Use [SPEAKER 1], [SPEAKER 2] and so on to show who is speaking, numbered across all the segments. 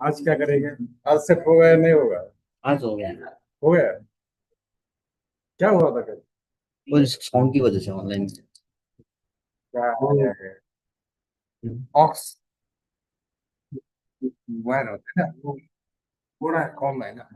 [SPEAKER 1] आज क्या करेंगे? आज से हो गया नहीं होगा?
[SPEAKER 2] आज हो गया।
[SPEAKER 1] हो गया। क्या हुआ था कल?
[SPEAKER 2] वो डिस्काउंट की वजह से ऑनलाइन।
[SPEAKER 1] क्या हो गया है? ऑक्स वायर होता है ना, वो थोड़ा कम है ना।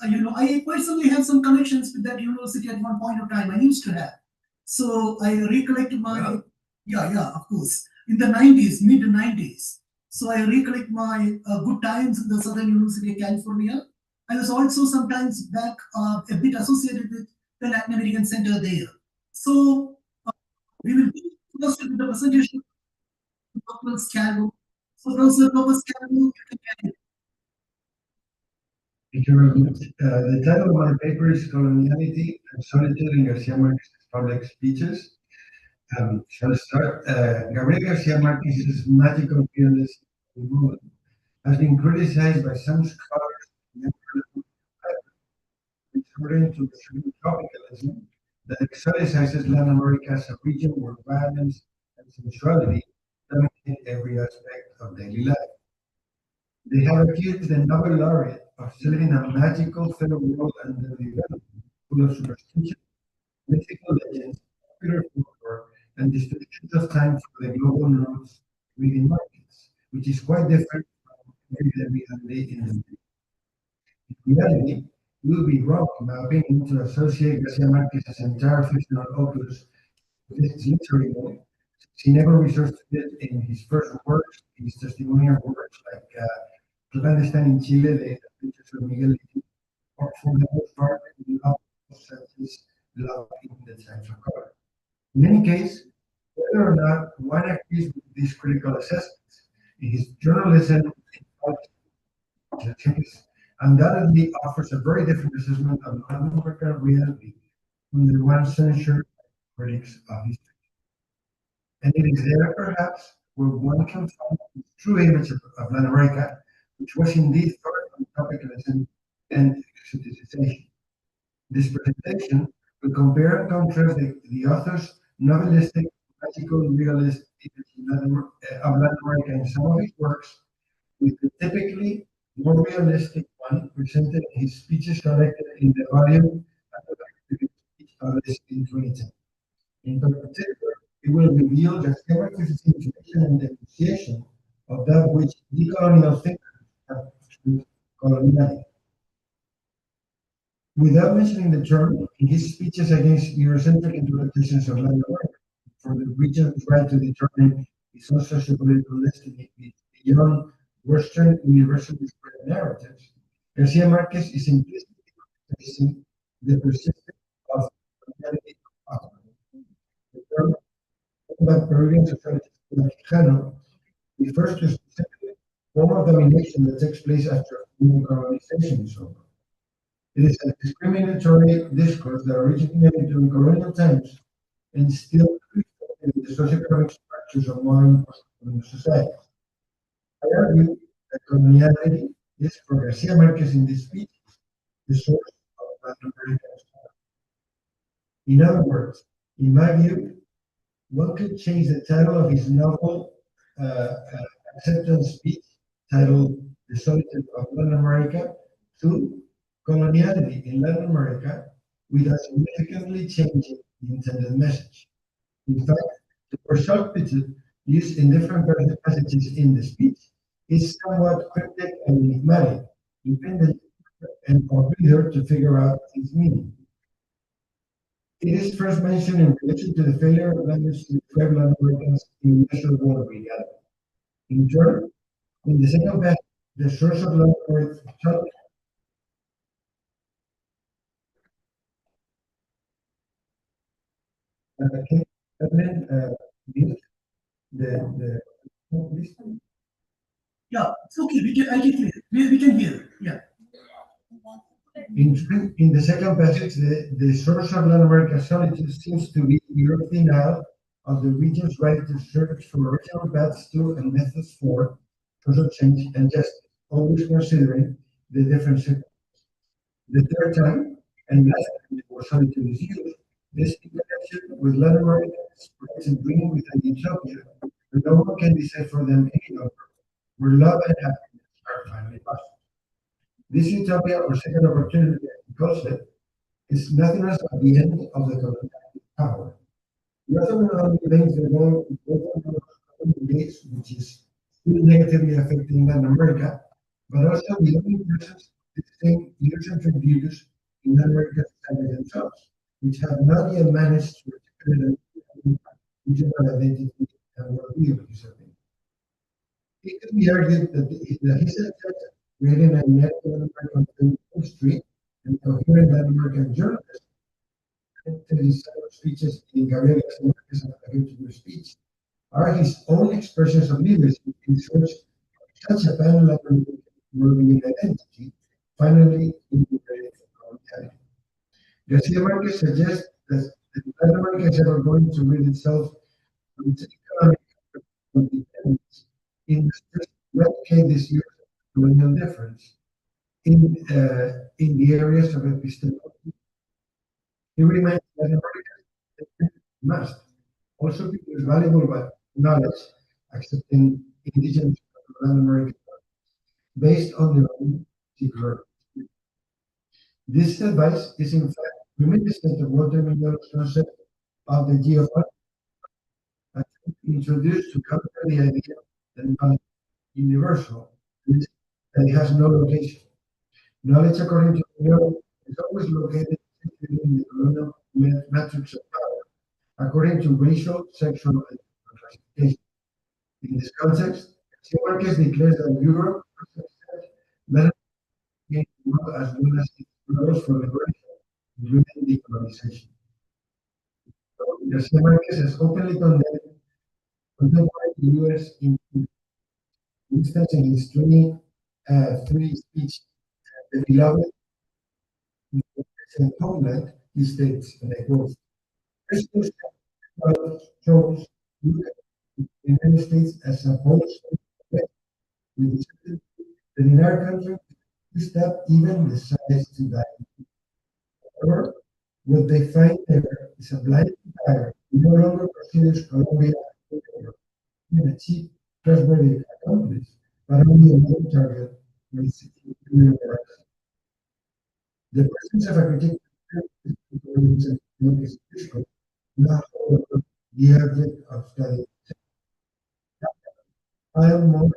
[SPEAKER 3] I personally have some connections with that university at one point of time. I used to have. So I recollect my, yeah, of course, in the 90s, mid 90s. So I recollect my good times in the Southern University of California. I was also sometimes back a bit associated with the Latin American Center there. So we will be first with the presentation of Dr. Scalo. So, Professor Dr. Scalo, you can carry it.
[SPEAKER 1] Thank you very much. The title of my paper is Coloniality and Solitude in Garcia Marquez's Public Speeches. Shall I start? Gabriel Garcia Marquez's magical fearless movement has been criticized by some scholars referring to the certain tropicalism that exoticizes Latin America as a region where violence and sensuality dominate every aspect of daily life. They have accused the Nobel laureate of selling a magical third world under development, full of superstition, mythical legends, popular folklore, and distortions of time for the global norms within markets, which is quite different from everyday reality in the reality. It would be wrong, in my opinion, to associate Garcia Marquez's entire fictional opus with its literary mode. He never resorts to it in his first works, his testimonial works like Clandestine in Chile, the Adventures of Miguel, or for the most part, the love of senses, love in the sense of color. In any case, whether or not one agrees with these critical assessments, in his journalism, the case undoubtedly offers a very different assessment of American reality from the one censured by critics of history. And it is there, perhaps, where one can find the true image of Latin America, which was indeed far from tropicalism and exoticization. This presentation will compare and contrast the author's novelistic, magical realist image of Latin America in some of his works with the typically more realistic one presented in his speeches collected in the volume Speech published in 2010. In particular, it will reveal the Marxist situation and denunciation of that which decolonial thinkers have termed coloniality. Without mentioning the term, in his speeches against Eurocentric interpretations of Latin America, for the region's right to determine its own socio-political destiny beyond Western universalist narratives, Garcia Marquez is implicitly facing the persistence of coloniality of power. The term by Peruvian sociologist Quijano refers to a specific form of domination that takes place after colonization is over. It is a discriminatory discourse that originated during colonial times and still reflected in the socioeconomic structures of modern post-colonial societies. I argue that coloniality is, for Garcia Marquez in this speech, the source of Latin American society. In other words, in my view, one could change the title of his novel acceptance speech, titled The Solitude of Latin America, to Coloniality in Latin America, without significantly changing the intended message. In fact, the word solitude used in different passages in the speech is somewhat cryptic and enigmatic, dependent and for reader to figure out its meaning. It is first mentioned in relation to the failure of language to describe Latin Americans in measurable world reality. In turn, in the second passage, the source of Latin American thought can mute the
[SPEAKER 3] Yeah, it's okay. I can hear. We can hear. Yeah.
[SPEAKER 1] in the second passage, the source of Latin American solitude seems to be Europe's denial of the region's right to search for original paths to and methods for social change and justice, always considering the differences. The third time, and last time the word solitude is used, this in connection with Latin Americans' right to dream with an utopia where no one can decide for them any longer, where love and happiness are finally possible. This utopia or second opportunity, as he calls it, is nothing else but the end of the colonial power. Nothing only links the goal to both days, which is still negatively affecting Latin America, but also the only presence explain leaders and contributors in Latin American society themselves, which have not yet managed to articulate a regional identity and worldview of his opinion. It could be argued that his attempt at creating a united Latin American film industry and coherent Latin American journalists to his speeches in Gabriel Garcia Marquez and your speech are his own expressions of leadership in search of such a pan-Latin American identity, finally integrated in reality. Garcia Marquez suggests that Latin America is ever going to rid itself of its economic independence in the replicate this year's colonial difference in the areas of epistemology. He reminds that America must also produce valuable knowledge accepting indigenous Latin American based on their own particular experience. This advice is in fact reminiscent of what Mini-Mellow's concept of the geofund introduced to counter the idea that knowledge is universal, that it has no location. Knowledge, according to Mini-Mellow, is always located in the colonial matrix of power, according to racial, sexual, and classification. In this context, Garcia Marquez declares that Europe Latin as well as its growth for liberation, including decolonization. Garcia Marquez has openly condemned contemporary U.S. in instance in his 23 speech, the beloved President Homeland, he states, and I quote, "President shows the United States as a Polish threat with the certainty that in our country, we step even decides to die. However, what they find there is a blind empire who no longer considers Colombia a cheap, trustworthy accomplice, but only a main target for its superior rights. The presence of a critique is critical, not the object of study. I am more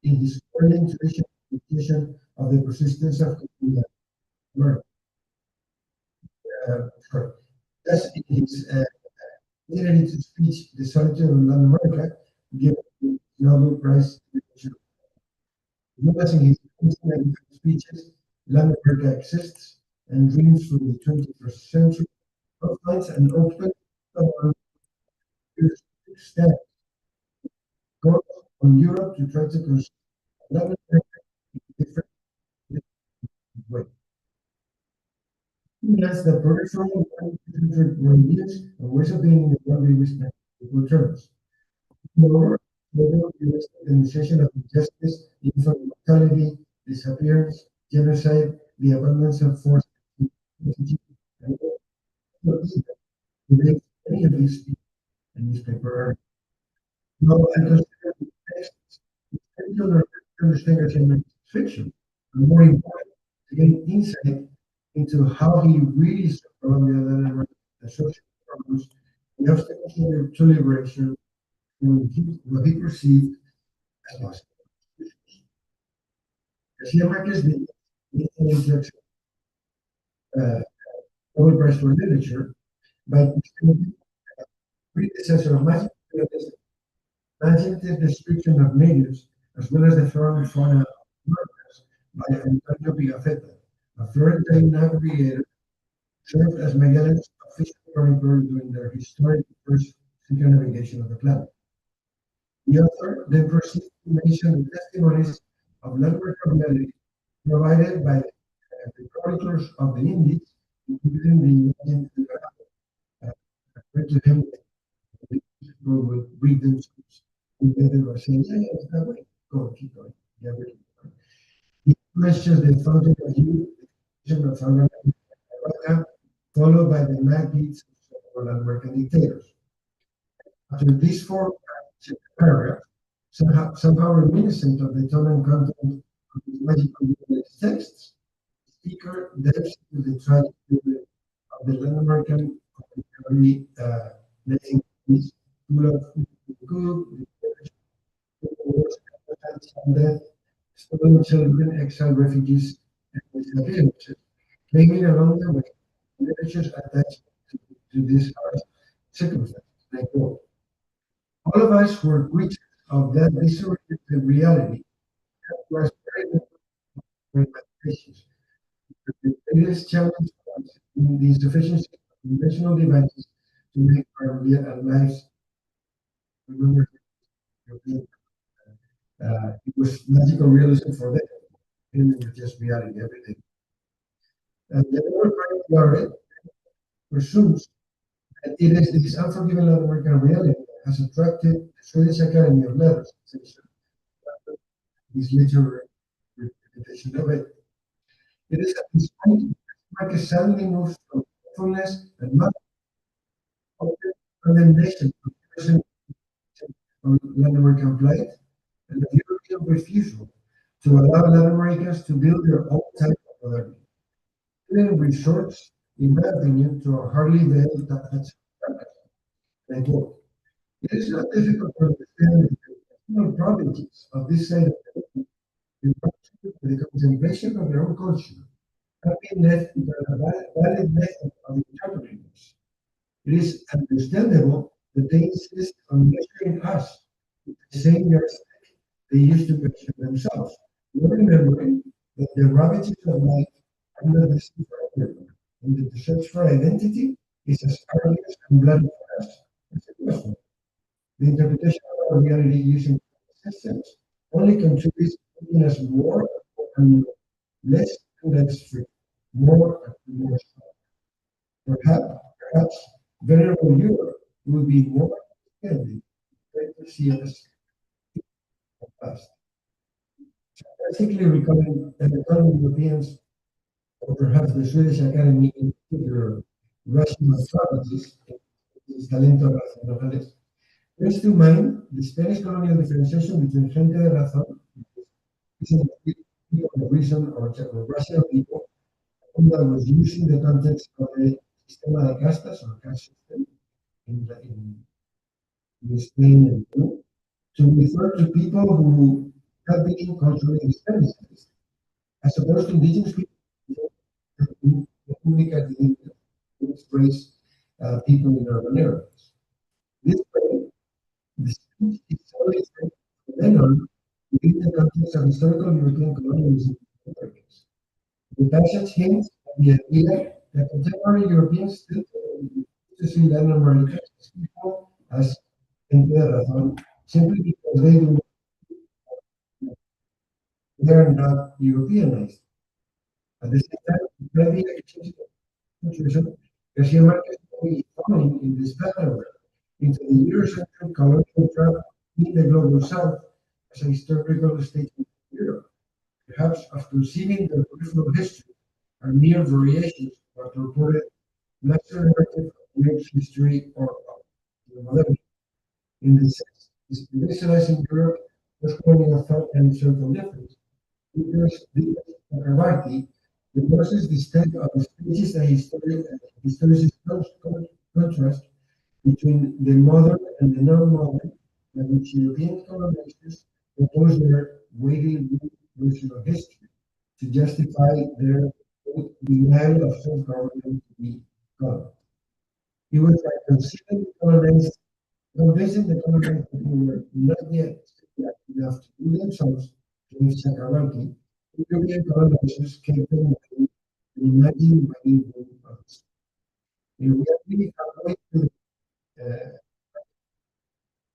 [SPEAKER 1] in his early intuition of the persistence of learning. Thus, in his narrative speech, The Solitude of Latin America, given the Nobel Prize lecture. Notice in his speeches, Latin America exists and dreams for the 21st century, outlines an open step goes on Europe to try to construct Latin America in a different way. That's the peripheral worldviews and ways of being in the world in respectable terms. Moreover, the demonstration of injustice, infant mortality, disappearance, genocide, the abundance of force, and any of these in newspaper. No, I consider the texts to understand Garcia fiction, and more important, to gain insight into how he really saw Colombia, the social problems, the obstacles to liberation, and what he perceived as possible. Garcia Marquez did an Nobel Prize for Literature by predecessor of imaginative description of natives, as well as the flora and fauna of Americas by Antonio Pigafetta, a Florentine navigator served as Magellan's official chronicler during their historic first circumnavigation of the planet. The author then proceeds to mention the testimonies of landmark community provided by the chroniclers of the Indies, including the Indian according to him, people would read them and they were saying, yeah, it's that way. Go, keep going. Yeah, we keep going. He questions the fountain of youth, the of America, followed by the mad deeds of several American dictators. After these four paragraphs, somehow reminiscent of the tone and content of his magical texts, the speaker delves into the tragic period of the Latin American early 1980s, full of good, death, stolen children, exiled refugees, and his appearances, claiming along the way literatures attached to this harsh circumstance. I quote, all of us were creatures of that disoriented reality that was very different manifestations. The greatest challenge was in the insufficiency of conventional devices to make our lives remember. It was magical realism for them. And it was just reality every day. And the Nobel Prize laureate presumes that it is this unforgiving Latin American reality that has attracted the Swedish Academy of Letters, his literary representation of it. It is at this point that Marcus suddenly moves from thoughtfulness and not condemnation of person on Latin American plight and the European refusal to allow Latin Americans to build their own type of modernity. It resorts, in my opinion, to a hardly veiled touch. I quote, it is not difficult to understand the personal properties of this side of the the contemplation of their own culture have been left without a valid method of interpreting this. It is understandable that they insist on measuring us with the same yardstick they used to measure themselves, not remembering that the ravages of life are not the same for everyone, and that the search for identity is as arduous and bloody for us as it was for them. The interpretation of our reality using systems only contributes to making us more and more, less and less free, more and more strong. Perhaps venerable Europe will be more understanding, try to see us in the past. Particularly recalling Europeans, or perhaps the Swedish Academy in particular, Russian authorities, talento racionales, brings to mind the Spanish colonial differentiation between gente de razón, which is people of reason or rational people, and that was using the context of the sistema de castas or caste system in Spain and Peru, to refer to people who have been culturally Hispanic, as opposed to indigenous people who communicate with express people in urban areas. This way, the speech is solely from then on within the context of historical European colonialism in the Americas. The passage hints at the idea that contemporary Europeans still to see Latin America as people as gente de razón, simply because they are not Europeanized. At the same time, maybe a change situation, Garcia Marquez is falling in this pattern into the Eurocentric colonial trap in the global south as a historical statement of Europe. Perhaps after seeing the peripheral history are mere variations of what reported national narrative of Europe's history or of the modernity. In this sense, is specializing Europe was pointing a thought and circle difference. Because Chakravarti reverses the state of the species and historicist contrast between the modern and the non-modern, by which European colonizers propose their weighty version of history to justify their denial of self-government to be God. He was like convincing the colonized people were not yet enough to do themselves to Chakravarti. European colonizers kept them waiting and imagining waiting for us. In reality, halfway to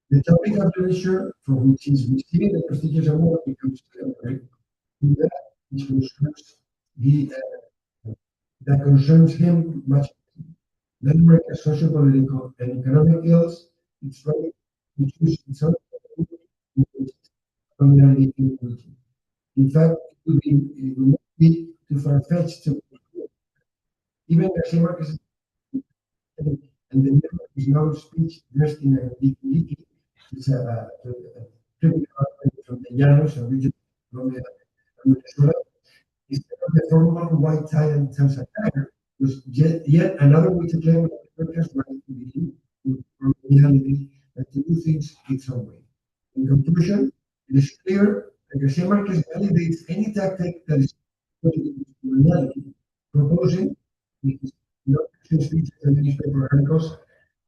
[SPEAKER 1] the topic of literature for which he is receiving the prestigious award becomes clear, that which concerns he that concerns him much. Latin America's social, political, and economic ills, its right to choose its own community inclusion. In fact, it would not be too far-fetched to even Garcia Marquez and the member is now speech dressed in a wiki. It's a typical from the Llanos, a region from Venezuela. Instead of the formal white tie and Tanzania, was yet another way to claim America's right to be from reality and to do things its own way. In conclusion, it is clear that Garcia Marquez validates any tactic that is in his non-fiction speeches and newspaper articles,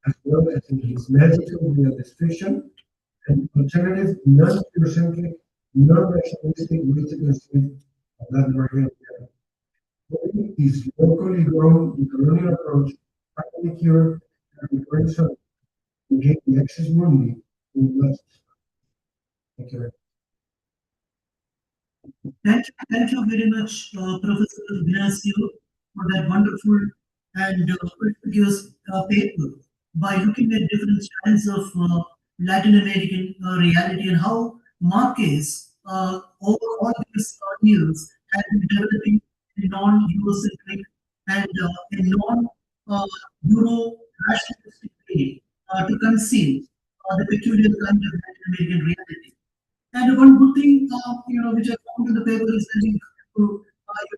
[SPEAKER 1] as well as in his magical realist fiction and alternative, non-Eurocentric, non-rationalistic way to conceive of Latin American reality. His locally grown decolonial approach finally cured the recurrence of gave the access mundi in West. Thank you.
[SPEAKER 3] Thank you very much, Professor Ignacio, for that wonderful and perspicuous paper by looking at different strands of Latin American reality and how Marquez, over all these years, has been developing a non-Eurocentric and a non-Euro-rationalistic way to conceal the peculiar kind of Latin American reality. And one good thing, which I found in the paper is the link to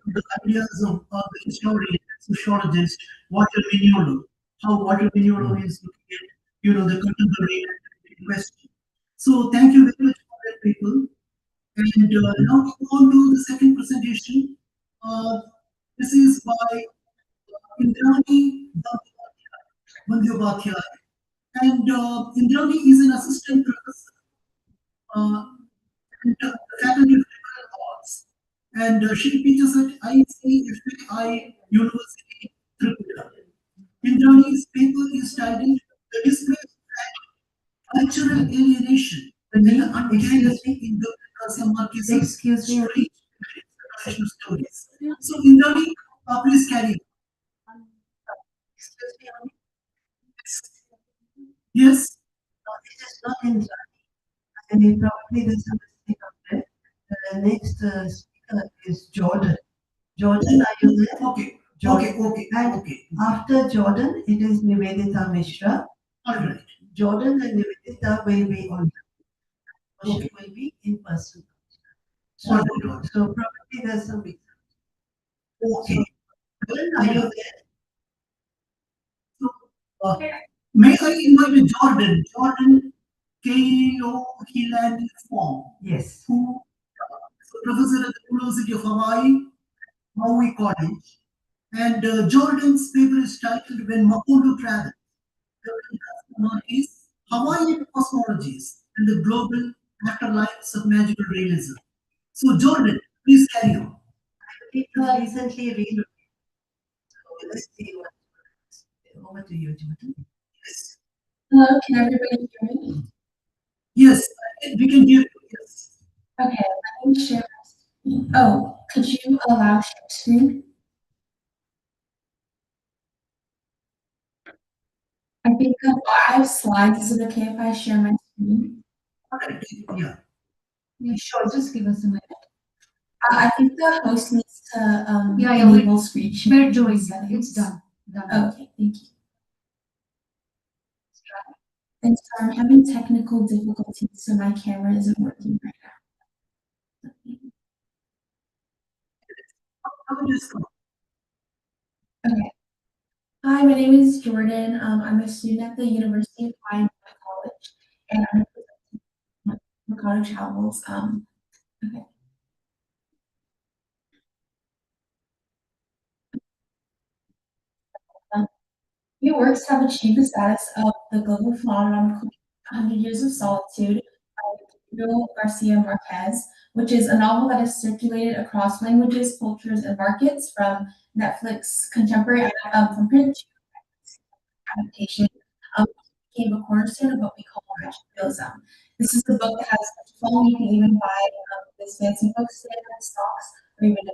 [SPEAKER 3] the ideas of the historian and sociologist Walter Mignolo, how Walter Mignolo is looking at, the contemporary question. So thank you very much for that, people. And now we go on to the second presentation. This is by Indrani Bandyopadhyay. And Indrani is an assistant professor and faculty of liberal arts. And she teaches at ICFI University, Tripura. Indrani's paper is titled The Display of Cultural Alienation and the Uncanny in the Garcia Marquez
[SPEAKER 4] Excuse me.
[SPEAKER 3] Traditional Stories. So, Indrani, please carry on.
[SPEAKER 4] Excuse me.
[SPEAKER 3] Yes?
[SPEAKER 4] It is not in and he probably there's some mistake of it. The next speaker is Jordan. Jordan, are you there?
[SPEAKER 3] Okay.
[SPEAKER 4] Jordan.
[SPEAKER 3] Okay.
[SPEAKER 4] After Jordan, it is Nivedita Mishra.
[SPEAKER 3] All right.
[SPEAKER 4] Jordan and Nivedita will be on.
[SPEAKER 3] Okay.
[SPEAKER 4] Will be in person.
[SPEAKER 3] All right.
[SPEAKER 4] So probably there's some mistake.
[SPEAKER 3] Okay.
[SPEAKER 4] Jordan, are you there?
[SPEAKER 3] So, may I invite Jordan? Jordan K.O. Hilani Form,
[SPEAKER 4] Yes.
[SPEAKER 3] who is a professor at the University of Hawaii, Maui College. And Jordan's paper is titled When Macondo Travels, is Hawaiian Cosmologies and the Global Afterlives of Magical Realism. So, Jordan, please carry on.
[SPEAKER 4] People recently read. So let's see what. Over to you, Jordan.
[SPEAKER 3] Yes.
[SPEAKER 5] Hello, can everybody hear me?
[SPEAKER 3] Yes, we can hear you. Yes.
[SPEAKER 5] Okay, let me share my screen. Oh, could you allow share screen? I think I have slides. Is it okay if I share my screen?
[SPEAKER 3] All right. Yeah.
[SPEAKER 5] Yeah, sure. Just give us a minute. I think the host needs to
[SPEAKER 6] Yeah,
[SPEAKER 5] enable screen share.
[SPEAKER 6] We're doing it. It's done.
[SPEAKER 5] Okay, thank you. And so I'm having technical difficulties, so my camera isn't working right now. Okay. Hi, my name is Jordan. I'm a student at the University of Hawaii College, and I'm presenting Mercado Travels. Okay. Your works have achieved the status of the global phenomenon 100 Years of Solitude by Gabriel Garcia Marquez, which is a novel that is circulated across languages, cultures, and markets from Netflix contemporary from print to adaptation. Became a cornerstone of what we call magic realism. This is the book that has such a phone you can even buy this fancy book stand at stocks or even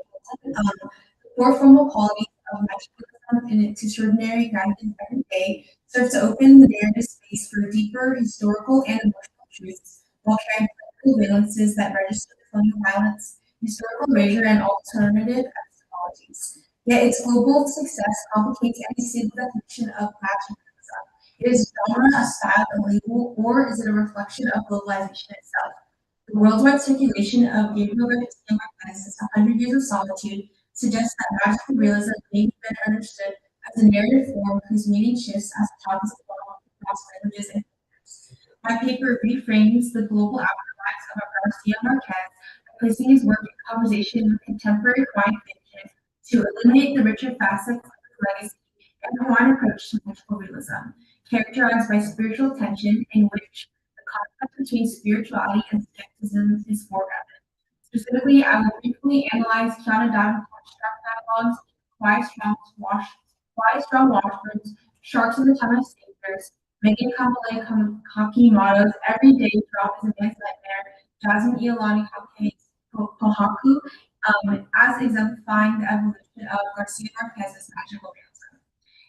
[SPEAKER 5] the four formal qualities of magic realism and its extraordinary guidance every day serves to open the narrative space for deeper historical and emotional truths while carrying practical valences that register the colonial violence, historical erasure, and alternative epistemologies. Yet its global success complicates any single definition of magic realism. Is genre a style, a label, or is it a reflection of globalization itself? The worldwide circulation of Gabriel Garcia Marquez's 100 Years of Solitude suggests that magical realism may be better understood as a narrative form whose meaning shifts as topics evolve across languages and cultures. My paper reframes the global afterlives of Garcia Marquez by placing his work in conversation with contemporary crime fiction to illuminate the richer facets of the legacy and Hawaiian approach to magical realism, characterized by spiritual tension in which the conflict between spirituality and skepticism is foregrounded. Specifically, I will briefly analyze Kiana Davenport's shark dialogues, why strong washbirds, sharks in the time of saviors, Megan Kamale Kakimoto's everyday drop is a man's nightmare, Jasmine Iolani Kake's Pohaku, as exemplifying the evolution of Garcia Marquez's magical realism.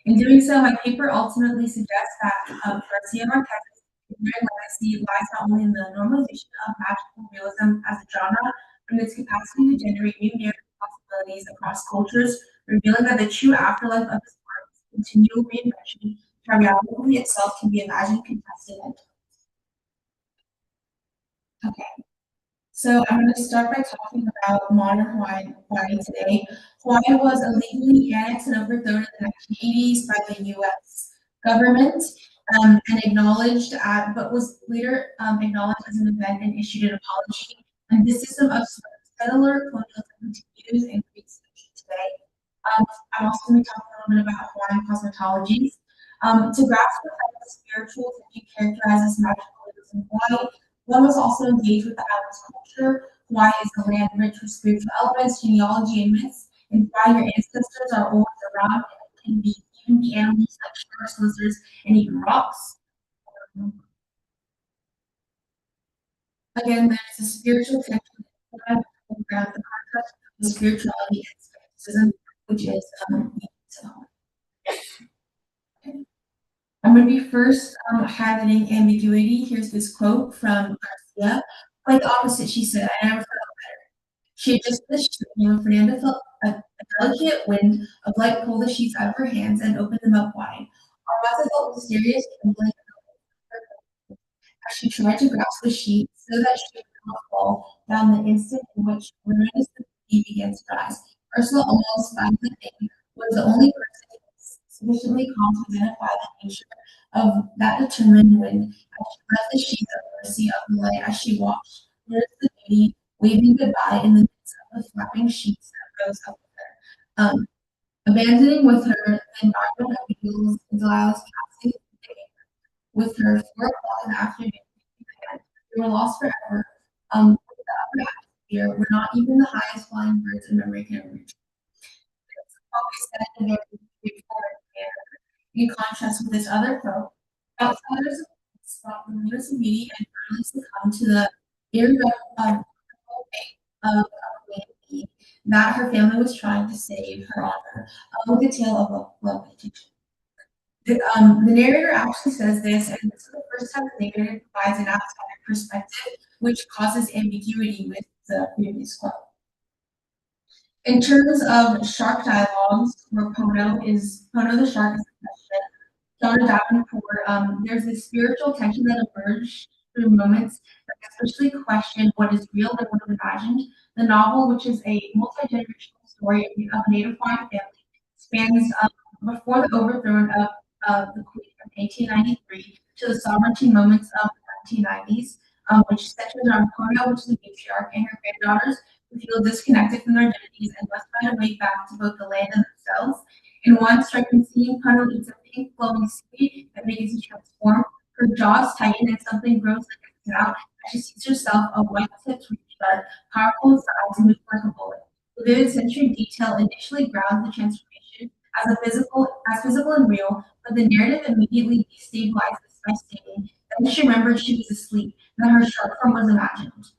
[SPEAKER 5] In doing so, my paper ultimately suggests that Garcia Marquez's enduring legacy lies not only in the normalization of magical realism as a genre, but in its capacity to generate new narrative possibilities across cultures, revealing that the true afterlife of this work is continual reinvention, how reality itself can be imagined, contested, and okay. So I'm going to start by talking about modern Hawaii today. Hawaii was illegally annexed and overthrown in the 1980s by the U.S. government and acknowledged, but was later acknowledged as an event and issued an apology. And this system of settler colonialism continues and creates today. I'm also going to talk a little bit about Hawaiian cosmetologies. To grasp the type of spiritual thinking characterizes magical realism in Hawaii, one must also engage with the island's culture. Hawaii is a land rich with spiritual elements, genealogy, and myths, and why your ancestors are always around and can even be animals like sharks, lizards, and even rocks. Again, there's a spiritual tension around the concept of spirituality and skepticism, which is okay. I'm going to be first highlighting ambiguity. Here's this quote from Garcia. Quite the opposite, she said. I never felt better. She had just finished when Fernanda felt a delicate wind of light pull the sheets out of her hands and opened them up wide. Armaza felt mysterious and blank as she tried to grasp the sheet so that she would not fall down the instant in which Miranda's sympathy began to rise. Ursula, almost violently, was the only person sufficiently calm to identify the nature of that determined wind as she left the sheets at the mercy of the light as she watched. There's the beauty waving goodbye in the midst of the flapping sheets that rose up with her. Abandoning with her the environment of Delilah's passing with her 4 o'clock in the afternoon, they were lost forever. With the upper atmosphere were not even the highest flying birds in memory can reach. Always said in a very straightforward manner. In contrast with this other quote, outsiders spot the limits of beauty and finally succumb to the irreversible fate of Lady that her family was trying to save her honor with a tale of love meditation. The narrator actually says this, and this is the first time the narrator provides an outsider perspective, which causes ambiguity with the previous quote. In terms of shark dialogues, where Pono the shark is the question, Donna Davenport, there's this spiritual tension that emerged through moments that especially question what is real and what is imagined. The novel, which is a multi-generational story of a native Hawaiian family, spans before the overthrow of the Queen from 1893 to the sovereignty moments of the 1990s, which centers on Pono, which is the matriarch, and her granddaughters, who feel disconnected from their identities and must find a way back to both the land and themselves. In one striking scene, Pono eats a pink glowing seaweed that begins to transform. Her jaws tighten and something grows like a snout as she sees herself a white-tipped reef shark, powerful in size and moving like a bullet. The vivid sensory detail initially grounds the transformation as physical and real, but the narrative immediately destabilizes by stating that she remembered she was asleep and that her shark form was imagined,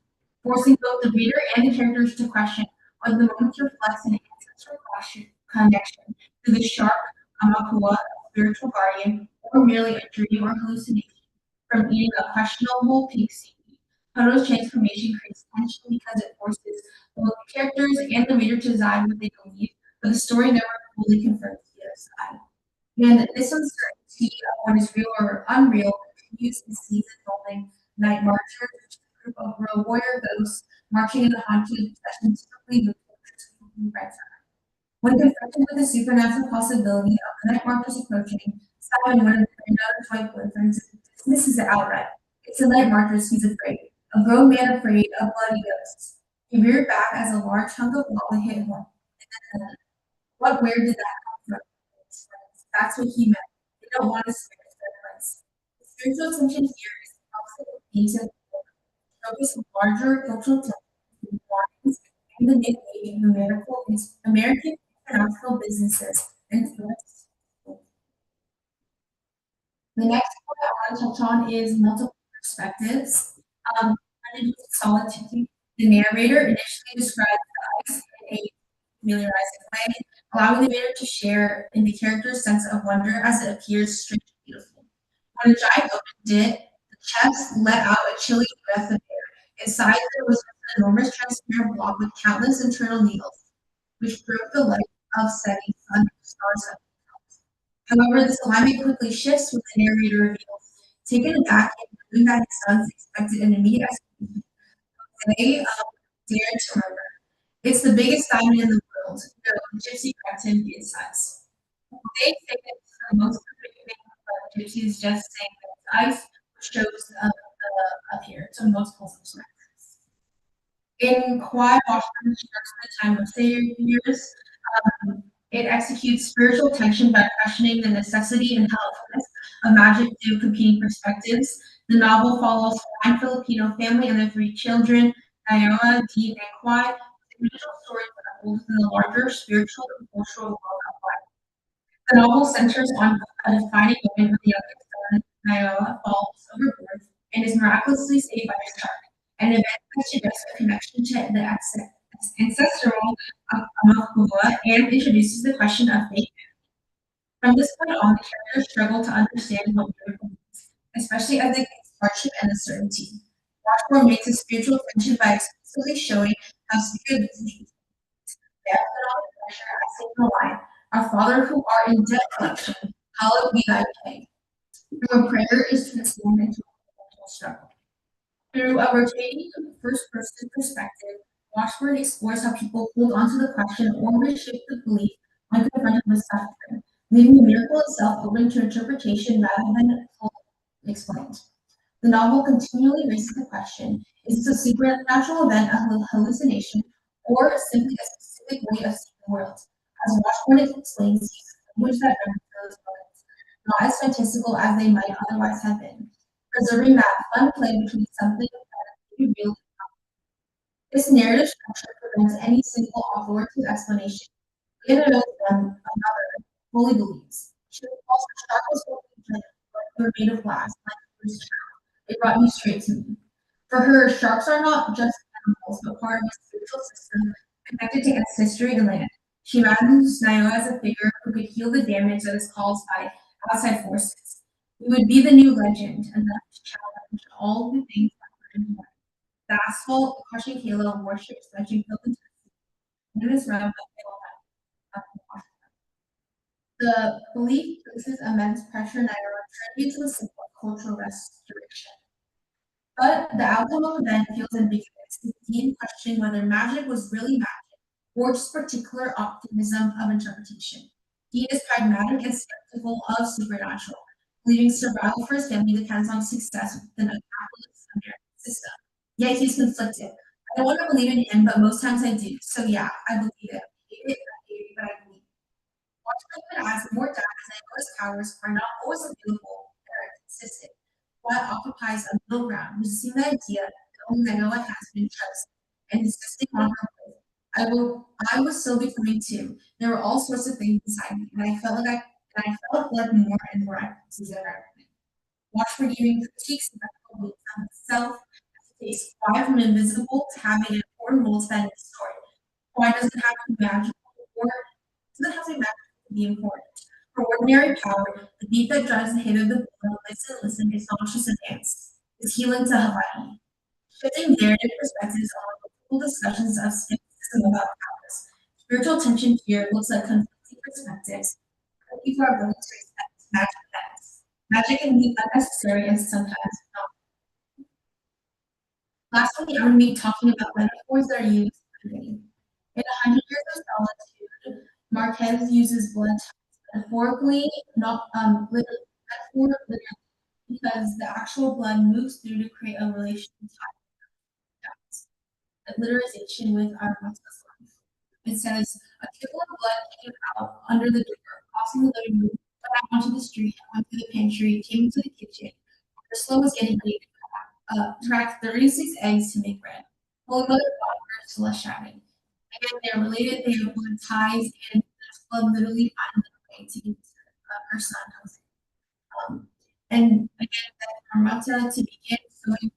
[SPEAKER 5] forcing both the reader and the characters to question whether the moment reflects an ancestral connection to the shark, Amakua, a spiritual guardian, or merely a dream or hallucination from eating a questionable pink seaweed. Pono's transformation creates tension because it forces both the characters and the reader to decide what they believe, but the story never fully confirms the other side. And this uncertainty of what is real or unreal continues in season-opening Night Marchers, which is a group of real warrior ghosts marching in a haunted procession, typically with the red sun. When confronted with the supernatural possibility of the Night Marchers approaching, Simon, one of the granddaughter's white boyfriends, dismisses it outright. It's the Night Marchers he's afraid, a grown man afraid of bloody ghosts. He reared back as a large hunk of lava hit him. Where did that come from? That's what he meant. They don't want to spare sacrifice. The spiritual tension here is the opposite of peace and focus on larger cultural tensions and the mid-weight of American international businesses and tourists. The next point I want to touch on is multiple perspectives. Solitude. The narrator initially describes the ice in a familiarizing way, allowing the reader to share in the character's sense of wonder as it appears strange and beautiful. When a giant opened it, the chest let out a chilly breath of air. Inside there was an enormous transparent block with countless internal needles, which broke the light of setting sun and stars of the house. However, this alignment quickly shifts when the narrator reveals, taken aback and knowing that his sons expected an immediate execution, they dared to murder. It's the biggest diamond in the world. No, the gypsy corrected him besides. They say that it's the most perfect thing, but gypsy is just saying that it's ice, which shows up here, so multiple perspectives. In Kwai Washburn's Sharks in the Time of Saviors, it executes spiritual tension by questioning the necessity and helpfulness of magic through competing perspectives. The novel follows a fine Filipino family and their 3 children, Naoa, Dean, and Kwai. The individual stories unfold within the larger spiritual and cultural world of life. The novel centers on a defining moment when the youngest son, Naoa, falls overboard and is miraculously saved by a shark, an event that suggests a connection to the ancestral Amakua and introduces the question of fate. From this point on, the characters struggle to understand what miracle means, especially as they face hardship and uncertainty. Washburn makes a spiritual tension by explicitly showing how secret decisions death and all the pressure as seen in the line. Our Father who art in debt collection, hallowed be thy name. From a prayer is transformed into a spiritual struggle. Through a rotating first-person perspective, Washburn explores how people hold onto the question or reshape the belief when confronted with suffering, leaving the miracle itself open to interpretation rather than fully explained. The novel continually raises the question, is this a supernatural event, a hallucination, or simply a specific way of seeing the world? As Washburn explains, he uses language that those moments, not as fantastical as they might otherwise have been, preserving that fun play between something that is real. This narrative structure prevents any single authoritative explanation. It knows them another fully believes. She recalls the shark was holding but they were made of glass, like a loose child. It brought me straight to me. For her, sharks are not just animals, but part of a spiritual system connected to ancestry and land. She imagines Naoa as a figure who could heal the damage that is caused by outside forces. It would be the new legend, enough to challenge all the things that were in life. The asphalt, crushing halo, worship, stretching filled into the sea. In this realm of the belief places immense pressure on Naoa, tribute to the symbol of cultural restoration. But the outcome of the event feels ambiguous, with Dean questioning whether magic was really magic, or just particular optimism of interpretation. Dean is pragmatic and skeptical of supernatural, believing survival for his family depends on success within a capitalist American system. Yet he's conflicted. I don't want to believe in him, but most times I do. So yeah, I believe it. But I believe it. Watchman adds more data as Naoa's powers are not always available or consistent. What occupies a middle ground, resisting the idea that only Naoa has been chosen, and insisting on her way. I was still becoming too. There were all sorts of things inside me, and I felt like more and more I could see everything. Watch for giving critiques about the weight of itself, as it takes Why from invisible to having an important role to that in the story. Why does it have to be magical, or does it have to be magical to be important? For ordinary power, the beat that drives the hit of the blow, listen, is not just a dance. It's healing to Hawaii. Shifting narrative perspectives on multiple discussions of skepticism about powers. Spiritual tension here looks like conflicting perspectives. People are willing to accept magic events. Magic can be unnecessary and sometimes not. Lastly, I'm going to be talking about metaphors that are used in the In 100 Years of Solitude, Marquez uses blood metaphorically, not literally, because the actual blood moves through to create a relation literization with our Muslim. It says, a trickle of blood came out under the door, causing the living room pantry, came into the kitchen. Ursula was getting ready to crack 36 eggs to make bread. Holy Mother caught Ursula shouting. Again, they're related, they have blood ties, and Ursula literally found a way to give her son Jose. And again, that Armata to begin sewing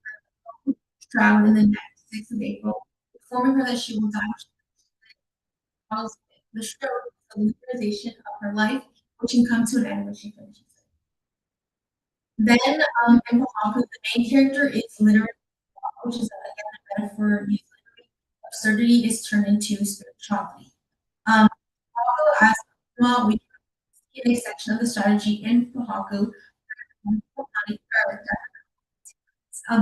[SPEAKER 5] her shroud in the next 6th of April, informing her that she will die. The show is the literization of her life, which can come to an end when she finishes it. Then, in Pohaku, the main character is literary, which is again a metaphor used literally. Absurdity is turned into spirituality. Pohaku, as well, we see in a section of the strategy in Pohaku,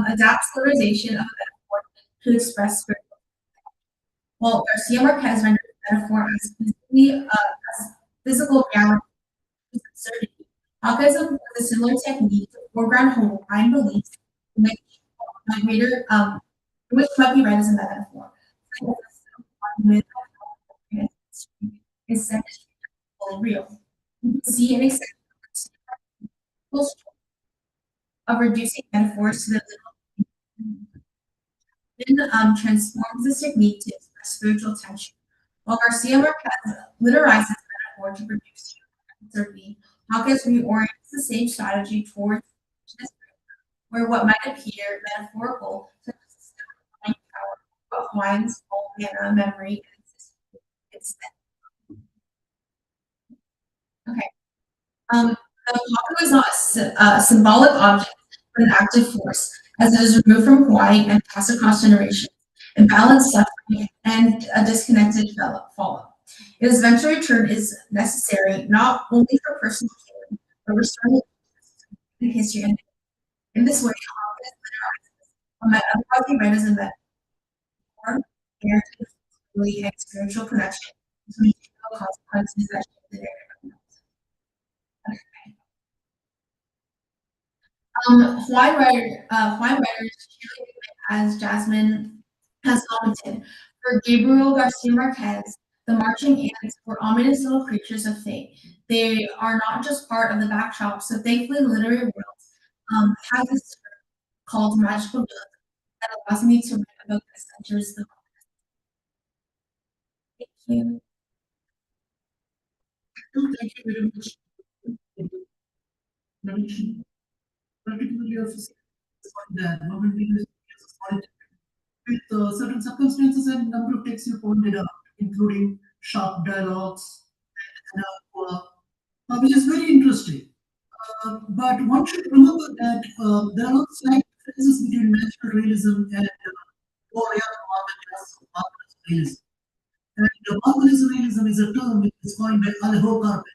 [SPEAKER 5] adapts literization of a metaphor to express spiritual. Well, Garcia Marquez renders the metaphor as physical reality, is absurdity. Marquez employs a similar technique to foreground Hawaiian beliefs, which greater which might be read as a metaphor. Is fully real. You can see an example of reducing metaphors to the literal. Then transforms this technique to express spiritual tension. While Garcia Marquez literizes metaphor to produce absurdity, Hawkins reorients the same strategy towards where what might appear metaphorical, such as the stone power of Hawaiian's whole manner of memory and instead. Okay. The Hawkins is not a symbolic object, but an active force, as it is removed from Hawaii and passed across generations, and balanced suffering and a disconnected follow. Its eventual return is necessary not only for personal healing, but restoring the history. And in this way, Hawkins literizes otherwise be read as a metaphor, and spiritual connection between consequences that shape the narrative. Hawaiian writers as Jasmine has commented, for Gabriel Garcia Marquez, the marching ants were ominous little creatures of fate. They are not just part of the backdrop, so thankfully the literary world has this called magical book that allows me to write a book that centers the Thank you.
[SPEAKER 3] Thank you very much. Particularly of that moment with certain circumstances and number of texts you pointed out, including sharp dialogues, which is very interesting. But one should remember that there are slight differences between magical realism and marvelous realism. And marvelous realism is a term which is coined by Alejo Carpenter,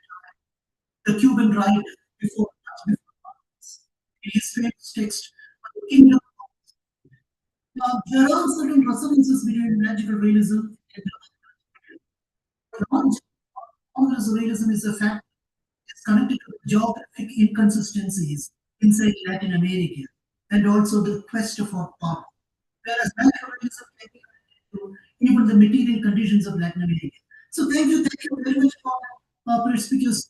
[SPEAKER 3] the Cuban writer before Marx. In his famous text, The Kingdom. There are certain resonances between magical realism and marvelous realism is a fact is connected to geographic inconsistencies inside Latin America and also the quest for power. Whereas naturalism can be connected to even the material conditions of Latin America. So thank you very much for perspicuous.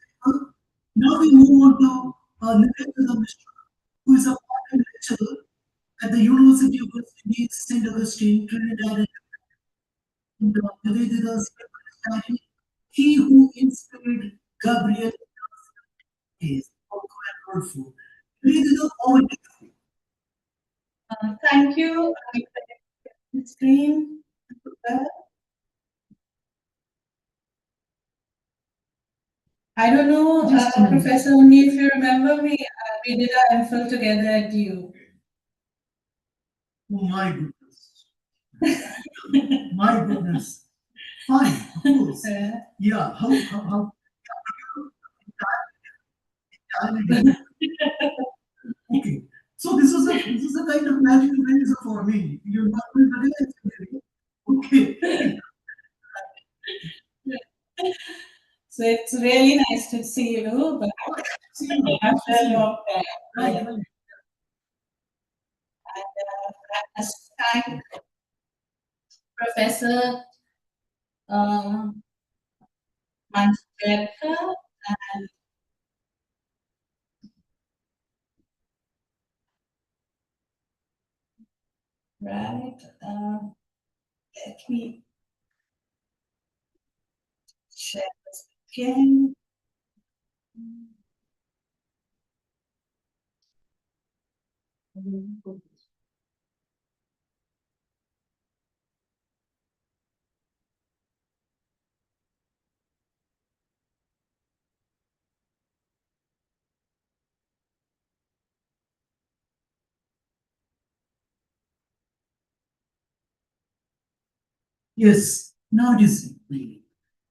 [SPEAKER 3] Now we move on to Nivedita Mishra, who is a part-time lecturer at the University of West Indies, St. Augustine, Trinidad and Nivedita's title, He Who Inspired Gabriel is powerful. Over to you.
[SPEAKER 6] Thank you. The screen. I don't know, Professor Uni, if you remember me, we did our MPhil together at DU.
[SPEAKER 3] Oh my goodness. My goodness. Fine, of course. Yeah, how okay. So this is a kind of magic realism for me. You're not going to realize it. Okay.
[SPEAKER 6] So it's really nice to see you, but
[SPEAKER 3] See you.
[SPEAKER 6] after a long time.
[SPEAKER 3] Right.
[SPEAKER 6] And I must thank Professor Manjeka and right? Let me share this again.
[SPEAKER 3] Yes, now it is reading.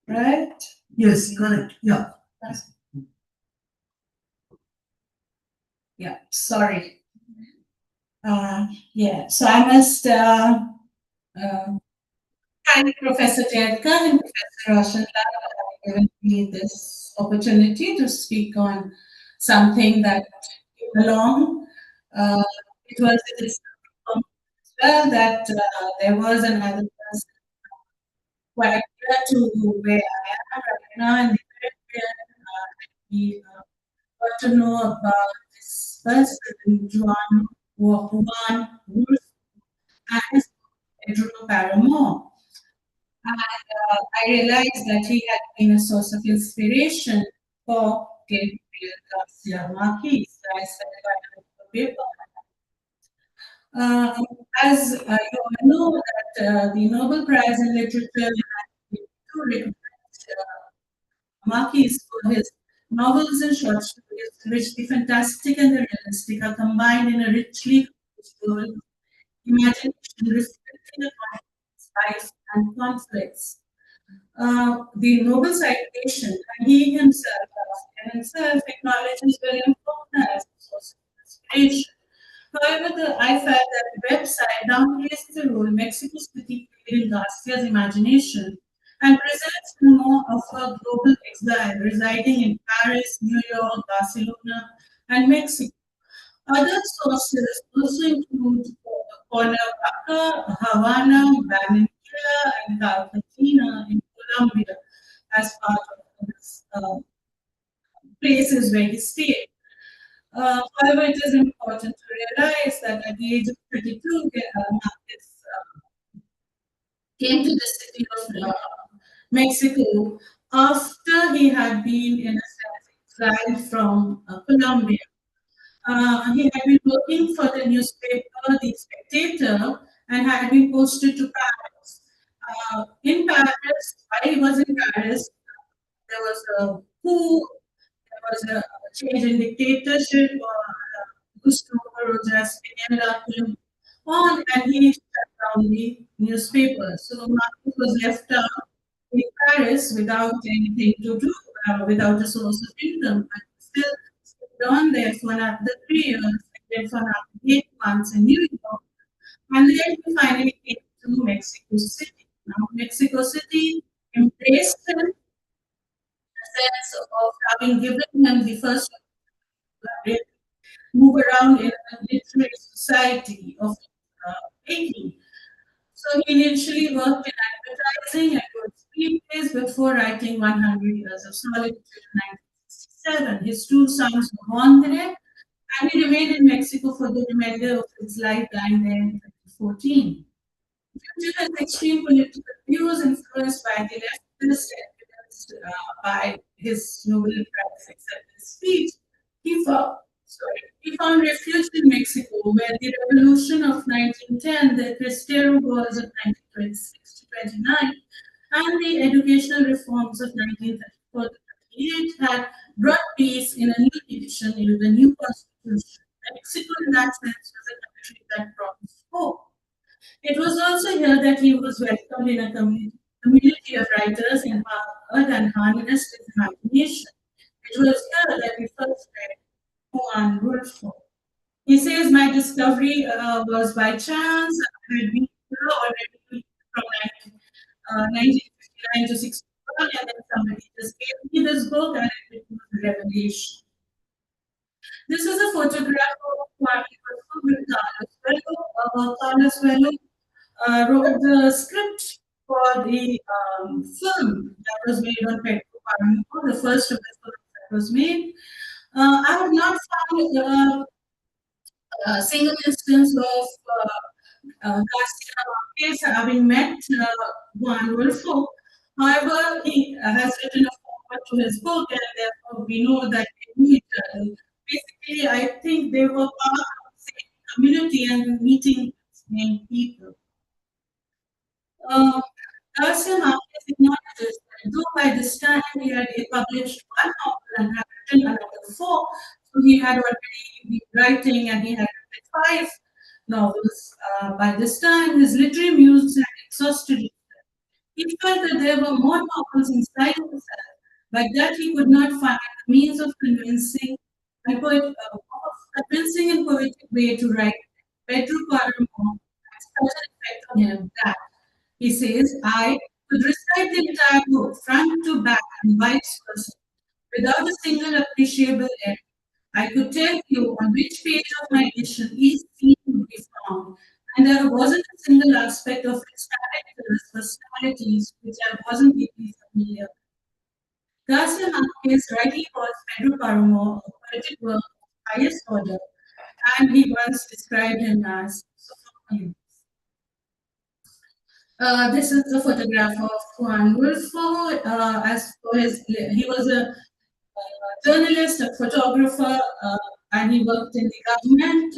[SPEAKER 6] Right?
[SPEAKER 3] Yes, correct. Yeah.
[SPEAKER 6] Yeah, sorry. Yeah, so I must thank Professor Jedka and Professor Roshan for giving me this opportunity to speak on something that came along. Uh, it was as well that there was another person quite near to where I am right now in the we got to know about this person, Juan Wolf, and his Pedro Paramore. And I realized that he had been a source of inspiration for Gabriel Garcia Marquez. So I started writing a paper. Uh, as you all know, that the Nobel Prize in Literature has been recognized Marquez for his novels and short stories, in which the fantastic and the realistic are combined in a richly complex world, imagination respecting the life and conflicts. The Nobel citation, and he himself acknowledges William Faulkner as a source of inspiration. However, I felt that the website downplays the role Mexico City played in Garcia's imagination and presents more of a global exile residing in Paris, New York, Barcelona, and Mexico. Other sources also include Cuernavaca, Havana, Barranquilla, and Cartagena in Colombia as part of this places where he stayed. However, it is important to realize that at the age of 32, Marquez came to the city of Mexico after he had been, in a sense, exiled from Colombia. He had been working for the newspaper The Spectator and had been posted to Paris. In Paris, while he was in Paris, there was a coup, there was a change in dictatorship, Gustavo Rojas Pineda came on and he shut down the newspaper. So Marcus was left out in Paris without anything to do, without a source of income. But still stayed on there for another 3 years, and then for another 8 months in New York. And then he finally came to Mexico City. Now, Mexico City embraced him in the sense of having given him the first move around in a literary society of making. So he initially worked in advertising and wrote screenplays before writing 100 Years of Solitude in 1967. His two sons were born there, and he remained in Mexico for the remainder of his life, dying there in 2014. Due to his extreme political views influenced by the leftist, evidenced by his Nobel Prize acceptance speech, he found refuge in Mexico, where the revolution of 1910, the Cristero wars of 1926 to 29, and the educational reforms of 1934 to 38 had brought peace in a new edition in the new constitution. Mexico, in that sense, was a country that promised hope. It was also here that he was welcomed in a community of writers in Harvard and harnessed his imagination. It was here that we first read Juan Rulfo. He says, my discovery was by chance. I had been here already from 1959 to 61, and then somebody just gave me this book, and it was a revelation. This is a photograph of Juan Rulfo with Carlos Velo. Carlos Velo wrote the script for the film that was made on Pedro Páramo, the first of the films that was made. I have not found a single instance of Garcia Marquez, having met Juan Rulfo. However, he has written a foreword to his book, and therefore we know that they meet. Basically, I think they were part of the same community and meeting the same people. Garcia Marquez acknowledges that though by this time he had published one novel and had written another four, so he had already been writing and he had written five novels. By this time, his literary muse had exhausted himself. He felt that there were more novels inside himself, but that he could not find the means of convincing and poetic way to write. Pedro Paramore had such an effect on him that he says, I could recite the entire book, front to back and vice versa, without a single appreciable error. I could tell you on which page of my edition each scene would be found, and there wasn't a single aspect of its characters, personalities, which I wasn't deeply familiar with. Garcia Marquez rightly calls Pedro Paramore a poetic work of highest order, and he once described him as Sophocles. This is a photograph of Juan Rulfo. He was a journalist, a photographer, and he worked in the government.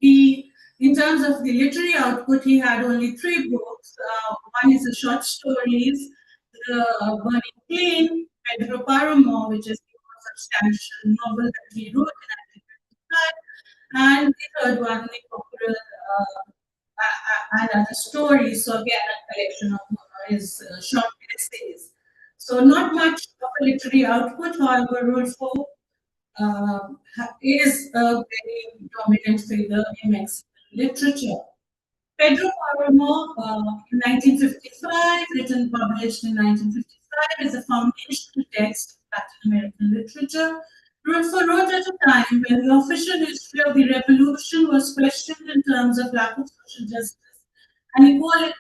[SPEAKER 6] In terms of the literary output, he had only three books. One is the short stories, The Burning Plain, Pedro Paramore, which is the most substantial novel that he wrote in 1955, and the third one, the popular and other stories. So again, a collection of his short essays. So not much of a literary output, however, Rulfo is a very dominant figure in Mexican literature. Pedro Paramore, in 1955, written, published in 1955, is a foundational text of Latin American literature. Rulfo wrote at a time when the official history of the revolution was questioned in terms of lack of social justice and equality,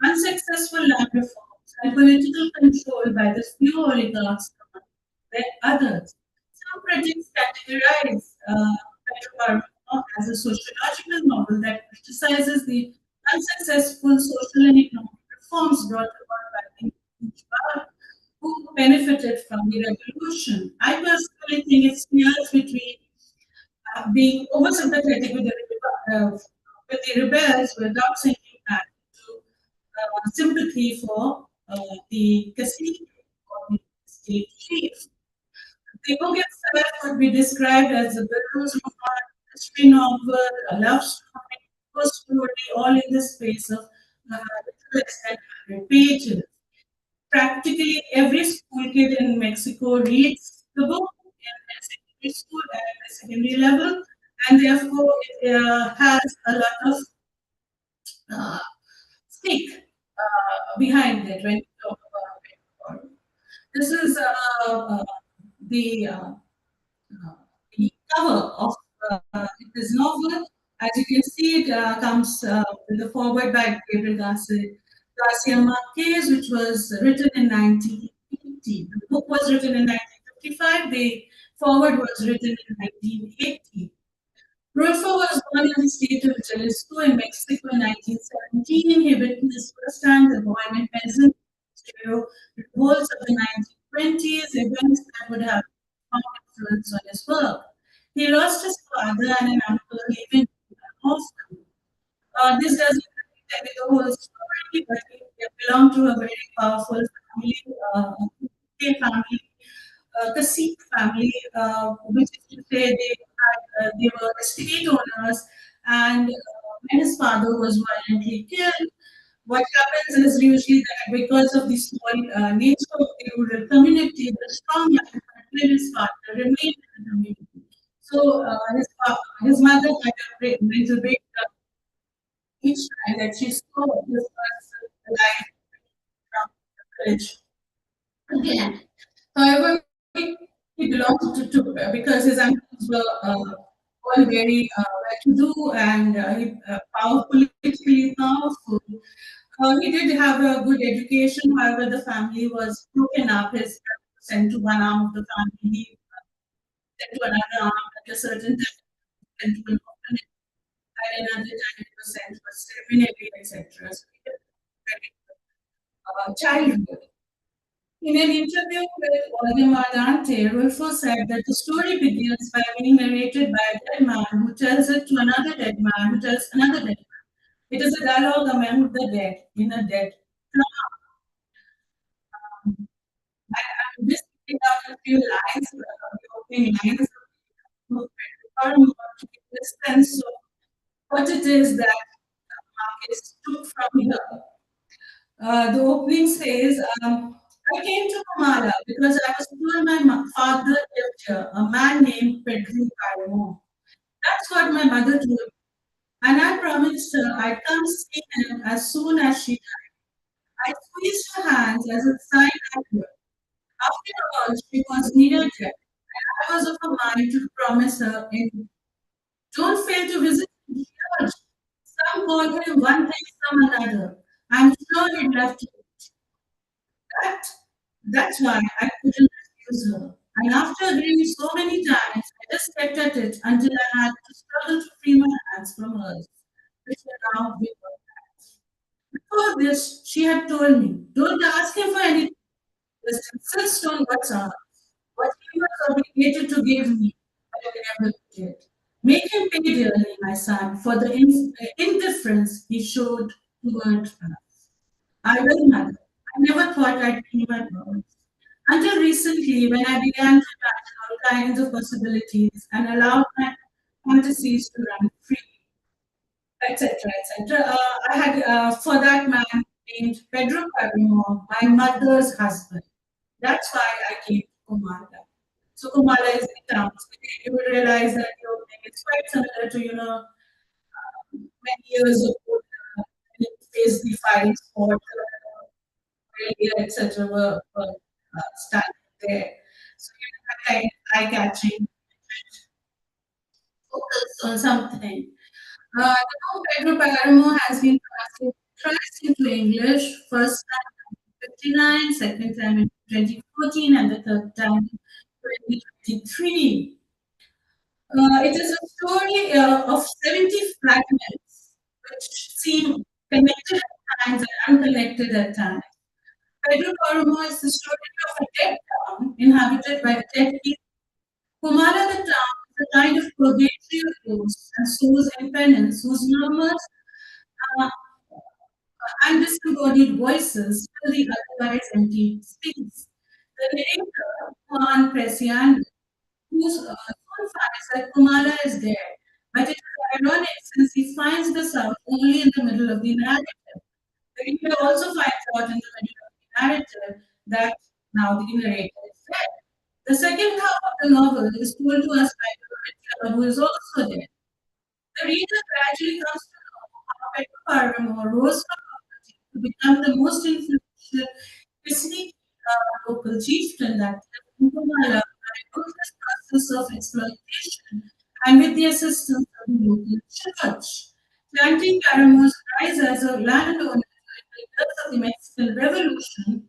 [SPEAKER 6] unsuccessful land reforms, and political control by the few oligarchs among the others. Some critics categorize Pedro Paramore as a sociological novel that criticizes the unsuccessful social and economic reforms brought about by the bourgeois who benefited from the revolution. I personally think it smears between being over sympathetic with the rebels without sinking back to sympathy for the cacique or the state chief. The book itself could be described as a Belarus history novel, a love story, a story, all in the space of less than 100 pages. Practically every school kid in Mexico reads the book in secondary school and at the secondary level, and therefore it has a lot of uh, stake behind it when you talk about it. This is the the cover of this novel. As you can see, it comes with the foreword by Gabriel Garcia Marquez, which was written in 1980. The book was written in 1955. The foreword was written in 1980. Rulfo was born in the state of Jalisco in Mexico in 1917. He witnessed firsthand the bohemian peasant revolts of the 1920s, events that would have strong influence on his work. He lost his father and an uncle living in an orphan. This doesn't really tell you the whole story, but he belonged to a very powerful family, the Sikh family, which is to say they were estate owners, and when his father was violently killed, what happens is usually that because of the small nature of the rural community, the strong man until his father remained in the community. So his mother had a mental breakdown each time that she saw this person alive from the village again. However, he belonged because his uncles were all very well-to-do and politically powerful. He did have a good education, however, the family was broken up. His brother was sent to one arm of the family, he sent to another arm at a certain time, sent to an orphanage. At another time, it was was seminary, etc. So he had very childhood. In an interview with Waldemar Dante, Rulfo said that the story begins by being narrated by a dead man who tells it to another dead man who tells another dead man. It is a dialogue among the dead in a dead drama. I'm just picking out a few lines, the opening lines of to give a sense of what it is that Marcus took from here. The opening says, I came to Kamala because I was told my father lived here, a man named Pedro Carmo. That's what my mother told me. And I promised her I'd come see him as soon as she died. I squeezed her hands as a sign I would. After all, she was near death, and I was of a mind to promise her anything. Don't fail to visit the church. Some call him one thing, some another. I'm sure he'd love to. That, that's why I couldn't refuse her. And after agreeing so many times, I just kept at it until I had to struggle to free my hands from hers, which were now big hands. Before this, she had told me, don't ask him for anything, just insist on what's ours. What he was obligated to give me, but I never did. Make him pay dearly, my son, for the indifference he showed toward us. I will, mother. I never thought I'd keep my promise. Until recently, when I began to imagine all kinds of possibilities and allowed my fantasies to run free, etc., etc. I had, for that man named Pedro Carimo, my mother's husband. That's why I came to Kumala. So Kumala is the town. So you will realize that the opening is quite similar to, many years ago, when it faced the firing spot, etc. were standing there. So that kind of eye-catching focus on something. The book Pedro Palermo has been translated twice into English, first time in 1959, second time in 2014, and the third time in 2023. It is a story of 70 fragments which seem connected at times and unconnected at times. Pedro Palermo is the story of a dead town inhabited by dead people. Kumala the town is a kind of purgatory of ghosts and souls in penance whose murmurs uh, and disembodied voices fill the otherwise empty space. The narrator, Juan Presian, who soon finds that Kumala is there, but it is ironic since he finds this out only in the middle of the narrative. The reader also finds out in the middle of the narrative that now the narrator is dead. The second half of the novel is told to us by the narrator who is also dead. The reader gradually comes to know how Pedro Paramo rose from poverty to become the most influential Pisni local chieftain that lived in Kumala by a ruthless process of exploitation and with the assistance of the local church. Planting Paramo's rise as a landowner in the years of the Mexican Revolution,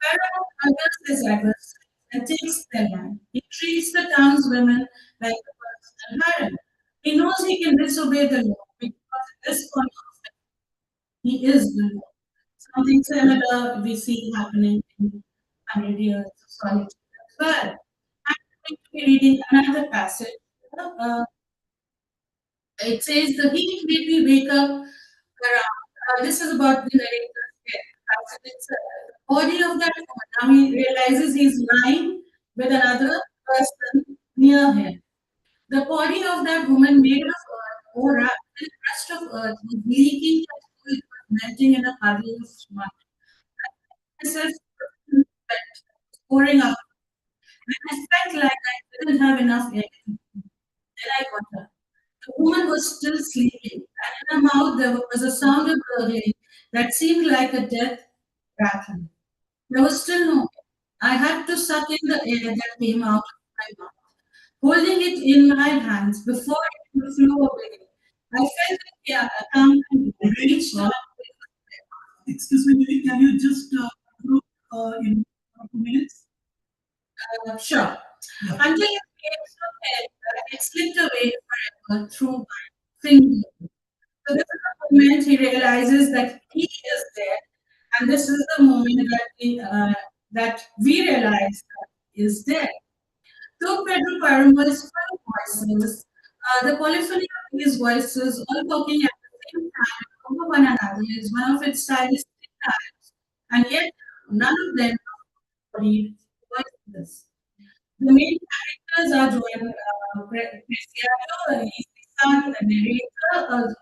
[SPEAKER 6] Paramo murders his adversaries and takes their land. He treats the townswomen like a personal harem. He knows he can disobey the law because at this point of time, he is the law. Something similar we see happening in 100 Years of Solitude as well. I'm going to be reading another passage. Uh, it says, the heat made me wake up around. This is about the narrator's death. It's the body of that woman. Now he realizes he's lying with another person near him. The body of that woman made of earth or wrapped in a crust of earth was leaking as though it was melting in a puddle of mud. Myself pouring out, and I felt like I didn't have enough air. Then I got her. The woman was still sleeping, and in her mouth there was a sound of gurgling that seemed like a death rattle. There was still no air. I had to suck in the air that came out of my mouth, holding it in my hands before it would flow away. I felt the come and reached out.
[SPEAKER 3] Excuse me, Lily, can you just group in 2 minutes?
[SPEAKER 6] Sure.
[SPEAKER 3] Yeah.
[SPEAKER 6] Until it came so head that it slipped away forever through my fingers. So this is the moment he realizes that he is dead, and this is the moment that we realize that he is dead. So Pedro Paramo's five voices, the polyphony of these voices all talking at the same time over one another is one of its stylistic types, and yet none of them embodied voices. The main characters are Joan Preciado, he's the son, the narrator.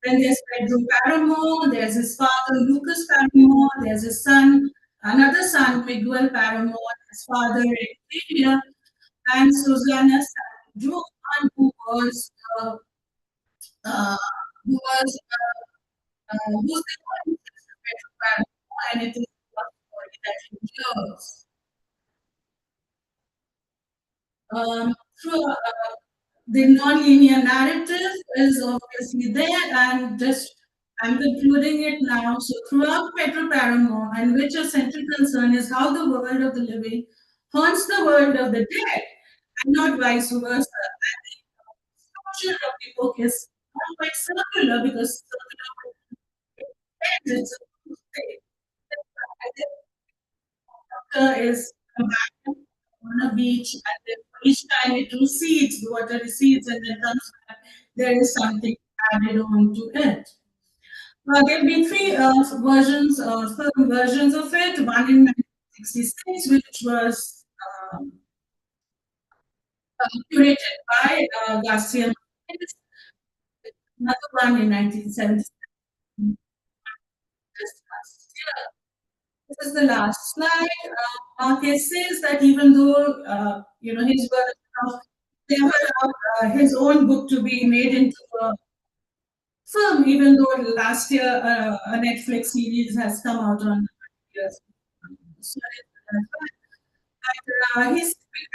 [SPEAKER 6] Then there's Pedro Paramore, there's his father Lucas Paramore, there's his son, another son Miguel Paramore, his father Xavier, and Susanna Joan, uh, uh, who's the one Pedro Paramore, and it is a story that he hears. Through the non-linear narrative is obviously there, and just I'm concluding it now. So throughout Pedro Paramore, and which a central concern is how the world of the living haunts the world of the dead, and not vice versa. And the structure of the book is not quite circular because it's is on a beach, and then each time it recedes, the water recedes and then comes back, there is something added on to it. There have been three film versions of it. One in 1966, which was curated by Garcia Marquez. Another one in 1977. This is the last slide. Marquez says that even though his version of never allowed his own book to be made into a film, even though last year a Netflix series has come out on years.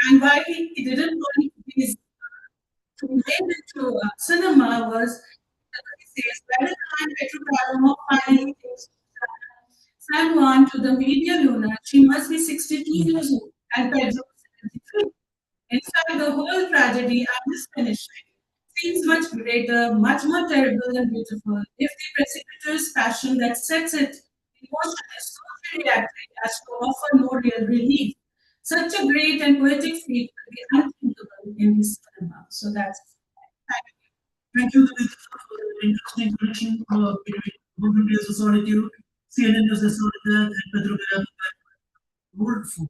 [SPEAKER 6] And why he didn't want these to be made into cinema was he says by the time Petro Paramore finally takes San Juan to the Media Luna, she must be 62 years old and Pedro 73. In fact, the whole tragedy I'm just finishing seems much greater, much more terrible and beautiful if the precipitous passion that sets it in motion is so reactive as to offer no real relief. Such a great and poetic feat would be unthinkable in this cinema. So that's
[SPEAKER 3] Thank you, David, for the interesting connection between Google News of Solitude, CNN News of Solitude, and Pedro Vera. Wonderful.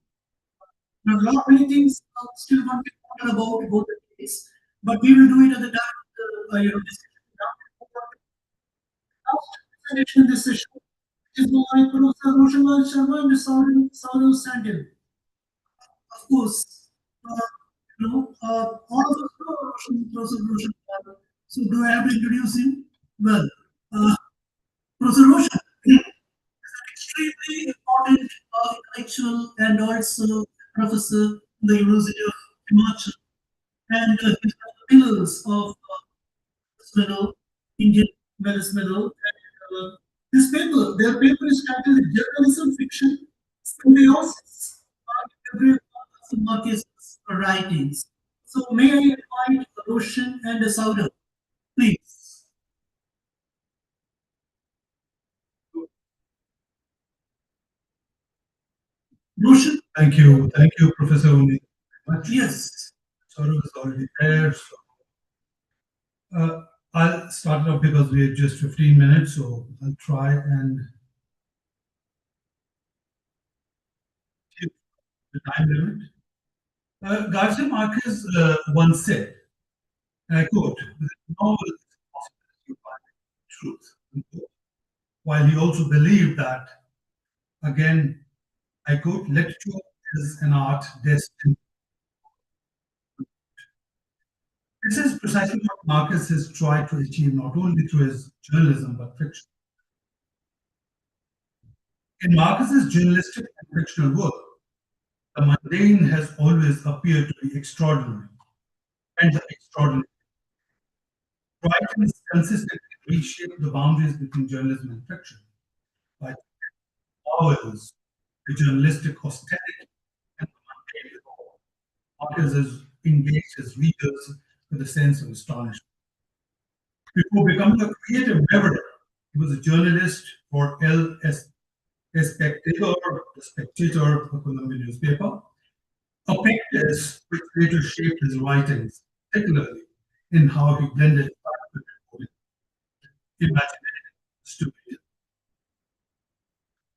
[SPEAKER 3] Now, a lot of many things still want to be talked about both the days, but we will do it at the time of the discussion. After the this session, which is by Professor Roshanlal Sharma and Saurav Sandil. Of course, all of us know Professor Roshan. So, do I have to introduce him? Well, Professor Roshan is an extremely important intellectual and also professor in the University of Himachal, and he's one of the pillars of Medal, Indian Wellness Medal. And, their paper is titled Journalism Fiction Symbiosis of Gabriel Marquez's writings. So, may I invite Roshan and Saurav, please. Roshan.
[SPEAKER 1] Thank you, Professor Uni.
[SPEAKER 3] Yes.
[SPEAKER 1] Saurav is already there. So, I'll start it off because we have just 15 minutes, so I'll try and keep the time limit. Garcia Marquez once said, and I quote, "The novel is possible to find truth," unquote. While he also believed that, again, I quote, "literature is an art destined." This is precisely what Marquez has tried to achieve, not only through his journalism, but fiction. In Marquez's journalistic and fictional work, the mundane has always appeared to be extraordinary, and the extraordinary. Writings consistently reshape the boundaries between journalism and fiction by powers, the journalistic austerity, and the mundane law. Marquez has engaged his readers with a sense of astonishment.
[SPEAKER 7] Before becoming a creative maverick, he was a journalist for El Espectador, the Spectator, a Colombian newspaper, a practice which later shaped his writings, particularly in how he blended fact with imagination, stupidity.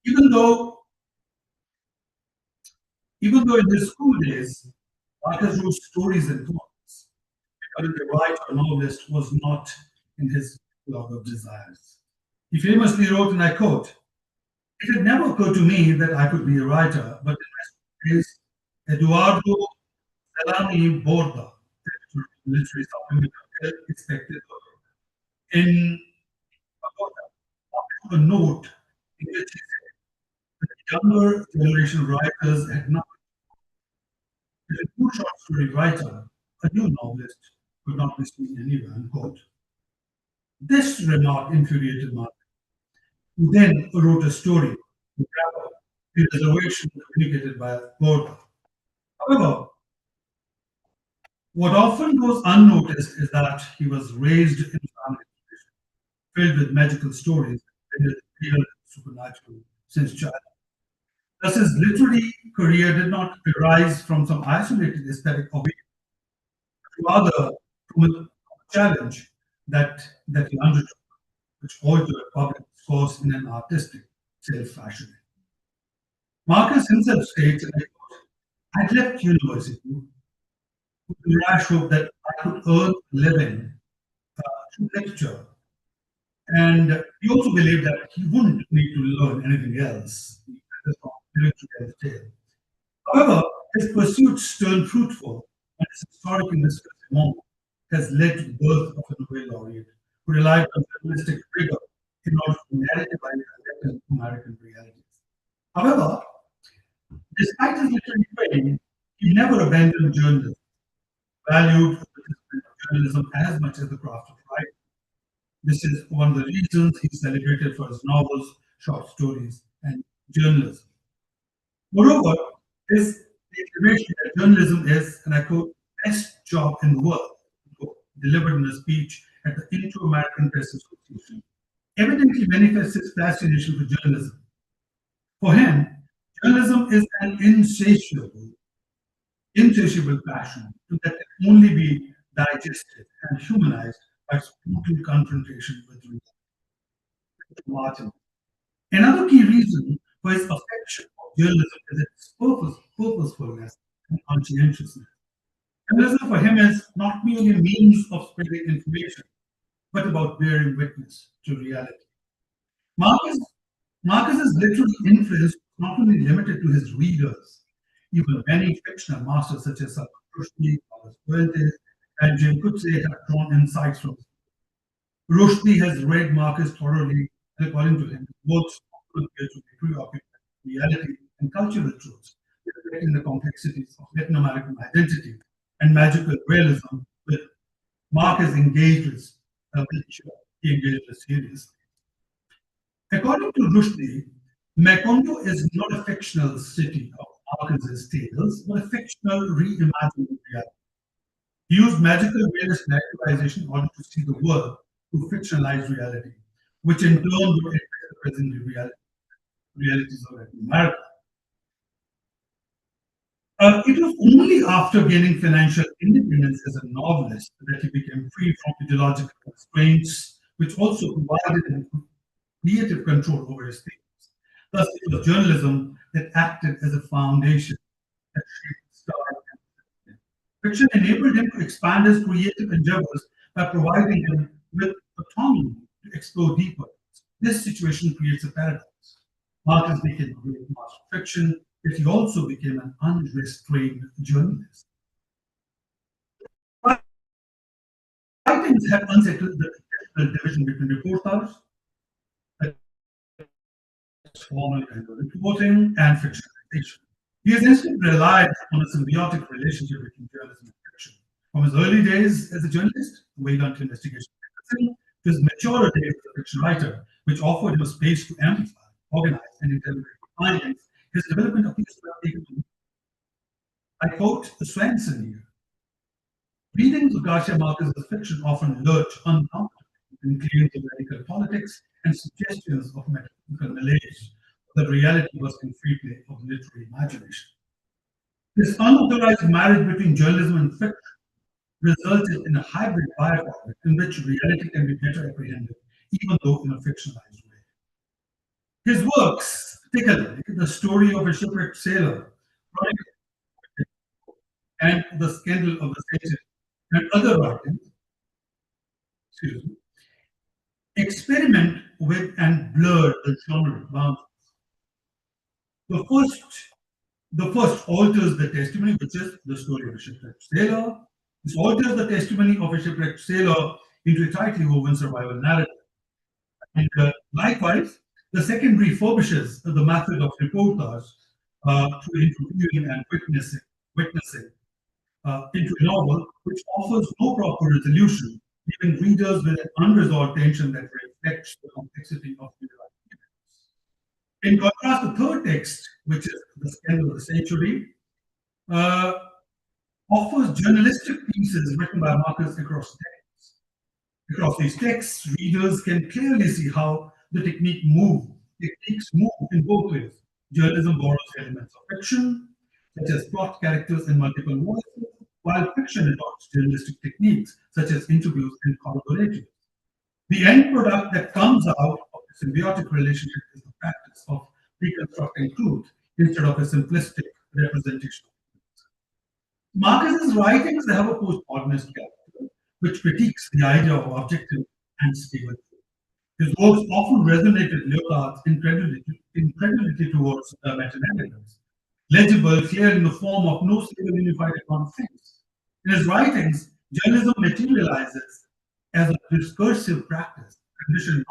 [SPEAKER 7] Even though, even though in his school days, Marcus wrote stories and poems, becoming a writer or novelist was not in his log of desires. He famously wrote, and I quote, "It had never occurred to me that I could be a writer, but in my school days, Eduardo Salami Borda, literary supplement of El Espectador, in a note in which he said that younger generation writers had not, as a new short story writer, a new novelist could not be seen anywhere, unquote. This remark infuriated Mark, who then wrote a story to wrap up the reservation communicated by Borda. However, what often goes unnoticed is that he was raised in a family filled with magical stories and real supernatural since childhood. Thus, his literary career did not arise from some isolated aesthetic awakening, but rather from a challenge that he undertook, which altered public discourse in an artistic, self-fashioned. Marcus himself states, and I quote, "I left university with the rash hope that I could earn a living through literature. And he also believed that he wouldn't need to learn anything else. However, his pursuits turned fruitful, and his historic and discursive moment has led to the birth of a Nobel laureate who relied on journalistic rigor in order to narrativize Latin American realities. However, despite his literary fame, he never abandoned journalism, valued journalism as much as the craft of writing. This is one of the reasons he's celebrated for his novels, short stories, and journalism. Moreover, his declaration that journalism is, and I quote, best job in the world, delivered in a speech at the Inter-American Press Association, evidently manifests his fascination for journalism. For him, journalism is an insatiable passion that can only be digested and humanized by its brutal confrontation with reality. Martin. Another key reason for his affection of journalism is its purposefulness and conscientiousness. Journalism for him is not merely a means of spreading information, but about bearing witness to reality. Marcus's literary influence was not only limited to his readers, even many fictional masters such as Salman Rushdie, Carlos Fuentes, and Jim Coetzee have drawn insights from him. Rushdie has read Marcus thoroughly, and according to him, works often appear to be preoccupied with reality and cultural truths, reflecting the complexities of Latin American identity and magical realism with Marcus engaged with he engaged with seriously. According to Rushdie, Macondo is not a fictional city of Marcus's tales, but a fictional reimagined reality. He used magical realist narrativization in order to see the world through fictionalized reality, which in turn would affect the present realities of Latin America. It was only after gaining financial independence as a novelist that he became free from ideological constraints, which also provided him creative control over his themes. Thus, it was journalism that acted as a foundation that shaped his style. Fiction enabled him to expand his creative endeavors by providing him with autonomy to explore deeper. This situation creates a paradox. Marcus became a great master of fiction, yet he also became an unrestrained journalist. Writings have unsettled the division between reportage, formal and reporting, and fictionalization. He has instead relied on a symbiotic relationship between journalism and fiction. From his early days as a journalist, way down to investigation, to his maturer days as a fiction writer, which offered him a space to amplify, organize, and interpret findings, his development appears to have taken. I quote Swenson here. Readings of Garcia Marquez's fiction often lurch uncomfortably and claims of radical politics and suggestions of metaphysical malaise. The reality was in free play of literary imagination. This unauthorized marriage between journalism and fiction resulted in a hybrid byproduct in which reality can be better apprehended, even though in a fictionalized way. His works, particularly The Story of a Shipwrecked Sailor, and The Scandal of the Satan, and other writings, experiment with and blur the genre boundaries. The first alters the testimony, which is the story of a shipwrecked sailor. This alters the testimony of a shipwrecked sailor into a tightly woven survival narrative. And likewise, the second refurbishes the method of reportage through interviewing and witnessing into a novel which offers no proper resolution, leaving readers with an unresolved tension that reflects the complexity of real life events. In contrast, the third text, which is The Scandal of the Century, offers journalistic pieces written by Marcus across texts. Across these texts, readers can clearly see how the techniques move in both ways. Journalism borrows elements of fiction, such as plot characters and multiple voices, while fiction adopts journalistic techniques, such as interviews and corroborations. The end product that comes out of the symbiotic relationship is the practice of reconstructing truth instead of a simplistic representation. Marcus's writings have a postmodernist character, which critiques the idea of objective and stable truth. His works often resonate with Lyotard's incredulity towards meta-narratives, legible, clear in the form of no single unified account of things. In his writings, journalism materializes as a discursive practice, conditioned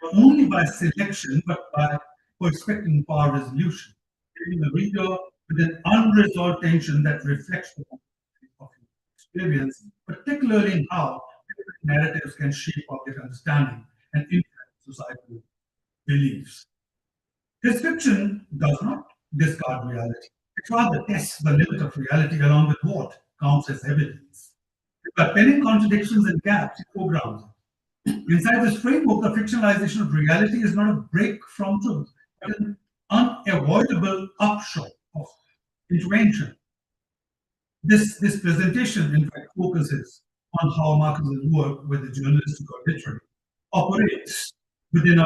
[SPEAKER 7] not only by selection, but by perspective and power resolution, giving the reader with an unresolved tension that reflects the complexity of experience, particularly in how different narratives can shape public understanding and influence societal beliefs. His fiction does not discard reality. It rather tests the limit of reality along with what counts as evidence. By penning contradictions and gaps, it foregrounds it. Inside this framework, the fictionalization of reality is not a break from truth, but an unavoidable upshot of intervention. This presentation, in fact, focuses on how Marcus's work, whether journalistic or literary, operates within a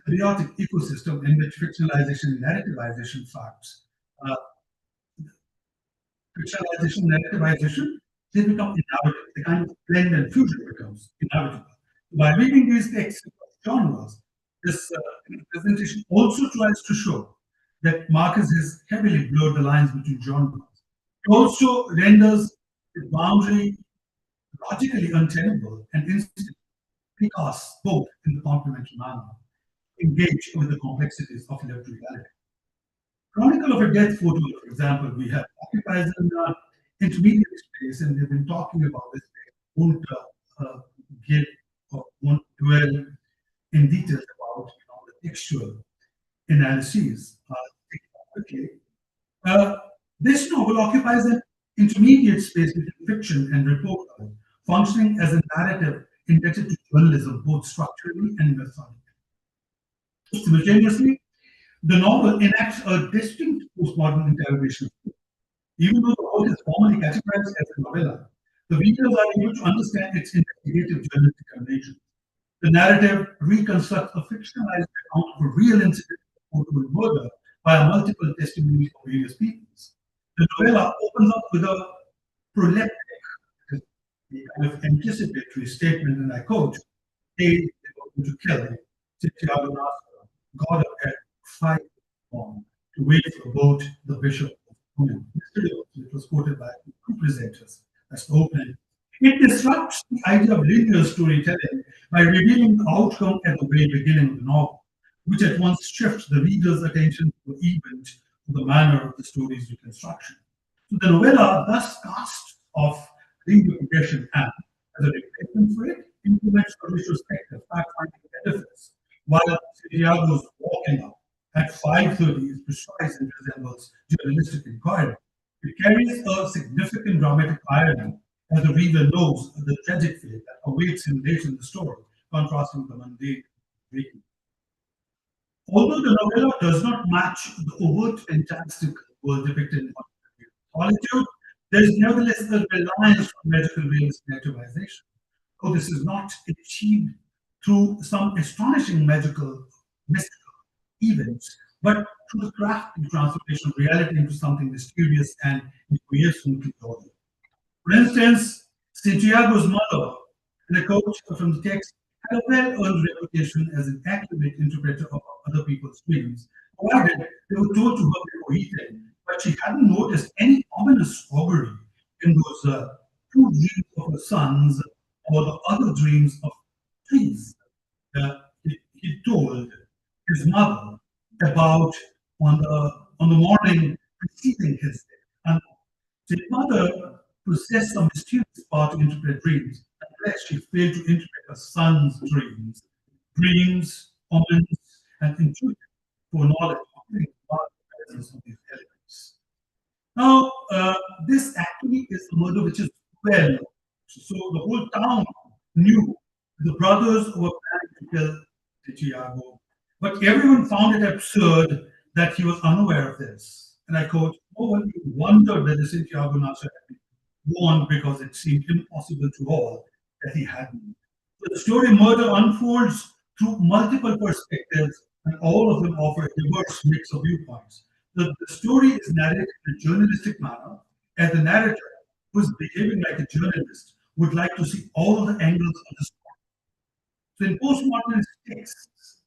[SPEAKER 7] symbiotic ecosystem in which fictionalization and narrativization facts. They become inevitable. The kind of blend and fusion becomes inevitable. By reading these texts across genres, this presentation also tries to show that Marcus has heavily blurred the lines between genres. It also renders the boundary logically untenable and instantly casts both in the complementary manner, engage with the complexities of lived reality. Chronicle of a Death photo, for example, we have occupies an intermediate space, and we've been talking about this. Won't give or won't dwell in details about the textual analyses. Quickly, this novel occupies an intermediate space between fiction and reportage, functioning as a narrative indebted to journalism, both structurally and methodically. Simultaneously, the novel enacts a distinct postmodern interrogation. Even though the work is formally categorized as a novella, the readers are able to understand its investigative journalistic nature. The narrative reconstructs a fictionalized account of a real incident of murder by multiple testimonies of various peoples. The novella opens up with a proleptic, kind of anticipatory statement, and I quote, "They were going to kill him. Santiago God of Heaven, fight on to wait for a vote, the bishop of Rome." It was quoted by two presenters. That's the opening. It disrupts the idea of linear storytelling by revealing the outcome at the very beginning of the novel, which at once shifts the reader's attention to the event, to the manner of the story's reconstruction. So the novella thus casts off linear progression and, as a replacement for it, implements a retrospective fact-finding edifice, while Santiago's walking up at 5:30 is precise and resembles journalistic inquiry. It carries a significant dramatic irony as the reader knows the tragic fate that awaits him later in the story, contrasting the mundane dream. Although the novella does not match the overt fantastic world depicted in Solitude, there is nevertheless a reliance on magical realist narrativization. Though this is not achieved through some astonishing mystical events, but through the crafty transformation of reality into something mysterious and acquiescent to order. For instance, Santiago's mother, in a quote from the text, had a well-earned reputation as an accurate interpreter of other people's dreams, provided they were told to her before eating, but she hadn't noticed any ominous augury in those two dreams of her sons or the other dreams of trees he told his mother about on the morning preceding his death. And his mother possessed some mysterious power to interpret dreams. Unless she failed to interpret her son's dreams, omens, and intuition for knowledge of the presence of these elements. Now, this actually is a murder which is well known. So the whole town knew the brothers were planning to kill Santiago, but everyone found it absurd that he was unaware of this. And I quote, "No one wondered whether Santiago Nasser had been warned because it seemed impossible to all that he hadn't." The story Murder unfolds through multiple perspectives, and all of them offer a diverse mix of viewpoints. The story is narrated in a journalistic manner, as the narrator, who is behaving like a journalist, would like to see all the angles of the story. So in postmodernist texts,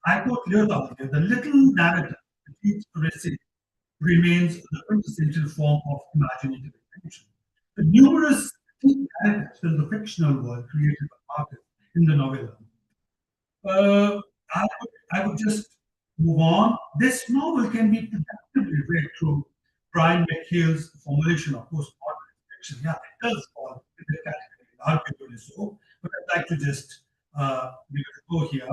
[SPEAKER 7] I quote Leopold here, the little narrator, the receipt, remains the quintessential form of imaginative invention. The numerous characters fill the fictional world created by artists in the novella. I would just move on. This novel can be productively read through Brian McHale's formulation of postmodern fiction. Yeah, it does fall in the category, arguably so, but I'd like to just give it a go here.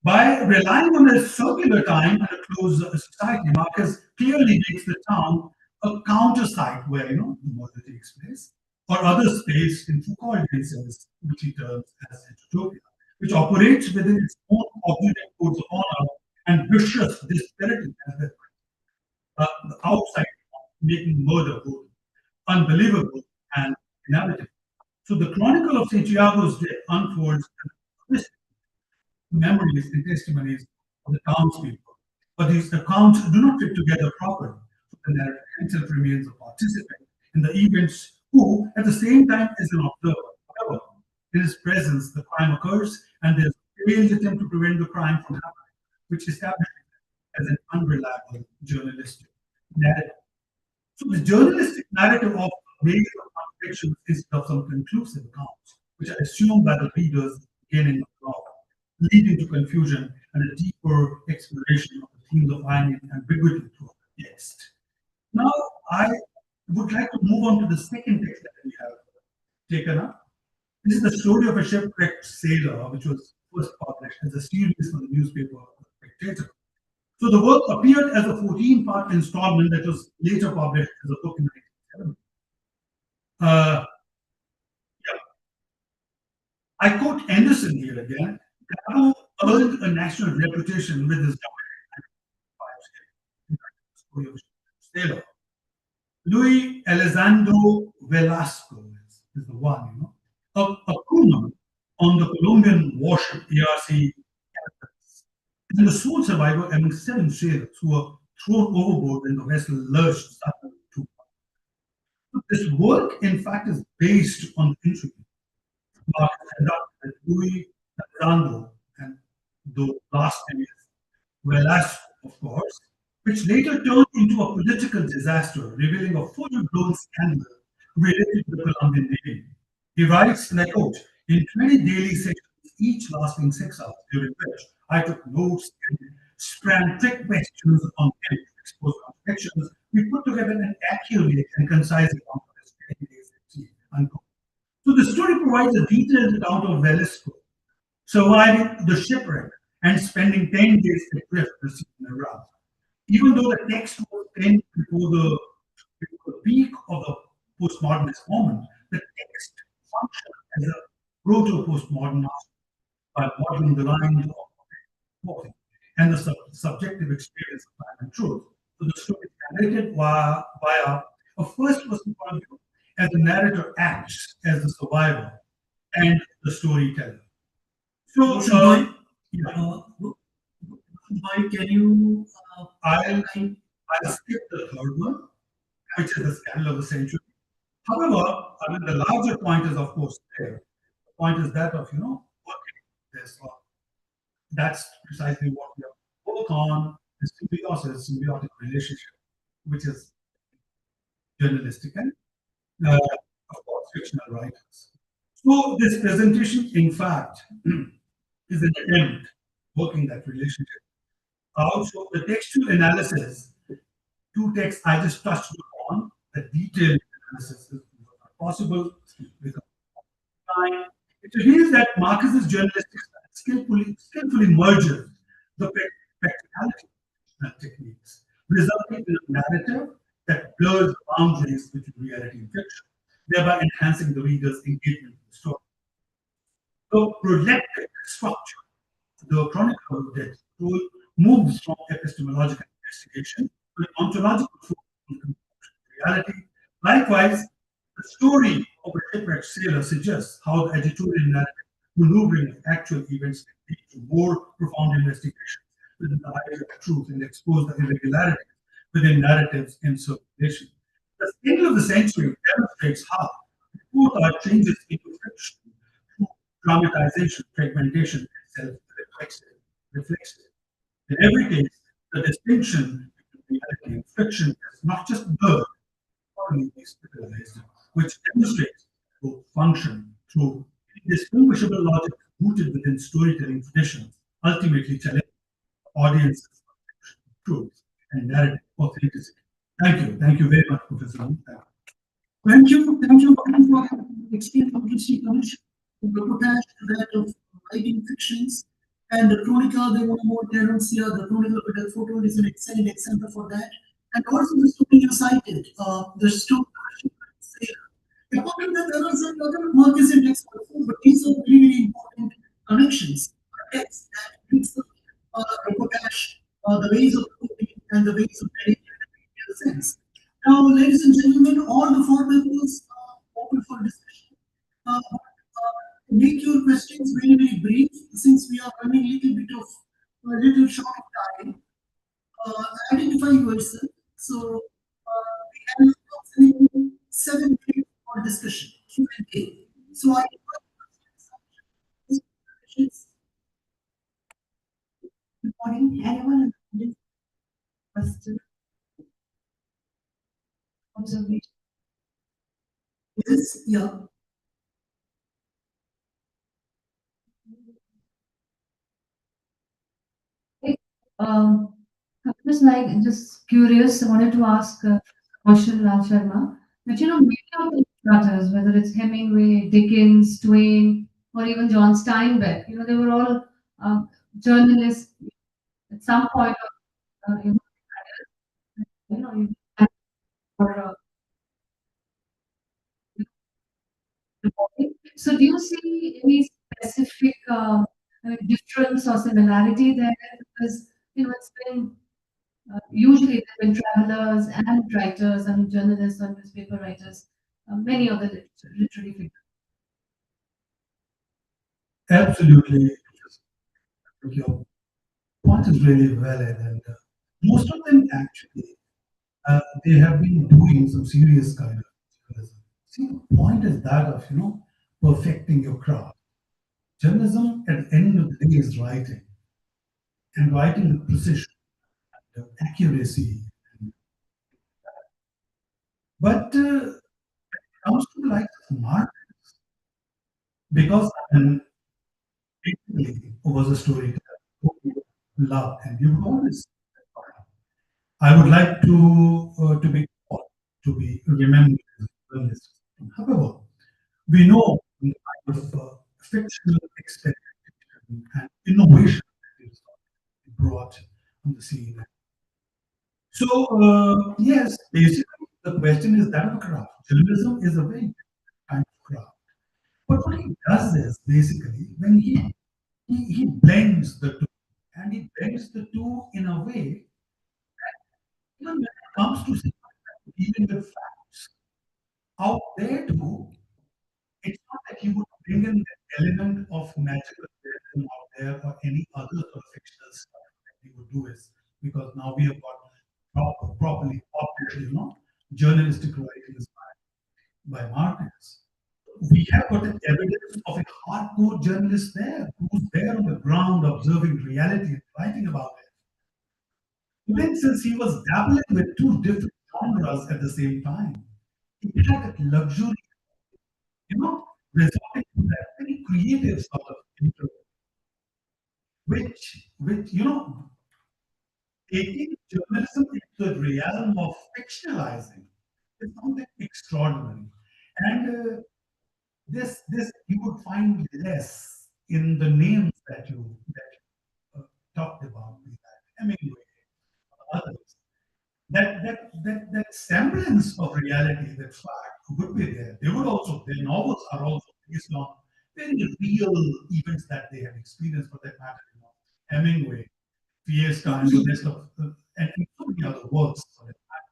[SPEAKER 7] By relying on a circular time and a closed society, Marcus clearly makes the town a counter site where the murder takes place, or other space in Foucault's sense, which he terms as utopia, which operates within its own object codes of honor and vicious disparity as the outside making murder both unbelievable and inevitable. So the chronicle of Santiago's death unfolds as memories and testimonies of the townspeople, but these accounts do not fit together properly. So the narrator himself remains a participant in the events, who at the same time is an observer. However, in his presence, the crime occurs, and there's a failed attempt to prevent the crime from happening, which establishes it as an unreliable journalistic narrative. So the journalistic narrative of ways of contradictions instead of some conclusive accounts, which are assumed by the readers beginning of the novel, leading to confusion and a deeper exploration of the themes of irony and ambiguity throughout the text. Now, I would like to move on to the second text that we have taken up. This is the story of a shipwrecked sailor, which was first published as a series for the newspaper Spectator. So the work appeared as a 14-part installment that was later published as a book in 1970. I quote Anderson here again. Gabo earned a national reputation with his sailor. Luis Elizondo Velasco is the one, a crewman on the Colombian warship ARC, and the sole survivor among 7 sailors who were thrown overboard when the vessel lurched suddenly to. This work, in fact, is based on the interview Marcus conducted with Luis Elizondo, and the last name is Velasco, of course, which later turned into a political disaster, revealing a full-blown scandal related to the Colombian Navy. He writes, and I quote, "In 20 daily sessions, each lasting 6 hours, during which I took notes and sprang trick questions on him to expose contradictions, we put together an accurate and concise account of his 20 days at sea." Unquote. So the story provides a detailed account of Velasco surviving the shipwreck and spending 10 days adrift receiving a route. Even though the text was penned before the peak of the postmodernist moment, the text functioned as a proto-postmodern master by modeling the lines of walking and the subjective experience of time and truth. So the story is narrated via a first-person point of view, as the narrator acts as the survivor and the storyteller. So, yeah,
[SPEAKER 3] Can you,
[SPEAKER 7] I'll skip the third one, which is the scandal of the century. However, I mean, the larger point is, of course, there. The point is that of, working this. That's precisely what we have work on, the symbiotic relationship, which is journalistic and, of course, fictional writers. So this presentation, in fact, is an attempt working that relationship out. So the textual analysis, two texts I just touched upon, the detailed analysis is not possible because of time. It reveals that Marcus's journalistic style skillfully merges the practicality and techniques, resulting in a narrative that blurs the boundaries between reality and fiction, thereby enhancing the reader's engagement with the story. The proleptic structure, the chronicle of death rule, moves from epistemological investigation to an ontological focus on reality. Likewise, the story of a shipwrecked sailor suggests how the editorial narrative maneuvering of actual events can lead to more profound investigations within the idea of truth and expose the irregularities within narratives in circulation. The scandal of the century demonstrates how both are changes into fiction through dramatization, fragmentation, and self-reflexive. In every case, the distinction between reality and fiction is not just blurred, only stabilized, which demonstrates both function through indistinguishable logic rooted within storytelling traditions, ultimately challenging audiences' perception of truth and narrative authenticity. Thank you. Thank you very much, Professor.
[SPEAKER 3] thank you for explaining publicity commission, the reportage to that of writing fictions, and the Chronicle, they want more Terence here. The Chronicle of the Photo is an excellent example for that. And also the story you cited, the story. Apart from that, there are some other markers in text also, but these are really, really important connections, text that gives the reportage, the ways of coding and the ways of getting in a sense. Now, ladies and gentlemen, all the four members are open for discussion. Make your questions very, very brief, since we are running a little short of time. Identify yourself. So we have approximately 7 minutes for discussion, Q&A. So I
[SPEAKER 4] Good morning. Anyone have question? Observation?
[SPEAKER 3] yes, yeah.
[SPEAKER 8] Um, I was like just curious. I wanted to ask Kaushal Lal Sharma that many of the writers, whether it's Hemingway, Dickens, Twain, or even John Steinbeck, they were all journalists at some point of you or reporting. So, do you see any specific difference or similarity there? Because it's been usually there have been travelers and writers and journalists and newspaper writers, many other literary figures.
[SPEAKER 7] Absolutely. Your point is really valid, and most of them actually they have been doing some serious kind of journalism. See, the point is that of perfecting your craft. Journalism at the end of the day is writing, and writing with precision, and accuracy. But it comes to like smart because basically was a storyteller who you love and you always. I would like to be remembered as a journalist. However, we know the kind of fictional experimentation and innovation that is brought on the scene. So yes, basically The question is that of a craft. Journalism is a very different kind of craft. But what he does is basically when he blends the two, and he blends the two in a way even when it comes to dealing with facts. Out there too, it's not that he would bring in the element of magical realism out there or any other sort of fictional stuff that he would do is because now we have got properly published, journalistic writings by marketers. We have got the evidence of a hardcore journalist there who's there on the ground observing reality and writing about it. Even since he was dabbling with two different genres at the same time, he had that luxury, resorting to that very creative sort of intro, which taking journalism into the realm of fictionalizing is something extraordinary. And this you would find less in the names that you talked about, be that Hemingway or others. That semblance of reality, that fact would be there. They would also, their novels are also based on very real events that they have experienced for that matter. Hemingway, Fiesta, and the rest of and so many other works for that matter.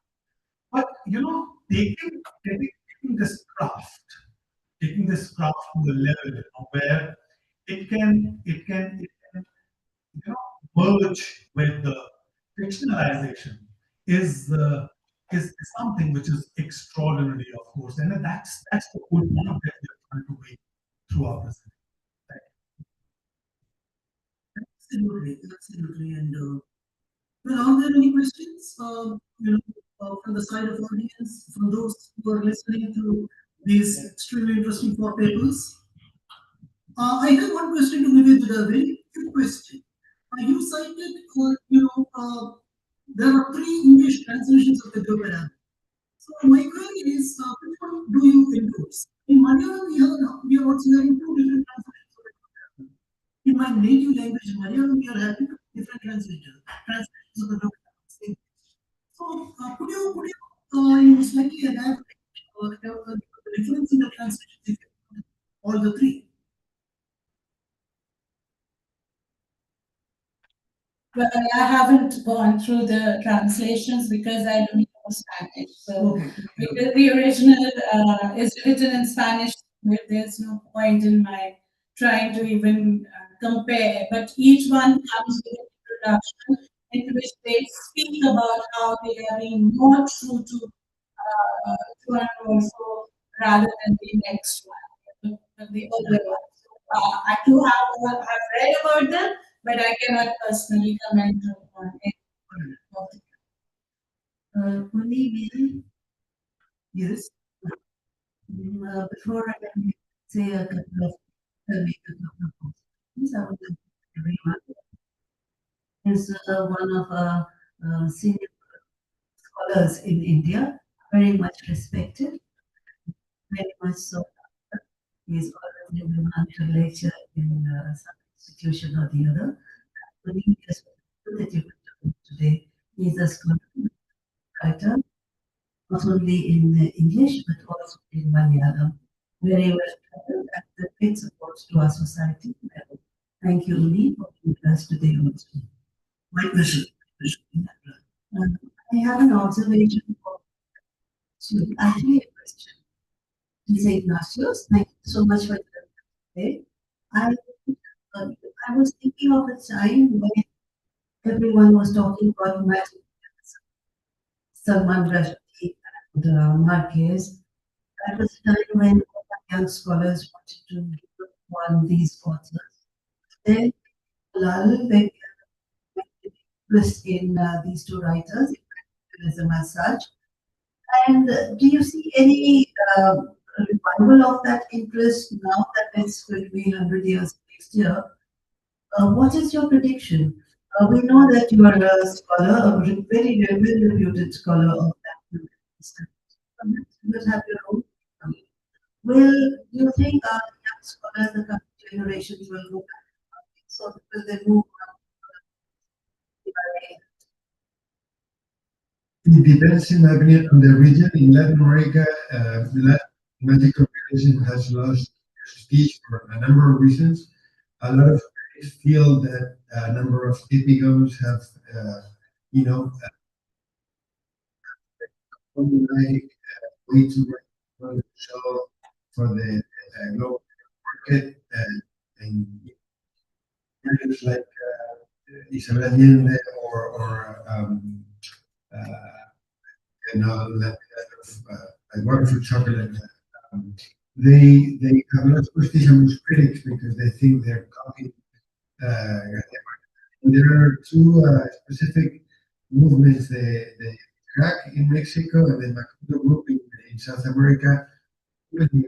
[SPEAKER 7] But taking this craft, to the level where it can merge with the fictionalization is is something which is extraordinary, of course, and that's the whole point that we're trying to make through our presentation.
[SPEAKER 3] Absolutely, absolutely. And well, are there any questions? From the side of audience, from those who are listening to these extremely interesting four papers. I have one question to Vivid, a very quick question. You cited, there are three English translations of the Gopala. So my query is, which one do you endorse? In Malayalam, we are also having two different translations of the Gopala. In my native language, Malayalam, we are having different translations of the Gopala. So could you slightly elaborate the difference in the translations, all the three?
[SPEAKER 6] Well, I haven't gone through the translations because I don't know Spanish. So, because the original is written in Spanish, there's no point in my trying to even compare. But each one comes with an introduction in which they speak about how they are being more true to one also rather than the next one, the other one. So, I do have read about them, but I cannot personally comment on any of them.
[SPEAKER 4] Only
[SPEAKER 3] Yes.
[SPEAKER 4] before I can say a couple of make a couple of comments, I would like to thank everyone. Is one of our senior scholars in India, very much respected, very much so. He's always in demand to lecture in some institution or the other. But he is that you could today. He's a scholar, writer, not only in English but also in Malayalam. Very well traveled and the great support to our society. Thank you, Uli, for being with us today also.
[SPEAKER 3] My pleasure.
[SPEAKER 4] I have an observation for you. Actually, a question. Ms. Ignatius, thank you so much for your today. I, I was thinking of a time when everyone was talking about magic, Salman Rushdie and Marquez. That was a time when young scholars wanted to give on these authors. Then lull the interest in these two writers, journalism as such. And do you see any revival of that interest now that it's going to be 100 years next year? What is your prediction? We know that you are a scholar, a very well reputed scholar of that. You have your own. Will you think our young scholars, the coming generations will go back? So will they move on?
[SPEAKER 1] It depends, in my opinion, on the region. In Latin America, magical realism has lost prestige for a number of reasons. A lot of critics feel that a number of epigones have, you know, formulaic way to run the show for the global market, and areas like Isabel Allende or like wonderful chocolate. Um, they have lost prestige amongst critics because they think they're copying. Uh, and there are two specific movements: the crack in Mexico and the Macondo group in South America. Really,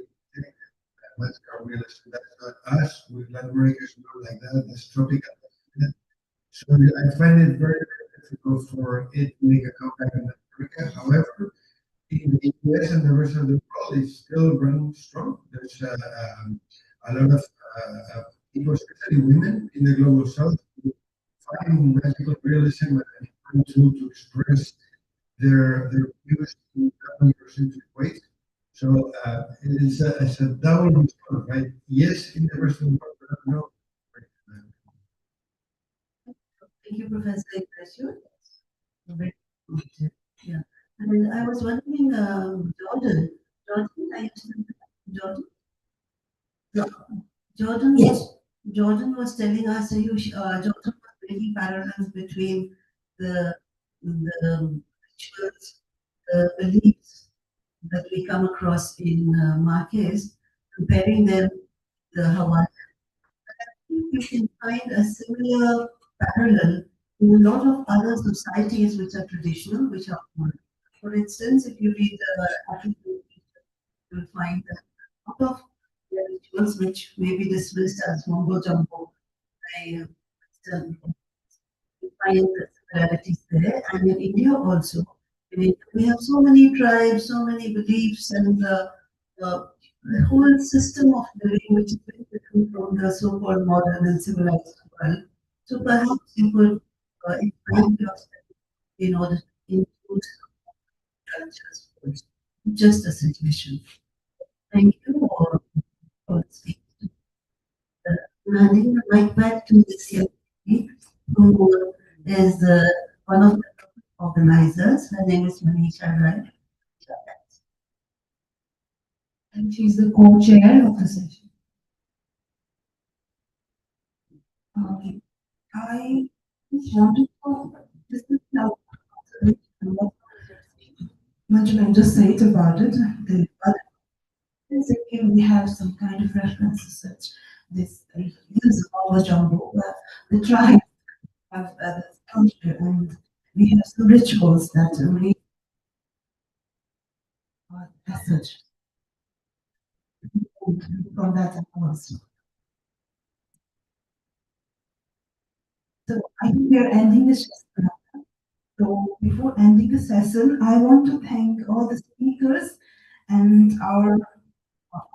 [SPEAKER 1] that's our realist. That's not us. With Latin America is not like that. That's tropical. So I find it very, very difficult for it to make a comeback in Latin America. However, in the US and the rest of the world, it's still running strong. There's a lot of people, especially women in the global south, who find magical realism and important tool to express their views in Eurocentric ways. So it's a double response, right? Yes, in the rest of the world, but no.
[SPEAKER 4] Thank you, Professor Ignacio. Very informative. Yeah. And I was wondering, Jordan, I used to, Jordan, Jordan, Jordan was telling us, Jordan was making parallels between the rituals, the beliefs that we come across in Marquez, comparing them to the Hawaii. You can find a similar parallel in a lot of other societies which are traditional, which are old. For instance, if you read African literature, you'll find that a lot of their rituals which may be dismissed as mumbo jumbo by Western, you find the similarities there. And in India also, we have so many tribes, so many beliefs, and the whole system of living which is very different from the so-called modern and civilized world. So perhaps you could expand yourself in order to include cultures first. Just a suggestion. Thank you for speaking. Handing the mic back to Ms. Yaki, who is one of the organizers. Her name is Manisha Rai.
[SPEAKER 8] And she's the co-chair of the session.
[SPEAKER 4] I just wanted to, this is now
[SPEAKER 9] Much can just say it about it. In Sikkim, we have some kind of references such this use of jumbo. The tribe have this culture, and we have some rituals that we as such. From that also. So I think we are ending this. So before ending the session, I want to thank all the speakers and our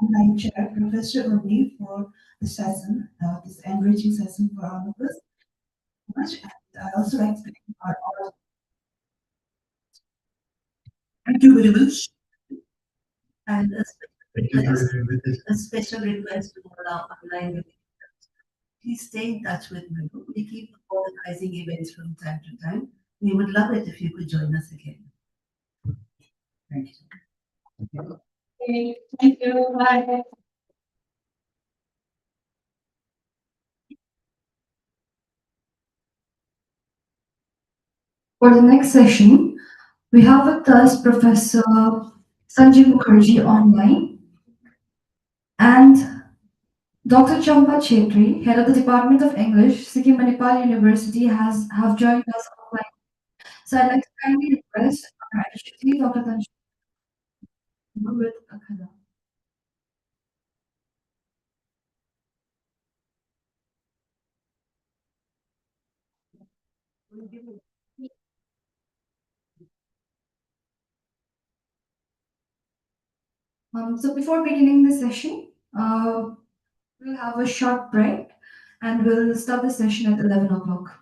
[SPEAKER 9] online chair, Professor Oni, for the session, this enriching session for all of us. Much. And I also like to thank our
[SPEAKER 3] Thank you very much.
[SPEAKER 4] and
[SPEAKER 1] Thank you for your invitation.
[SPEAKER 4] a special request to all our online visitors. Please stay in touch with me. We keep organizing events from time to time. We would love it if you could join us again. Thank you.
[SPEAKER 5] Okay, thank you. Bye.
[SPEAKER 8] For the next session, we have with us Professor Sanjay Mukherjee online and Dr. Champa Chetri, head of the Department of English, Sikkim Manipal University, have joined us online. So I'd like to kindly request our Ashwati, Dr. Tanshi, with Akada. So before beginning the session, we'll have a short break and we'll start the session at 11 o'clock.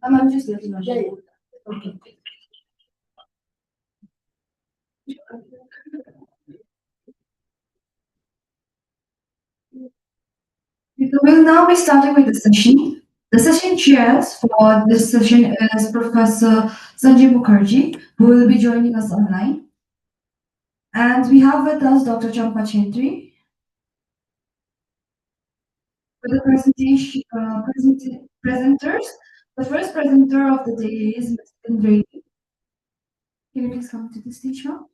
[SPEAKER 8] I'm just listening. Okay. We will now be starting with the session. The session chairs for this session is Professor Sanjay Mukherjee, who will be joining us online. And we have with us Dr. Champa Chetri. For the presenters, the first presenter of the day is Mr. Indra. Can you please come to the stage now?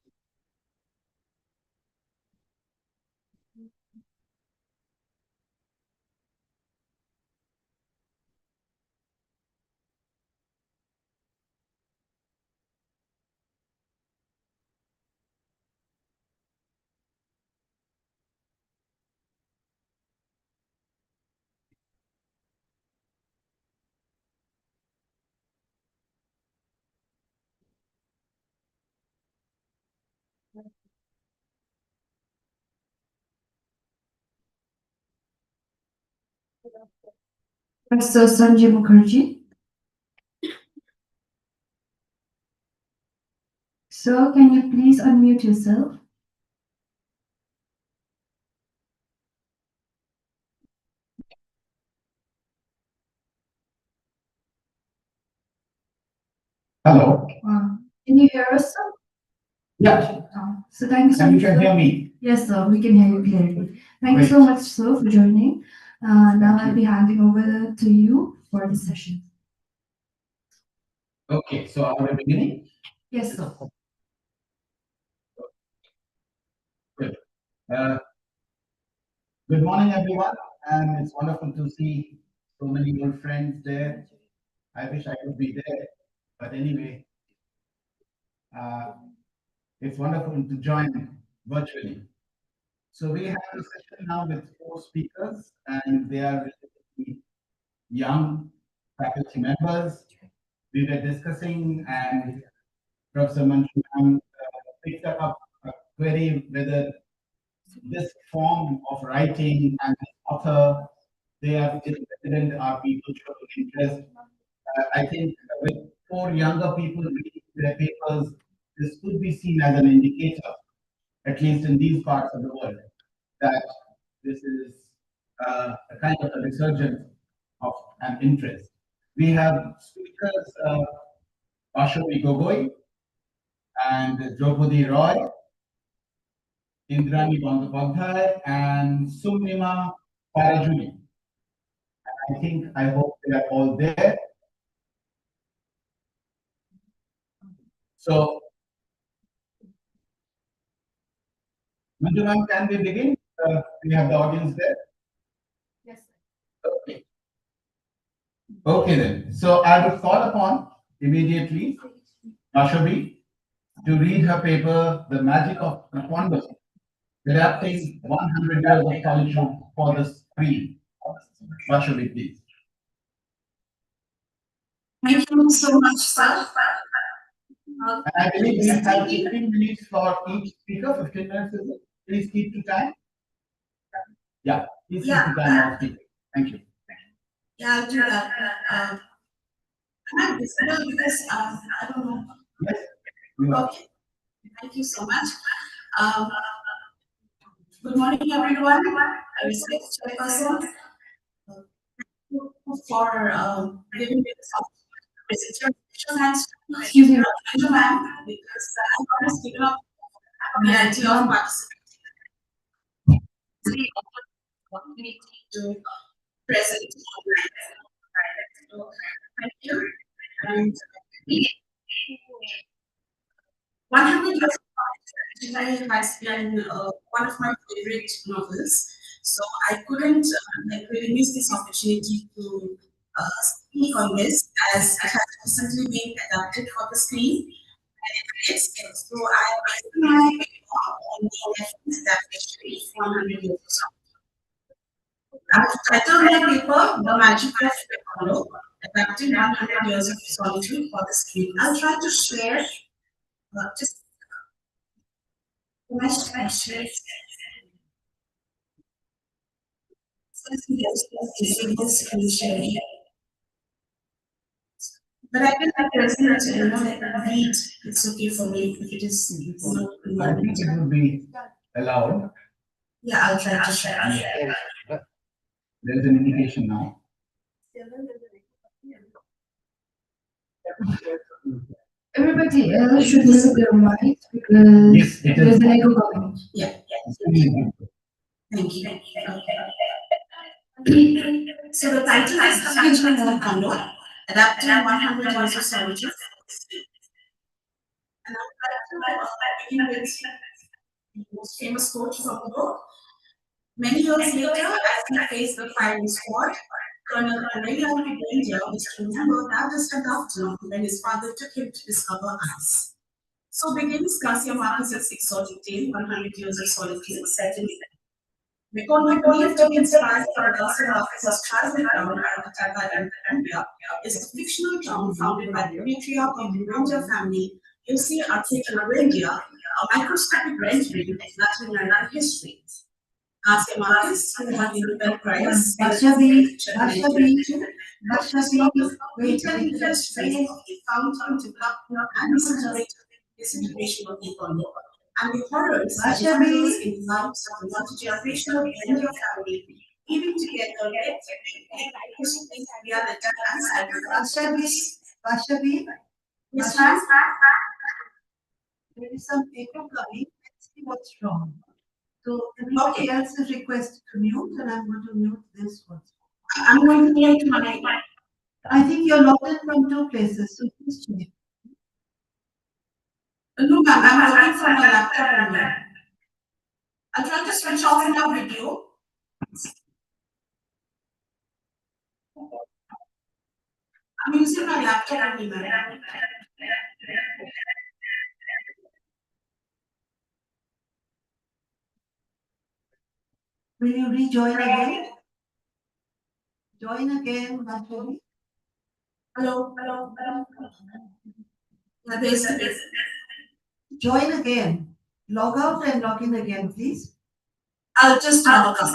[SPEAKER 8] Professor Sanjay Mukherjee. Sir, can you please unmute yourself?
[SPEAKER 10] Hello.
[SPEAKER 8] Can you hear us, sir?
[SPEAKER 10] Yeah.
[SPEAKER 8] So thank you so
[SPEAKER 10] And
[SPEAKER 8] much.
[SPEAKER 10] you can hear me.
[SPEAKER 8] Yes, sir. We can hear you clearly. Thank you
[SPEAKER 10] Great.
[SPEAKER 8] so much, sir, for joining. Now
[SPEAKER 10] Thank
[SPEAKER 8] I'll
[SPEAKER 10] you.
[SPEAKER 8] be handing over to you for the session.
[SPEAKER 10] Okay, so are we beginning?
[SPEAKER 8] Yes, sir.
[SPEAKER 10] Good. Uh, Good morning, everyone, and it's wonderful to see so many old friends there. I wish I could be there, but anyway, uh, it's wonderful to join virtually. So we have a session now with 4 speakers, and they are relatively young faculty members. We were discussing, and Professor Manjunath picked up a query whether this form of writing and the author, they are resident, are people showing interest. I think with 4 younger people reading their papers, this could be seen as an indicator, at least in these parts of the world, that this is a kind of a resurgence of an interest. We have speakers, Ashwini Gogoi and Draupadi Roy, Indrani Bandyopadhyay, and Sumnima Parajuli. I hope they are all there. So, Manjunath, can we begin? We have the audience there.
[SPEAKER 8] Yes,
[SPEAKER 10] Okay. Okay then. So I would call upon immediately Mashabi to read her paper, The Magic of Taekwondo, adapting 100 years of solitude for the screen. Mashabi, please.
[SPEAKER 11] Thank you so much, sir.
[SPEAKER 10] And I believe we have 15 minutes for each speaker. 15 minutes, is it? Please keep to time. Yeah, please keep to time, all speakers. Thank you.
[SPEAKER 11] Yeah, I'll do that. Am I visible? Because I don't know.
[SPEAKER 10] Yes, you are.
[SPEAKER 11] Okay, thank you so much. Good morning, everyone. I respect chairperson for giving me this opportunity.
[SPEAKER 8] Excuse me.
[SPEAKER 11] Ma'am, because I want to speak up the idea of participating. The opportunity to present online. Thank you. And 100 Years of Life has been one of my favorite novels. So I couldn't really miss this opportunity to speak on this as it has recently been adapted for the screen. So I on the Netflix adaptation 100 Years of Life. I've titled my paper The Magic of Mini-Melow, Adapting 100 Years of Solitude for the Screen. I'll try to share just my share. Screen sharing. But I can present, read. It's okay for me if it is not.
[SPEAKER 10] I think it would be allowed.
[SPEAKER 11] Yeah, I'll try to share.
[SPEAKER 10] There's an indication now.
[SPEAKER 8] Everybody else should mute their mic because
[SPEAKER 10] Yes, it
[SPEAKER 8] there's
[SPEAKER 10] is.
[SPEAKER 8] an echo coming.
[SPEAKER 11] Yeah. Thank you. So the title is The Magic of Mini-Melow, Adapting 100 Years of Solitude. And I would like to begin with the most famous quote from the book. Many years later, as he faced the firing squad, Colonel Aurelian India was to remember that distant afternoon when his father took him to discover ice. So begins Garcia Marquez's exotic tale, 100 Years of Solitude, set in Mekong, believed to be inspired by Garcia Marquez's childhood town, Aratata, Colombia, is a fictional town founded by the patriarch of the Rwanda family, Jose Arteta Rwanda, a microscopic rendering of Latin American history. Garcia Marquez, who had the Nobel Prize,
[SPEAKER 4] Bashabi,
[SPEAKER 11] later influenced training of the fountain development and disintegration of the economy, and the horrors that unfolds in the lives of the multi-generational India family, living together, reality and
[SPEAKER 4] Bashabi,
[SPEAKER 11] Yes, ma'am.
[SPEAKER 4] there is some echo coming. Let's see what's wrong. So everybody else is requested to mute, and I'm going to mute this one.
[SPEAKER 11] I'm going to mute my.
[SPEAKER 4] I think you're logged in from two places, so please check.
[SPEAKER 11] No, ma'am, I'm working from my laptop only. I'll try to switch off my video. I'm using my laptop only, ma'am.
[SPEAKER 4] Will you rejoin again? Join again, Bashabi.
[SPEAKER 11] Hello. Yeah, there's
[SPEAKER 4] Join again. Log out and log in again, please.
[SPEAKER 11] I'll just log out.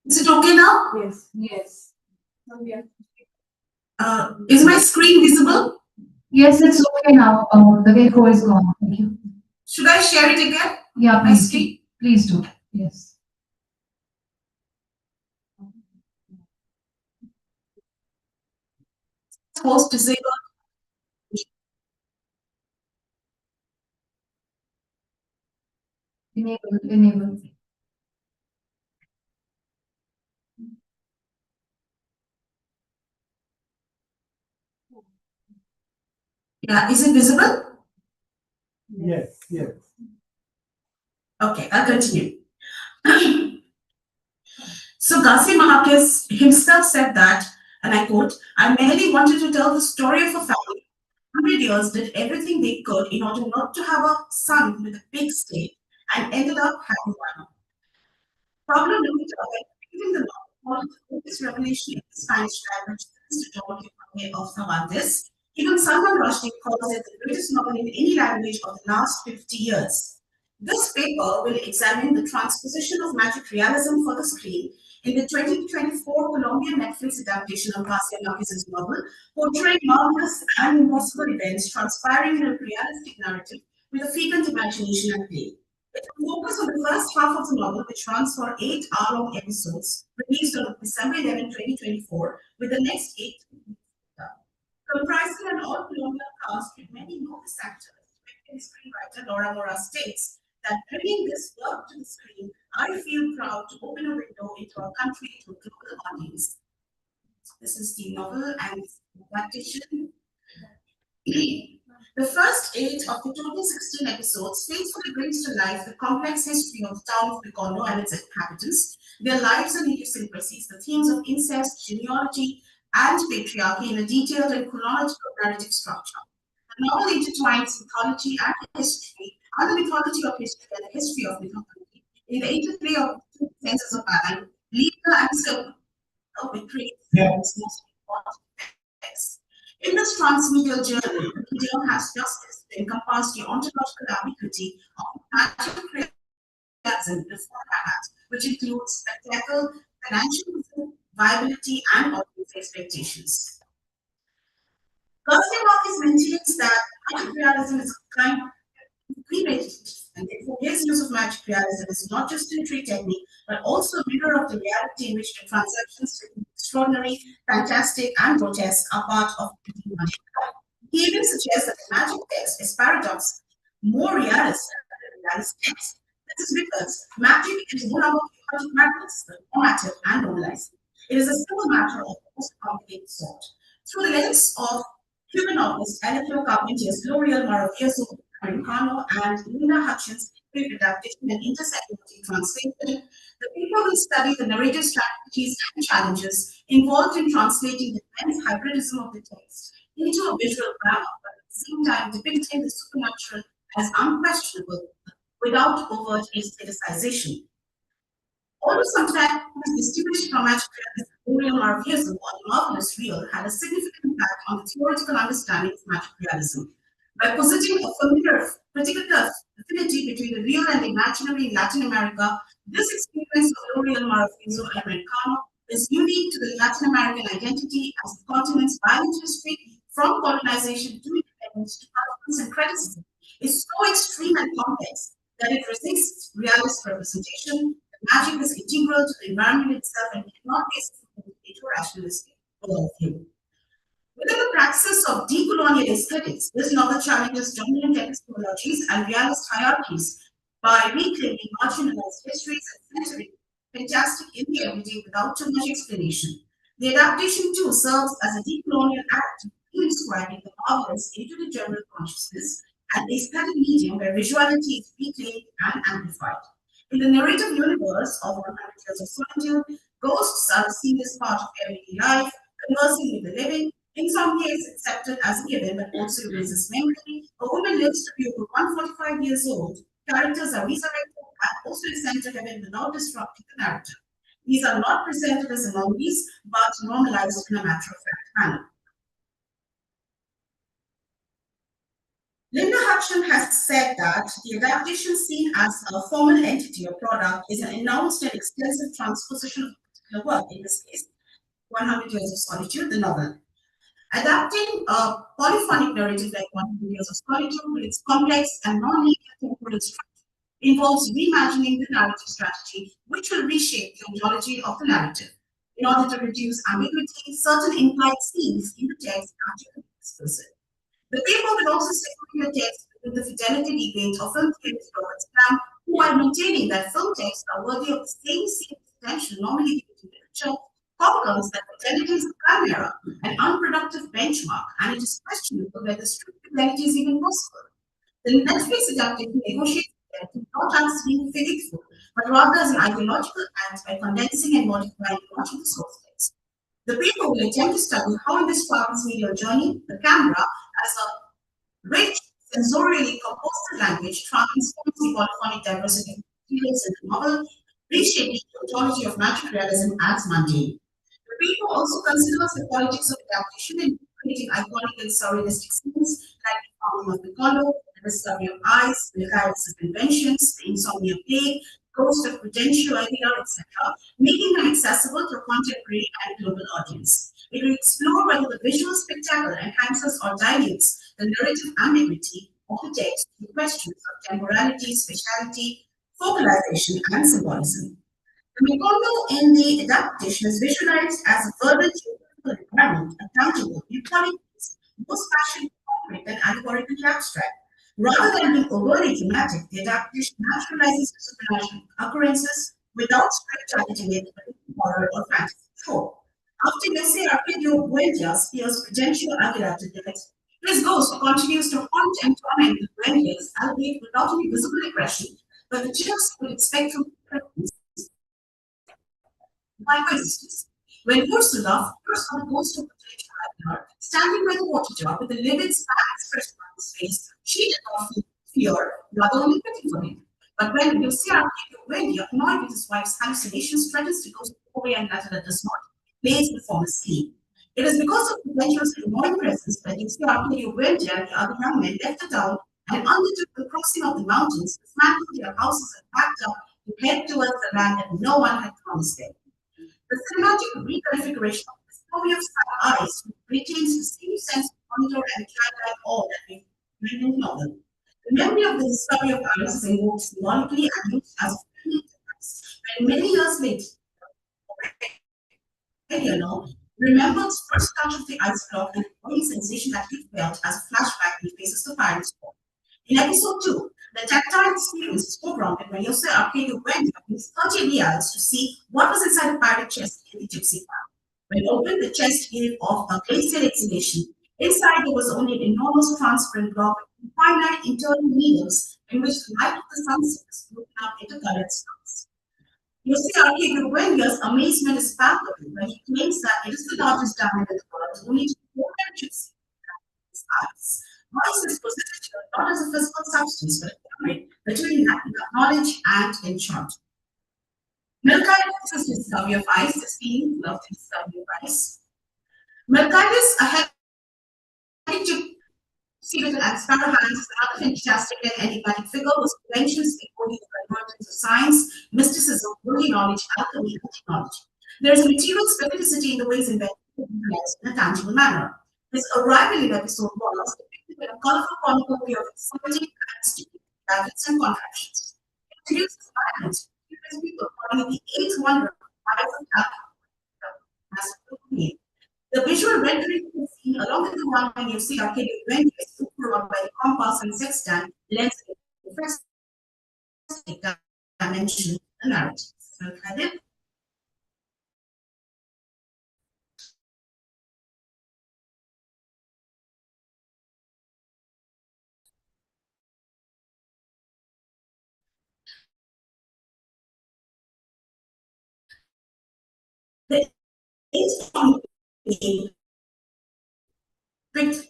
[SPEAKER 11] Is it okay now?
[SPEAKER 8] Yes.
[SPEAKER 11] Is my screen visible?
[SPEAKER 8] Yes, it's okay now. The echo is gone. Thank you.
[SPEAKER 11] Should I share it again?
[SPEAKER 8] Yeah,
[SPEAKER 11] My
[SPEAKER 8] please.
[SPEAKER 11] screen?
[SPEAKER 8] Please do. Yes.
[SPEAKER 11] Host disabled.
[SPEAKER 8] Enable.
[SPEAKER 11] Yeah, is it visible?
[SPEAKER 7] Yes.
[SPEAKER 11] Okay, I'll continue. So Garcia Marquez himself said that, and I quote, I merely wanted to tell the story of a family. 100 years did everything they could in order not to have a son with a big state and ended up having one. Pablo Neruda, in the novel, this revelation in the Spanish language is the Don of Cervantes. Even Salman Rushdie calls it the greatest novel in any language of the last 50 years. This paper will examine the transposition of magic realism for the screen in the 2024 Colombian Netflix adaptation of Garcia Marquez's novel, portraying marvelous and impossible events transpiring in a realistic narrative with a frequent imagination at play. It will focus on the first half of the novel, which runs for 8-hour-long episodes, released on December 11, 2024, with the next 8 comprising an all-Colombian cast with many novice actors. Screenwriter Laura Mora states that bringing this work to the screen, I feel proud to open a window into our country to a global audience. This is the novel and adaptation. The first 8 of the total 16 episodes faithfully brings to life the complex history of the town of Picondo and its inhabitants, their lives and idiosyncrasies, the themes of incest, genealogy, and patriarchy in a detailed and chronological narrative structure. The novel intertwines mythology and history, and the mythology of history and the history of mythology, in the interplay of the two senses of man, Lisa and Silver, which creates its most important effects. In this transmedial journey, the medium has justice to encompass the ontological ambiguity of magic realism before that, which includes spectacle, financial viability, and audience expectations. Marcus maintains that magic realism is a kind of premeditated, and therefore his use of magic realism is not just a trick technique, but also a mirror of the reality in which the transactions between extraordinary, fantastic, and grotesque are part of the magic. He even suggests that the magic text is paradox, more realistic than realist text. This is because magic is no longer chaotic madness, but normative and normalizing. It is a simple matter of the most complicated sort. Through the lens of Cuban novelist Alejandro Carpenter's L'Oreal Maravilloso Americano and Lena Hutchins' adaptation and intersectionality translation, the people will study the narrative strategies and challenges involved in translating the immense hybridism of the text into a visual grammar, but at the same time depicting the supernatural as unquestionable without overt aestheticization. Although sometimes distinguished from magic realism, Maravillism or the marvelous real had a significant impact on the theoretical understanding of magic realism. By positing a familiar particular affinity between the real and the imaginary in Latin America, this experience of L'Oreal Maravilloso Americano is unique to the Latin American identity as the continent's violent history from colonization to independence to confidence and criticism is so extreme and complex that it resists realist representation. The magic is integral to the environment itself and cannot be assimiled into rationalistic worldview. Within the praxis of decolonial aesthetics, this novel challenges dominant epistemologies and realist hierarchies by reclaiming marginalized histories and centering fantastic in the everyday without too much explanation. The adaptation, too, serves as a decolonial act in inscribing the marvelous into the general consciousness and aesthetic medium where visuality is reclaimed and amplified. In the narrative universe of 100 Years of Solitude, ghosts are a seamless part of everyday life, conversing with the living, in some cases accepted as a given, but also erases memory. A woman lives to be over 145 years old. Characters are resurrected and also ascend to heaven without disrupting the narrative. These are not presented as anomalies, but normalized in a matter-of-fact manner. Linda Hutchins has said that the adaptation seen as a formal entity or product is an announced and extensive transposition of a particular work, in this case, 100 Years of Solitude, the novel. Adapting a polyphonic narrative like 100 Years of Solitude with its complex and non-linear temporal structure involves reimagining the narrative strategy, which will reshape the ontology of the narrative. In order to reduce ambiguity, certain implied scenes in the text are to be explicit. The paper will also separate the text with the fidelity debate of film theorist Robert Stam, who, while maintaining that film texts are worthy of the same attention normally given to literature, concurs that fidelity is a chimera, an unproductive benchmark, and it is questionable whether strict fidelity is even possible. The Netflix adaptation negotiates fidelity not as being faithful, but rather as an ideological act by condensing and modifying much of the source text. The paper will attempt to study how in this transmedia journey, the camera, as a rich, sensorially composed language, transforms the polyphonic diversity of materials in the novel, reshaping the ontology of magic realism as mundane. The paper also considers the politics of adaptation in creating iconic and surrealistic scenes like the founding of the condo, the discovery of ice, the chaos of inventions, the insomnia plague, ghost of prudential idea, etc., making them accessible to a contemporary and global audience. It will explore whether the visual spectacle enhances or dilutes the narrative ambiguity of the text through questions of temporality, spatiality, focalization, and symbolism. The Mikondo in the adaptation is visualized as a verbal geographical environment, accountable, euphonic, most fashioned, concrete, and allegorically abstract. Rather than being overly dramatic, the adaptation naturalizes the supernatural occurrences without strict targeting it horror or fantasy trope. After Messi Arcadio Buendia spears prudential Aguilar to direct This ghost continues to haunt and torment the Grenadiers, albeit without any visible aggression, but the chicks would expect to by coexistence. When Ursula, first on the ghost of the village gardener, standing by the water jar with a livid sad expression on his face, she did not feel fear, rather only pity for him. But when Lucia Wendy, annoyed with his wife's hallucinations, threatens to go away and letter that does not, plays the form asleep. It is because of the dangerous and annoying presence that Lucia Wendy and the other young men left the town and undertook the crossing of the mountains, dismantled their houses and packed up to head towards the land that no one had promised them. The cinematic reconfiguration of the story of Star Eyes retains the same sense of wonder and childlike awe that we find in the novel. The memory of the discovery of Iris is invoked symbolically and used as a friendly device. When many years later, Eleanor remembers first touch of the ice block and the glowing sensation that he felt as a flashback when he faces the pirate's wall. In episode 2, the tactile experience is foregrounded when Jose Arcadio went up with 30 reals to see what was inside the pirate chest in the gypsy farm. When opened, the chest gave off a glacial exhalation. Inside, there was only an enormous transparent block with finite internal needles in which the light of the sunset was broken up into colored stars. Jose Arcadio Wenger's amazement is palpable when he claims that it is the largest diamond in the world, only to four gypsy his eyes. Voice is presented not as a physical substance, but a hybrid between knowledge and enchantment. Melchiades' discovery of ice is being loved the discovery of ice. Melchiades, a heavy seated and sparrow hands, is another fantastic and enigmatic figure whose conventions embody the convergence of science, mysticism, worldly knowledge, alchemy, and technology. There is a material specificity in the ways in which he is in a tangible manner. His arrival in episode 1 was depicted in a colorful cornucopia of exciting and sticky gadgets and contraptions. It introduces violence, because people calling it the eighth wonder of as the visual rendering of the scene, along with the one when you see arcade rendering supervised by the compass and sextant, lends a fantastic dimension to the narrative. Okay. The eighth one being picked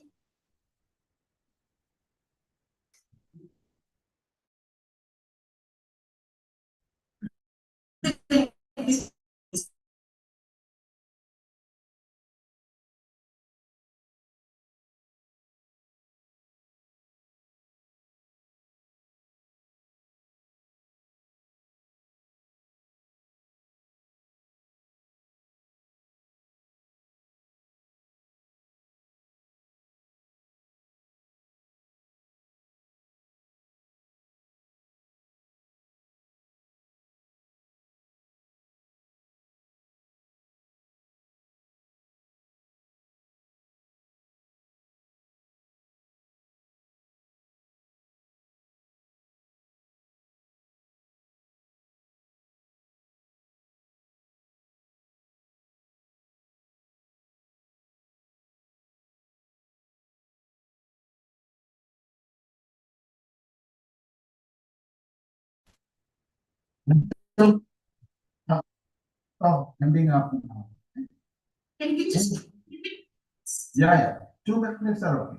[SPEAKER 10] Oh, ending up now.
[SPEAKER 11] can you just
[SPEAKER 10] Yeah. 2 minutes are okay.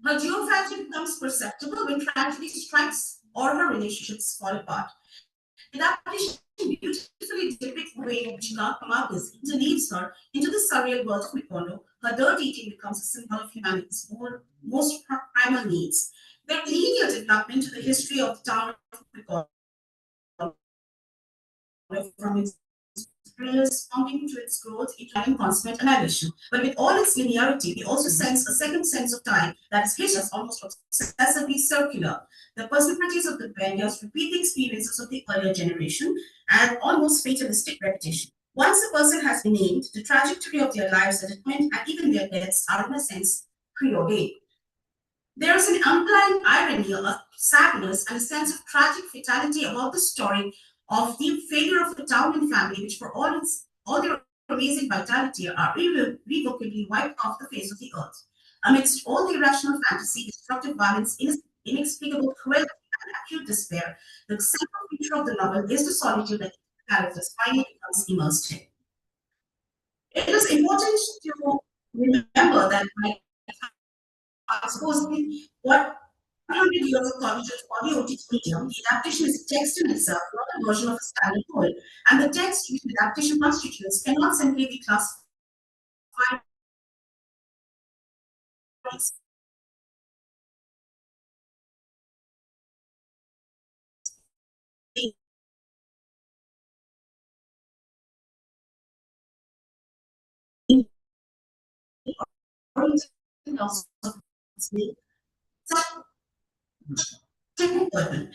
[SPEAKER 11] her geotragedy becomes perceptible when tragedy strikes or her relationships fall apart. The adaptation beautifully depicts the way in which Kamagas interleaves her into the surreal world of Mikono. Her dirt eating becomes a symbol of humanity's most primal needs. Their linear development to the history of the town of Mikono, from its responding to its growth, into constant annihilation. But with all its linearity, we also sense a second sense of time that is vicious, almost obsessively circular. The personalities of the Benders repeat the experiences of the earlier generation and almost fatalistic repetition. Once a person has been named, the trajectory of their lives, their development, and even their deaths are in a sense preordained. There is an underlying irony of sadness and a sense of tragic fatality about the story of the failure of the town and family, which for all their amazing vitality are irrevocably wiped off the face of the earth. Amidst all the irrational fantasy, destructive violence, inexplicable cruelty, and acute despair, the central feature of the novel is the solitude that the characters finally becomes immersed in. It is important to remember that by exposing what 100 years of solitude for the OTT medium, the adaptation is text in itself, not a version of a standard whole. And the text which the adaptation constitutes cannot simply be classified as technical.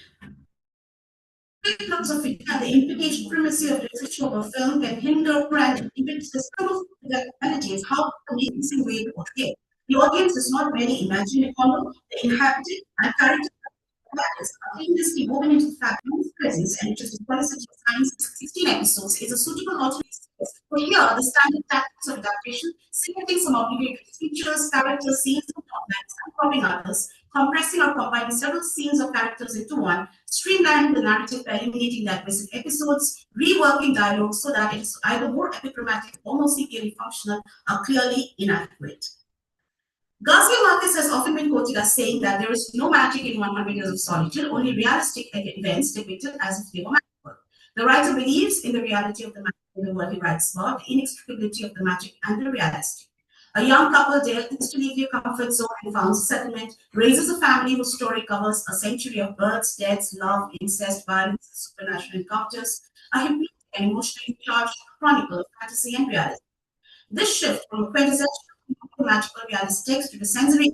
[SPEAKER 11] Clubs of it and the implication primacy of literature or film can hinder and inhibit the scope of the quality of how the convincing way to portray. The audience does not merely imagine a color, they inhabit it and character matters. Seamlessly woven into the fabulous presence and which is the policy of science 16 episodes is a suitable alternative. For here, the standard tactics of adaptation, selecting some obligatory features, characters, scenes, and outlines, and cropping others, compressing or combining several scenes or characters into one, streamlining the narrative by eliminating the aggressive episodes, reworking dialogue so that it is either more epigrammatic or more serially functional are clearly inadequate. Garcia Marquez has often been quoted as saying that there is no magic in 100 Years of Solitude, only realistic events depicted as if they were magical. The writer believes in the reality of the magic in the world he writes about, the inextricability of the magic and the realistic. A young couple dares to leave their comfort zone and founds a settlement, raises a family whose story covers a century of births, deaths, love, incest, violence, supernatural encounters, a hypnotic and emotionally charged chronicle of fantasy and reality. This shift from a quintessential magical realistic text to the sensory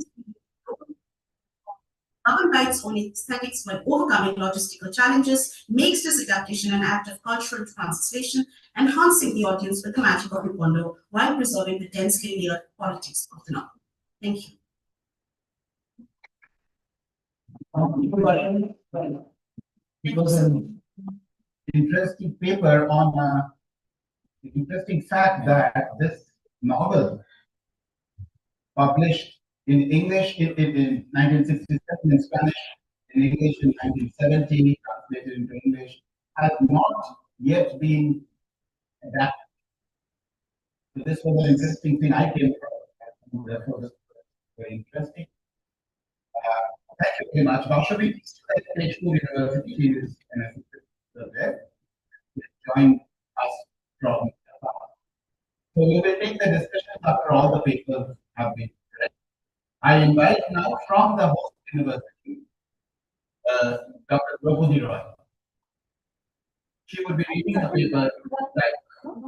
[SPEAKER 11] governed by its own aesthetics when overcoming logistical challenges makes this adaptation an act of cultural translation, enhancing the audience with the magic of wonder while preserving the densely layered politics of the novel. Thank you.
[SPEAKER 10] It was an interesting paper on the interesting fact that this novel, published in English in 1967, in Spanish in English in 1970, translated into English, has not yet been adapted. So this was an interesting thing I came from. Therefore, this was very interesting. Thank you very much. Now, should we Day-2 University? He is an assistant there. He joined us from Japan. So we will take the discussion after all the papers have been read. I invite now from the host university, Dr. Draupadi Roy. She would be reading a paper like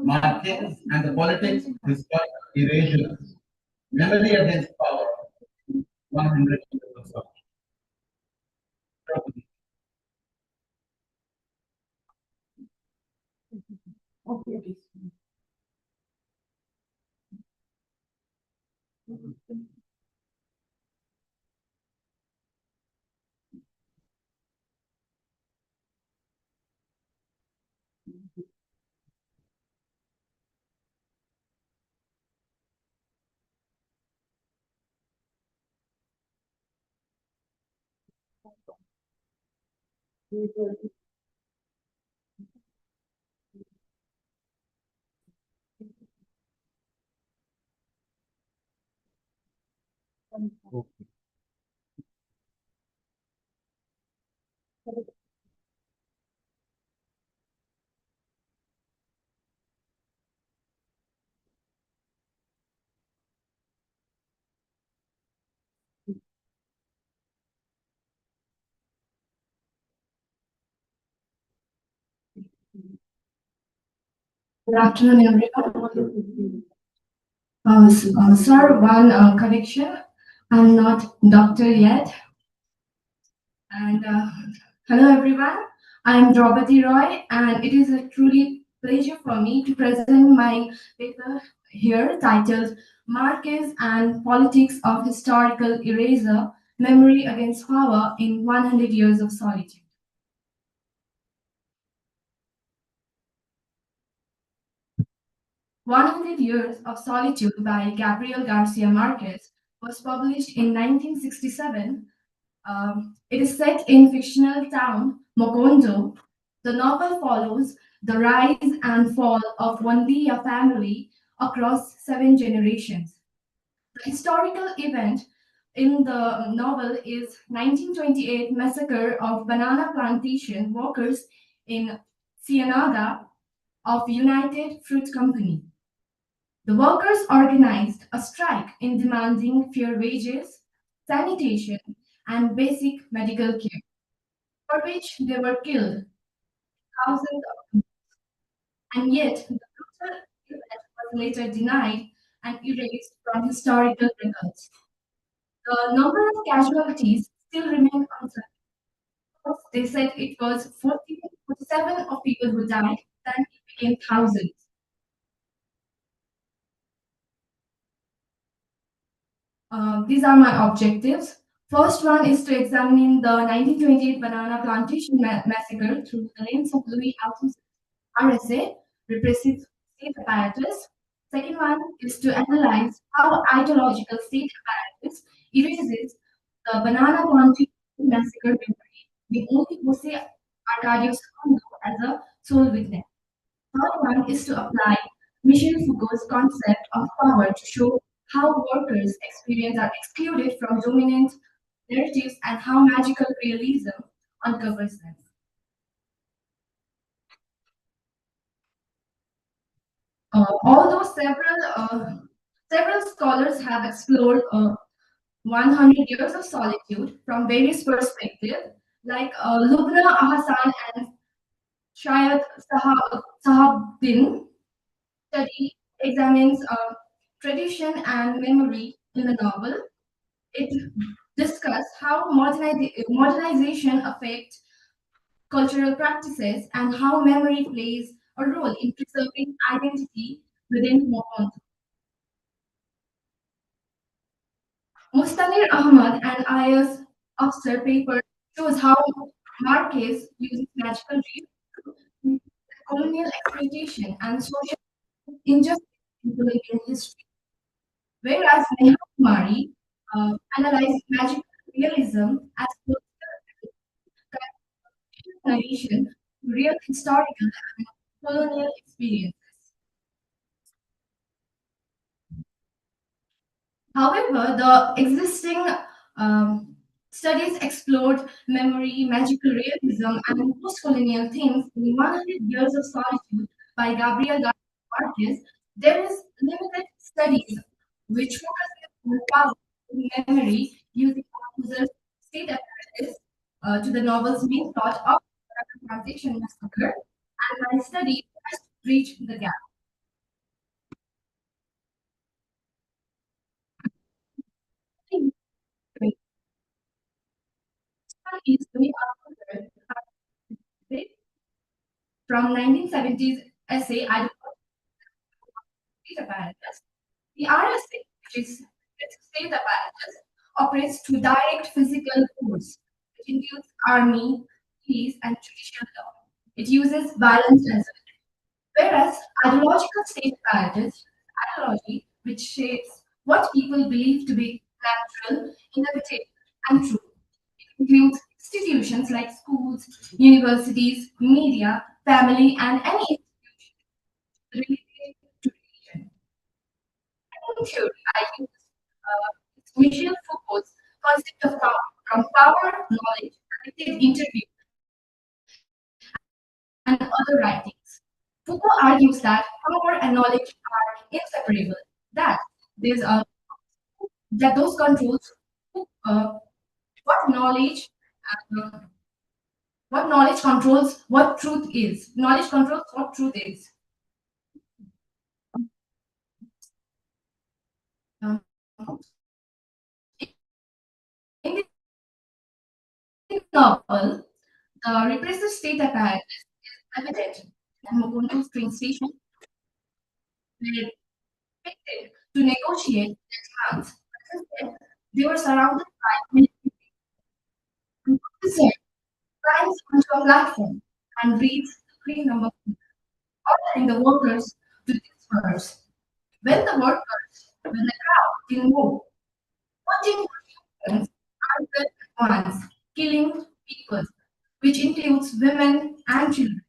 [SPEAKER 10] Marquez and the Politics of Historical Erasures, Memory Against Power, 100 years of Solitude. Draupadi.
[SPEAKER 8] Good afternoon, everyone. Sir, one correction. I'm not doctor yet. And hello, everyone. I'm Draupadi Roy, and it is a truly pleasure for me to present my paper here titled Marquez and Politics of Historical Eraser, Memory Against Power in 100 Years of Solitude. 100 Years of Solitude by Gabriel Garcia Marquez
[SPEAKER 5] was published in 1967. It is set in fictional town Mokondo. The novel follows the rise and fall of Wandiya family across 7 generations. The historical event in the novel is 1928 massacre of banana plantation workers in Cienega of United Fruit Company. The workers organized a strike in demanding fair wages, sanitation, and basic medical care, for which they were killed thousands of, and yet the brutal event was later denied and erased from historical records. The number of casualties still remain uncertain. They said it was 47 of people who died, then it became thousands. These are my objectives. First one is to examine the 1928 banana plantation massacre through the lens of Louis Althusser's RSA, repressive state apparatus. Second one is to analyze how ideological state apparatus erases the banana plantation massacre memory, with only Jose Arcadio Segundo as a sole witness. Third one is to apply Michel Foucault's concept of power to show how workers' experience are excluded from dominant narratives and how magical realism uncovers them. Although several scholars have explored 100 years of solitude from various perspectives, like Lubna Ahsan and Shayad Sahabuddin study examines tradition and memory in the novel. It discusses how modernization affects cultural practices and how memory plays a role in preserving identity within Mohand. Mustanir Ahmad and Ayaz Afsar paper shows how Marquez uses magical realism, colonial exploitation, and social injustice in Colombian history. Whereas Neha Kumari analyzed magical realism as narration to real historical and colonial experiences. However, the existing studies explored memory, magical realism, and post-colonial themes in 100 Years of Solitude by Gabriel Garcia Marquez. There is limited studies which focus on power in memory using user state apparatus to the novel's main plot of the transition massacre, and my study has bridged the gap. Is very from 1970s essay state apparatus. The RSA, which is state apparatus, operates through direct physical force, which includes army, police, and judicial law. It uses violence as well. Whereas ideological state apparatus, ideology, which shapes what people believe to be natural, inevitable, and true. It includes institutions like schools, universities, media, family, and any institution related to religion. In theory, I use Michel Foucault's concept of power, from power, knowledge, connected interview, and other writings. Foucault argues that power and knowledge are inseparable, that there's a that those controls uh, what knowledge uh, what knowledge controls what truth is. Knowledge controls what truth is. Um, in the novel, the repressive state apparatus is evident at Mokonto's train station, where expected to negotiate their demands. Instead, they were surrounded by military officers, climbs onto a platform and reads screen number 2, ordering the workers to disperse. When the crowd didn't move, wanting humans are the ones killing people, which includes women and children.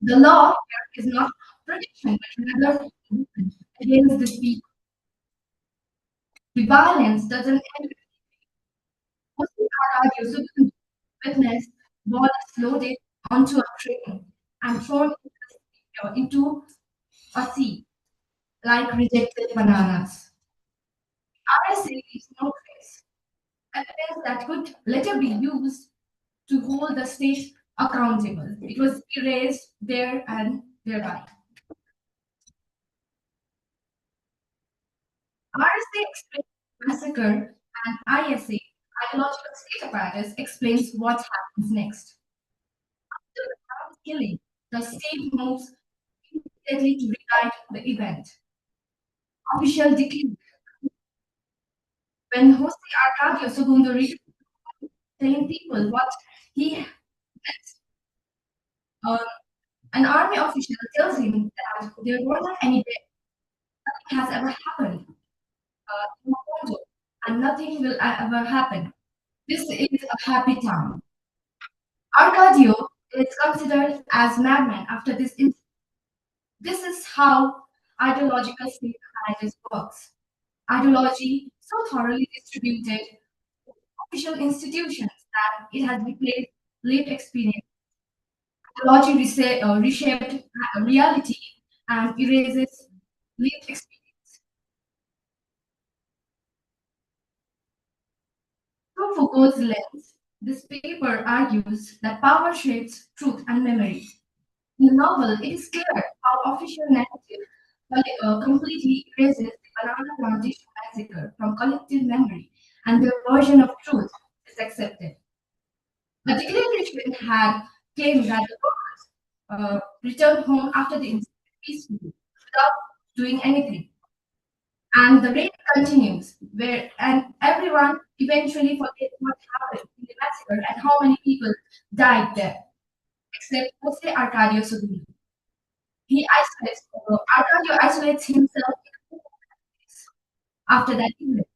[SPEAKER 5] The law here is not protection, but rather against these people. The violence doesn't end. Mostly our Yusuf witnessed bullets loaded onto a train and thrown into a sea like rejected bananas. RSA leaves no trace, evidence that could later be used to hold the state accountable. It was erased there and thereby. RSA explains massacre and ISA, ideological state apparatus, explains what happens next. After the ground killing, the state moves immediately to rewrite the event. Official decree. When Jose Arcadio Segundo telling people what he meant, uh, an army official tells him that there were not any dead. Nothing has ever happened in Macondo, and nothing will ever happen. This is a happy town. Arcadio is considered as madman after this incident. This is how ideological state apparatus works. Ideology so thoroughly distributed official institutions that it has replaced lived experience. Ideology reshaped reality and erases lived experience. Through Foucault's lens, this paper argues that power shapes truth and memory. In the novel, it is clear how official narrative completely erases the Banana Plantation massacre from collective memory, and their version of truth is accepted. The declaration had claimed that the workers returned home after the incident peacefully without doing anything. And the raid continues, where and everyone eventually forgets what happened in the massacre and how many people died there, except Jose Arcadio Segundo. Arcadio isolates himself in a place after that event,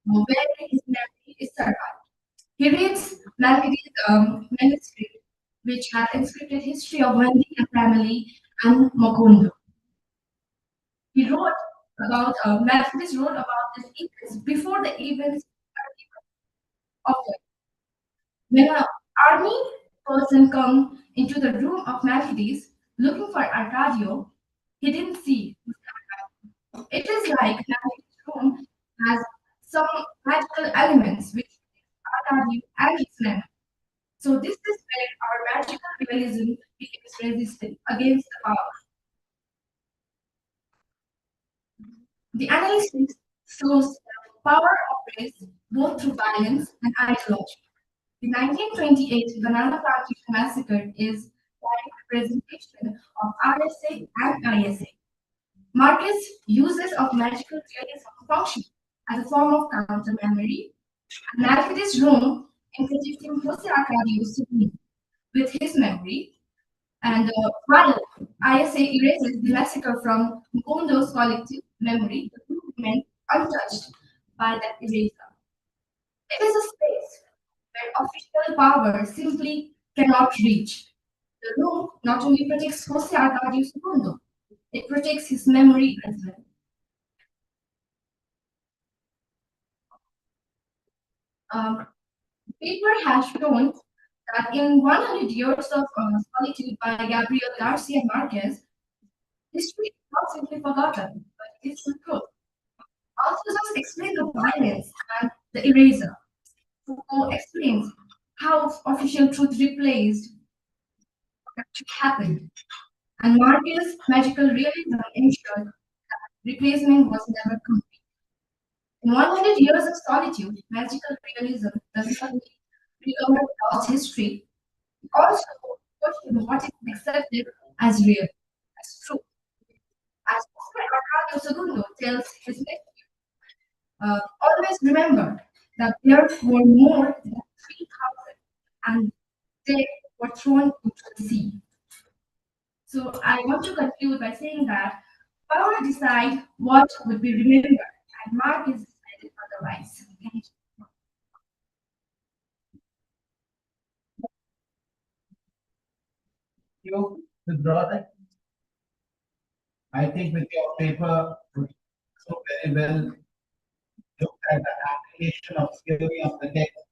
[SPEAKER 5] where his memory is survived. He reads Malkidi's manuscript, which had inscripted history of Wendy and family and Macondo. He wrote about Malkidis wrote about these events before the events occurred. When an army person come into the room of Malkidis looking for Arcadio, he didn't see. It is like Malkidis' room has some magical elements which Arcadio and his men. So this is where our magical realism becomes resistant against the power. The analysis shows that power operates both through violence and ideology. The 1928 Banana Plantation Massacre is direct representation of RSA and ISA. Marcus' uses of magical realism function as a form of counter memory, and Malkidis' room in protecting Jose Arcadio Segundo with his memory, and while ISA erases the massacre from Mukondo's collective memory, the two remain untouched by that eraser. It is a space where official power simply cannot reach. The room not only protects Jose Arcadio Segundo, it protects his memory as well. Paper has shown that in 100 years of solitude by Gabriel Garcia Marquez, history is not simply forgotten, but it's the truth. Authors explain the violence and the eraser. Foucault explains how official truth replaced what actually happened. And Marquez's magical realism ensured that replacement was never complete. In 100 years of solitude, magical realism does not recover lost history. It also questions what is accepted as real, as true. As Arcadio Segundo tells his nephew, always remember that there were more than 3,000 and they were thrown into the sea. So I want to conclude by saying that power decides what would be remembered, and Marcus decided
[SPEAKER 8] provides.
[SPEAKER 10] You withdraw that. I think with your paper, so very well look at the application of theory of the text.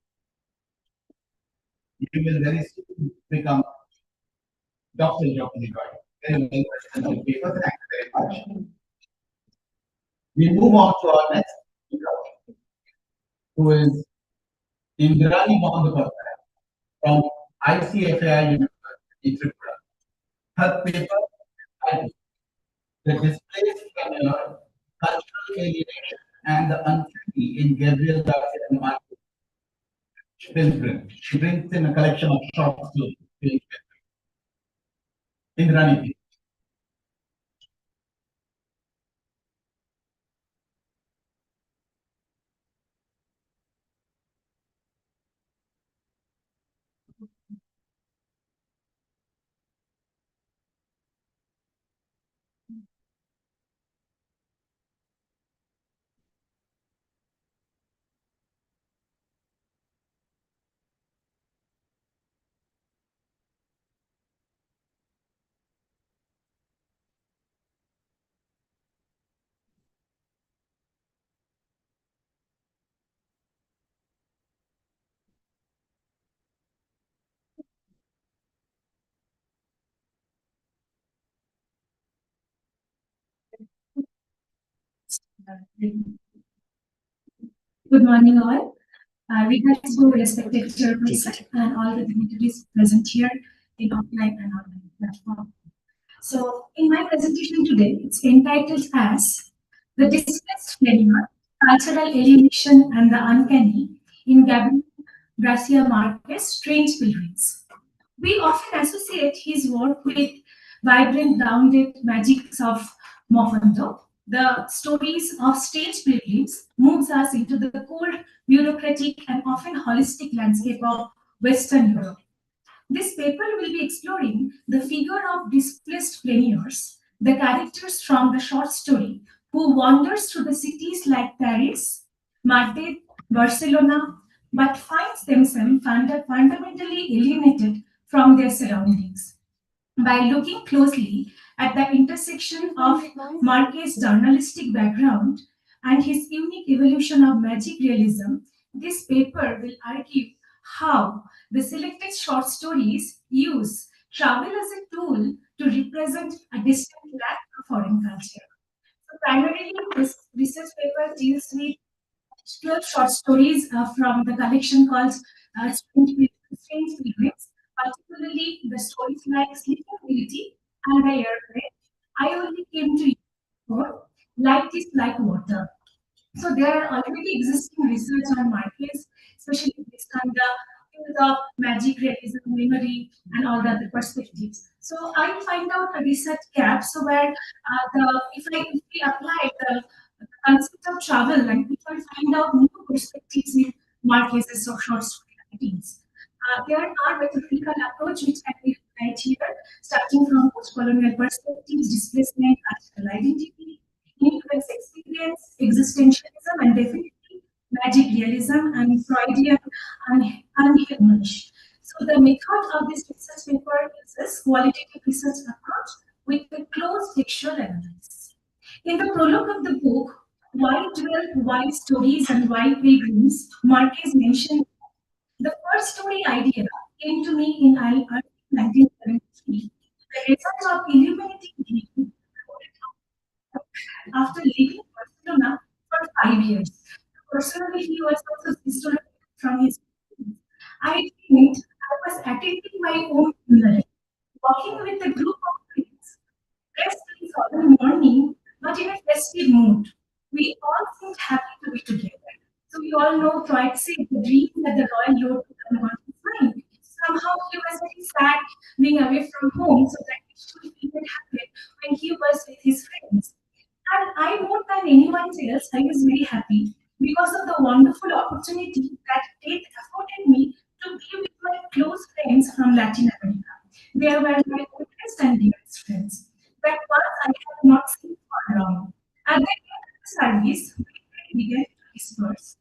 [SPEAKER 10] You will very soon become Dr. Jokini Roy. Very well presented paper. Thank you very much. We move on to our next speaker, who is Indrani Bandapatra from ICFAI University, Tripura. Her paper titled The Displaced Tenure, Cultural Alienation and the Uncanny in Gabriel Garcia Marquez Pilgrim. She brings in a collection of short stories. Indrani, please.
[SPEAKER 8] Good morning, all. Regards to respected chairperson and all the dignitaries present here in offline and online platform. So, in my presentation today, it's entitled as The Displaced Flavor, Cultural Alienation and the Uncanny in Gabriel Garcia Marquez Strange Pilgrims. We often associate his work with vibrant, grounded magics of Mofondo. The stories of strange pilgrims moves us into the cold, bureaucratic, and often holistic landscape of Western Europe. This paper will be exploring the figure of displaced pioneers, the characters from the short story who wanders through the cities like Paris, Madrid, Barcelona, but finds themselves fundamentally alienated from their surroundings. By looking closely at the intersection of Marquez's journalistic background and his unique evolution of magic realism, this paper will argue how the selected short stories use travel as a tool to represent a distant lack of foreign culture. So primarily, this research paper deals with 12 short stories from the collection called Strange Pilgrims, particularly the stories like Sleeping Beauty and the Airplane. I only came to you for Light is Like Water. So there are already existing research on Marquez, especially based on the field of magic, realism, memory, and all the other perspectives. So I find out a research gap. So where if we apply the concept of travel and people find out new perspectives in Marquez's short story writings. There are methodological approach which can be applied here, starting from post-colonial perspectives, displacement, cultural identity, influence experience, existentialism, and definitely magic realism and Freudian unhinged. So the method of this research paper is this qualitative research approach with a close textual analysis. In the prologue of the book, Why Dwell, Why Stories and Why Pilgrims, Marquez mentioned the first story idea came to me in early 1973. The result of illuminating dream after leaving Barcelona for 5 years. Personally, he was also distorted from his. I think I was attending my own funeral, walking with a group of friends, dressed in solemn mourning, but in a festive mood. We all seemed happy to be together. So we all know Freud said the dream that the royal road to come on his mind. Somehow he was very sad being away from home, so that he should feel it happen when he was with his friends. And I, more than anyone else, I was very happy because of the wonderful opportunity that death afforded me to be with my close friends from Latin America. They were my oldest and dearest friends. That once I had not seen for long. At the end of the service, we began to disperse.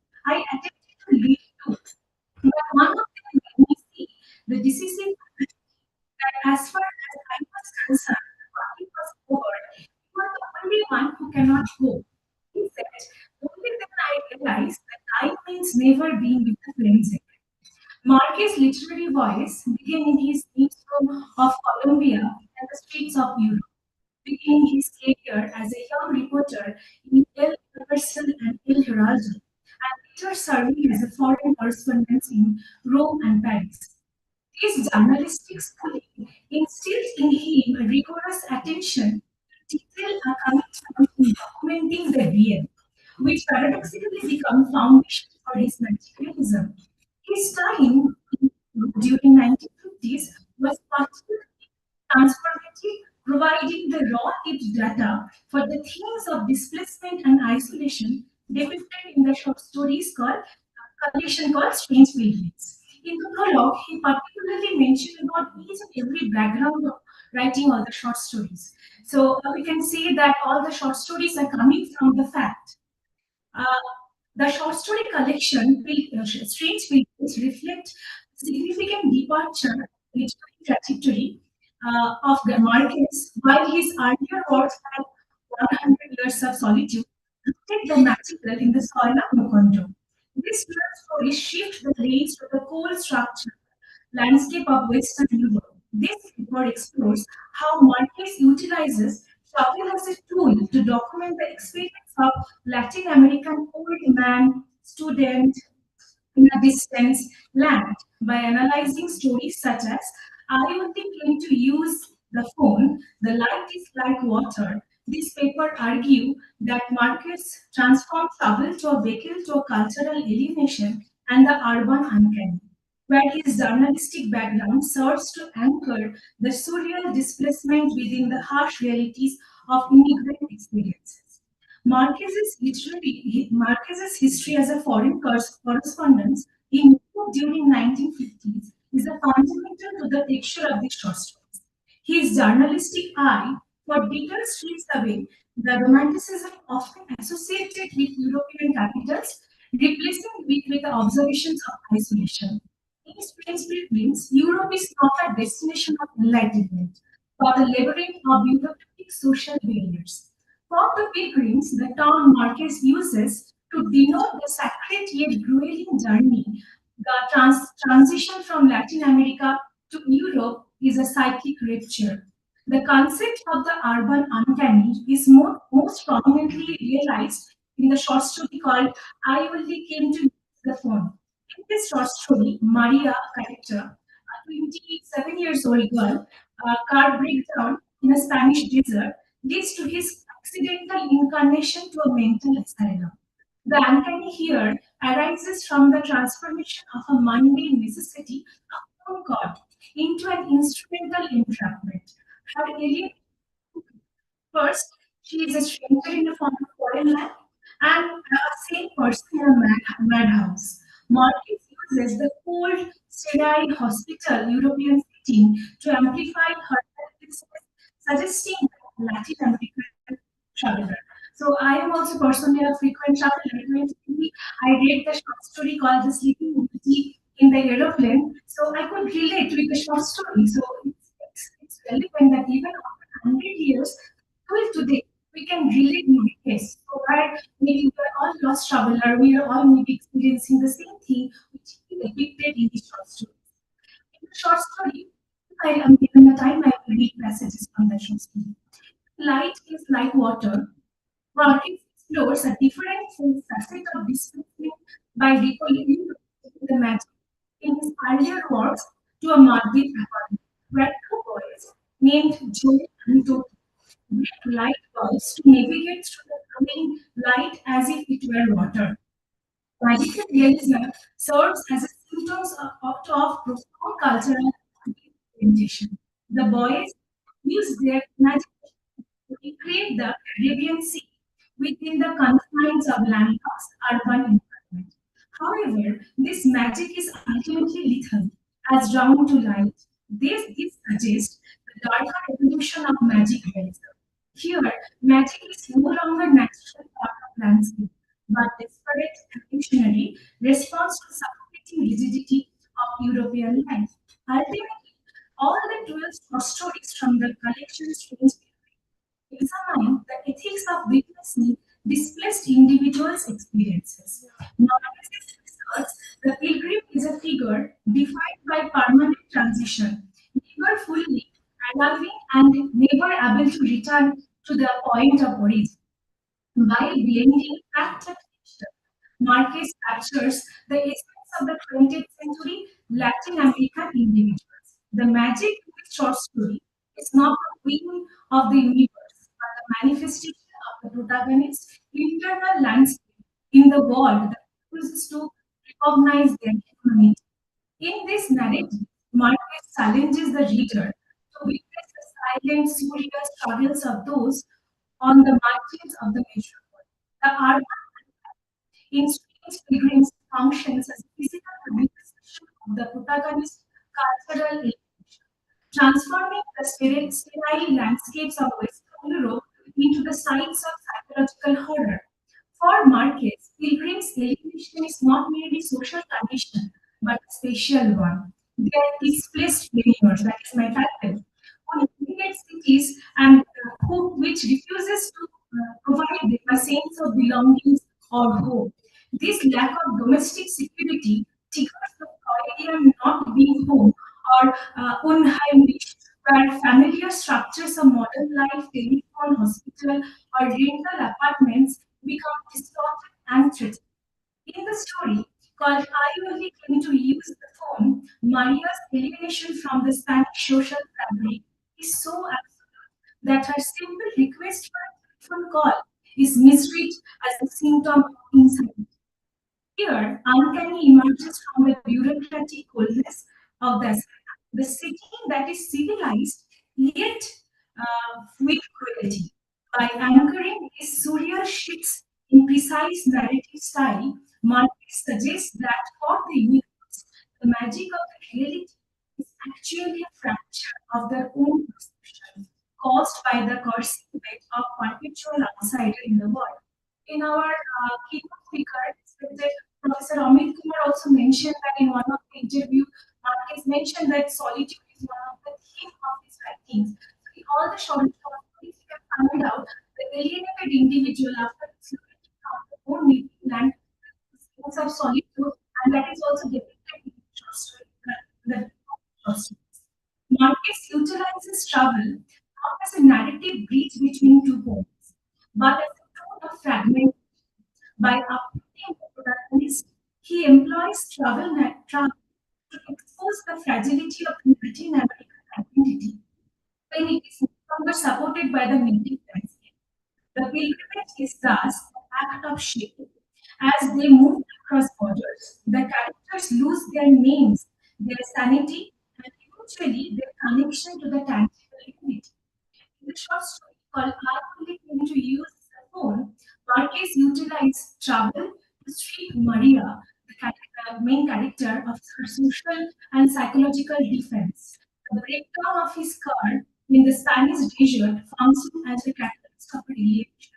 [SPEAKER 12] time cannot go. He said, only then I realized that time means never being with the friends again. Marquez' literary voice began in his newsroom of Colombia and the streets of Europe, beginning his career as a young reporter in El Universal and El Heraldo, and later serving as a foreign correspondent in Rome and Paris. His journalistic schooling instilled in him a rigorous attention to detail, a commitment in documenting the real, which paradoxically become foundation for his materialism. His time during 1950s was particularly transformative, providing the raw lived data for the themes of displacement and isolation depicted in the short stories called collection called Strange Pilgrims. In the prologue, he particularly mentioned about each and every background of writing all the short stories. So we can see that all the short stories are coming from the fact. Uh, the short story collection, Strange Pilgrims, reflect significant departure literary trajectory of the Marquez, while his earlier works had 100 Years of Solitude, take the magical in the soil of Mokondo. This short story shift the lanes to the cold structure landscape of Western Europe. This report explores how Marquez utilizes travel as a tool to document the experience of Latin American old man, student, in a distant land by analyzing stories such as I only came to use the phone, the light is like water. This paper argue that Marcus transformed travel to a vehicle to a cultural alienation and the urban uncanny, where his journalistic background serves to anchor the surreal displacement within the harsh realities of immigrant experiences. Marquez's history as a foreign correspondent in Europe during 1950s is a fundamental to the texture of the short stories. His journalistic eye for detail strips away the romanticism often associated with European capitals, replacing it with the observations of isolation. In Spain's pilgrims, Europe is not a destination of enlightenment, but a labyrinth of bureaucratic social barriers. For the pilgrims, the term Marquez uses to denote the sacred yet grueling journey. The transition from Latin America to Europe is a cyclic rupture. The concept of the urban uncanny is most prominently realized in the short story called I Only Came to Use the Phone. In this short story, Maria, a character, a 27 years old girl, a car breakdown in a Spanish desert, leads to his accidental incarnation to a mental asylum. The uncanny here arises from the transformation of a mundane necessity, a phone call, into an instrumental entrapment. Her alien first, she is a stranger in a foreign land and a same person in a madhouse. Marquez uses the cold, sterile hospital European setting to amplify her helplessness, suggesting that Latin American traveler. So I am also personally a frequent traveler. Eventually, I read the short story called The Sleeping Beauty in the aeroplane. So I could relate with the short story. So it's relevant that even after 100 years, till today, we can relate in the case. So where maybe we are all lost traveler, we are all maybe experiencing the same thing which is depicted in the short story. In the short story, I am given a time I will read passages from the short story. Light is like water. Market explores a different facet of discipline by recalling the magic in his earlier works to a Madhya apartment, where two boys named Joe and Toby make light bulbs to navigate through the coming light as if it were water. Magical realism serves as a symptom of profound cultural orientation. The boys use their imagination to recreate the Arabian Sea within the confines of landlocked urban environment. However, this magic is ultimately lethal as drawn to light. This suggests the darker evolution of magic realism. Here, magic is no longer natural part of landscape, but desperate evolutionary response to suffocating rigidity of European life. Ultimately, all the 12 short stories from the collection Strange examine the ethics of witnessing displaced individuals' experiences. Marcus's asserts the pilgrim is a figure defined by permanent transition, never fully arriving and never able to return to the point of origin. By blending fact and fiction, Marquez captures the essence of the 20th century Latin American individuals. The magic in this short story is not the queen of the universe, but the manifestation of the protagonist's internal landscape in the world that refuses to recognize their humanity. In this narrative, Marquez challenges the reader to witness the silent, surreal struggles of those on the margins of the metropole. The urban in Strange Pilgrims functions as a physical manifestation of the protagonist's cultural evolution, transforming the sterile landscapes of Western Europe into the sites of psychological horror. For Marquez, pilgrims' alienation is not merely social condition, but a spatial one. They are displaced figures, that is my title, who inhabit cities and which refuses to provide them a sense of belonging or hope. This lack of domestic security triggers the Freudian not being home or unheimlich, where familiar structures of modern life, telephone, hospital, or rental apartments become distorted and threatened. In the story, called I Only Came to Use the Phone, Maria's alienation from the Spanish social fabric is so absolute that her simple request for a telephone call is misread as a symptom of insanity. Here, uncanny emerges from the bureaucratic coldness of the setting that is civilized yet with cruelty. By anchoring these surreal shifts in precise narrative style, Marquez suggests that for the universe, the magic of the reality is actually a fracture of their own perception, caused by the cursive weight of perpetual outsider in the world. In our keynote speaker, respected Professor Amit Kumar also mentioned that in one of the interview, Marquez mentioned that solitude is one of the themes of his writings. So in all the short stories, you can find out the alienated individual after dislocating from their own native land, sense of solitude, and that is also depicted in the short story. Short stories. Marquez utilizes travel not as a narrative bridge between two points, but as a tool of fragment. By uplifting the protagonist, he employs travel to expose the fragility of the Latin American identity when it is no longer supported by the native landscape. The pilgrimage is thus an act of shaping. As they move across borders, the characters lose their names, their sanity, and eventually their connection to the tangible reality. In the short story called I Only Came to Use the Phone, Marquez utilized travel to strip Maria, the main character, of her social and psychological defense. The breakdown of his car in the Spanish desert functions as a catalyst of alienation,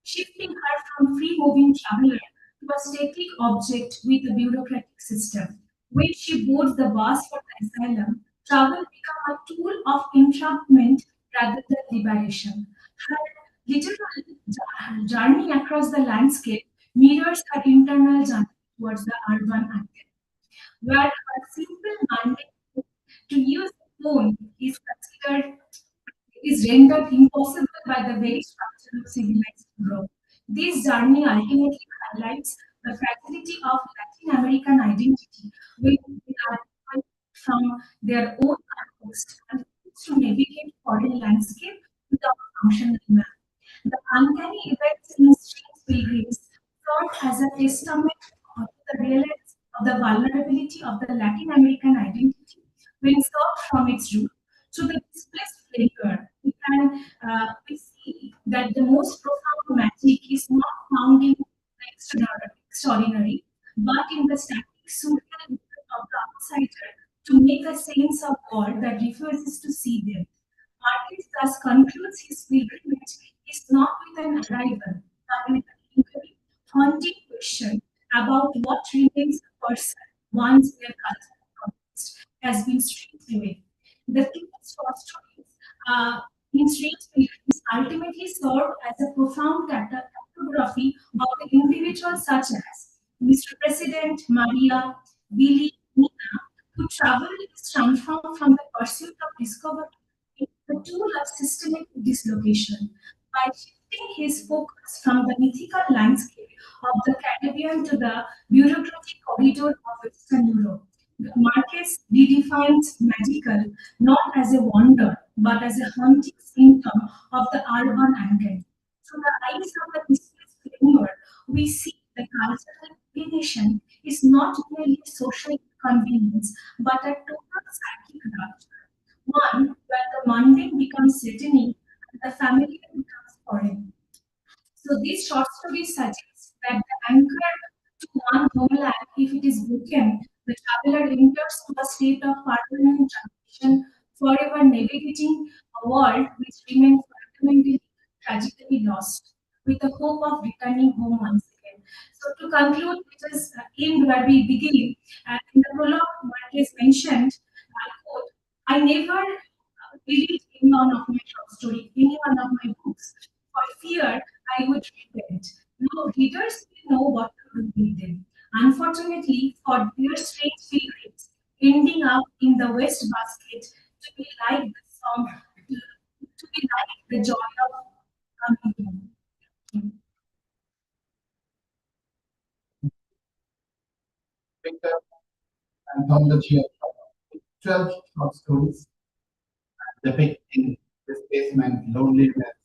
[SPEAKER 12] shifting her from free-moving traveler to a static object with a bureaucratic system. When she boards the bus for the asylum, travel becomes a tool of entrapment rather than liberation. Her literal journey across the landscape mirrors her internal journey towards the urban active, where her simple mandate to use the phone is rendered impossible by the very structure of civilized growth. This journey ultimately highlights the fragility of Latin American identity when they are separated from their own context and forced to navigate foreign landscape without functional map. The uncanny events in Strange Pilgrims serve as a testament of the realness of the vulnerability of the Latin American identity when served from its root to the displaced flavor. We see that the most profound magic is not found in the extraordinary, but in the static surreal effort of the outsider to make a sense of world that refuses to see them. Marquez thus concludes his pilgrimage is not with an arrival, but with an inquiry, haunting question about what remains a person once their cultural context has been stripped away. The two short stories in Strange Pilgrims ultimately served as a profound cartography of the individuals such as Mr. President, Maria, Billy, Nina, who traveled is transformed from the pursuit of discovery into the tool of systematic dislocation by shifting his focus from the mythical landscape of the Caribbean to the bureaucratic corridor of Western Europe. Marquez redefines magical not as a wonder but as a haunting symptom of the urban angle. Through the eyes of the displaced we see the cultural alienation is not merely a social inconvenience but a total psychic rupture, one where the mundane becomes setting and the familiar becomes foreign. So this short story suggests that the anchor to one homeland, if it is broken, the traveler enters to a state of permanent transition, forever navigating a world which remains fundamentally tragically lost, with the hope of returning home once again. So to conclude, let us end where we begin. In the prologue, Marquez mentioned, I quote, I never read any one of my short story, any one of my books, for fear I would repent. Now readers will know what to do with them. Unfortunately, for their strange pilgrims, ending up in the waste basket to be like the song, to be like the joy of coming home.
[SPEAKER 10] Victor anthology of 12 short stories depicting displacement, loneliness,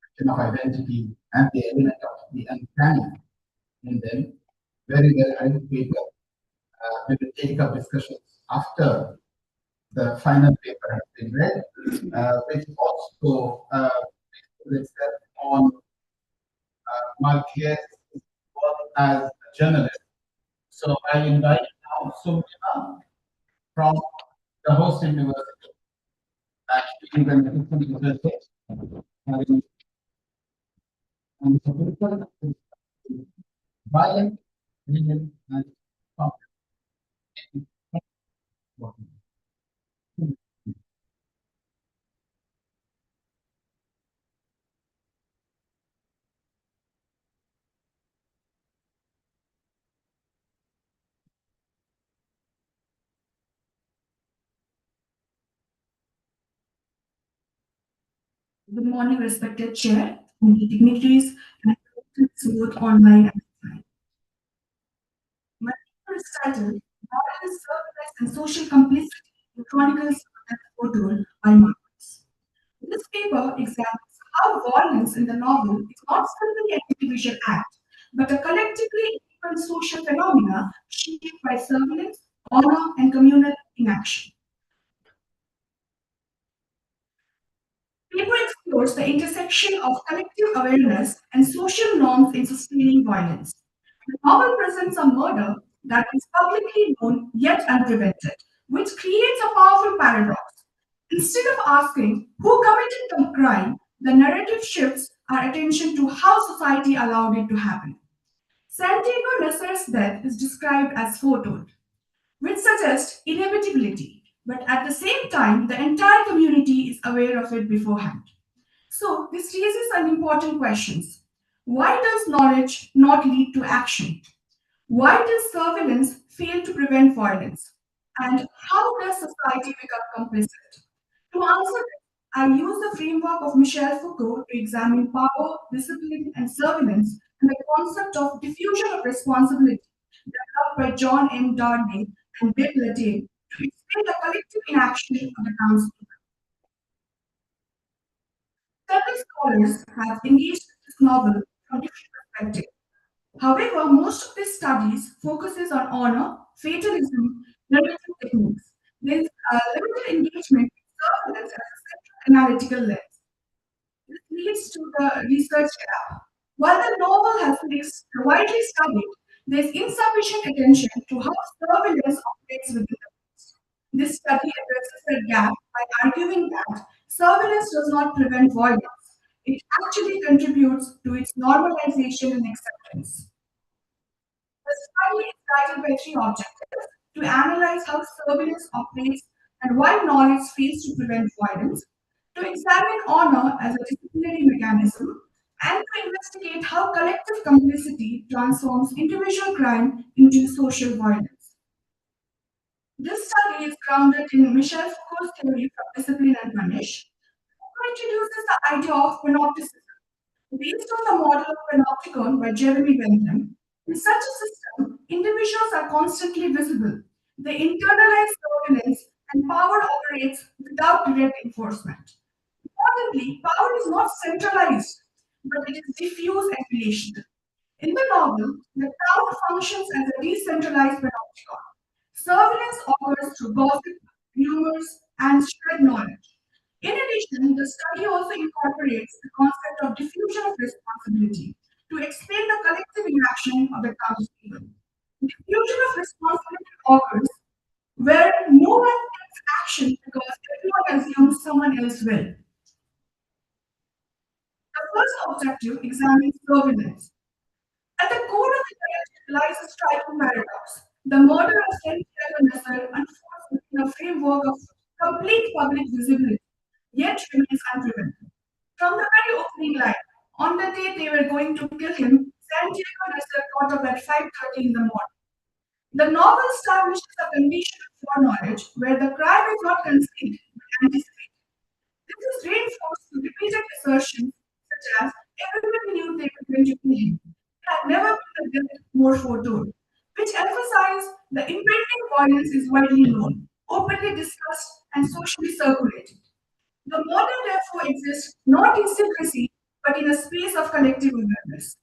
[SPEAKER 10] question of identity, and the element of the uncanny in them. Very well written paper. We will take up discussions after the final paper has been read, which also itself on Marquez's work as a journalist. So I invite now Sumya from the host university. Actually, when having and political violent religion and conflict.
[SPEAKER 9] Good morning, respected chair, dignitaries, and both online and offline. My paper is titled Violence, Service, and Social Complicity in Chronicles of Photo by Marcus. This paper examines how violence in the novel is not simply an individual act, but a collectively equal social phenomena shaped by surveillance, honor, and communal inaction. Paper explores the intersection of collective awareness and social norms in sustaining violence. The novel presents a murder that is publicly known yet unprevented, which creates a powerful paradox. Instead of asking who committed the crime, the narrative shifts our attention to how society allowed it to happen. Santiago Nasser's death is described as foretold, which suggests inevitability, but at the same time, the entire community is aware of it beforehand. So, this raises an important questions. Why does knowledge not lead to action? Why does surveillance fail to prevent violence? And how does society become complicit? To answer this, I use the framework of Michel Foucault to examine power, discipline, and surveillance and the concept of diffusion of responsibility developed by John M. Darnley and Bill Latane to explain the collective inaction of the townspeople. Several scholars have engaged with this novel from different perspectives. However, most of these studies focuses on honor, fatalism, narrative techniques. There is limited engagement with surveillance as a central analytical lens. This leads to the research gap. While the novel has been widely studied, there is insufficient attention to how surveillance operates within the text. This study addresses the gap by arguing that surveillance does not prevent violence. It actually contributes to its normalization and acceptance. The study is guided by three objectives: to analyze how surveillance operates and why knowledge fails to prevent violence, to examine honor as a disciplinary
[SPEAKER 12] mechanism and to investigate how collective complicity transforms individual crime into social violence. This study is grounded in Michel Foucault's theory of discipline and punish, who introduces the idea of panopticism. Based on the model of panopticon by Jeremy Bentham, in such a system, individuals are constantly visible. They internalize surveillance and power operates without direct enforcement. Importantly, power is not centralized, but it is diffuse and relational. In the novel, the town functions as a decentralized panopticon. Surveillance occurs through gossip, rumors, and shared knowledge. In addition, the study also incorporates the concept of diffusion of responsibility to explain the collective inaction of the townspeople. Diffusion of responsibility occurs where no one takes action because everyone assumes someone else will. The first objective examines surveillance. At the core of the narrative lies a striking paradox. The murder of Saint Nasser unfolds within a framework of complete public visibility, yet remains unprevented. From the very opening line, on the day they were going to kill him, Santiago Nasser got up at 5:30 in the morning. The novel establishes a condition of foreknowledge where the crime is not concealed but anticipated. This is reinforced through repeated assertions such as everybody knew they were going to kill him. It had never been the death more foretold, which emphasize the impending violence is widely known, openly discussed, and socially circulated. The model therefore exists not in secrecy, but in a space of collective awareness.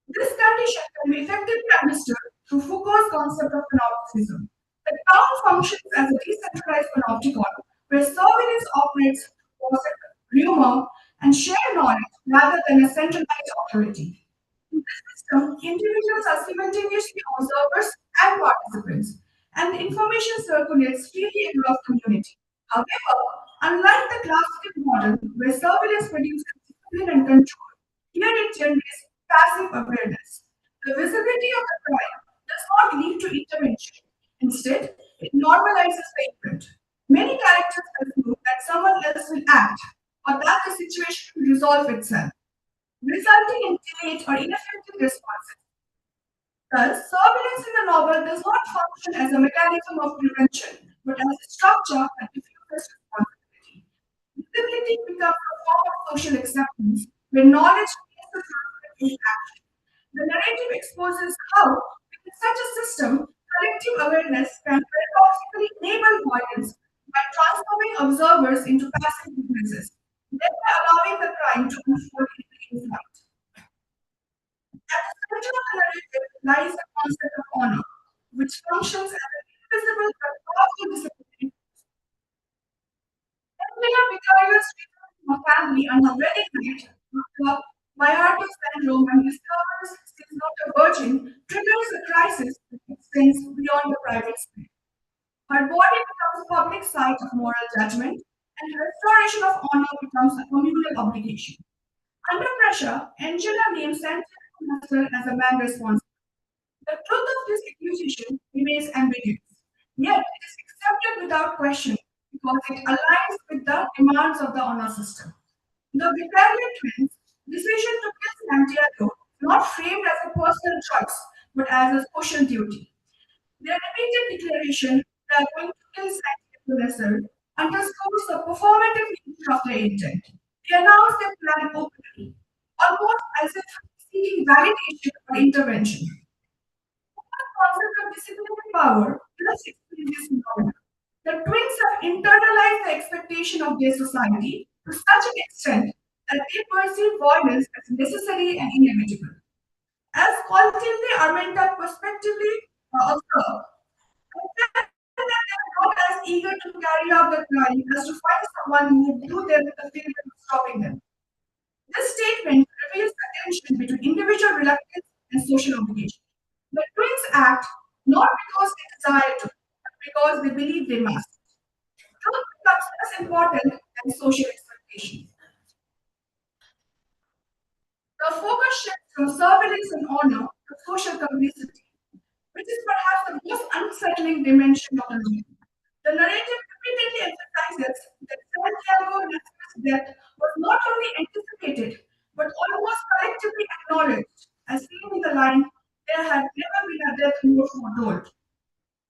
[SPEAKER 12] This condition can be effectively understood through Foucault's concept of panopticism. The town functions as a decentralized panopticon where surveillance operates gossip, rumor, and shared knowledge rather than a centralized authority. In this system, individuals are simultaneously observers and participants, and the information circulates freely across community. However, unlike the classical model where surveillance produces discipline and control, here it generates passive awareness. The visibility of the crime does not lead to intervention. Instead, it normalizes the event. Many characters assume that someone else will act or that the situation will resolve itself, resulting in delayed or ineffective responses. Thus, surveillance in the novel does not function as a mechanism of prevention, but as a structure that diffuses responsibility. Visibility becomes a form of social acceptance where knowledge leads to transformative action. The narrative exposes how, within such a system, collective awareness can paradoxically enable violence by transforming observers into passive witnesses, thereby allowing the crime to unfold in plain sight. At the center of the narrative lies the concept of honor, which functions as an invisible but powerful discipline. Angela Vicarious returns to her family on her wedding night after Bayardo syndrome and discovers she is not a virgin, triggers a crisis that extends beyond the private sphere. Her body becomes a public site of moral judgment, and the restoration of honor becomes a communal obligation. Under pressure, Angela names Santiago Nasser as a man responsible. The truth of this accusation remains ambiguous, yet it is accepted without question because it aligns with the demands of the honor system. The Vicarian twins' decision to kill Santiago is not framed as a personal choice, but as a social duty. Their repeated declaration they are going to kill Santiago Nasser underscores the performative nature of their intent. They announce their plan openly, almost as if seeking validation or intervention. The concept of disciplinary power does explain this phenomena. The twins have internalized the expectation of their society to such an extent that they perceive violence as necessary and inevitable. As qualitatively Armenta prospectively observed, I felt that they were not as eager to carry out the crime as to find someone who would do them the favor of stopping them. This statement reveals the tension between individual reluctance and social obligation. The twins act not because they desire to, but because they believe they must. Truth becomes less important than social expectation. The focus shifts from surveillance and honor to social complicity, which is perhaps the most unsettling dimension of the novel. The narrative repeatedly emphasizes that Santiago Nasser's death was not only anticipated, acknowledged, as seen in the line, there had never been a death more foretold.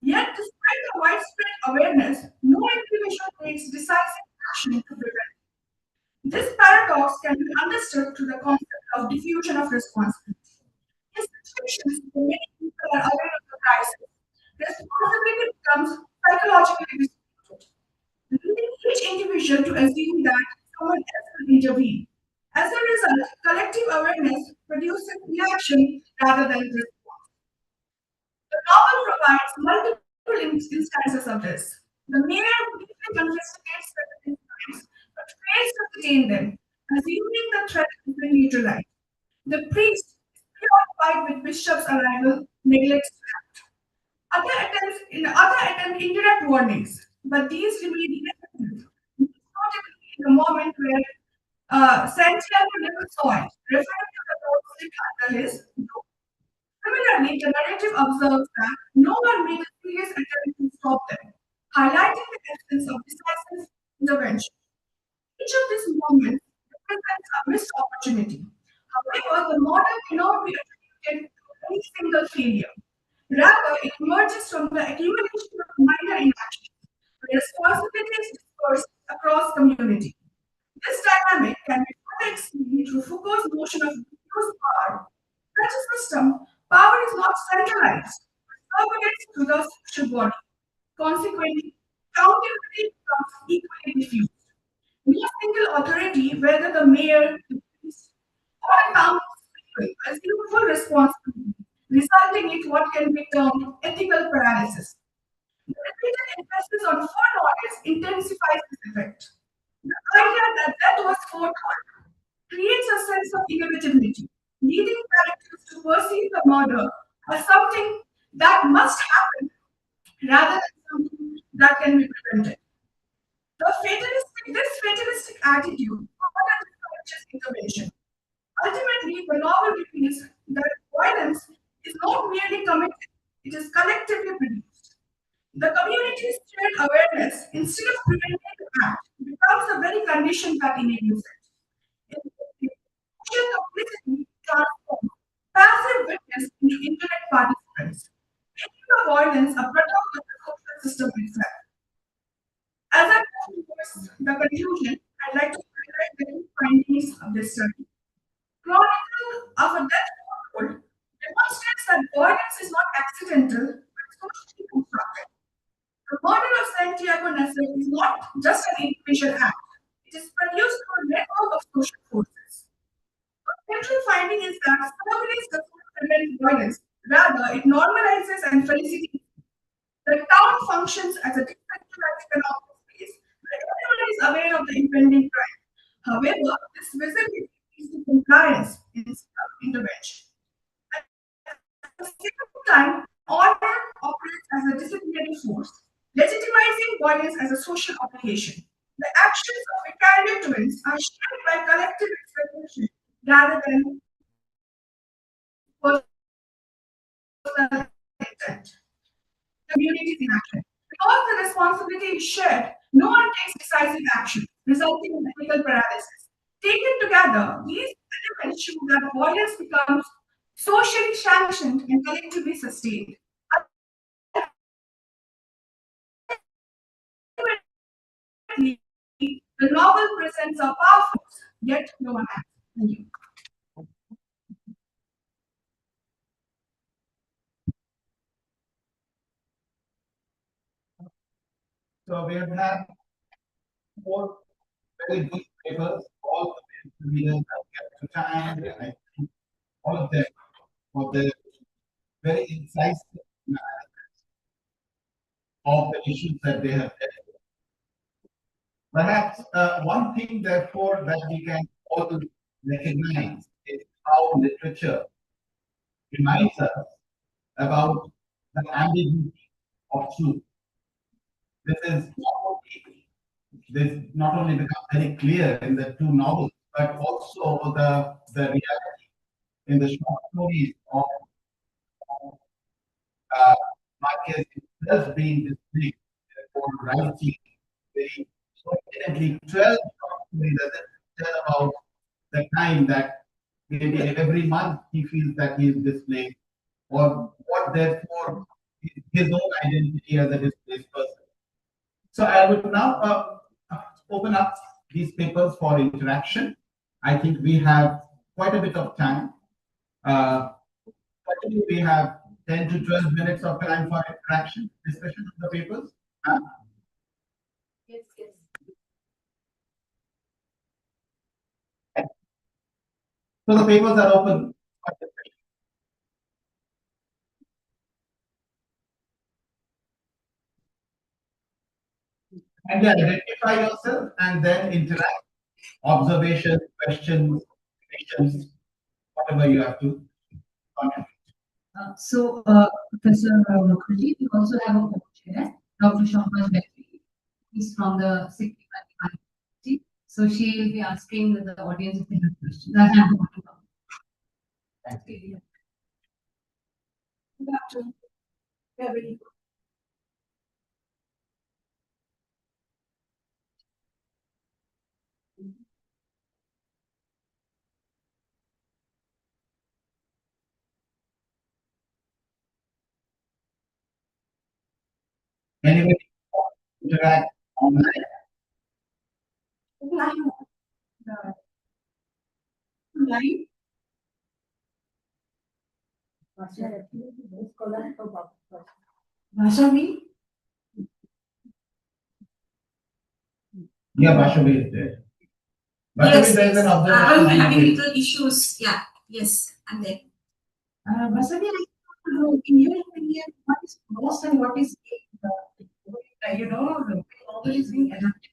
[SPEAKER 12] Yet, despite the widespread awareness, no individual takes decisive action to prevent. This paradox can be understood through the concept of diffusion of responsibility. In situations where many people are aware of the crisis, responsibility becomes psychologically distributed, leading each individual to assume that someone else will intervene. As a result, collective awareness produces reaction rather than response. The novel provides multiple instances of this. The mayor briefly investigates certain crimes, but fails to detain them, assuming the threat has been neutralized. The priest, preoccupied with Bishop's arrival, neglects to act. Other attempt indirect warnings, but these remain ineffective. Notably, in the moment where Santiago never saw it, referring to the road slipped under his door. Similarly, the narrative observes that no one made a serious attempt to stop them, highlighting the absence of decisive intervention. Each of these moments represents a missed opportunity. However, the model cannot be attributed to any single failure. Rather, it emerges from the accumulation of minor inactions, where responsibility is dispersed across community. This dynamic can be further explained through Foucault's notion of diffuse power. In such a system, power is not centralized, but circulates through the social body. Consequently, accountability becomes equally diffused. No single authority, whether the mayor, the police, or a town people, assume full responsibility, resulting in what can be termed ethical paralysis. The repeated emphasis on foreknowledge intensifies this effect. The idea that death was foretold creates a sense of inevitability, leading characters to perceive the murder as something that must happen rather than something that can be prevented. This fatalistic attitude further discourages intervention. Ultimately, the novel reveals that violence is not merely committed, it is collectively produced. The community's shared awareness, instead of preventing the act, becomes the very condition that enables it. Social complicity transforms passive witness into indirect participants, making the violence a product of the social system itself. As I move towards the conclusion, I'd like to highlight the key findings of this study. Chronicle of a death foretold demonstrates that violence is not accidental, but socially constructed. The murder of Santiago Nasser is not just an individual act, it is produced through a network of social forces. The central finding is that surveillance does not prevent violence, rather, it normalizes and felicitates. The town functions as a decentralized economic space where everyone is aware of the impending crime. However, this visibility leads to compliance instead of intervention. At the same time, order operates as a disciplinary force, legitimizing violence as a social obligation. The actions of vicarious twins are shaped by collective expectation rather than personal intent. Communities in action. Because the responsibility is shared, no one takes decisive action, resulting in ethical paralysis. Taken together, these elements show that violence becomes socially sanctioned and collectively sustained. Ultimately, the novel presents a powerful, yet no one acts. Thank you.
[SPEAKER 10] So we have had four very good papers. All the readers have kept to time. And I think all of them for the very incisive analysis of the issues that they have dealt with. Perhaps one thing, therefore, that we can all recognize is how literature reminds us about the ambiguity of truth. This not only becomes very clear in the two novels, but also the reality in the short stories of Marquez itself being displayed for writing very confidently 12 short stories that tell about the time that maybe every month he feels that he is displaced, or what therefore his own identity as a displaced person. So I would now open up these papers for interaction. I think we have quite a bit of time. Probably we have 10 to 12 minutes of time for interaction, discussion of the papers.
[SPEAKER 5] Yes, yes.
[SPEAKER 10] So the papers are open for discussion. And then identify yourself and then interact. Observations, questions, questions, whatever you have to comment.
[SPEAKER 8] Professor Mukherjee, we also have a co-chair, Dr. Shobha Jeffrey. He's from the Sikkim University. So she will be asking the audience if they have questions. I have one. Thank you.
[SPEAKER 11] Good afternoon, everybody.
[SPEAKER 10] Anybody interact online?
[SPEAKER 11] Online.
[SPEAKER 4] Vasavi?
[SPEAKER 10] Yeah, Bashavi is there. Bashavi,
[SPEAKER 11] Yes,
[SPEAKER 10] there is an
[SPEAKER 11] yes.
[SPEAKER 10] observation.
[SPEAKER 11] I'm having
[SPEAKER 10] on
[SPEAKER 11] little issues. Yeah, yes, I'm there.
[SPEAKER 4] Vasavi, I want to know, in your opinion, what is lost and what is all is being adapted.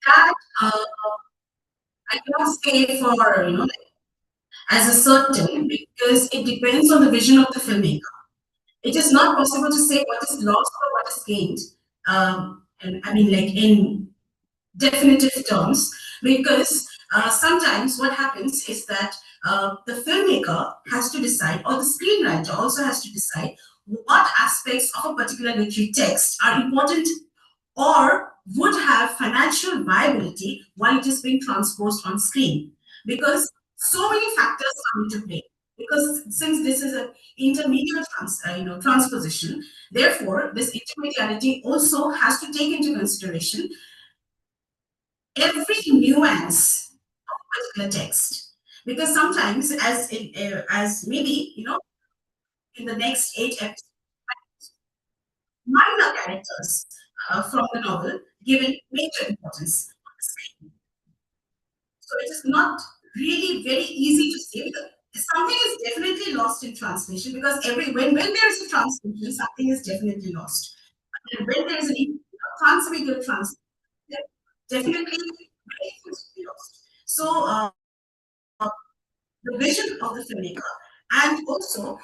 [SPEAKER 11] That I cannot say for as a certain because it depends on the vision of the filmmaker. It is not possible to say what is lost or what is gained. And I mean, like in definitive terms, because sometimes what happens is that the filmmaker has to decide, or the screenwriter also has to decide, what aspects of a particular literary text are important or would have financial viability while it is being transposed on screen. Because so many factors come into play. Because since this is an intermediate transposition, therefore this intermediarity also has to take into consideration every nuance of a particular text. Because sometimes, as maybe in the next 8 episodes, minor characters from the novel given major importance on the screen. So it is not really very easy to say because something is definitely lost in translation because when there is a translation, something is definitely lost. And when there is a transmedia translation, definitely many things will be lost. So the vision of the filmmaker and also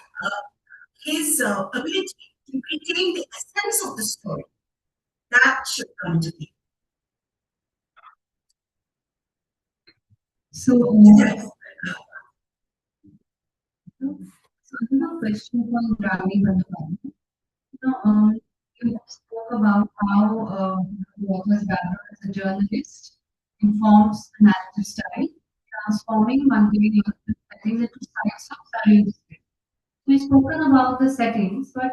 [SPEAKER 11] his ability to retain the essence of the story that should come into play.
[SPEAKER 8] So, another question from Rami Bandhan. You spoke about how Walter's background as a journalist informs the narrative style, transforming mundane settings into sites of surreal. We've spoken about the settings, but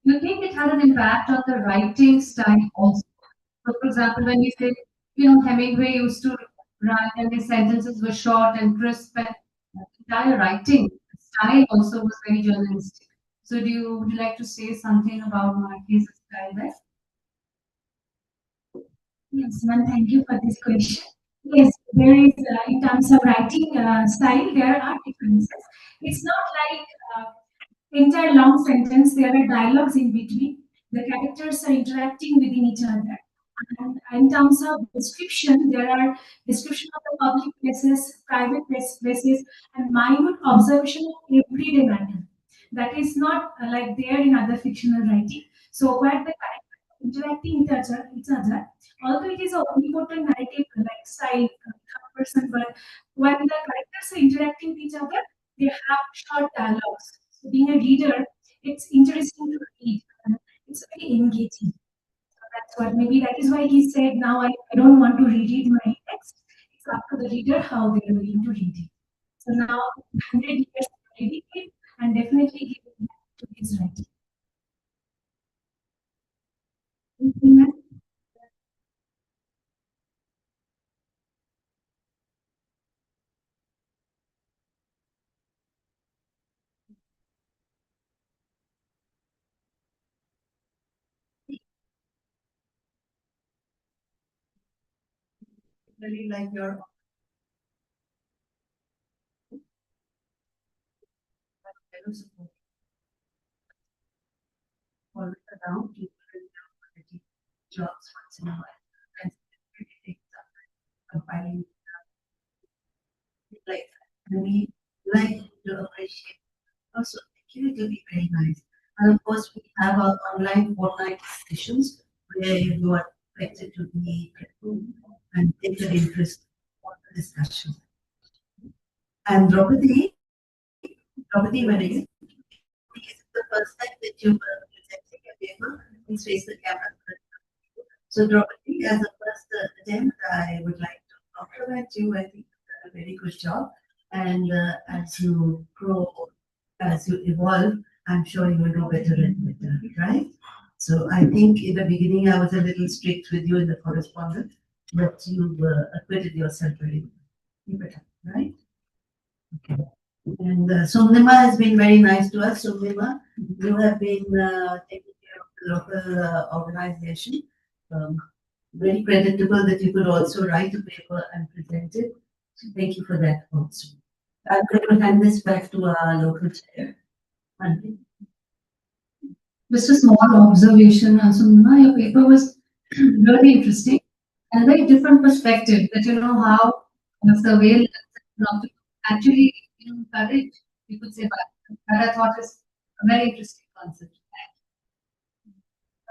[SPEAKER 8] do you think it had an impact on the writing style also? So, for example, when we say, Hemingway used to write and his sentences were short and crisp, and entire writing style also was very journalistic. So, would you like to say something about Marquis's style there?
[SPEAKER 12] Yes, ma'am, thank you for this question. Yes, there is, in terms of writing style, there are differences. It's not like entire long sentence, there are dialogues in between. The characters are interacting within each other. And in terms of description, there are description of the public places, private places, and minute observation of everyday matter. That is not like there in other fictional writing. So where the characters are interacting with each other, although it is a important narrative like style, third person, but when the characters are interacting with each other, they have short dialogues. So being a reader, it's interesting to read. And it's very engaging. So that's what maybe that is why he said now I don't want to reread my text. It's up to the reader how they are willing to read it. So now 100 years dedicated and definitely he will be to his writing. Anything, ma'am?
[SPEAKER 4] Really like your fellow support. Always around people in their quality jobs once in a while. And really takes up compiling like and we like to appreciate. Also, thank you. It will be very nice. And of course, we have our online fortnight sessions where you are expected to be present and take an interest in the discussion. And Draupadi, when is the first time that you were presenting a paper? Please face the camera. So, Draupadi, as a first attempt, I would like to compliment you. I think you've done a very good job. And as you grow, as you evolve, I'm sure you will do better and better, right? So I think in the beginning I was a little strict with you in the correspondence, but you acquitted yourself very better, right? Okay. And Somnima has been very nice to us. Somnima, you have been taking care of the local organization. Very creditable that you could also write a paper and present it. So thank you for that also. I'm going to hand this back to our local chair. Andy.
[SPEAKER 8] Just a small observation, Sumna, your paper was really interesting and a very different perspective that how the surveillance actually encourage, you could say that I thought is a very interesting concept.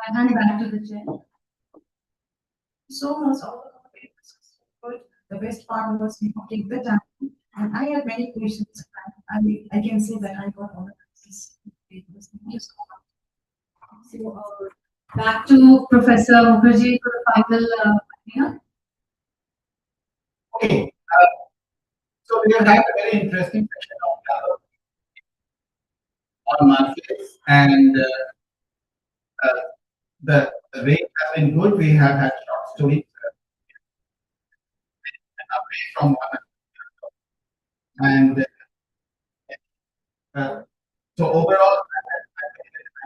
[SPEAKER 8] I hand back to the chair.
[SPEAKER 9] So much all the papers good. The best part was we could take the time. And I had many questions. I can say that I got all the answers. Papers. Thank you so much.
[SPEAKER 8] So, back to Professor Mukherjee for the final.
[SPEAKER 10] Okay. So we have had a very interesting session on markets, and the rate has been good. We have had short stories away from one another. And so overall, I have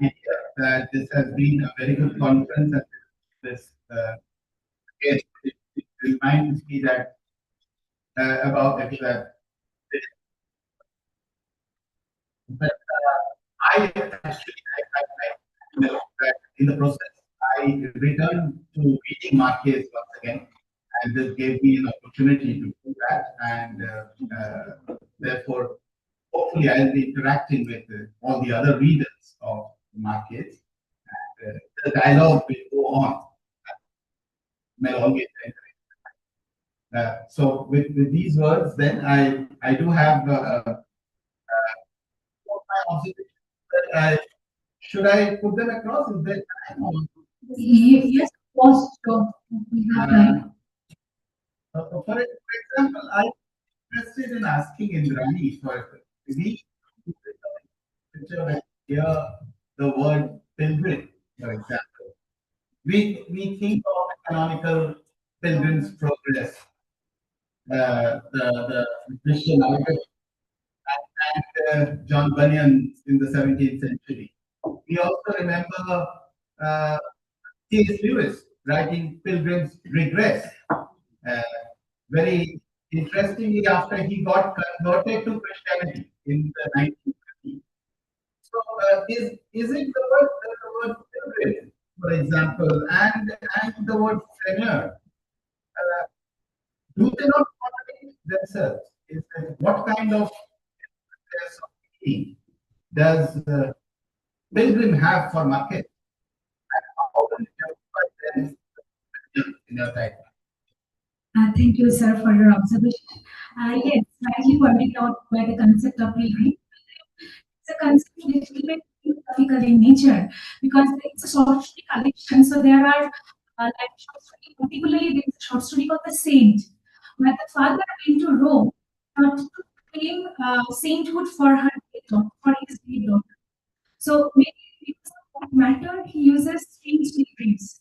[SPEAKER 10] an idea that this has been a very good conference, and this it reminds me that about that. But I actually, that in the process, I returned to reading Marquez once again, and this gave me an opportunity to do that, and therefore, hopefully, I'll be interacting with all the other readers of Marquez, and the dialogue will go on. So with these words, then I do have should I put them across? Is there time?
[SPEAKER 8] Yes, of course. So we have time.
[SPEAKER 10] For example, I'm interested in asking Indrani for we hear the word pilgrim, for example. We think of canonical Pilgrim's Progress, the Christian Bible, and John Bunyan in the 17th century. We also remember C.S. Lewis writing Pilgrim's Regress. Very interestingly, after he got converted to Christianity in the 1950s. So, is it the word pilgrim, for example, and the word seigneur? Do they not contradict themselves? What kind of meaning does pilgrim have for market? And how will you justify them in your time?
[SPEAKER 12] Thank you, sir, for your observation. Yes, rightly pointed out by the concept of pilgrim. It's a concept which is very philosophical in nature because it's a short story collection. So there are like short story, particularly there is a short story called The Saint, where the father went to Rome to claim sainthood for her daughter, for his dead daughter. So maybe because of that matter, he uses strange pilgrims.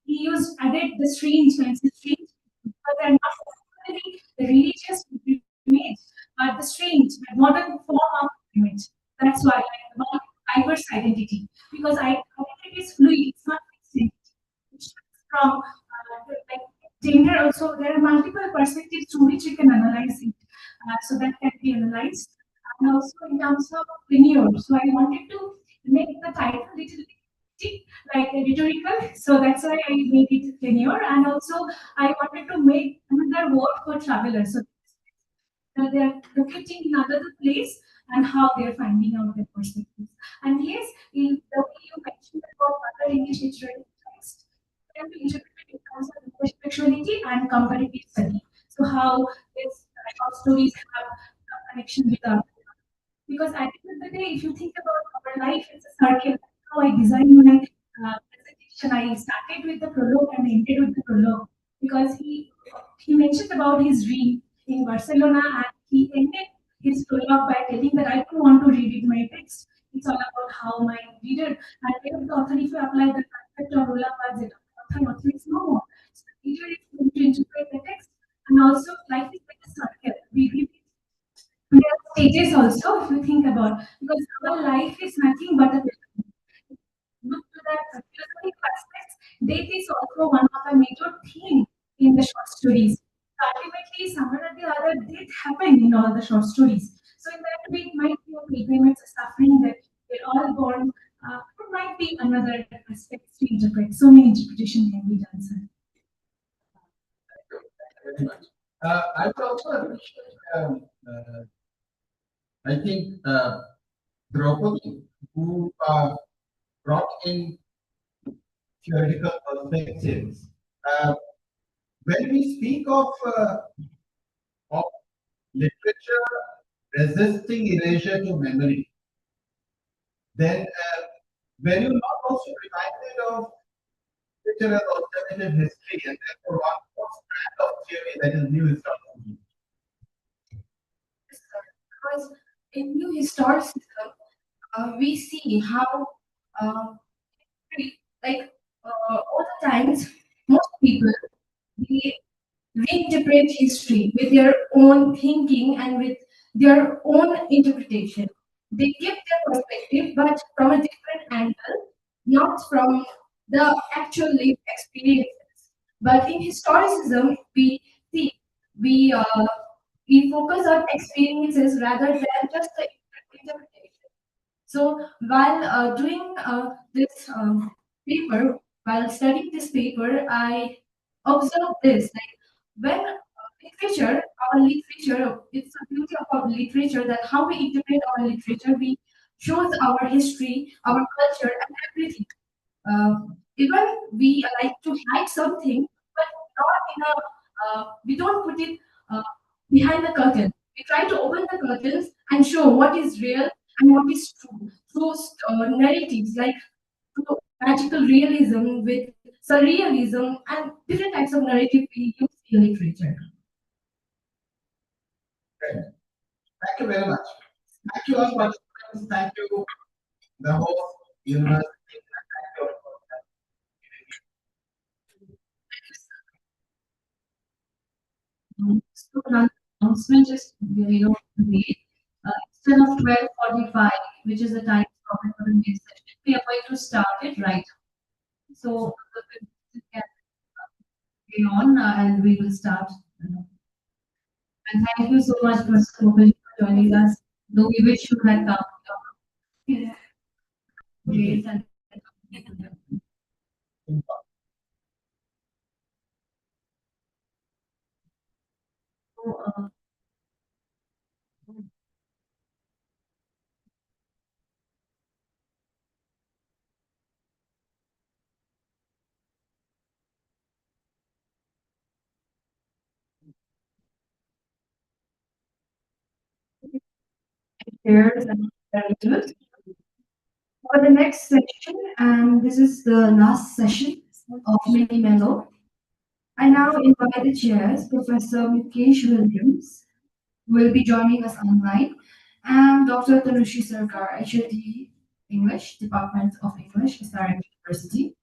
[SPEAKER 12] He used added the strange kinds of strange, but they're not necessarily the religious pilgrimage, but the strange, the modern form of pilgrimage. That's why I like about diverse identity, because identity is fluid, it's not fixed. It's from like gender also, there are multiple perspectives through which you can analyze it. So that can be analyzed. And also in terms of tenure. So I wanted to make the title little bit like rhetorical. So that's why I made it tenure. And also I wanted to make another word for travelers. So they are locating in another place and how they are finding out their perspectives. And yes, in the way you mentioned about other English literary text, can be interpreted in terms of intersectionality and comparative study. So how these short stories have a connection with our, because at the end of the day, if you think about our life, it's a circle. How I designed my presentation, I started with the prologue and ended with the prologue because he mentioned about his dream in Barcelona and he ended his prologue by telling that I don't want to reread my text. It's all about how my reader and if the author, if you apply the concept of Rolla Budget, author is no more. So the reader is going to interpret the text and also life is like a circle. We read there are stages also, if you think about, because our life is nothing but a look to that philosophical aspects. Death is also one of the major theme in the short stories. Ultimately, somewhere or the other, death happened in all the short stories. So in that way, it might be a pilgrimage, a suffering that we're all born. It might be another aspect to interpret. So many interpretation can be done, sir.
[SPEAKER 10] Very much. I would also appreciate, I think, Draupadi, who brought in theoretical perspectives. When we speak of literature resisting erasure to memory, then were you not also reminded of literature as alternative history and therefore one more strand of theory that is new historical?
[SPEAKER 5] Because in new historicism, we see how, uh, like, all the times, most people they reinterpret history with their own thinking and with their own interpretation. They give their perspective, but from a different angle, not from the actual lived experiences. But in historicism, we see we uh, we focus on experiences rather than just the interpretation. So while doing this paper, while studying this paper, I observed this like when literature, our literature, it's the beauty of our literature that how we interpret our literature, we shows our history, our culture, and everything. Uh, Even we like to hide something, but not in a we don't put it uh, behind the curtain. We try to open the curtains and show what is real and what is true through narratives like through magical realism with surrealism and different types of narrative we use in literature.
[SPEAKER 10] Great. Thank you very much. Thank you all participants. Thank you, the whole university. Thank you all for that.
[SPEAKER 8] So an announcement is made. Instead of 12:45, which is the time proper for the next session, we are going to start it right. So the can be on and we will start. And thank you so much, Mr. Mukherjee, for joining us. Though we wish you had come. Yeah. Great, and so, shares and very good. For the next section, and this is the last session of Mini-Melow. I now invite the chairs, Professor Mukesh Williams will be joining us online, and Dr. Tanushi Sarkar, HOD English, Department of English, SRM University.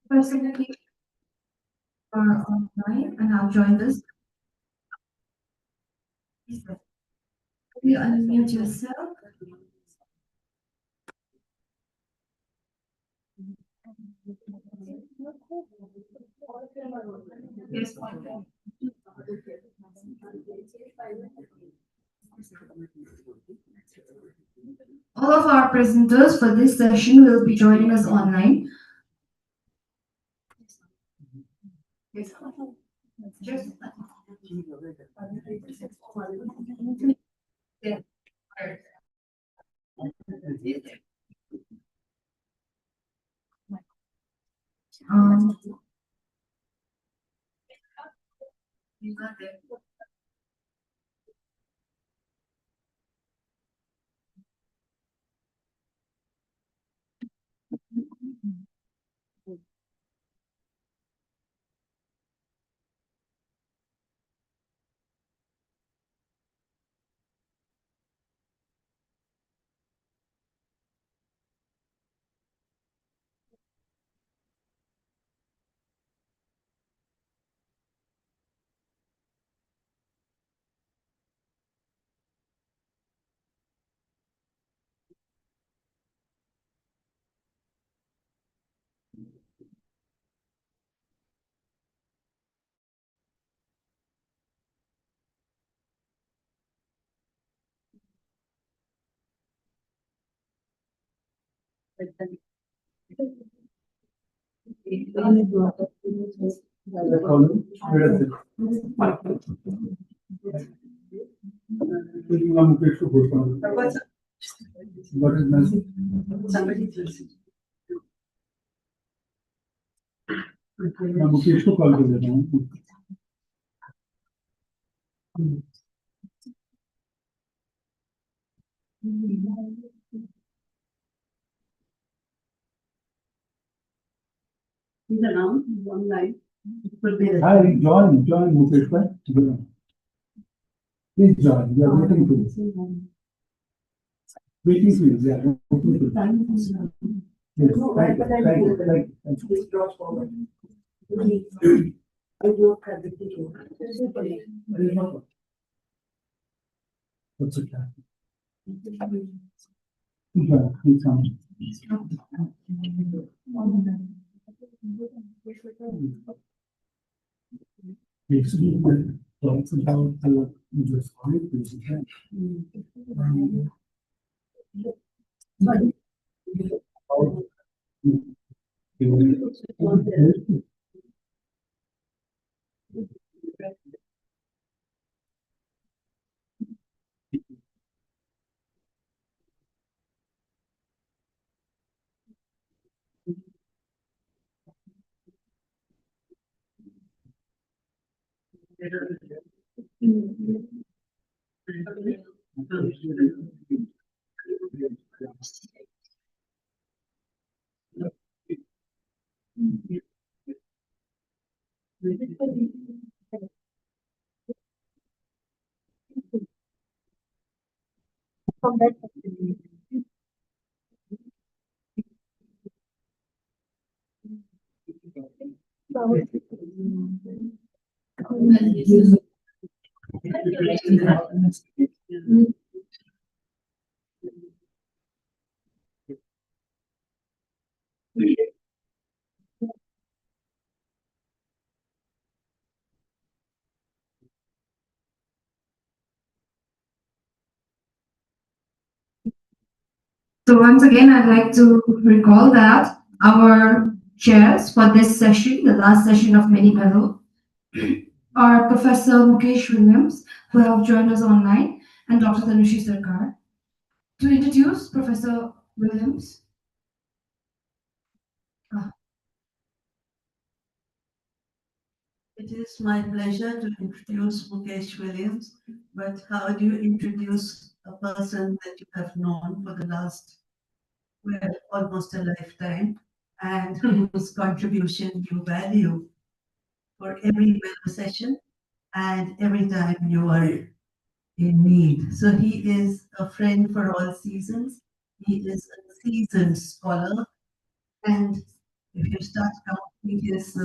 [SPEAKER 8] Professor Mukesh are online and have joined us. Please you unmute yourself. Yes, all of our presenters for this session will be joining us online. Yes. Um, you got it.
[SPEAKER 7] What is message? मैं मुकेश को call कर देता हूँ.
[SPEAKER 4] He's announced online.
[SPEAKER 7] Hi, join Mukesh bhai. Please join. We are waiting for you. Waiting for you. Yeah, waiting for you. Yes, thank you.
[SPEAKER 4] Please draw forward. I will have the video.
[SPEAKER 7] What's it? Yeah, please come. Basically, talks about the story, basically.
[SPEAKER 8] So once again, I'd like to recall that our chairs for this session, the last session of Mini-Melow, are Professor Mukesh Williams, who have joined us online, and Dr. Tanushi Sarkar. To introduce Professor Williams.
[SPEAKER 4] It is my pleasure to introduce Mukesh Williams, but how do you introduce a person that you have known for the last, well, almost a lifetime, and whose contribution you value for every Mellow session and every time you are in need? So he is a friend for all seasons. He is a seasoned scholar, and if you start counting his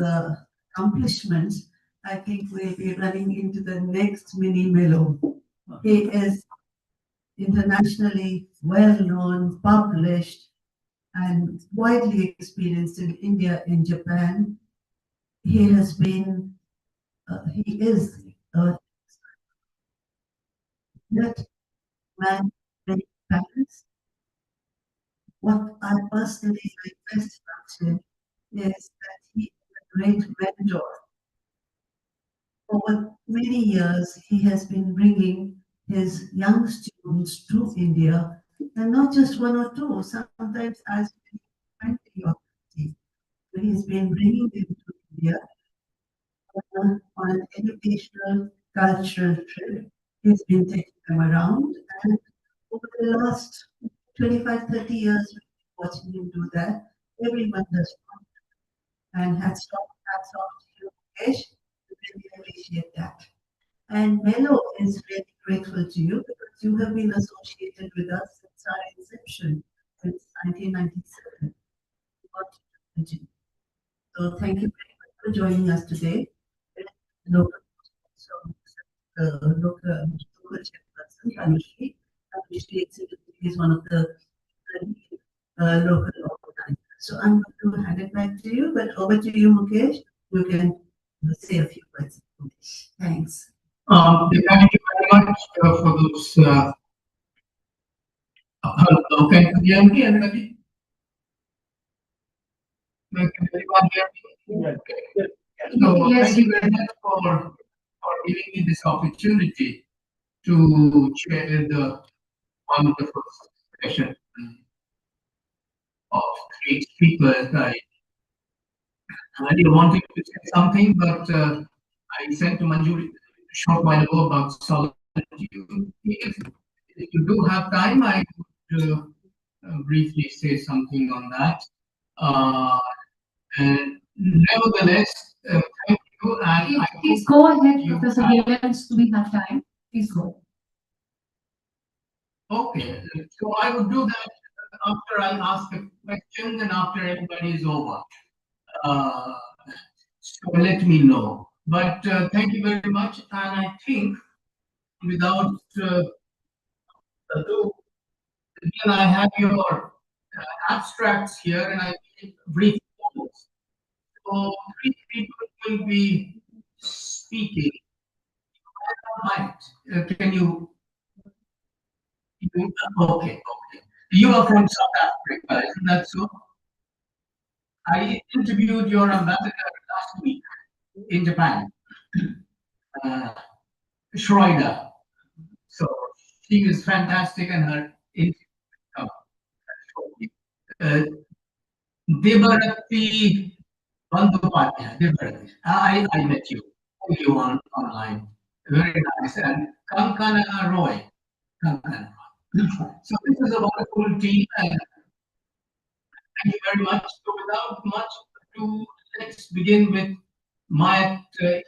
[SPEAKER 4] accomplishments, I think we'll be running into the next Mini-Melow. He is internationally well known, published, and widely experienced in India and Japan. He has been, he is a great man, many talents. What I personally like best about him is that he is a great mentor. Over many years, he has been bringing his young students to India, and not just one or two, sometimes as many 20 or 30. So he's been bringing them to India on an educational, cultural trip. He's been taking them around, and over the last 25, 30 years, we've been watching him do that. Everyone does and hats off to you, Mukesh. We really appreciate that. And Mellow is really grateful to you because you have been associated with us since our inception, since 1997. So thank you very much for joining us today. Local, so, local chairperson, Anushri. Anushri is one of the local organizers. So I'm going to hand it back to you, but over to you, Mukesh. You can say a few words. Thanks.
[SPEAKER 13] Thank you very much for those. Hello, can you hear me, everybody? Can everyone hear me? So
[SPEAKER 8] Yes,
[SPEAKER 13] thank you very much for giving me this opportunity to chair the wonderful session of great speakers. I really wanted to say something, but I sent to Manjuri a short while ago about solitude. If you do have time, I would briefly say something on that. And nevertheless, thank you. And
[SPEAKER 8] please go ahead, Professor Williams. We have time. Please go.
[SPEAKER 13] Okay, so I would do that after I ask a question and after everybody is over. So let me know. But thank you very much. And I think without ado, again, I have your abstracts here and I will brief those. So 3 people will be speaking. Can you? Okay. You are from South Africa, isn't that so? I interviewed your ambassador last week in Japan, Schroeder. So she is fantastic and her Debarati Bandhopadhyay, Debarati. I met you online. Very nice. And Kankana Roy. Kankana. So this is a wonderful team and thank you very much. So without much ado, let's begin with Mayat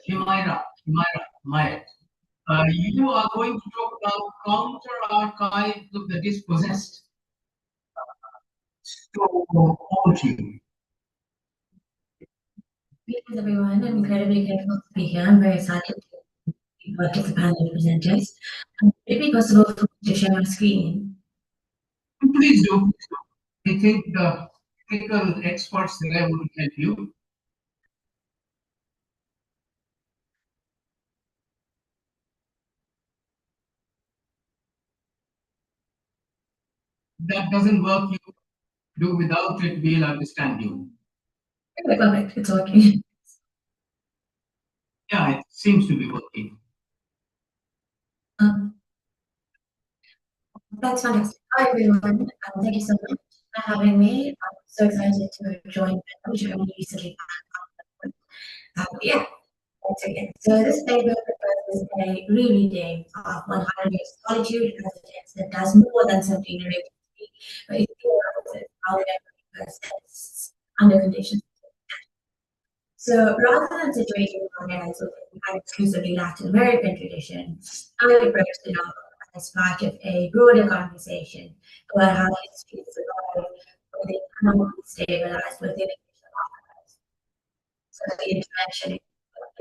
[SPEAKER 13] Himaira. Mayat. You are going to talk about counter archives of the dispossessed. So over to you.
[SPEAKER 14] Greetings everyone, I'm incredibly grateful to be here. I'm very excited to work as a panel of presenters. Would it be possible for me to share my screen?
[SPEAKER 13] Please do. I think the technical experts there will help you. That doesn't work, you do without it, we'll understand you.
[SPEAKER 14] Perfect, it's working.
[SPEAKER 13] Yeah, it seems to be working.
[SPEAKER 14] That's fantastic. Hi everyone, thank you so much for having me. I'm so excited to join, which I only recently yeah. Once again, so this paper proposes a rereading of 100 Years of Solitude as a text that does more than simply narrate history, but it theorizes how memory persists under conditions. So rather than situating Mondays within an exclusively Latin American tradition, I approach the novel as part of a broader conversation about how history survived or they cannot be stabilized within official archives. So the intervention is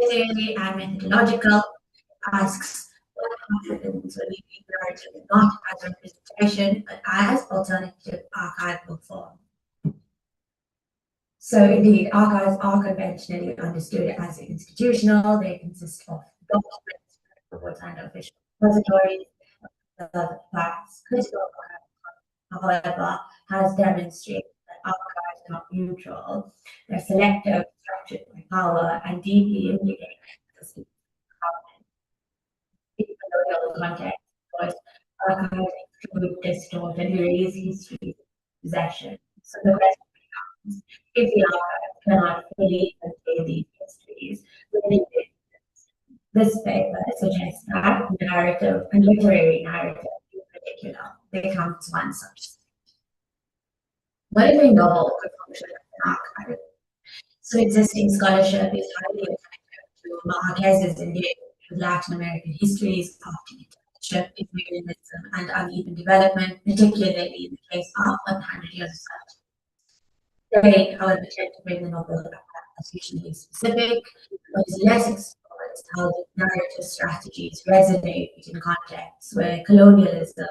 [SPEAKER 14] literary and methodological, asks what happens when we read narrative not as representation, but as alternative archival form. So indeed, archives are conventionally understood as institutional. They consist of documents, reports, and official repositories of facts. Critical archives, however, has demonstrated that archives are not neutral. They're selective, structured by power, and deeply implicated in colonial context, because archives exclude, distort, and erase history possession. So the question becomes, if the archive cannot fully contain these histories, then this paper suggests that narrative and literary narrative in particular becomes one such. What if a novel could function as an archive? So existing scholarship is highly effective to Marquez's engagement with Latin American histories of dictatorship, imperialism, and uneven development, particularly in the case of 100 Years of Solitude. They, however, tend to bring the novel as usually specific. What is less explored is how the narrative strategies resonate in contexts where colonialism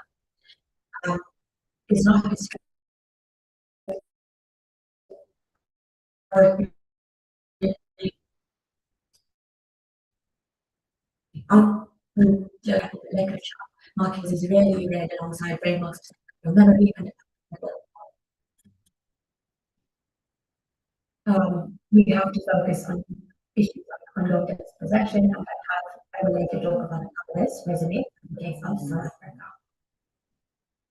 [SPEAKER 14] is not history. Literature, Marquez is rarely read alongside frameworks of memory and we have to focus on issues of ongoing dispossession and have a related talk about how this resonates in the case of South Africa.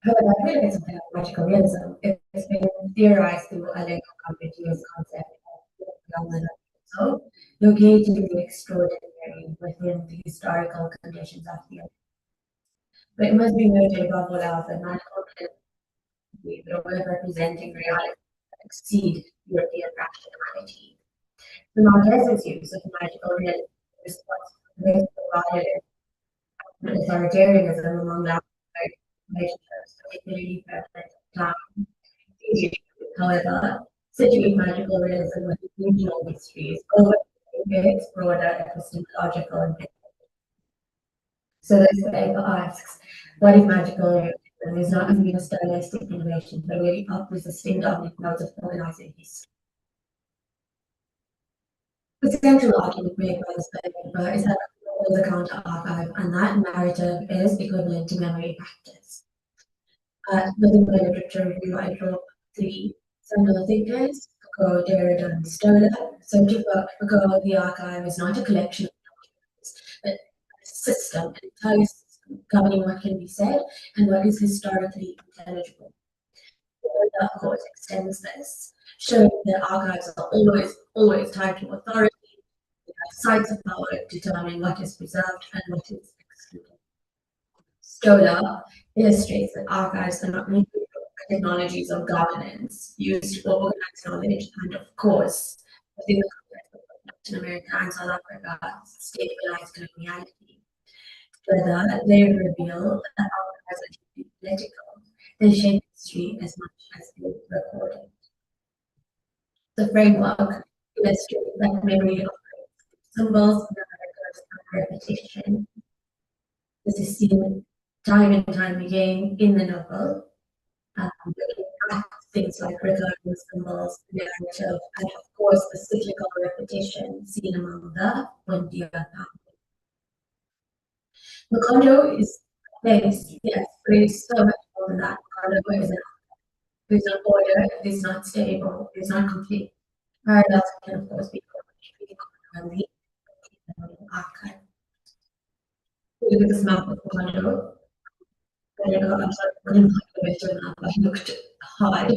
[SPEAKER 14] However, I feel like it's something like magical realism. It's been theorized through a legal ambiguous concept of phenomenon. So, locating the extraordinary within the historical conditions of the earth. But it must be noted above all else that magical realism, the way of representing reality, exceed European rationality. The Marquez's use of magical realism response provided authoritarianism among Latin American particularly prevalent at the time. However, situate magical realism with regional histories over its broader epistemological and so this paper asks, what if magical realism is not only a stylistic innovation, but really offers distinct dominant modes of organizing history? The central argument made by this paper is that the counter archive and that narrative is equivalent to memory practice. Within the literature review, I draw three similar thinkers, Foucault, Derrida, and Stoller. So to Foucault, the archive is not a collection of documents, but a system, an entire system governing what can be said and what is historically intelligible. Derrida, of course, extends this, showing that archives are always tied to authority, sites of power determining what is preserved and what is excluded. Stoller illustrates that archives are not neutral technologies of governance used to organize knowledge and, of course, within the context of Latin America and South Africa, stabilized coloniality. Further, they reveal that archives are deeply political. They shape history as much as they record it. The framework illustrates that memory of symbols, narratives, and repetition. This is seen time and time again in the novel. Things like recurring symbols, narrative, and of course the cyclical repetition seen among the Wendia family. Macondo is based, yes, but it's so much more than that. Macondo is not order, it is not stable, it is not complete. Paradox can of course be on the archive. Look at this map of Macondo. I'm sorry, I didn't like the visual map, I looked hard.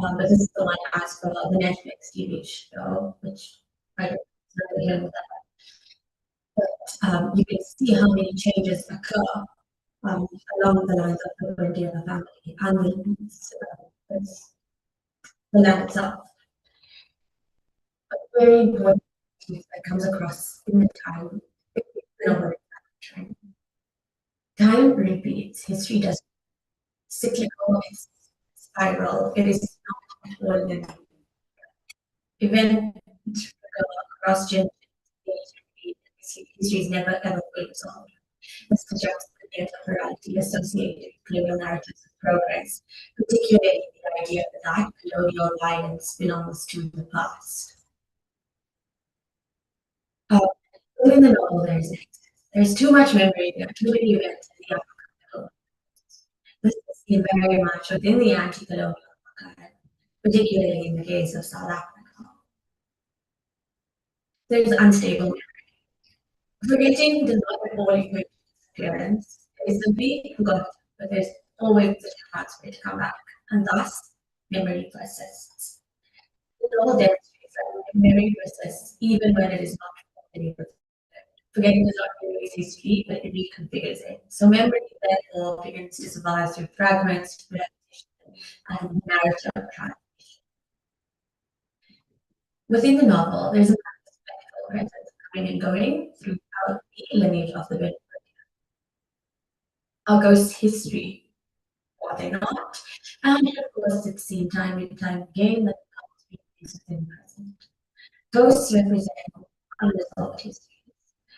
[SPEAKER 14] But this is the one I asked for the Netflix TV show, which I don't know with that. But you can see how many changes occur along the lines of the Burundian family and the land itself. A very important piece that comes across in the time is the novel trend. Time repeats, history does cyclical, it's spiral, it is not at all linear. Event across generations, history is never ever fully resolved. This suggests the temporality associated with colonial narratives of progress, particularly the idea that colonial violence belongs to the past. Within the novel, there's too much memory, there are too many events in the African. This is seen very much within the anti-colonial archive, particularly in the case of South Africa. There's unstable memory. Forgetting does not all equate to disappearance. It is simply forgotten, but there's always a chance for it to come back, and thus memory persists. The novel demonstrates that memory persists even when it is not fully preserved. Forgetting does not erase history, but it reconfigures it. So memory therefore begins to survive through fragments, repetition, and narrative transmission. Within the novel, there's a spectral presence coming and going throughout the lineage of the Benedict. Our ghost history, or they not, and of course it's seen time and time again that comes within the present. Ghosts represent unresolved histories.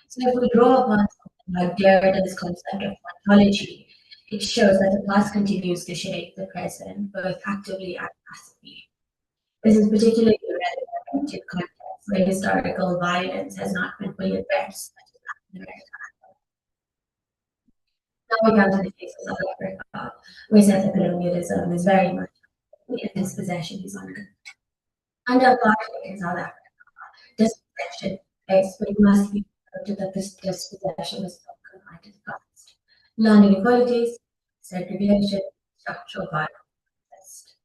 [SPEAKER 14] So if we draw upon something like Derrida's concept of ontology, it shows that the past continues to shape the present, both actively and passively. This is particularly relevant in contexts where historical violence has not been fully addressed, such as Latin America. Now we come to the case of South Africa, where settler colonialism is very much in dispossession is ongoing. Under apartheid in South Africa, dispossession takes, but it must be noted that this dispossession was not confined to the past. Learning inequalities, segregation, structural violence persist.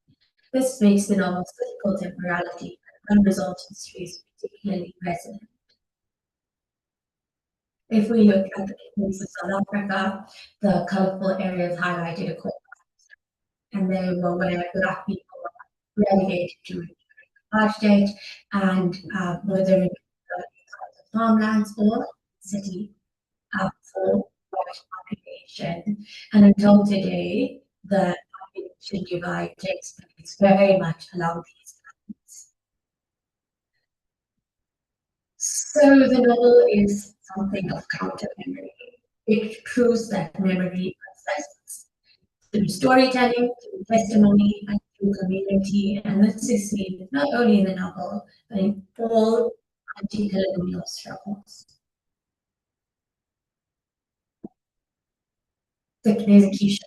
[SPEAKER 14] This makes the novel's physical temporality and unresolved histories particularly resonant. If we look at the case of South Africa, the colorful areas highlighted are called, and they were where Black people were relegated to apartheid and whether in farmlands or city for white occupation. And until today, the population divide takes place very much along these lines. So the novel is something of counter memory. It proves that memory persists through storytelling, through testimony, and through community, and this is seen not only in the novel, but in all anti-colonial struggles. There's a key shift.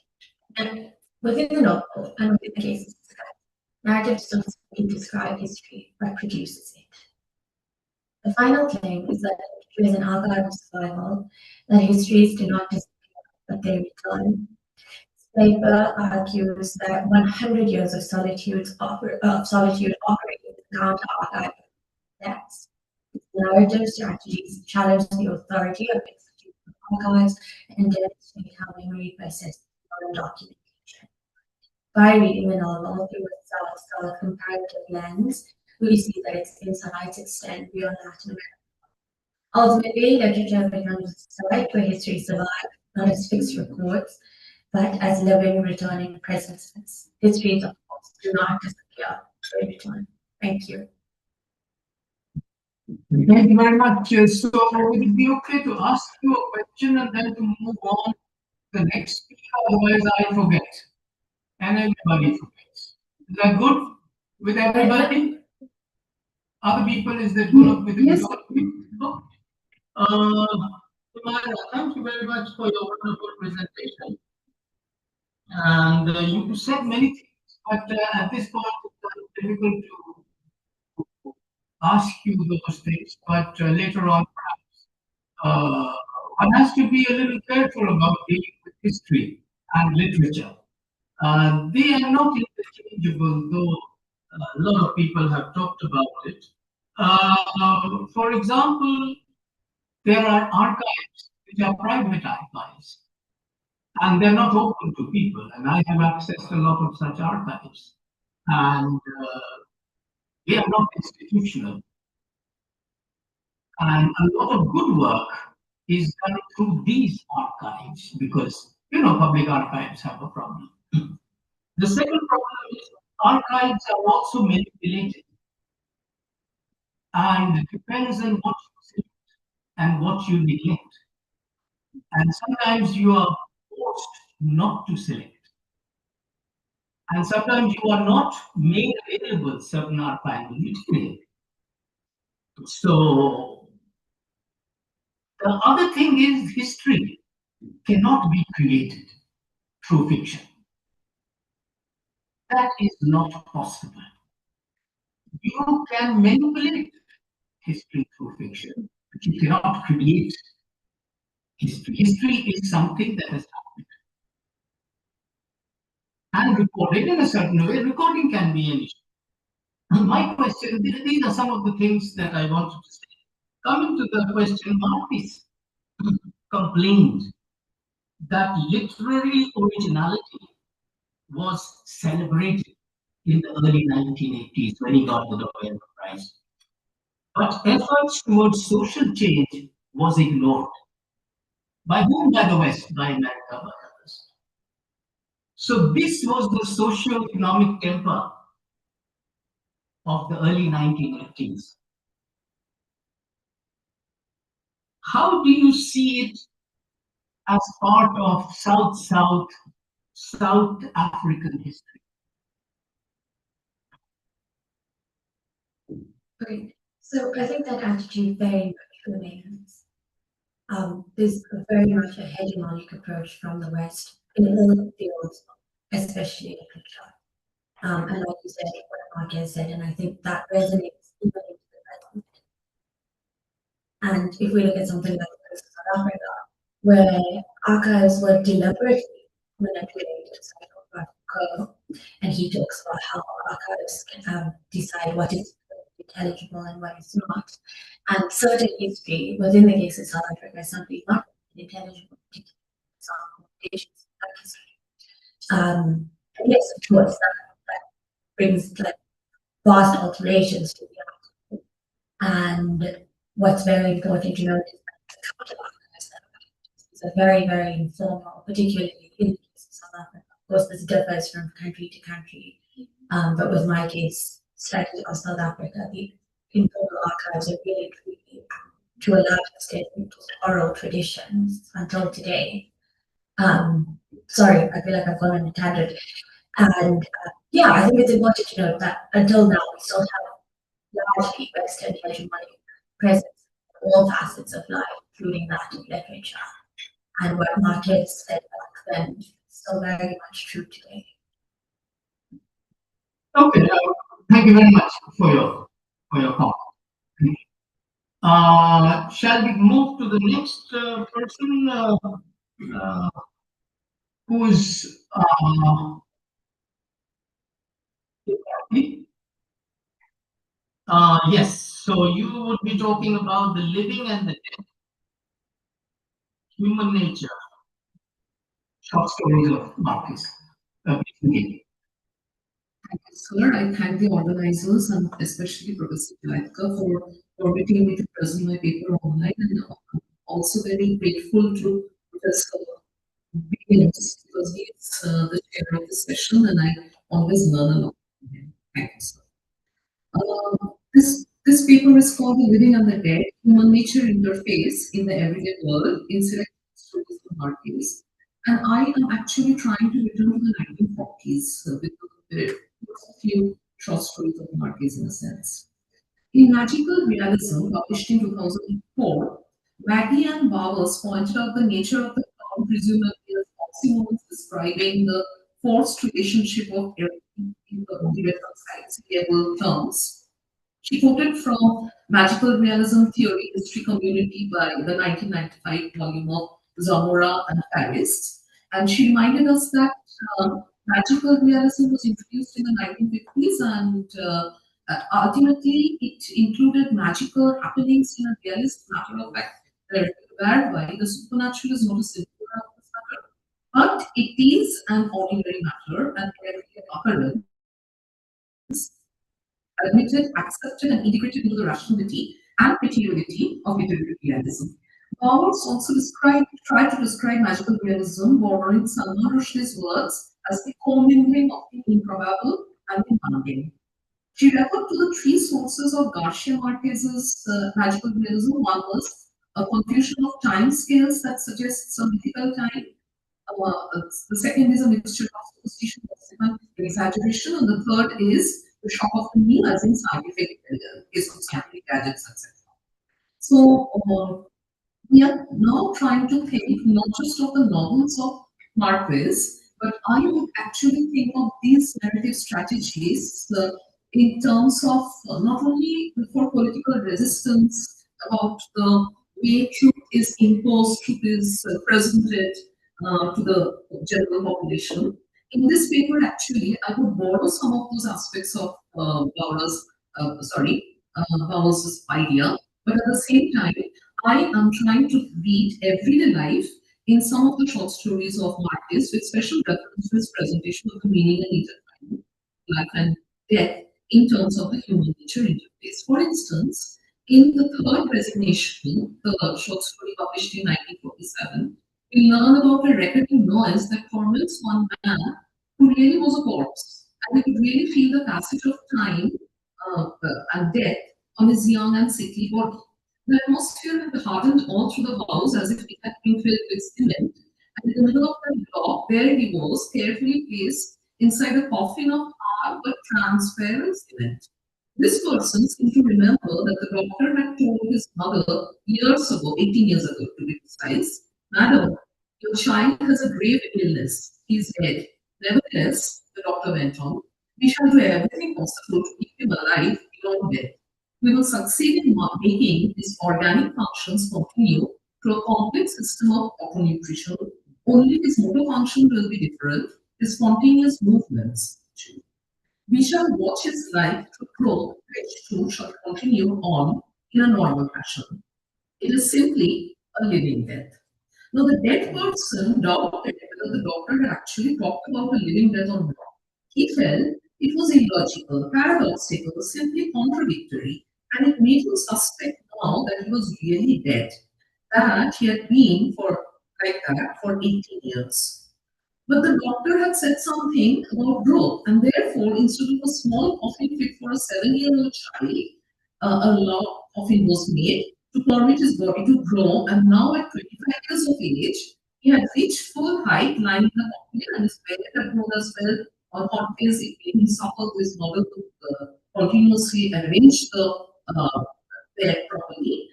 [SPEAKER 14] And within the novel, and within the cases described, narratives don't simply describe history, but produces it. The final claim is that history is an archive of survival, that histories do not disappear, but they return. This paper argues that 100 years of solitude operate as a counter-archive of deaths. Narrative strategies challenge the authority of institutional archives and demonstrate how memory persists beyond documentation. By reading the novel through a South comparative lens, we see that its insights extend beyond Latin America. Ultimately, literature becomes a site where history survives, not as fixed records, but as living, returning presences. Histories, of course, do not disappear, they return. Thank you.
[SPEAKER 13] Thank you very much. So would it be okay to ask you a question and then to move on to the next speaker? Otherwise, I forget. And everybody forgets. Is that good with everybody? Other people, is that good with
[SPEAKER 8] yes.
[SPEAKER 13] Sumaya, thank you very much for your wonderful presentation. And you said many things, but at this point, it's difficult to ask you those things, but later on, perhaps. One has to be a little careful about dealing with history and literature. They are not interchangeable, though a lot of people have talked about it. For example, There are archives which are private archives, and they're not open to people. And I have accessed a lot of such archives, and they are not institutional. And a lot of good work is done through these archives because, public archives have a problem. The second problem is archives are also manipulated, and it depends on what you select and what you neglect. And sometimes you are forced not to select. And sometimes you are not made available certain archival material. So the other thing is history cannot be created through fiction. That is not possible. You can manipulate history through fiction, but you cannot create history. History is something that has happened. And recorded in a certain way, recording can be an issue. My question, these are some of the things that I wanted to say. Coming to the question, Marquis complained that literary originality was celebrated in the early 1980s when he got the Nobel Prize. But efforts towards social change was ignored. By whom? By the West, by America, by others. So this was the socio-economic temper of the early 1980s. How do you see it as part of South African history?
[SPEAKER 14] Okay, so I think that attitude very much remains. There's very much a hegemonic approach from the West in all fields, especially literature. And like you said, what Marquez said, and I think that resonates even into the present. And if we look at something like South Africa, where archives were deliberately manipulated, and he talks about how archives can decide what is intelligible and what is not. And certain history, within the case of South Africa, is simply not intelligible. Some conditions like history. And yes, of course, that brings like vast alterations to the article. And what's very important to note is that the counter archives are very, very informal, particularly in the case of South Africa. Of course, this differs from country to country. But with my case study of South Africa, the informal archives are really to a large extent oral traditions until today. Sorry, I feel like I've gone on a tangent. And yeah, I think it's important to note that until now, we still have largely Western hegemonic presence in all facets of life, including that of literature. And what Marquez said back then is still very much true today.
[SPEAKER 13] Okay, thank you very much for your comment. Shall we move to the next person who is yes, so you would be talking about the living and the dead, human nature, short stories of Marquez.
[SPEAKER 15] Sir, I thank the organizers and especially Professor Jaitka for permitting me to present my paper online, and also very grateful to Professor Williams because he is the chair of the session and I always learn a lot from him. Thank you, sir. This paper is called The Living and the Dead, Human Nature Interface in the Everyday World in Select Stories of Marquez. And I am actually trying to return to the 1940s with a few short stories of Marquez in a sense. In Magical Realism, published in 2004, Maggie and Bowers pointed out the nature of the term, presumably as oxymorons describing the forced relationship of everything in the reconcilable terms. She quoted from Magical Realism Theory History Community by the 1995 volume of Zamora and Paris. And she reminded us that magical realism was introduced in the 1950s and ultimately it included magical happenings in a realist matter of fact whereby the supernatural is not a simple matter, but it is an ordinary matter and everyday occurrence, admitted, accepted, and integrated into the rationality and materiality of literary realism. Bowers also tried to describe magical realism, borrowing Salman Rushdie's words as the commingling of the improbable and the mundane. She referred to the three sources of Garcia Marquez's magical realism. One was a confusion of time scales that suggests a mythical time. The second is a mixture of superstition, and exaggeration, and the third is the shock of the new, as in scientific case of scientific gadgets, etc. So we are now trying to think not just of the novels of Marquez, but I would actually think of these narrative strategies in terms of not only for political resistance about the way truth is imposed, truth is presented to the general population. In this paper, actually, I would borrow some of those aspects of Bowers' idea, but at the same time, I am trying to read everyday life in some of the short stories of Marquez with special reference to his presentation of the meaning and intertwining life and death in terms of the human nature interface. For instance, in the third resignation, the short story published in 1947, we learn about a recurring noise that torments one man who really was a corpse, and he could really feel the passage of time and death on his young and sickly body. The atmosphere had hardened all through the house as if it had been filled with cement, and in the middle of the block, there he was, carefully placed inside a coffin of hard but transparent cement. This person seemed to remember that the doctor had told his mother years ago, 18 years ago to be precise, "Madam, your child has a grave illness. He is dead. Nevertheless," the doctor went on, "we shall do everything possible to keep him alive beyond death. We will succeed in making his organic functions continue through a complex system of autonutrition. Only his motor function will be different, his spontaneous movements too. We shall watch his life through growth, which too shall continue on in a normal fashion. It is simply a living death." Now, the dead person doubted whether the doctor had actually talked about a living death or not. He felt it was illogical, paradoxical, simply contradictory, and it made him suspect now that he was really dead, that he had been like that for 18 years. But the doctor had said something about growth, and therefore, instead of a small coffin fit for a 7-year-old child, a large coffin was made to permit his body to grow. And now, at 25 years of age, he had reached full height, lying in the coffin, and his bed had grown as well. On hot days, it made him suffer with mother to continuously arrange the bed properly.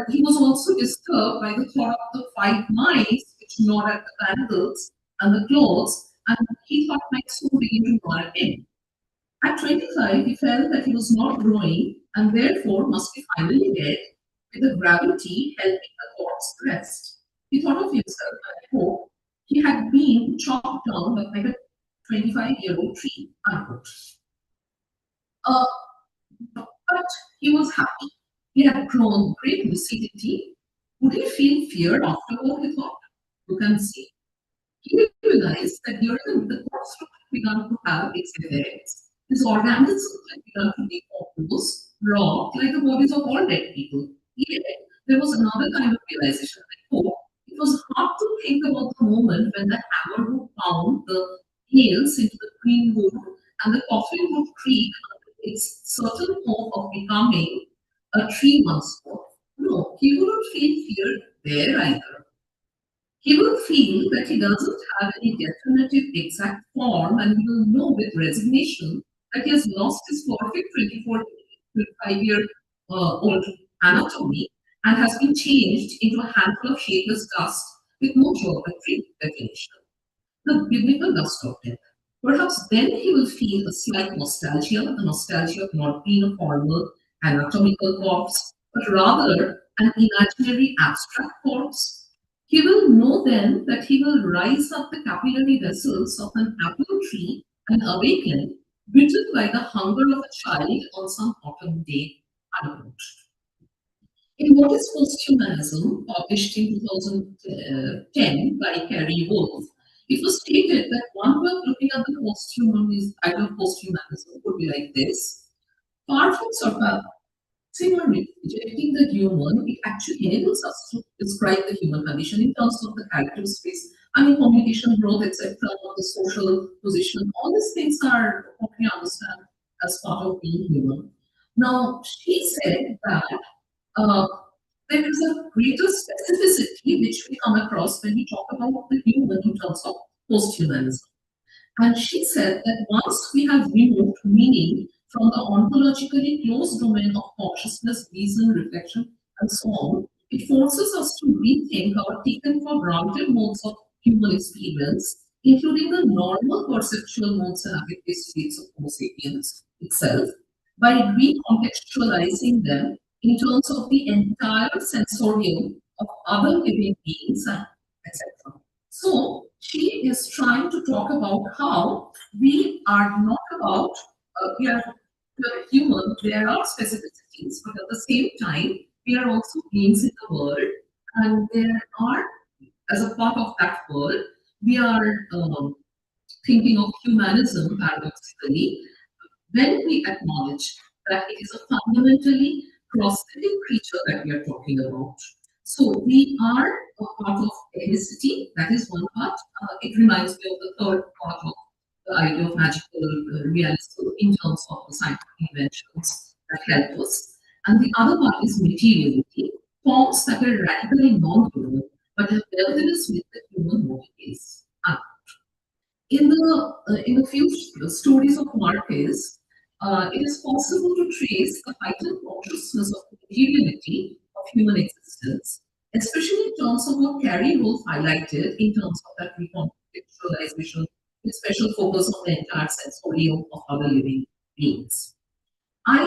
[SPEAKER 15] He was also disturbed by the thought of the 5 mice which gnawed at the candles and the clothes, and he thought might soon begin to gnaw again. At 25, he felt that he was not growing and therefore must be finally dead, with the gravity helping the corpse rest. He thought of himself, I hope, he had been chopped down like a 25-year-old tree, unquote. But he was happy. He had grown great lucidity. Would he feel fear afterward, he thought? You can see. He realized that during the corpse had begun to have its effects. His organisms had begun to decompose, rot like the bodies of all dead people. Yet, there was another kind of realization. I hope it was hard to think about the moment when the hammer would pound the nails into the green wood and the coffin would creak under its certain hope of becoming a tree once more. No, he wouldn't feel fear there either. He will feel that he doesn't have any definitive exact form, and he will know with resignation that he has lost his perfect 25-year-old anatomy and has been changed into a handful of shapeless dust with no geometric definition. The biblical dust of death. Perhaps then he will feel a slight nostalgia, the nostalgia of not being a formal anatomical corpse, but rather an imaginary abstract corpse. He will know then that he will rise up the capillary vessels of an apple tree and awaken, bitten by the hunger of a child on some autumn day. Unquote. In What is Posthumanism, published in 2010 by Carrie Wolf, it was stated that one way of looking at the idea of posthumanism would be like this. Far from surpassing or rejecting the human, it actually enables us to describe the human condition in terms of the characteristics, communication, growth, etc., the social position. All these things are what we understand as part of being human. Now, she said that uh, there is a greater specificity which we come across when we talk about the human in terms of posthumanism. And she said that once we have removed meaning from the ontologically closed domain of consciousness, reason, reflection, and so on, it forces us to rethink our taken for granted modes of human experience, including the normal perceptual modes and affective states of Homo sapiens itself, by recontextualizing them in terms of the entire sensorium of other living beings, etc. So she is trying to talk about how we are not about, we are human, there are specificities, but at the same time, we are also beings in the world, and there are, as a part of that world, we are thinking of humanism paradoxically when we acknowledge that it is a fundamentally prosthetic creature that we are talking about. So we are a part of ethnicity, that is one part. It reminds me of the third part of the idea of magical realism in terms of the scientific inventions that help us. And the other part is materiality, forms that are radically non-human, but have nevertheless with the human motives. In the few stories of Marquez, it is possible to trace the heightened consciousness of the materiality of human existence, especially in terms of what Carrie Wolf highlighted in terms of that recontextualization with special focus on the entire sensorium of other living beings. I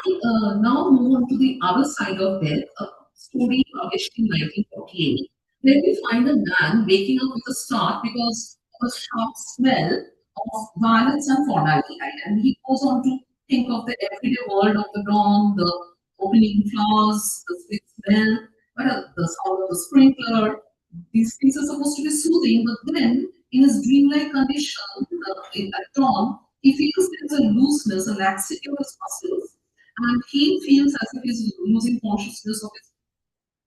[SPEAKER 15] now move on to the other side of death, a story published in 1948, where we find a man waking up with a start because of a sharp smell of violence and formaldehyde. And he goes on to think of the everyday world of the dawn, the opening flowers, the sweet smell, the sound of the sprinkler. These things are supposed to be soothing, but then in his dreamlike condition at dawn, he feels there is a looseness, a laxity of his muscles, and he feels as if he's losing consciousness of his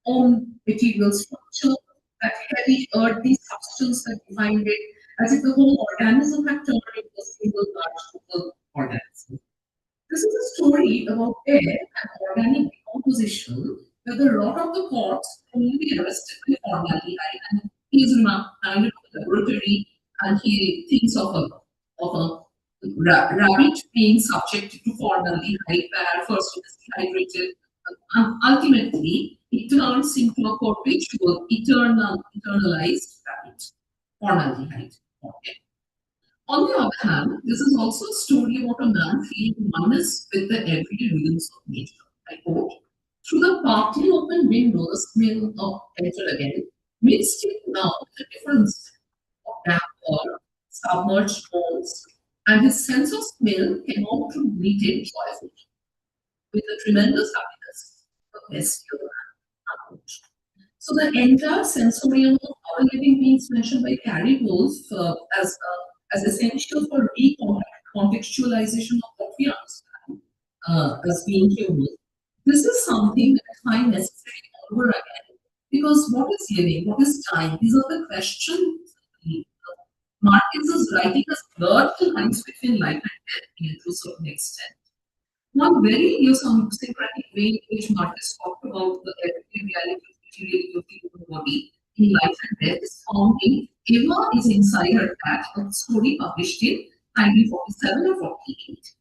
[SPEAKER 15] own material structure, that heavy, earthy substance that behind it, as if the whole organism had turned into a single large total organism. This is a story about air and organic decomposition, where the rot of the corpse can only be arrested by formaldehyde, and he is reminded of the laboratory, and he thinks of a rabbit being subjected to formaldehyde, where first it is dehydrated, and ultimately it turns into a perpetual, internalized rabbit, formaldehyde. Okay. On the other hand, this is also a story about a man feeling oneness with the everyday rhythms of nature. I quote, through the partly open window, the smell of enter again, mixed in now with the difference of damp or submerged bones, and his sense of smell came out to greet it joyfully, with a tremendous happiness, the best year. So the entire sensorium of our living beings mentioned by Carrie Wolf as essential for recontextualization of what we understand as being human. This is something that I find necessary over again, because what is living, what is time? These are the questions Marquez's writing has blurred the lines between life and death to a certain extent. One very idiosyncratic way in which Marquez talked about the everyday reality of materiality of the human body in life and death is found in Eva is Inside Her Cat, a story published in 1947 or 48.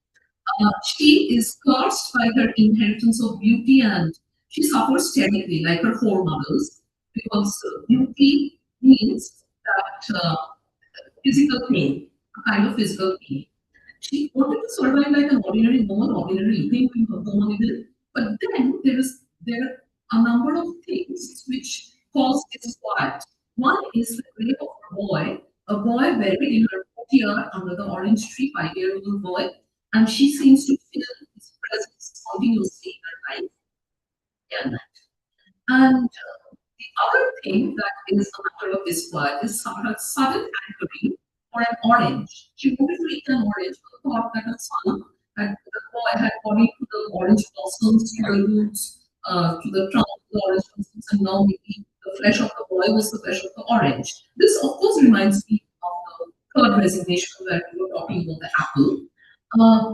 [SPEAKER 15] She is cursed by her inheritance of beauty, and she suffers terribly, like her foremothers, because beauty means that physical pain, a kind of physical pain. She wanted to survive like an ordinary woman, ordinary looking woman even. But then there are a number of things which cause disquiet. One is the grave of a boy buried in her courtyard under the orange tree, 5-year-old boy, and she seems to feel his presence continuously in her life. Yeah, And the other thing that is a matter of disquiet is her sudden hankering for an orange. She wanted to eat an orange, but thought that her son the boy had gone into the orange blossoms, to the roots, to the trunk of the orange blossoms, and now maybe the flesh of the boy was the flesh of the orange. This, of course, reminds me of the third resignation where we were talking about the apple.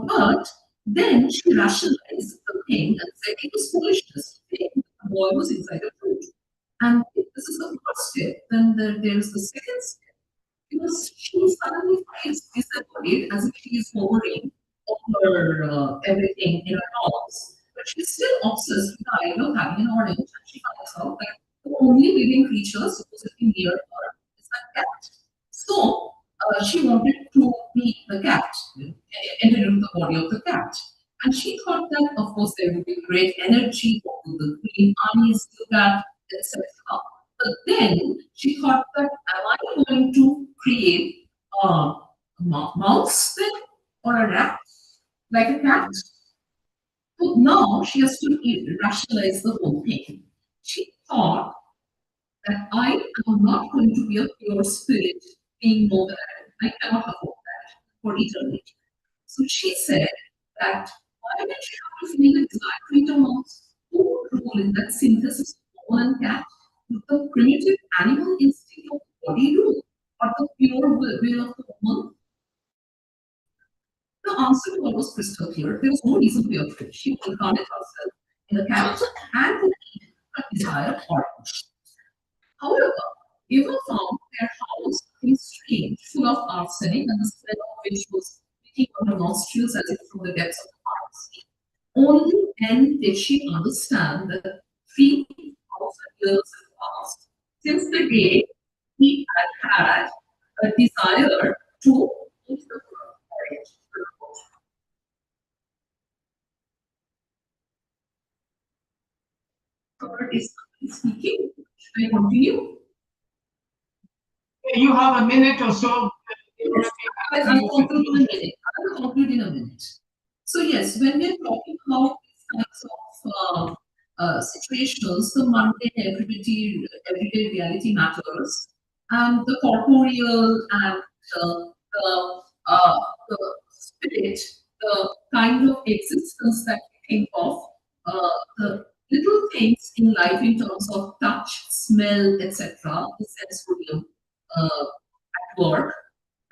[SPEAKER 15] But then she rationalized the thing and said it was foolishness to think the boy was inside a fruit. And if this is the first step, then there's the second step. Because she suddenly feels disembodied as if she is hovering over everything in her house. But she's still obsessed with the idea of having an orange. And she finds out that the only living creature supposedly near her is a cat. So she wanted to meet the cat, enter into the body of the cat. And she thought that, of course, there would be great energy for the green eyes to that, etc. But then she thought that, am I going to create a mouse then, or a rat, like a cat? So now she has to rationalize the whole thing. She thought that I am not going to be a pure spirit being more than I cannot afford that for eternity. So she said that why did she have to feel a desire to eat a mouse? Who would rule in that synthesis of woman and cat? Would the primitive animal instinct of the body rule, or the pure will of the woman? The answer to her was crystal clear. There was no reason to be afraid. She would incarnate herself in the cat and would eat her desired orange. However, Eva found their house being strange, full of arsenic, and the smell of which was hitting on her nostrils as if from the depths of the pharmacy. Only then did she understand that 3,000 years had passed since the day he had had a desire to eat the orange. Third is speaking. Should I continue?
[SPEAKER 13] You have a minute or so.
[SPEAKER 15] I'll conclude in a minute. I'll conclude in a minute. So yes, when we're talking about these kinds of situations, the mundane, everyday reality matters, and the corporeal and the spirit, the kind of existence that we think of, the little things in life in terms of touch, smell, etc., the sensorium at work,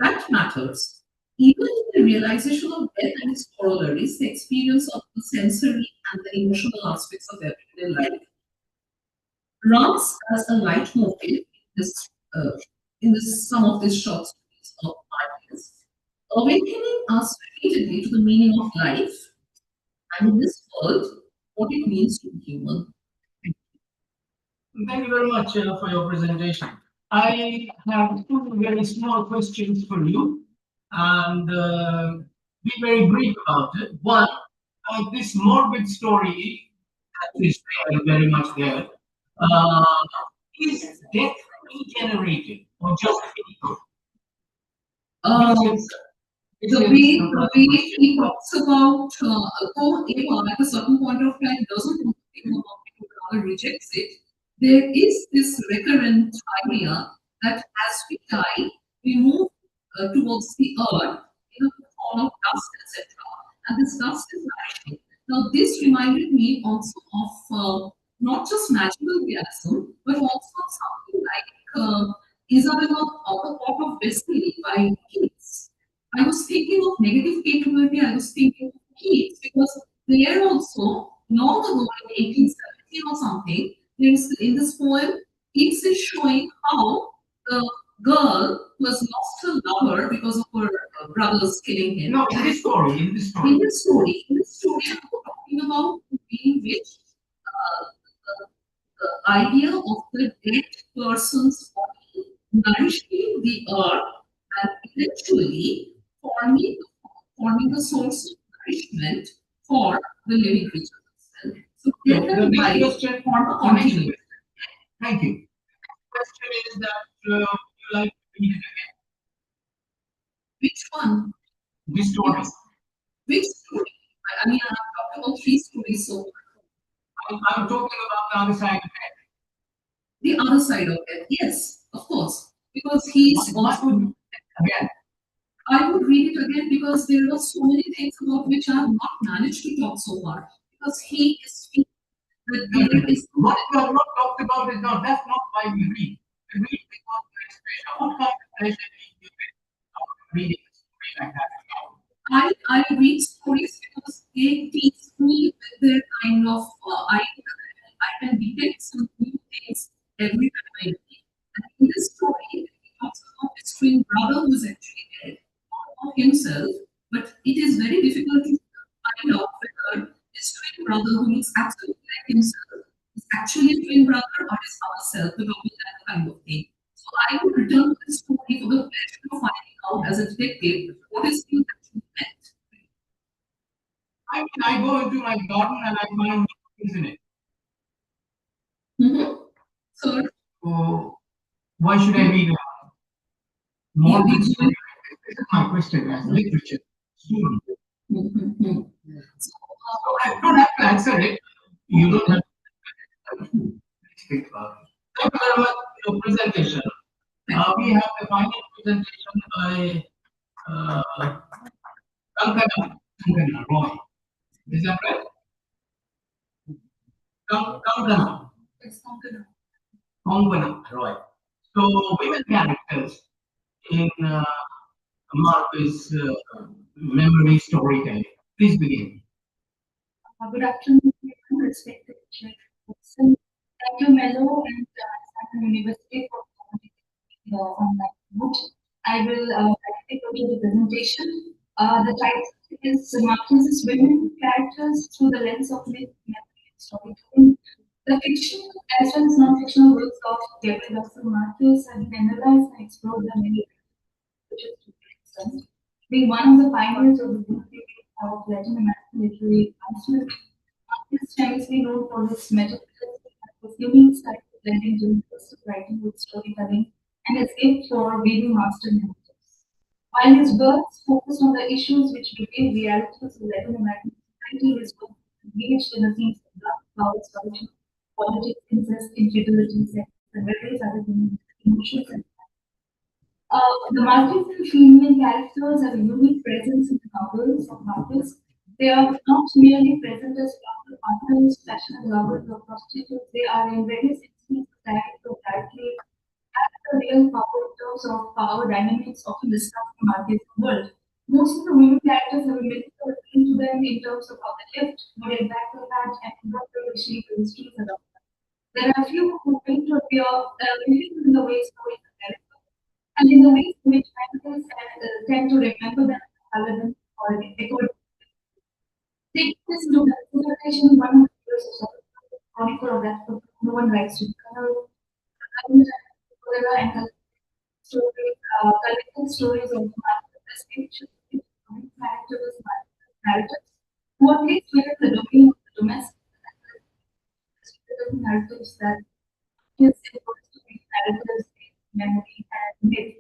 [SPEAKER 15] that matters. Even in the realization of death and its corollaries, the experience of the sensory and the emotional aspects of everyday life runs as a leitmotif in this some of these short stories of Martin's, awakening us repeatedly to the meaning of life and in this world, what it means to be human.
[SPEAKER 13] Thank you very much for your presentation. I have two very small questions for you, and be very brief about it. One, this morbid story that is very much there. Is death regenerated or just physical?
[SPEAKER 15] The way he talks about, though Eva at a certain point of time doesn't want to think about it, or rather rejects it, there is this recurrent idea that as we die, we move towards the earth in a form of dust, etc. And this dust is vanishing. Now, this reminded me also of not just magical realism, but also something like Isabella of the Pot of Destiny by Keats. I was thinking of negative capability, I was thinking of Keats, because there also, long ago in 1870 or something, in this poem, Keats is showing how the girl was lost her lover because of her brothers killing him.
[SPEAKER 13] No, in this story,
[SPEAKER 15] I'm talking about the way in which the idea of the dead person's body nourishing the earth and eventually forming the source of nourishment for the living creatures. So
[SPEAKER 13] the next question,
[SPEAKER 15] form a continuity.
[SPEAKER 13] Thank you. The question is that you like to read it again.
[SPEAKER 15] Which one?
[SPEAKER 13] This story.
[SPEAKER 15] Which story? I mean, I'm talking about 3 stories so far.
[SPEAKER 13] I'm talking about the other side of it.
[SPEAKER 15] the other side of it. Yes, of course, because he's
[SPEAKER 13] What
[SPEAKER 15] also.
[SPEAKER 13] would again?
[SPEAKER 15] I would read it again because there are so many things about which I have not managed to talk so far. Because he is speaking that there is
[SPEAKER 13] What you have not talked about is not that's not why we read. We read because we express what kind of pleasure do you get out of reading a story like that.
[SPEAKER 15] I read stories because they teach me with their kind of I can detect some new things every time I read. And in this story, he talks about his twin brother who is actually dead, not of himself, but it is very difficult to find out whether his twin brother who looks absolutely like himself is actually a twin brother or is ourselves, the that kind of thing. So I would return to this story for the pleasure of finding out as a detective what is being actually meant.
[SPEAKER 13] I mean, I go into my garden and I find things in it. So why should I read more? This is my question as a literature student. So I don't have to answer it. You don't have to speak about it. Thank you very much for your presentation. We have the final presentation by Kankana Roy. Is that right? Kankana. Kankana Roy. So women characters in Marcus' memory storytelling. Please begin.
[SPEAKER 12] Good afternoon, respected Chair. Thank you, Mellow and Sikkim University for on that note. I will directly go to the presentation. The title is Marquis's Women Characters Through the Lens of Myth, Memory, and Storytelling. The fiction as well as non-fictional works of Gabriel Garcia Marquez have been analyzed and explored by many researchers to great extent. Being one of the pioneers of the book of Latin American literary advancement, Marquez is famously known for his metaphysics and his unique style of blending universal writing with storytelling and his gift for weaving master narratives. While his works focus on the issues which reveal realities of Latin American society, his work engaged in the themes of love, power, solitude, politics, incest, infidelity, sex, and various other human emotions and the masculine and female characters have a unique presence in the novels of Marcus. They are not merely present as partners, passionate lovers, or prostitutes. They are in various instances directly or directly at the real power in terms of power dynamics often discussed in Marcus' world. Most of the women characters have a mythical appeal to them in terms of how they lived, what impact they had, and what they received the histories around them. There are a few who tend to appear in the way stories are narrated and in the ways in which characters tend to remember them relevant or echoed. Take this into consideration one of the years of chronicle of that book, no one likes to color, and stories, collecting stories of spiritual characters, narratives, who are placed within the domain of the domestic narratives that is supposed to be narratives, memory, and myth.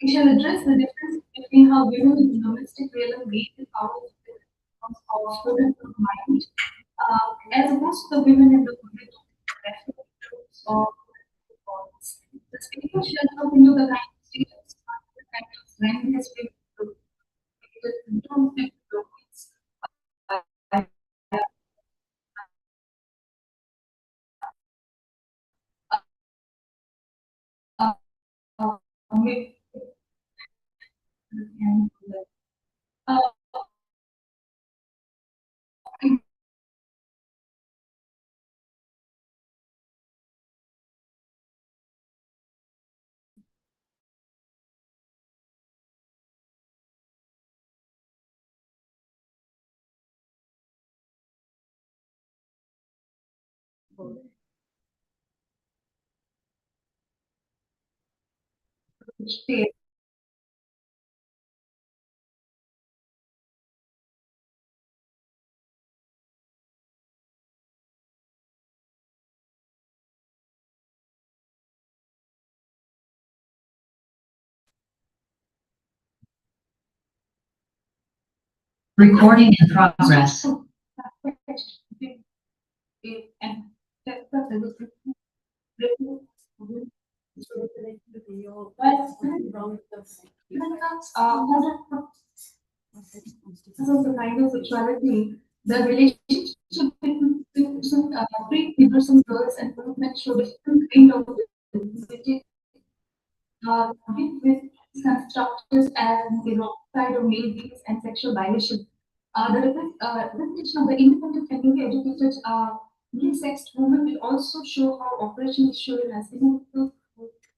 [SPEAKER 12] We shall address the difference between how women in the domestic realm gain the power of students of mind, as opposed to the women in the public refuge or performance. The speaker shall look into the kind of statements, the kind of slang has been into domains. Uh,
[SPEAKER 16] Recording in progress.
[SPEAKER 12] This is the kind of sexuality, the relationship between three figures and girls and women show different kind of with constructors and the wrong side of male gaze and sexual violation. The representation of the independent and newly educated male-sexed woman will also show how operation is shown as inevitable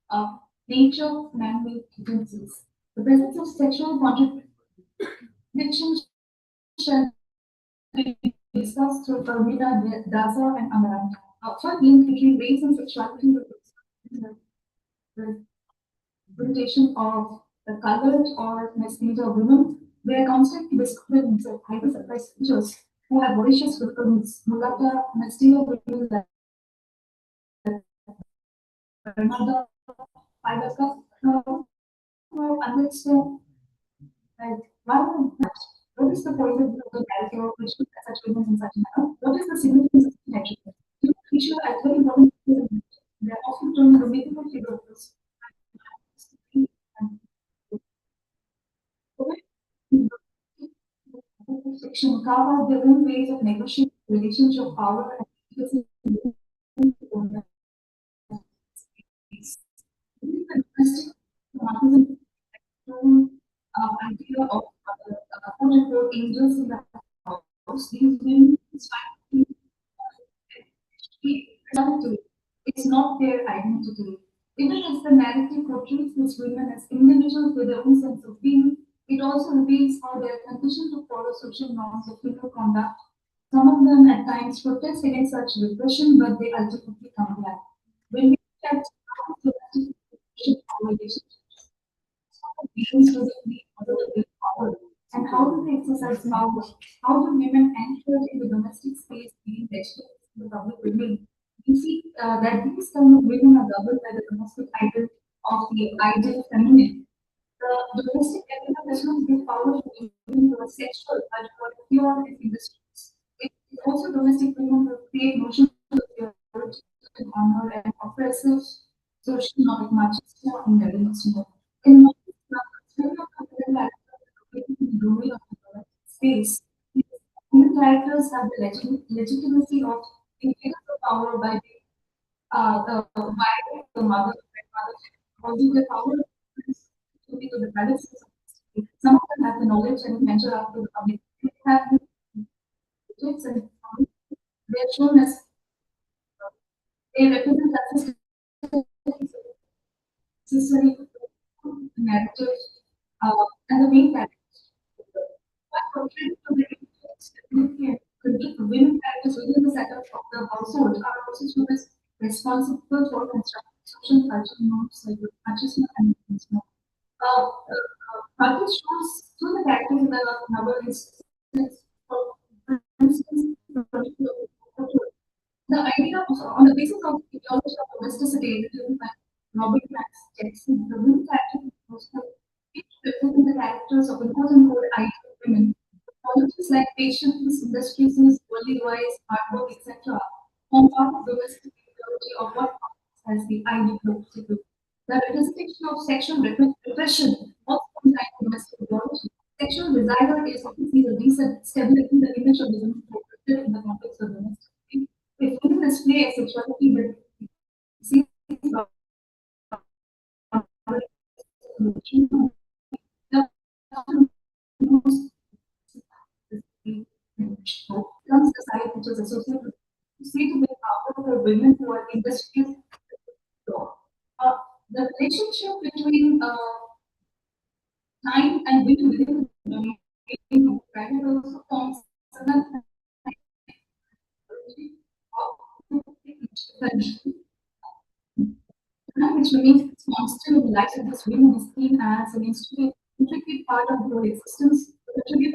[SPEAKER 12] uh, nature of man-made agencies. The presence of sexual contradiction shall be discussed through Carmina, Daza, and Amaranta. First link between race and sexuality the representation of the colored or messenger women. They are constantly described themselves hyper-suppressed creatures who have voracious requirements. Mulata, messenger women like another fiber cup, understand that rather than that, what is the point of the character of which such women in such manner? What is the significance of the attribute? Human creature as very important. They are often termed the mythical figure of this. Fiction carve out their own ways of negotiating the relationship of power and efficacy. Idea of quote unquote angels in the house. These women it's not their identity. Even as the narrative portrays these women as individuals with their own sense of being, it also reveals how they are conditioned to follow social norms of female conduct. Some of them at times protest against such repression, but they ultimately comply. When we look at how domestic relationships begins to be power, and how do they exercise power? How do women anchored in the domestic space being vegetables in the public domain? We see that these kind of women are governed by the domestic idol of the ideal feminine. The domestic element does not give power to women who are sexual, but who are pure and industries. It also domestic women who create notions of purity and honor and oppressive social economic machismo and neoliberalism. In domain of the space, women characters have the legitimacy of being figures of power by the wife, the mother, the grandmother, although the power to be to the balances. Some of them have the knowledge and venture out to the public. They have kids and they are shown as they represent as necessary narrative and the main character. Women characters within the setup of the household are also shown as responsible for constructing social cultural norms like machismo and feminism. Cartoon shows through the characters in the novel is, for instance, the idea of, on the basis of the ideology of domesticity, written by Robert Max Jackson, the women characters represent the characters of the quote unquote ideal women. Qualities like patience, industriousness, worldly wise, hard work, etc., form part of domestic ideology of what as the ideal domestic. The representation of sexual repression also comes like domestic ideology. Sexual desire is obviously the recent stability, the image of the woman reflected in the context of domestic. If women display a sexuality that sees becomes the side which is associated with see to be power for women who are industrious. The relationship between time and will within the bracket also forms certain which remains constant in life of this women is seen as an intricate part of your existence. It is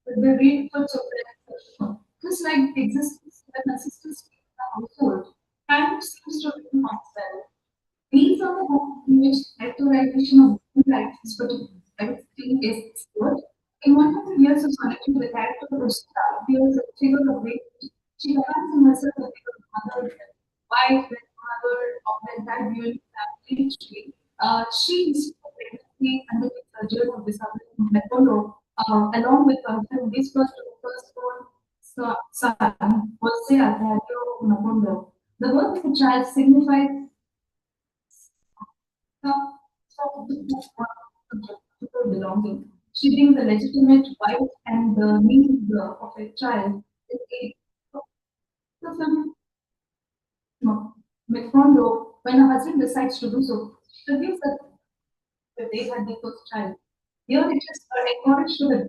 [SPEAKER 12] the real touch of the just like the existence and consistency in the household, time seems to be constant. These are the homes in which actualization of human rights, but everything is explored. In 100 years of solitude, the character of Ursula appears as a figure of weight. She defines herself as a mother, wife, grandmother of the entire viewing family tree. She is pregnancy undertakes a journey of discovery Apollo, along with her husband, this firstborn son, Jose Altario Napondo. The birth of the child signifies belonging. She being the legitimate wife and the means of a child is a McFondo, when her husband decides to do so, she reveals that they had their first child. Here it is encouraged to the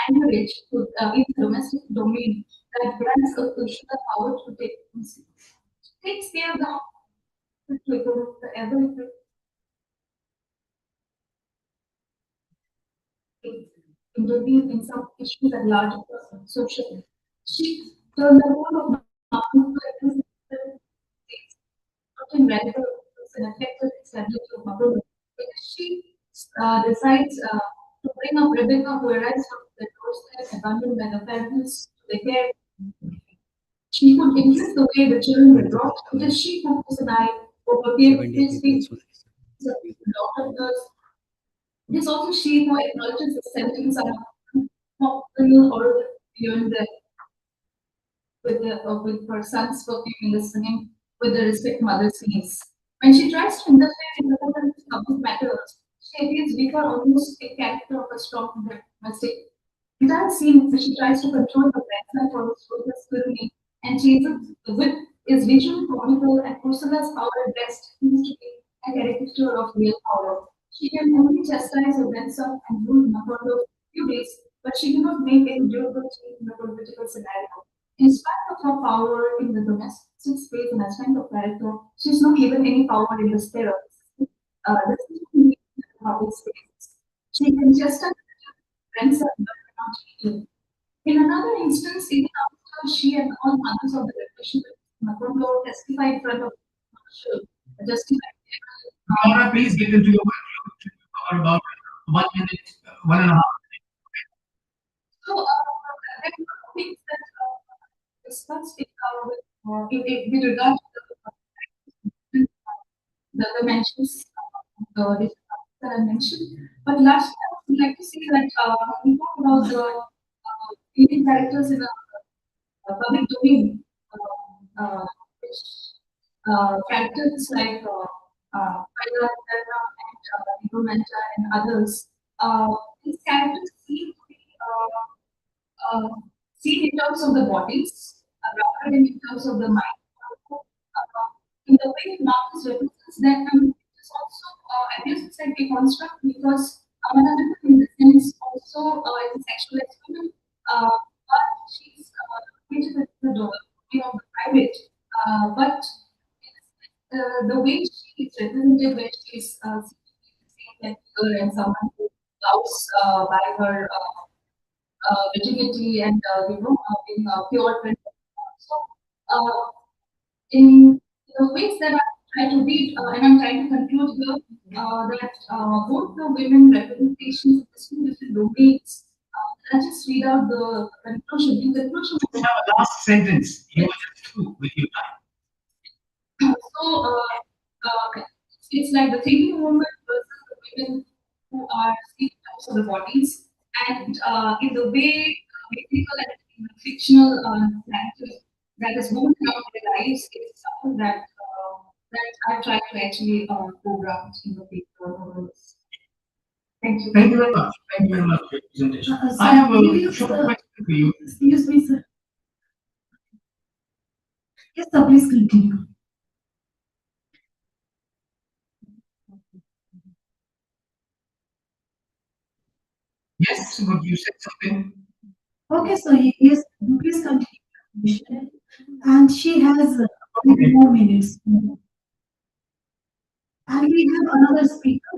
[SPEAKER 12] anchorage to in the domestic domain that grants a person the power to take takes care of the ever intervene in some issues at large social. She turned the whole of Maputo in radical and effective stability of Maputo because she decides to bring up Rebecca, who arrives from the doorstep abandoned by the parents to the care. She could influence the way the children were brought because she focused an eye over peace, doctors. It is also she who acknowledges the sentence of the or beyond the with her son's perfume listening with the respect mother's needs. When she tries to interfere in important public matters, she appears before almost a character of a strong mistake. Entire scene where she tries to control her grandson for his focus scrutiny and chases the whip is visually comical and Ursula's power at best seems to be a caricature of real power. She can only chastise her grandson and rule Napoleon for a few days, but she cannot make any durable change in the political scenario. In spite of her power in the domestic space and her strength of character, she is not given any power in the sphere of the public space. She can just grandson but cannot cheat. In another instance, even after she and all others of the revolution, Macondo testified in front of Marshall, justified.
[SPEAKER 13] Laura, please get into your conclusion for about 1 minute, 1.5 minutes.
[SPEAKER 12] So, there are things that discussed with regard to the dimensions that I mentioned. But last, I would like to say that we talk about the leading characters in public domain, which characters like Paila, Terra, and Romanta and others. These characters seem to be seen in terms of the bodies, rather than in terms of the mind. In the way Marcus represents them, it's also, I guess it's like a construct because Amananda in this sense also is a sexual experiment, but she's created with the door, of the private, but the way she is represented, where she is like girl and someone who loves by her virginity and being pure. So, in the ways that I try to read, and I'm trying to conclude here, that both the women representations of the different domains, I'll just read out the conclusion. In conclusion,
[SPEAKER 13] you have a last sentence. You will just do with your time.
[SPEAKER 12] So, it's like the thinking woman versus the women who are seen in terms of the bodies, and in the way mythical and in the fictional characters that is moving around their lives is something that I try to actually program in the paper. Thank you.
[SPEAKER 13] Thank you very much. Thank you very much for your presentation. I have a short question for you.
[SPEAKER 4] Excuse me, sir. Yes, sir, please continue.
[SPEAKER 13] Yes, but you said something.
[SPEAKER 4] Okay, so yes, please continue. And she has 4 minutes. And we have another speaker,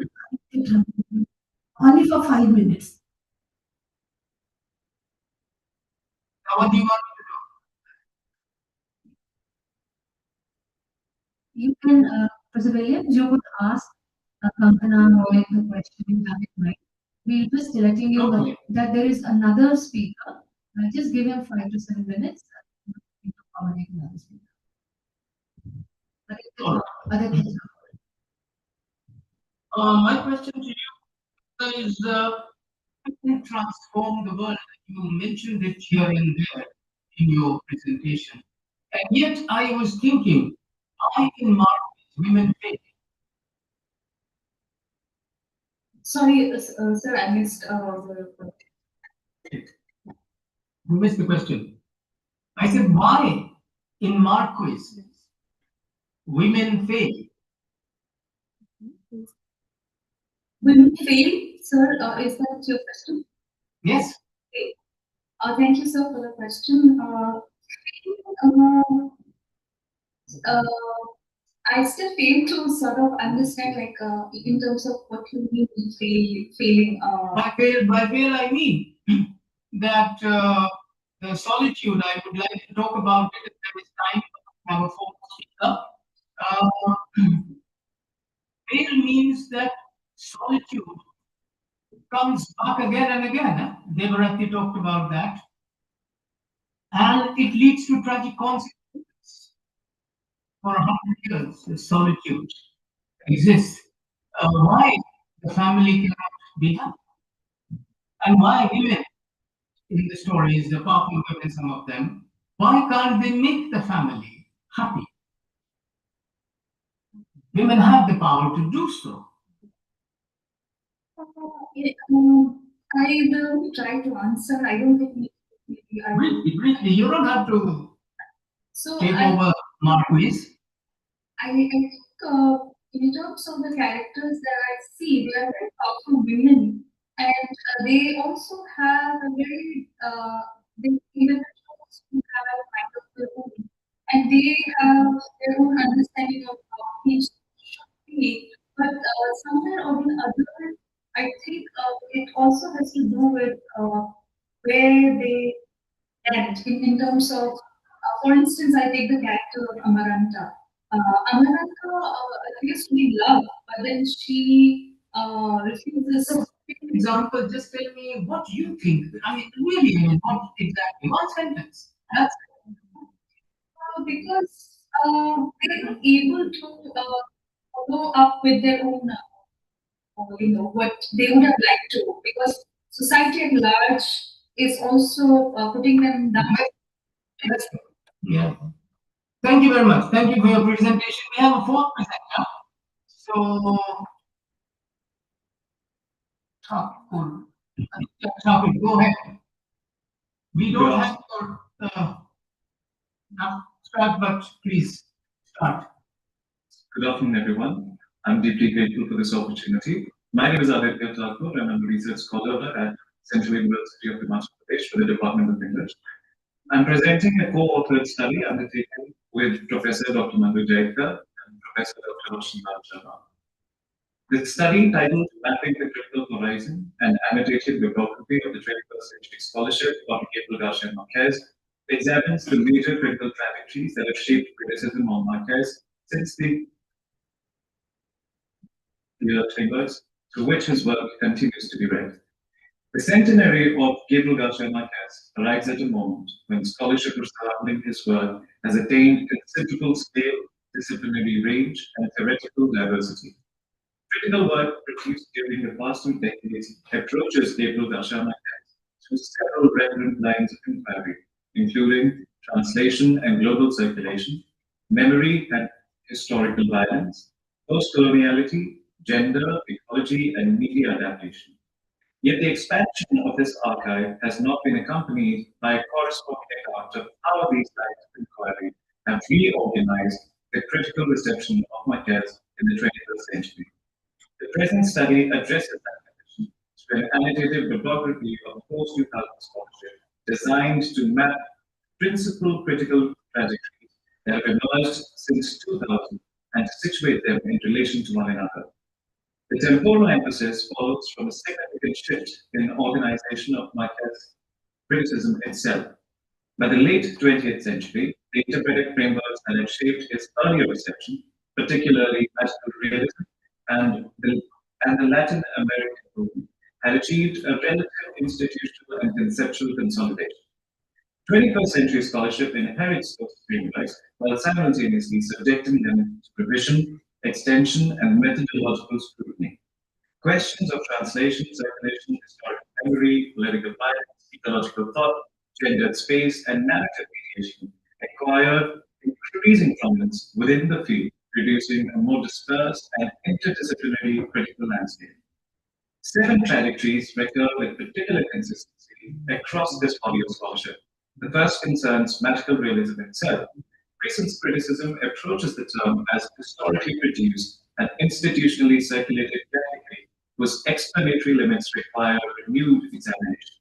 [SPEAKER 4] only for 5 minutes.
[SPEAKER 13] Now, what do you want
[SPEAKER 8] You can, Professor Williams, you could ask Kankana Roy the question you have in mind. We're just letting you know
[SPEAKER 13] Okay.
[SPEAKER 8] that there is another speaker. Just give him 5 to 7 minutes to accommodate another speaker.
[SPEAKER 13] All
[SPEAKER 8] Aditya.
[SPEAKER 13] My question to you is, who transform the world? You mentioned it here and there in your presentation. And yet I was thinking, I can mark women faith.
[SPEAKER 12] Sorry, sir, I missed
[SPEAKER 13] You missed the question. I said, why in Marquis women fail?
[SPEAKER 12] women fail, sir. Is that your question?
[SPEAKER 13] Yes.
[SPEAKER 12] Okay. Thank you, sir, for the question. I still fail to sort of understand, like, in terms of what you mean failing.
[SPEAKER 13] By fail, I mean that the solitude, I would like to talk about it if there is time to have a fourth speaker. Fail means that solitude comes back again and again. Devarati talked about that. And it leads to tragic consequences. For 100 years, the solitude exists. Why the family cannot be happy? And why women in the stories, the powerful women, some of them, why can't they make the family happy? Women have the power to do so.
[SPEAKER 12] I will try to answer. I don't think maybe I will.
[SPEAKER 13] Briefly, you don't have to
[SPEAKER 12] So
[SPEAKER 13] take over Marquis.
[SPEAKER 12] I think in terms of the characters that I see, they are very powerful women, and they also have a very they even who have a mind of their own, and they have their own understanding of how things should be. But somewhere or the other, I think it also has to do with where they end in terms of, for instance, I take the character of Amaranta. Amaranta appears to be loved, but then she refuses.
[SPEAKER 13] Example, just tell me what you think. I mean, really, I mean, what exactly? One sentence. That's
[SPEAKER 12] Because they're not able to follow up with their own, what they would have liked to, because society at large is also putting them down.
[SPEAKER 13] Yeah. Thank you very much. Thank you for your presentation. We have a fourth presenter. So, Thakur, go ahead. We don't have your abstract, but please start.
[SPEAKER 16] Good afternoon, everyone. I'm deeply grateful for this opportunity. My name is Aditya Thakur, and I'm a research scholar at Central University of Himachal Pradesh for the Department of English. I'm presenting a co-authored study undertaken with Professor Dr. Mandu Jaika and Professor Dr. Roshan Sharma. The study, titled Mapping the Critical Horizon, an annotated bibliography of the 21st century scholarship of Gabriel Garcia Marquez, examines the major critical trajectories that have shaped criticism on Marquez since the chambers through which his work continues to be read. The centenary of Gabriel Garcia Marquez arrives at a moment when scholarship surrounding his work has attained considerable scale, disciplinary range, and theoretical diversity. Critical work produced during the past 2 decades approaches Gabriel Garcia Marquez through several relevant lines of inquiry, including translation and global circulation, memory and historical violence, post-coloniality, gender, ecology, and media adaptation. Yet the expansion of this archive has not been accompanied by a corresponding account of how these lines of inquiry have reorganized the critical reception of Marquez in the 21st century. The present study addresses that condition through an annotated bibliography of post-2000 scholarship designed to map principal critical trajectories that have emerged since 2000 and to situate them in relation to one another. The temporal emphasis follows from a significant shift in organization of Marquez's criticism itself. By the late 20th century, the interpretive frameworks that had shaped his earlier reception, particularly magical realism and the Latin American movement, had achieved a relative institutional and conceptual consolidation. 21st century scholarship inherits those frameworks while simultaneously subjecting them to revision, extension, and methodological scrutiny. Questions of translation, circulation, historical memory, political violence, ecological thought, gendered space, and narrative mediation acquire increasing prominence within the field, producing a more dispersed and interdisciplinary critical landscape. 7 trajectories recur with particular consistency across this body of scholarship. The first concerns magical realism itself. Recent criticism approaches the term as historically produced and institutionally circulated technically, whose explanatory limits require renewed examination.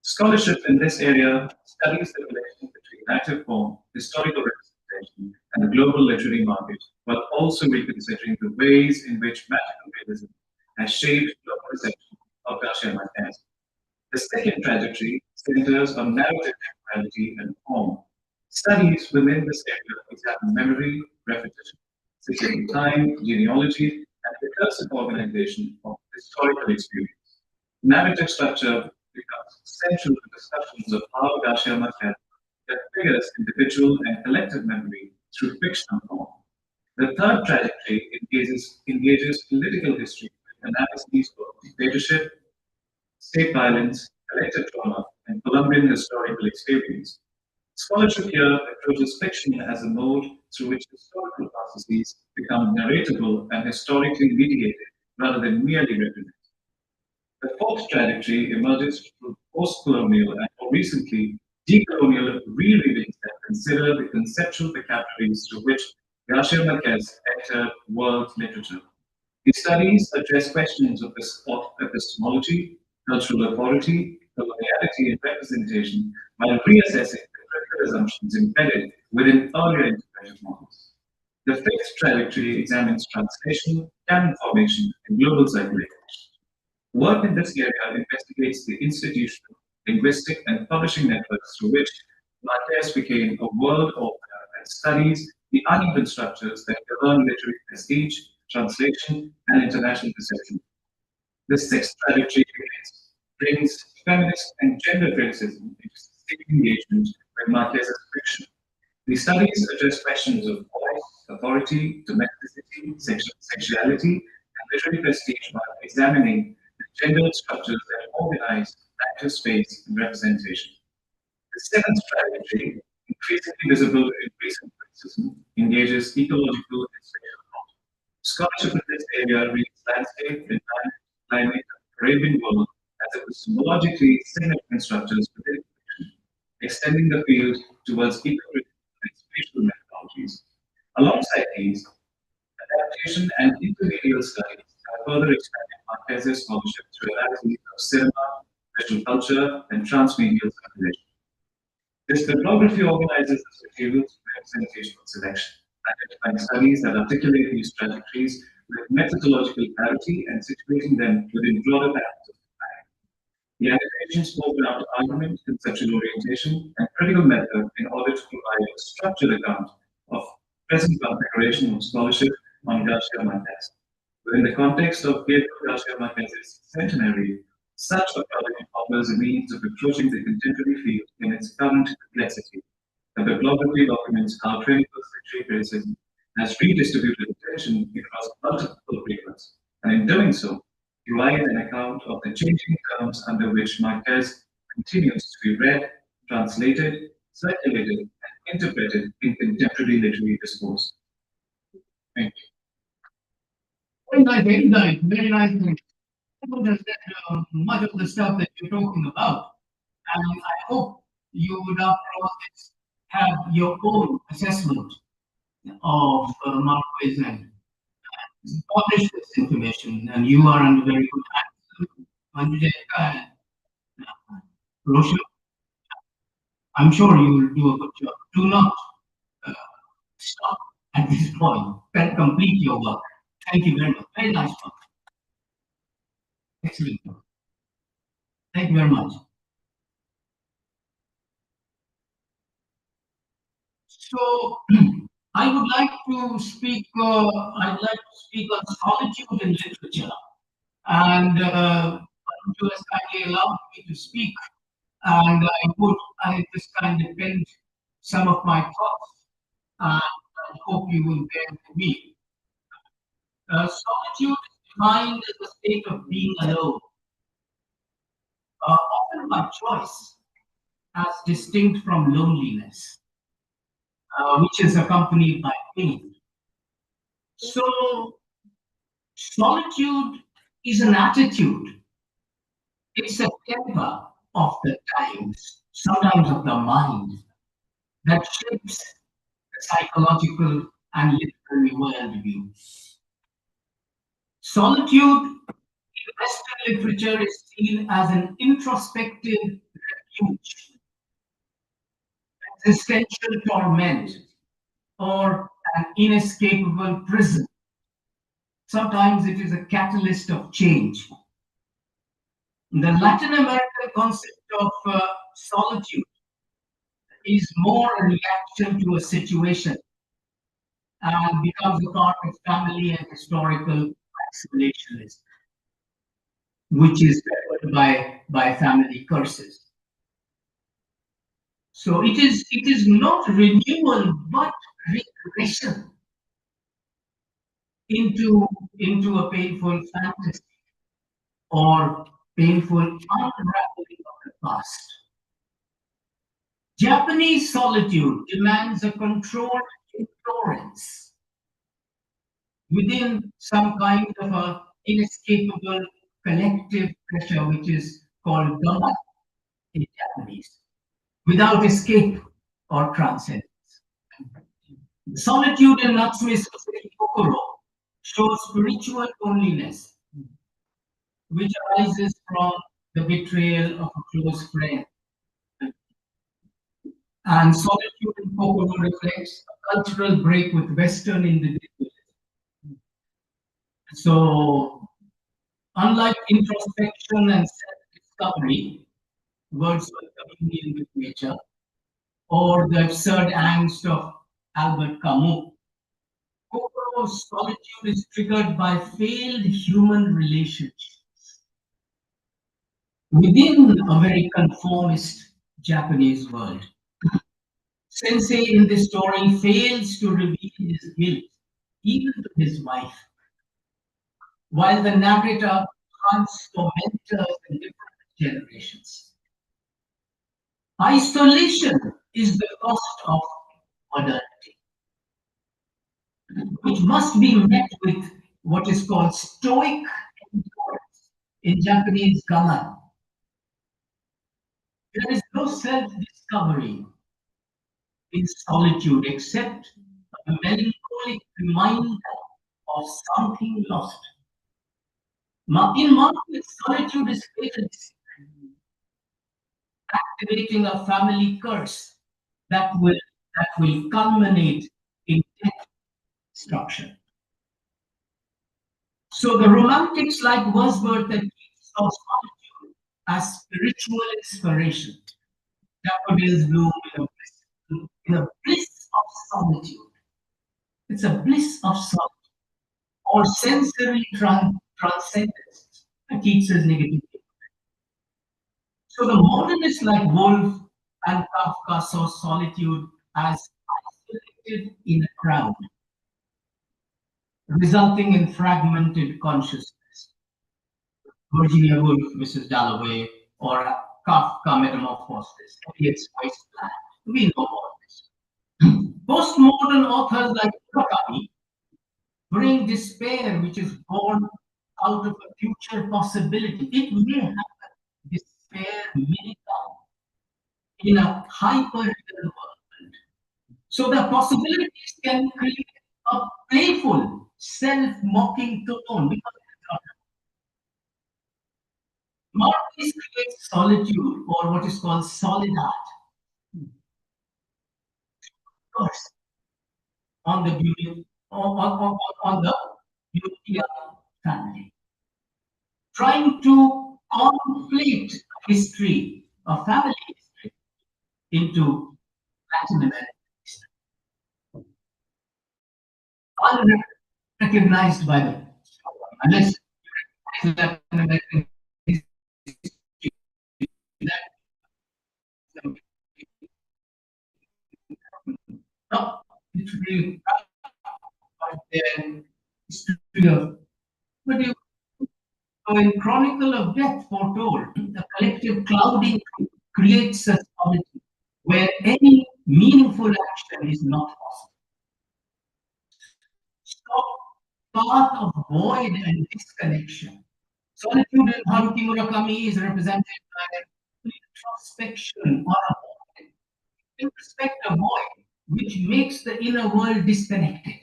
[SPEAKER 16] Scholarship in this area studies the relation between narrative form, historical representation, and the global literary market, while also reconsidering the ways in which magical realism has shaped global perception of Garcia Marquez. The second trajectory centers on narrative temporality and form. Studies within this area examine memory, repetition, securing time, genealogy, and recursive organization of historical experience. Narrative structure becomes central to discussions of how Garcia Marquez configures individual and collective memory through fictional form. The third trajectory engages political history with analyses of dictatorship, state violence, collective trauma, and Colombian historical experience. Scholarship here approaches fiction as a mode through which historical processes become narratable and historically mediated rather than merely represented. The fourth trajectory emerges through post-colonial and more recently decolonial rereadings that consider the conceptual vocabularies through which Garcia Marquez entered world literature. These studies address questions of epistemology, cultural authority, coloniality, and representation while reassessing the critical assumptions embedded within earlier integrated models. The fifth trajectory examines translation, canon formation, and global circulation. Work in this area investigates the institutional, linguistic, and publishing networks through which Marquez became a world author and studies the uneven structures that govern literary prestige, translation, and international perception. The sixth trajectory brings feminist and gender criticism into systemic engagement with Marquez's fiction. These studies address questions of voice, authority, domesticity, sexuality, and literary prestige while examining the gendered structures that organize active space and representation. The seventh trajectory, increasingly visible in recent criticism, engages ecological and spatial thought. Scholarship in this area reads landscape, environment, climate, Arabian world as epistemologically significant structures within fiction, extending the field towards eco-critical and spatial methodologies. Alongside these, adaptation and intermediate studies have further expanded Marquez's scholarship through analyses of cinema, visual culture, and transmedial circulation. This bibliography organizes this material through representational selection, identifying studies that articulate these trajectories with methodological clarity and situating them within broader patterns of time. The annotations foreground argument, conceptual orientation, and critical method in order to provide a structured account of present configuration of scholarship on Garcia Marquez. Within the context of Gabriel Garcia Marquez's centenary, such a project offers a means of approaching the contemporary field in its current complexity. The bibliography documents how 21st century criticism has redistributed attention across multiple papers, and in doing so, provides an account of the changing terms under which Marquez continues to be read, translated, circulated, and interpreted in contemporary literary discourse. Thank you.
[SPEAKER 13] Very nice, very nice. People have said much of the stuff that you're talking about, and I hope you would, after all this, have your own assessment of Marquez and publish this information, and you are under very good hands. Rosha, I'm sure you will do a good job. Do not stop at this point. Complete your work. Thank you very much. Very nice work. Excellent. Thank you very much. So I would like to speak. I'd like to speak on solitude in literature, and who has kindly allowed me to speak, and I just kind of penned some of my thoughts. I hope you will bear with me. Solitude is defined as a state of being alone, often by choice, as distinct from loneliness, which is accompanied by pain. So, solitude is an attitude. It's a temper of the times, sometimes of the mind, that shapes the psychological and literary worldview. Solitude in Western literature is seen as an introspective refuge, existential torment, or an inescapable prison. Sometimes it is a catalyst of change. The Latin American concept of solitude is more a reaction to a situation and becomes a part of family and historical isolationism, which is covered by family curses. So it is not renewal but regression into a painful fantasy or painful unraveling of the past. Japanese solitude demands a controlled endurance within some kind of a inescapable collective pressure, which is called dhamma in Japanese, without escape or transcendence. Solitude in Natsume Soseki Kokoro shows spiritual loneliness, which arises from the betrayal of a close friend. And solitude in Kokoro reflects a cultural break with Western individualism. So, unlike introspection and self-discovery, Wordsworth's communion with nature, or the absurd angst of Albert Camus, Kokoro's solitude is triggered by failed human relationships within a very conformist Japanese world. Sensei in this story fails to reveal his guilt even to his wife, while the narrator hunts for mentors in different generations. Isolation is the cost of modernity, which must be met with what is called stoic endurance, in Japanese gaman. There is no self-discovery in solitude except a melancholic reminder of something lost. In Margaret, solitude is fatal, activating a family curse that will culminate in death destruction. So the romantics like Wordsworth and Keats saw solitude as spiritual inspiration. Daffodils bloom in a bliss of solitude. It's a bliss of solitude or sensory transcendence. Keats is negative. So the modernists like Woolf and Kafka saw solitude as isolated in a crowd, resulting in fragmented consciousness. Virginia Woolf, Mrs. Dalloway, or Kafka Metamorphosis, Eliot's Wasteland. We know all this. Postmodern authors like Murakami bring despair, which is born out of a future possibility. It may happen. Despair may come in a hyper-real world. So the possibilities can create a playful, self-mocking tone because Marquis creates solitude, or what is called soledad, on the beauty on the beauty of family, trying to conflate history, a family history, into Latin American history, unrecognized by the unless Latin American So in Chronicle of Death foretold, the collective clouding creates a solitude where any meaningful action is not possible. So path of void and disconnection. Solitude in Haruki Murakami is represented by introspection or a void, introspective void, which makes the inner world disconnected.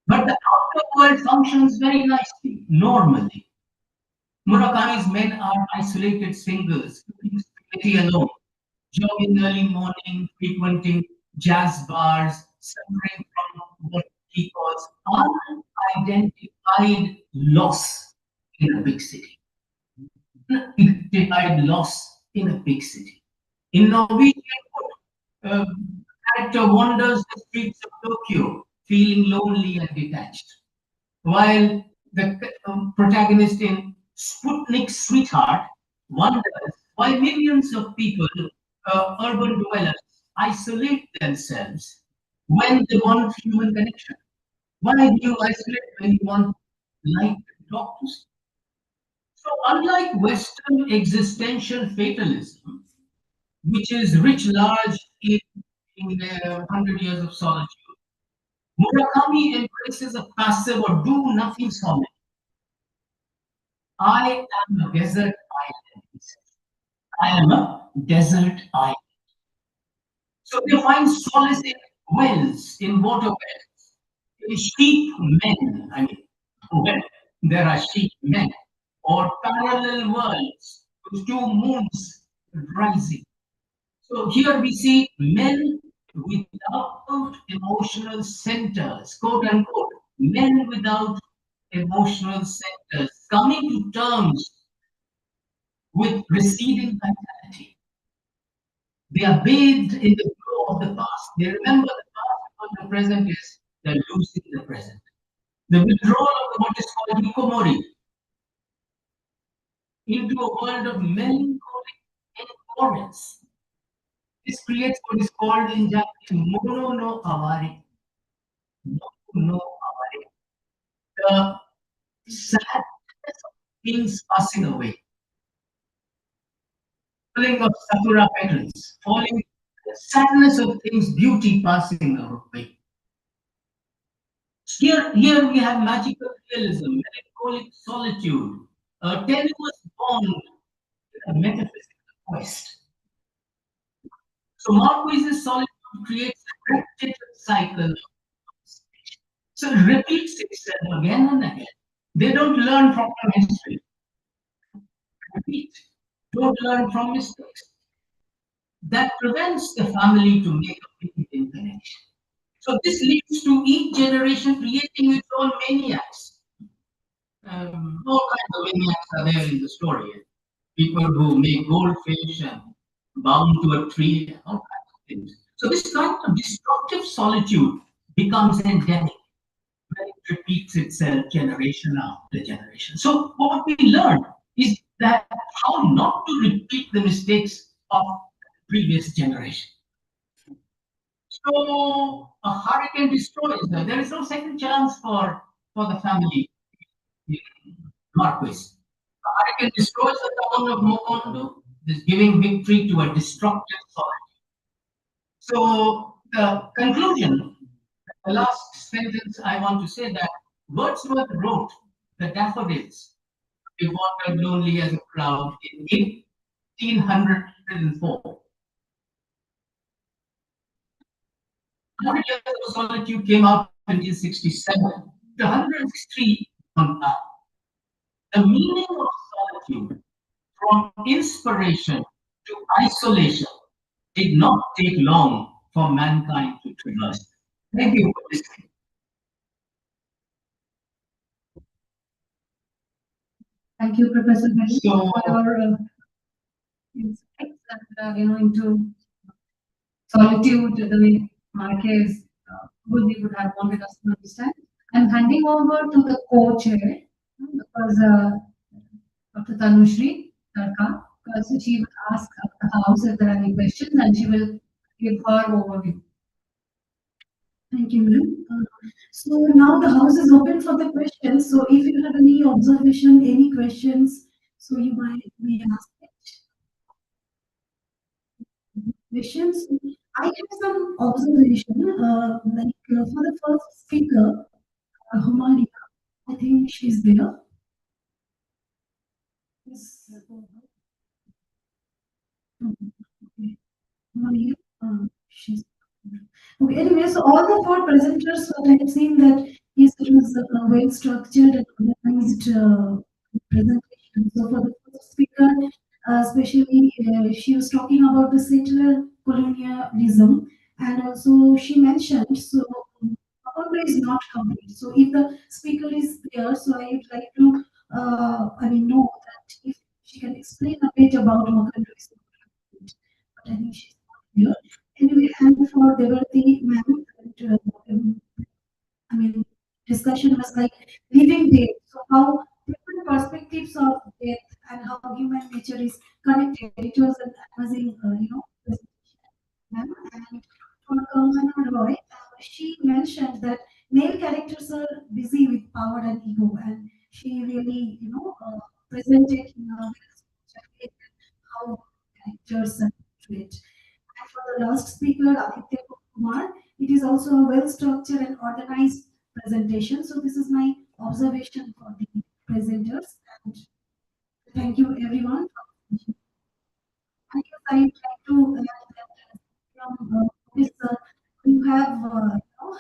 [SPEAKER 13] But the outer world functions very nicely, normally. Murakami's men are isolated singles, cooking spaghetti alone, jogging early morning, frequenting jazz bars, suffering from what he calls unidentified loss in a big city. Unidentified loss in a big city. In Norwegian, character wanders the streets of Tokyo, feeling lonely and detached, while the protagonist in Sputnik's Sweetheart wonders why millions of people, urban dwellers, isolate themselves when they want human connection. Why do you isolate when you want light to talk to? So, unlike Western existential fatalism, which is rich large in 100 Years of Solitude, Murakami embraces a passive or do nothing solitude. I am a desert island, he says. I am a desert island. So they find solace in wells, in water wells, in sheep men. I mean, well, there are sheep men, or parallel worlds with two moons rising. So here we see men without emotional centers, quote unquote, men without emotional centers, coming to terms with receding vitality. They are bathed in the glow of the past. They remember the past because the present is they're losing the present. The withdrawal of what is called hikomori into a world of melancholic endurance. This creates what is called in Japanese mono no aware. Mono no aware. The sadness of things passing away. Falling of sakura petals, falling, the sadness of things, beauty passing away. Here we have magical realism, melancholic solitude, a tenuous bond, a metaphysical quest. So Marquis's solitude creates a repetitive cycle. So it repeats itself again and again. They don't learn from history. Repeat. Don't learn from mistakes. That prevents the family to make a big connection. So this leads to each generation creating its own maniacs. All kinds of maniacs are there in the story. People who make goldfish and bound to a tree, all kinds of things. So this kind of destructive solitude becomes endemic when it repeats itself generation after generation. So what we learn is that how not to repeat the mistakes of the previous generation. So a hurricane destroys them. There is no second chance for the family in Marquis. A hurricane destroys the town of Mokondo, is giving victory to a destructive solitude. So the conclusion, the last sentence I want to say that Wordsworth wrote the daffodils. He wandered lonely as a cloud in 1804. 100 Years of Solitude came out in 1967. The 103 on that. The meaning of solitude, from inspiration to isolation, did not take long for mankind to traverse. Thank you for listening.
[SPEAKER 8] Thank you, Professor Mehdi,
[SPEAKER 13] So-
[SPEAKER 8] for your insights and, into solitude, the way Marquez probably would have wanted us to understand. I'm handing over to the co-chair because Dr. Tanushri Tarka, because she will ask the House if there are any questions and she will give her overview.
[SPEAKER 9] Thank you, ma'am. So now the house is open for the questions. So if you have any observation, any questions, so you may ask questions. I have some observation, for the first speaker, Humalia. I think she's there. Yes. Okay. Humalia, she's okay. Anyway, so all the four presenters, what I've seen that yes, it was a well structured and organized presentation. So for the first speaker, especially she was talking about the settler colonialism, and also she mentioned so Macondo is not complete. So if the speaker is there, so I would like to know that if she can explain a bit about Macondo is not complete. But I think she's not here. Anyway, and for Devarti ma'am, I mean, discussion was like living death. So how different perspectives of death and how human nature is connected. It was an amazing, presentation, ma'am. And for Kamana Roy, she mentioned that male characters are busy with power and ego, and she really, presented in a way how characters are treated. And for the last speaker, Aditya Kumar, it is also a well-structured and organized presentation. So this is my observation for the presenters. And thank you everyone. I guess I would like to add that from this, you have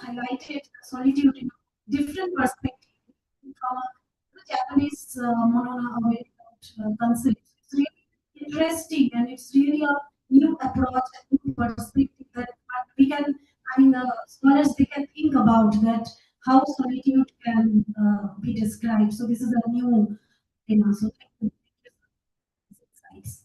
[SPEAKER 9] highlighted solitude in different perspectives from the Japanese monona away concept. It's really interesting and it's really a new approach and new perspective that we can, scholars they can think about that how solitude can be described. So this is a new thing. So thank you. Insights.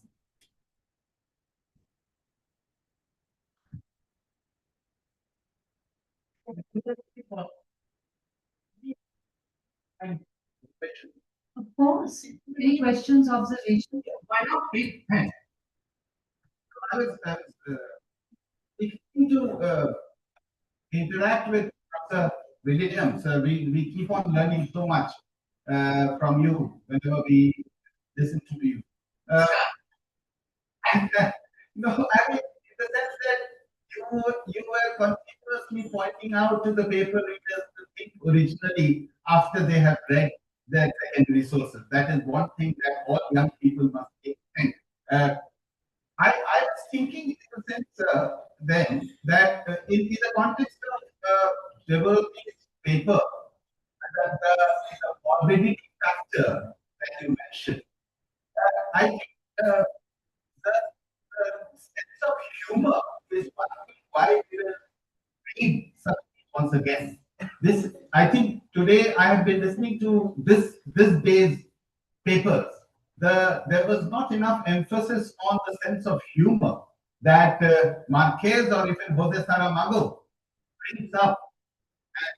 [SPEAKER 8] Of course. Any questions, observations?
[SPEAKER 10] Why not? Please. I was beginning to interact with Dr. Williams. We keep on learning so much from you whenever we listen to you. No, I mean, in the sense that you were continuously pointing out to the paper readers to think originally after they have read their secondary sources. That is one thing that all young people must take. I was thinking in the sense then that in the context of developing paper, that the morbidity factor that you mentioned, I think the sense of humor is one thing why we will read something once again. This, I think, today I have been listening to this day's papers. There was not enough emphasis on the sense of humor that Marquez or even Jose Saramago brings up.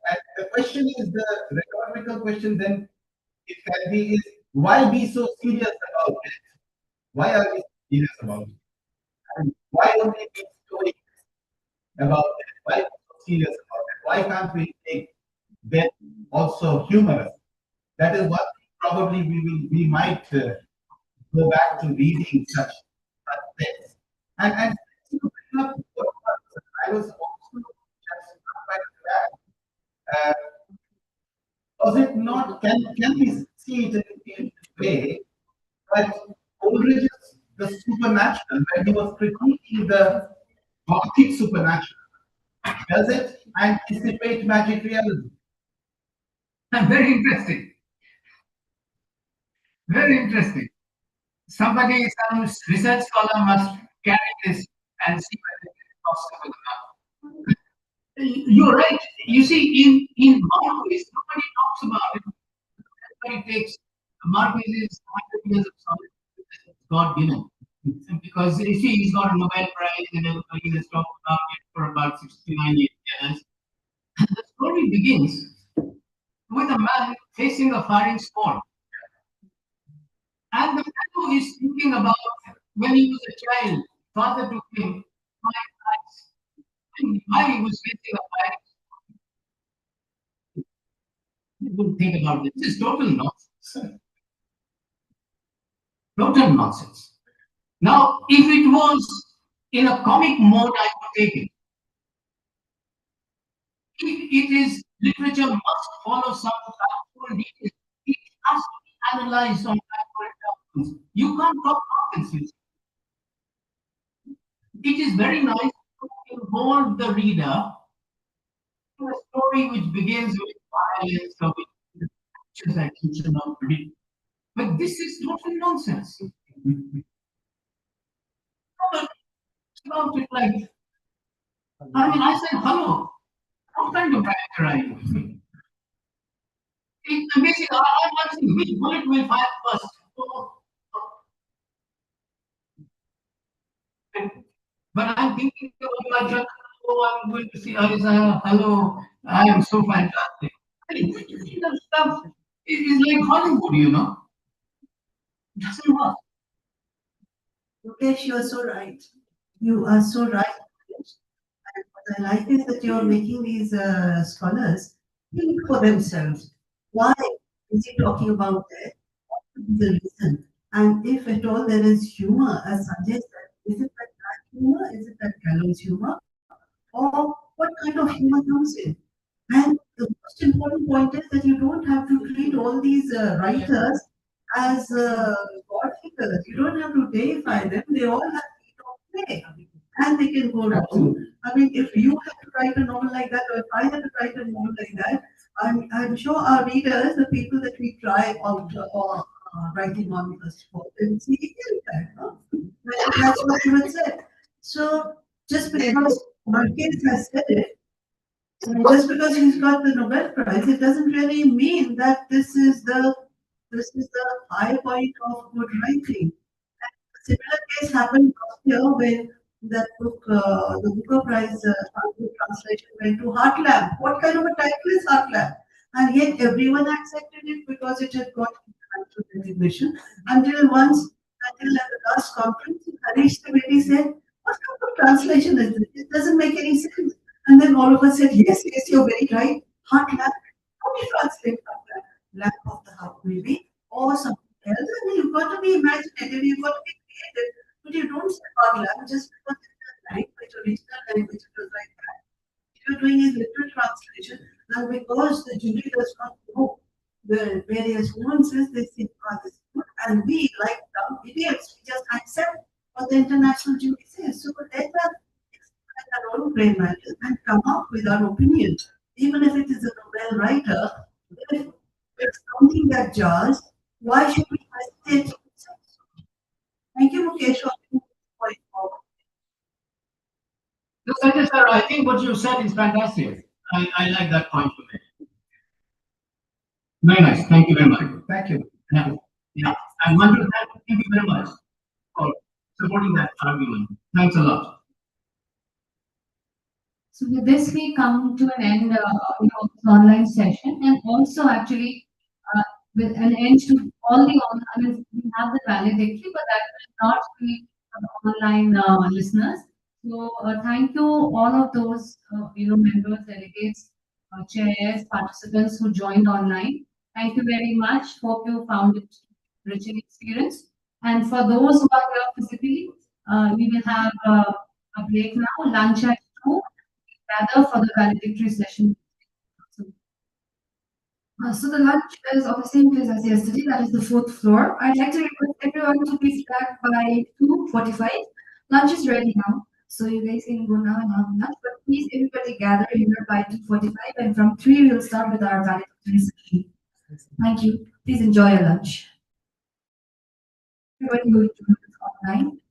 [SPEAKER 10] And the question is, the rhetorical question then it can be is, why be so serious about it? Why are we serious about it? And why only be stoic about it? Why be so serious about it? Why can't we take them also humorous? That is one thing probably we might go back to reading such texts. And to bring up I was also just struck by the fact, was it not, can we see it in a way that Coleridge's The Supernatural, when he was critiquing the Gothic supernatural, does it anticipate magic realism?
[SPEAKER 13] Very interesting. Very interesting. Somebody, some research scholar must carry this and see whether it is possible or not. You're right. You see, in Marquis, nobody talks about it. Everybody takes Marquis is 100 years of solitude. God given. Because you see, he's got a Nobel Prize and everybody has talked about it for about 69 years. The story begins with a man facing a firing squad. And the fellow is thinking about when he was a child, father took him 5 times. And why he was facing a firing squad. People think about this. This is total nonsense. Total nonsense. Now, if it was in a comic mode, I would take it. If it is literature must follow some factual details, it has to be analyzed on factual terms. You can't talk nonsense. It is very nice to involve the reader in a story which begins with violence or with pictures that you should not read. But this is total nonsense. About it like, I mean, I said, hello, what kind of character are you? Basically, I'm asking which bullet will fire first. But I'm thinking about my child. Oh, I'm going to see Arisa. Hello, I am so fantastic. I mean, this kind of stuff is like Hollywood, you know. It doesn't work.
[SPEAKER 4] Mukesh, you are so right. You are so right. And what I like is that you're making these scholars think for themselves. Why is he talking about that? What could be the reason? And if at all there is humor, as Sanjay said, is it that black humor? Is it that gallows humor? Or what kind of humor comes in? And the most important point is that you don't have to treat all these writers as God figures. You don't have to deify them. They all have freedom of play. And they can go wrong. I mean, if you have to write a novel like that, or if I have to write a novel like that, I'm sure our readers, the people that we try out or writing on first of all, will see that. No? Well, that's what you would say. So just because Marquez has said it, just because he's got the Nobel Prize, it doesn't really mean that this is the high point of good writing. A similar case happened last year when that book, the Booker Prize translation went to Heartland. What kind of a title is Heartland? And yet everyone accepted it because it had got international recognition. Until at the last conference, Harish Trivedi said, "What kind of translation is this? It doesn't make any sense." And then all of us said, "Yes, yes, you're very right. Heartland. How do you translate Heartland? Lack of the heart, maybe, or something else." I mean, you've got to be imaginative, you've got to be creative, but you don't say Heartland just because it's a language, original language, it was like that. If you're doing a literal translation, and because the jury does not know the various nuances, they think, "Ah, this is good," and we, like dumb idiots, we just accept what the international jury says. So let us exercise our own brain matter and come up with our opinion. Even if it is a Nobel writer, if it's something that jars, why should we hesitate to say so? Thank you, Mukesh, for moving this point forward.
[SPEAKER 13] No, Sanjay sir, I think what you said is fantastic. I like that point you made. Very nice. Thank you very much.
[SPEAKER 10] Thank you.
[SPEAKER 13] Yeah. Yeah. I want to thank you very much for supporting that argument. Thanks a lot.
[SPEAKER 8] So with this, we come to an end of this online session, and also actually with an end to all the I mean, we have the valedictory, but that will not be for the online listeners. So thank you all of those members, delegates, chairs, participants who joined online. Thank you very much. Hope you found it rich in experience. And for those who are here physically, we will have a break now, lunch at 2, rather for the valedictory session.
[SPEAKER 17] So the lunch is of the same place as yesterday, that is the fourth floor. I'd like to request everyone to please back by 2:45. Lunch is ready now, so you guys can go now and have lunch. But please, everybody gather here by 2:45, and from 3 we'll start with our valedictory session. Thank you. Please enjoy your lunch. Everybody who is online.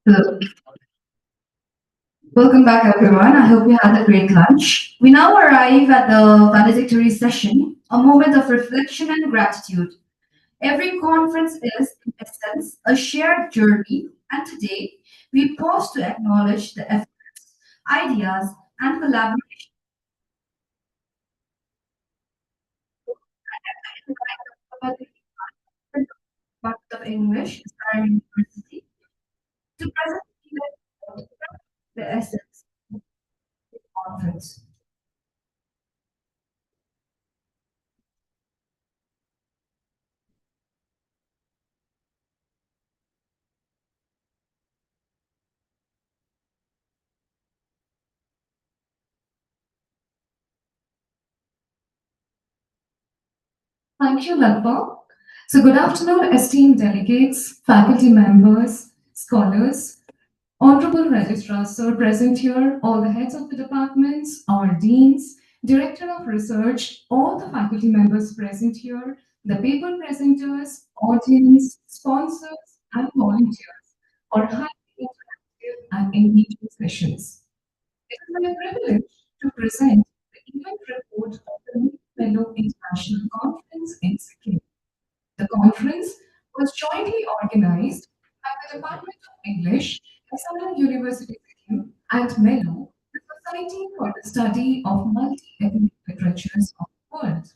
[SPEAKER 17] Hello. Welcome back, everyone. I hope you had a great lunch. We now arrive at the valedictory session, a moment of reflection and gratitude. Every conference is, in essence, a shared journey, and today we pause to acknowledge the efforts, ideas, and collaboration of English, Inspiring University, to present the essence of the conference.
[SPEAKER 8] Thank you, Lalpa. So, good afternoon, esteemed delegates, faculty members, scholars, honorable registrars, sir, present here, all the heads of the departments, our deans, director of research, all the faculty members present here, the paper presenters, audience, sponsors, and volunteers for highly interactive and engaging sessions. It is my privilege to present the event report of the Mini-Melow International Conference in Sikkim. The conference was jointly organized by the Department of English, SRM University Sikkim, and MELO, the Society for the Study of Multi-Ethnic Literatures of the World.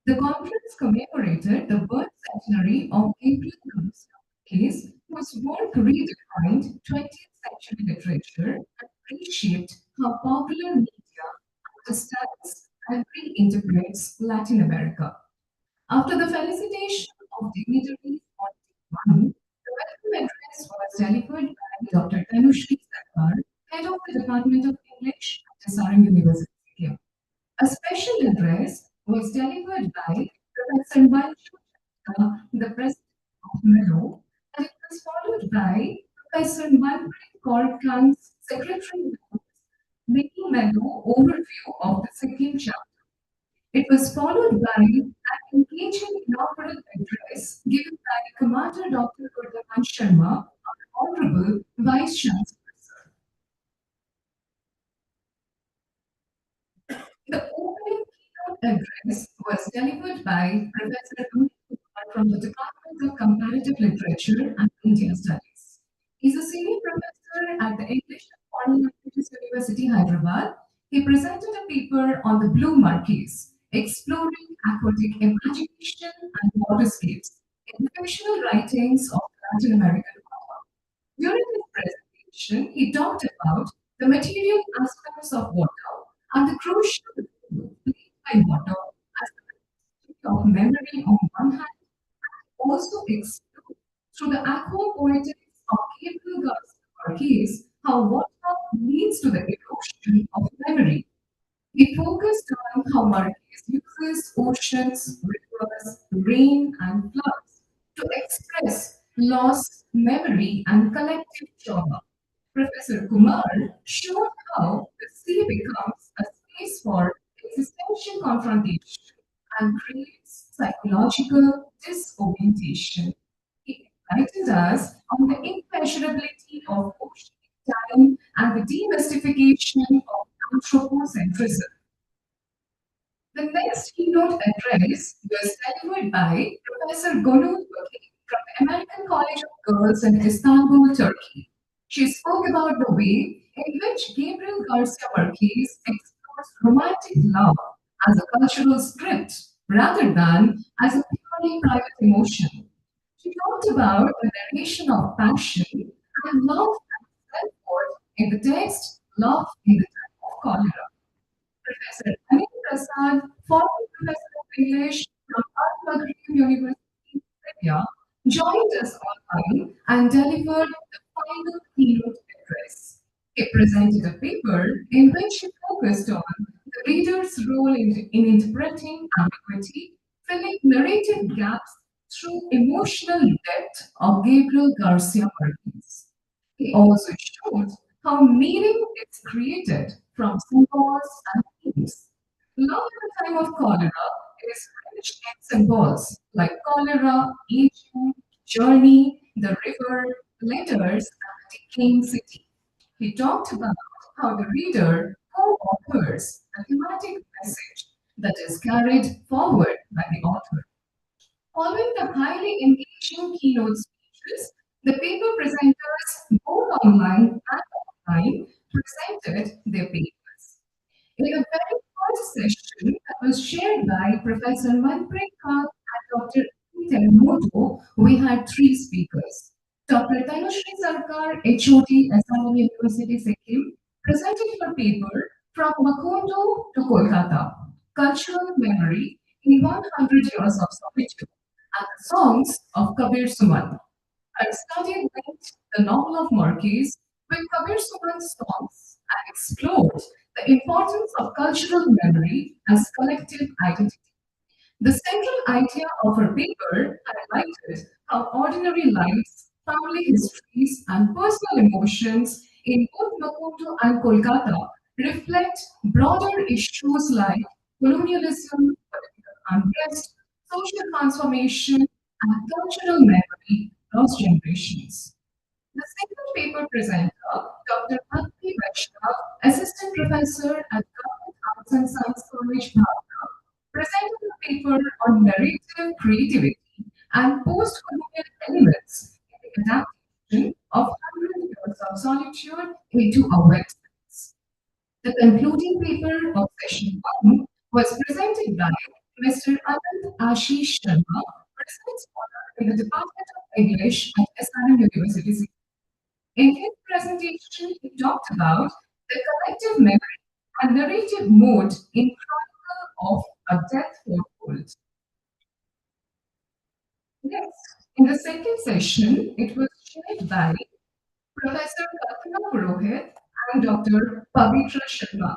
[SPEAKER 8] The conference commemorated the birth centenary of Gabriel Garcia Marquez, whose work redefined 20th century literature and reshaped how popular media understands and reinterprets Latin America. After the felicitation of dignitaries on day 1, the welcome address was delivered by Dr. Tanushri Sarkar, head of the Department of English at SRM University, Sikkim. A special address was delivered by Professor Manju, the president of MELO, and it was followed by Professor Manpreet Kaur Khan's secretary of Mini-Melow overview of the Sikkim chapter. It was followed by an engaging inaugural address given by Commander Dr. Gurdaman Sharma, our Honorable Vice Chancellor. The opening keynote address was delivered by Professor Amit Kumar from the Department of Comparative Literature and India Studies. He's a senior professor at the English and Foreign Languages University, Hyderabad. He presented a paper on the blue marquise, exploring aquatic imagination and waterscapes in the fictional writings of Latin American author. During his presentation, he talked about the material aspects of water and the crucial role played by water as the of memory on one hand, and also explored through the aqua poetics of Gabriel Garcia Marquez how water leads to the erosion of memory. He focused on how Marquez uses oceans, rivers, rain, and floods to express loss, memory, and collective trauma. Professor Kumar showed how the sea becomes a space for existential confrontation and creates psychological disorientation. He enlightened us on the immeasurability of oceanic time and the demystification of anthropocentrism. The next keynote address was delivered by Professor Gönül Baki from the American College of Girls in Istanbul, Turkey. She spoke about the way in which Gabriel Garcia Marquez explores romantic love as a cultural script rather than as a purely private emotion. She talked about the narration of passion and love and self-worth in the text Love in the Time of Cholera. Professor Anil Prasad, former professor of English from Al University, India, joined us online and delivered the final keynote address. He presented a paper in which he focused on the reader's role in interpreting ambiguity,
[SPEAKER 15] filling narrative gaps through emotional depth of Gabriel Garcia Marquez. He also showed how meaning is created from symbols and themes. Love at the time of cholera is rich in symbols like cholera, aging, journey, the river, letters, and decaying city. He talked about how the reader co-authors a thematic message that is carried forward by the author. Following the highly engaging keynote speeches, the paper presenters, both online and offline, presented their papers. In the very first session that was chaired by Professor Manpreet Kaur and Dr. Teramoto, we had three speakers. Dr. Tanushri Sarkar, HOD, SRM University, Sikkim, presented her paper From Macondo to Kolkata, Cultural Memory in 100 Years of Solitude, and the songs of Kabir Suman. I studied with the novel of Marquez with Kabir Suman's songs and explored the importance of cultural memory as collective identity. The central idea of her paper highlighted how ordinary lives, family histories, and personal emotions in both Macondo and Kolkata reflect broader issues like colonialism, political unrest, social transformation, and cultural memory across generations. The second paper presenter, Dr. Bhakti Vaishnav, Assistant Professor at Government Arts and Science College, Bhavna, presented a paper on narrative creativity and post-colonial elements in the adaptation of 100 Years of Solitude into a web series. The concluding paper of session 1 was presented by Mr. Anand Ashish Sharma, Research Scholar in the Department of English at SRM University. In his presentation, he talked about the collective memory and narrative mode in Chronicle of a Death Foretold. Next, in the second session, it was chaired by Professor Kalpana Purohit and Dr. Pavitra Sharma.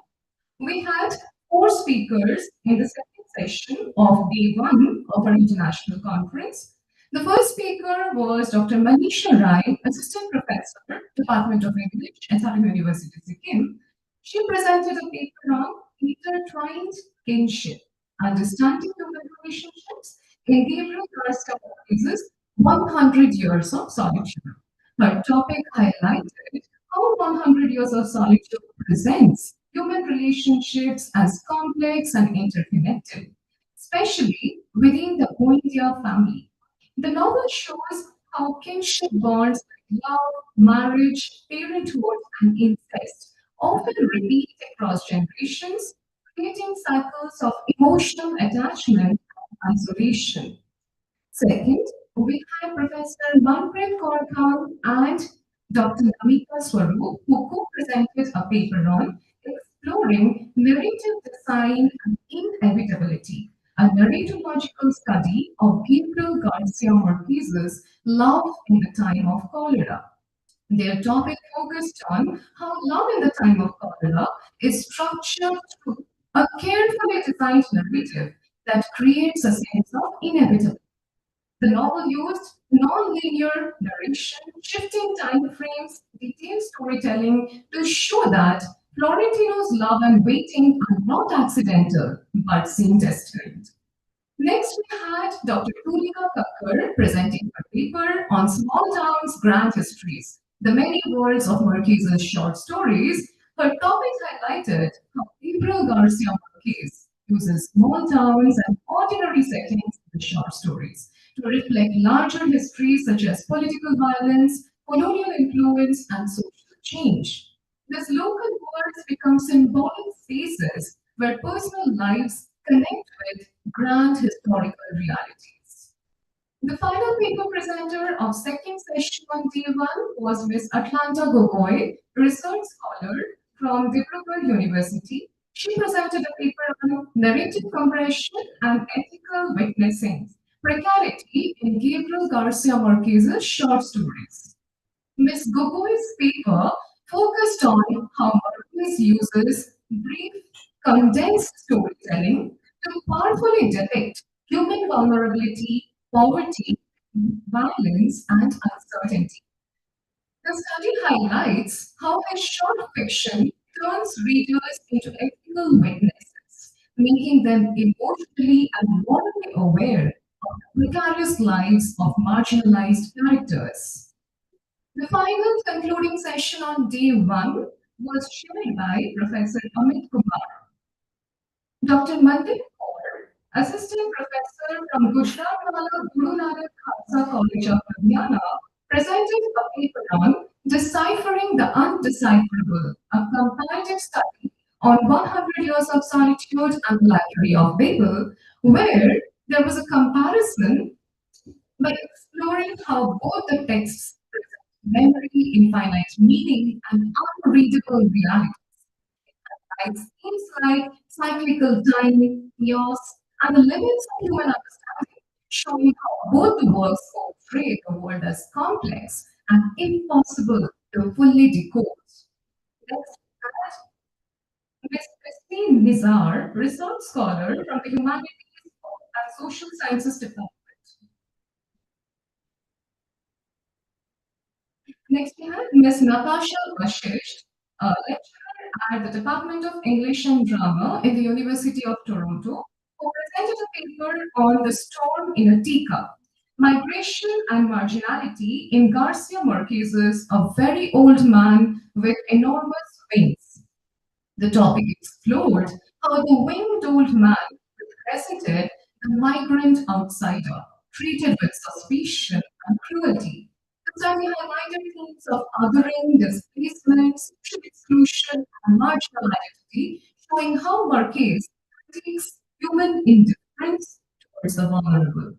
[SPEAKER 15] We had four speakers in the second session of day 1 of our international conference. The first speaker was Dr. Manisha Rai, Assistant Professor, Department of English at SRM University, Sikkim. She presented a paper on intertwined kinship, understanding human relationships in Gabriel Garcia Marquez's 100 Years of Solitude. Her topic highlighted how 100 Years of Solitude presents human relationships as complex and interconnected, especially within the Goindia family. The novel shows how kinship bonds like love, marriage, parenthood, and incest often repeat across generations, creating cycles of emotional attachment and isolation. Second, we have Professor Manpreet Kaur Khan and Dr. Namita Swaroop, who co-presented a paper on exploring narrative design and inevitability, a narratological study of Gabriel Garcia Marquez's Love in the Time of Cholera. Their topic focused on how love in the time of cholera is structured through a carefully designed narrative that creates a sense of inevitability. The novel used non-linear narration, shifting time frames, detailed storytelling to show that Florentino's love and waiting are not accidental but seem destined. Next, we had Dr. Tulika Kakkar presenting a paper on small towns' grand histories, the many worlds of Marquez's short stories. Her topic highlighted how Gabriel Garcia Marquez uses small towns and ordinary settings in the short stories to reflect larger histories such as political violence, colonial influence, and social change. These local worlds become symbolic spaces where personal lives connect with grand historical realities. The final paper presenter of second session on day 1 was Ms. Atlanta Gogoi, research scholar from Dibrugarh University. She presented a paper on narrative compression and ethical witnessing, precarity in Gabriel Garcia Marquez's short stories. Ms. Gogoi's paper focused on how Marquez uses brief, condensed storytelling to powerfully depict human vulnerability, poverty, violence, and uncertainty. The study highlights how a short fiction turns readers into ethical witnesses, making them emotionally and morally aware of the precarious lives of marginalized characters. The final concluding session on day 1 was chaired by Professor Amit Kumar. Dr. Mandip Kaur, Assistant Professor from Gujranwala Guru Nanak Khalsa College of Ludhiana, presented a paper on Deciphering the Undecipherable, a comparative study on 100 years of solitude and the library of Babel, where there was a comparison by exploring how both the texts present memory, infinite meaning, and unreadable reality. It seems like cyclical time, chaos, and the limits of human understanding, showing how both the works portray the world as complex and impossible to fully decode. Next, Ms. Christine Nizar, research scholar from the Humanities and Social Sciences Department. Next, we have Ms. Natasha Vashisht, a lecturer at the Department of English and Drama in the University of Toronto, who presented a paper on the storm in a teacup, migration and marginality in Garcia Marquez's A Very Old Man with Enormous Wings. The topic explored how the winged old man represented the migrant outsider, treated with suspicion and cruelty. The study highlighted themes of othering, displacement, social exclusion, and marginal identity, showing how Marquez critiques human indifference towards the vulnerable.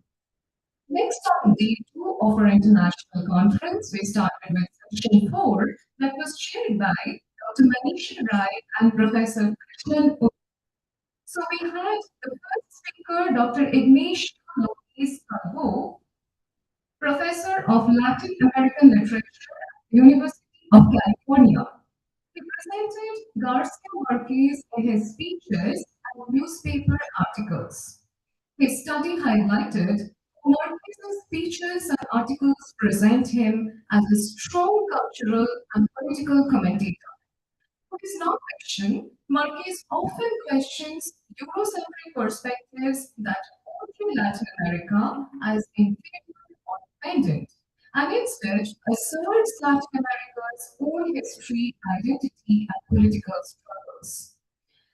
[SPEAKER 15] Next, on day 2 of our international conference, we started with session 4 that was chaired by Dr. Manish Rai and Professor Krishnan. So we had the first speaker, Dr. Ignacio Lopez Calvo, Professor of Latin American Literature at the University of California. He presented Garcia Marquez in his speeches and newspaper articles. His study highlighted Marquez's speeches and articles present him as a strong cultural and political commentator. For his nonfiction, Marquez often questions Eurocentric perspectives that portray Latin America as inferior or dependent, and instead asserts Latin America's own history, identity, and political struggles.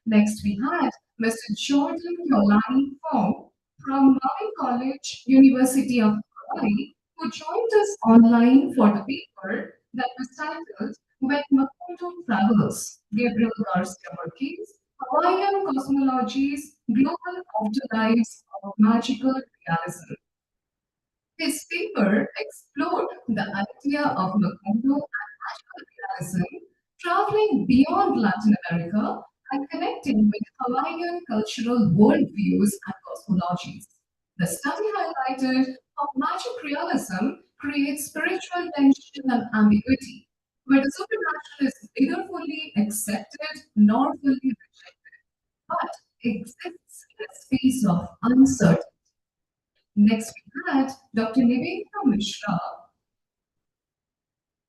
[SPEAKER 15] Next, we had Mr. Jordan Yolani Fong from Maui College, University of Hawaii, who joined us online for the paper that was titled When Makoto Travels, Gabriel Garcia Marquez, Hawaiian Cosmologies, Global Afterlives of Magical Realism. His paper explored the idea of Makoto and magical realism, traveling beyond Latin America and connecting with Hawaiian cultural worldviews and cosmologies. The study highlighted how magic realism creates spiritual tension and ambiguity, where the supernatural is neither fully accepted nor fully rejected, but exists in a space of uncertainty. Next, we had Dr. Nivedita Mishra,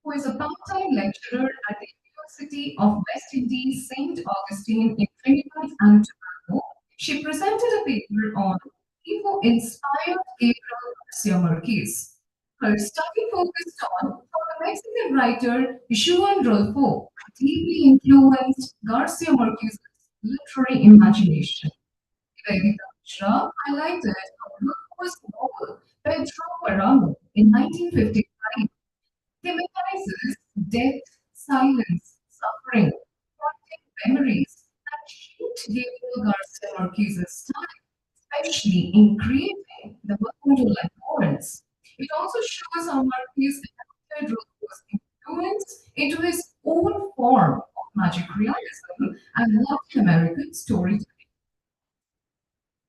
[SPEAKER 15] who is a part-time lecturer at the University of West Indies, St. Augustine in Trinidad and Tobago. She presented a paper on who inspired Gabriel Garcia Marquez. Her study focused on how the Mexican writer Juan Rulfo deeply influenced Garcia Marquez's literary imagination. Nivedita Mishra highlighted how Rulfo's novel Pedro Paramo in 1955 thematizes death, silence, suffering, haunting memories that shaped Gabriel Garcia Marquez's style, especially in creating the Macondo-like worlds. It also shows how Marquez adapted Rousseau's influence into his own form of magic realism and Latin American storytelling.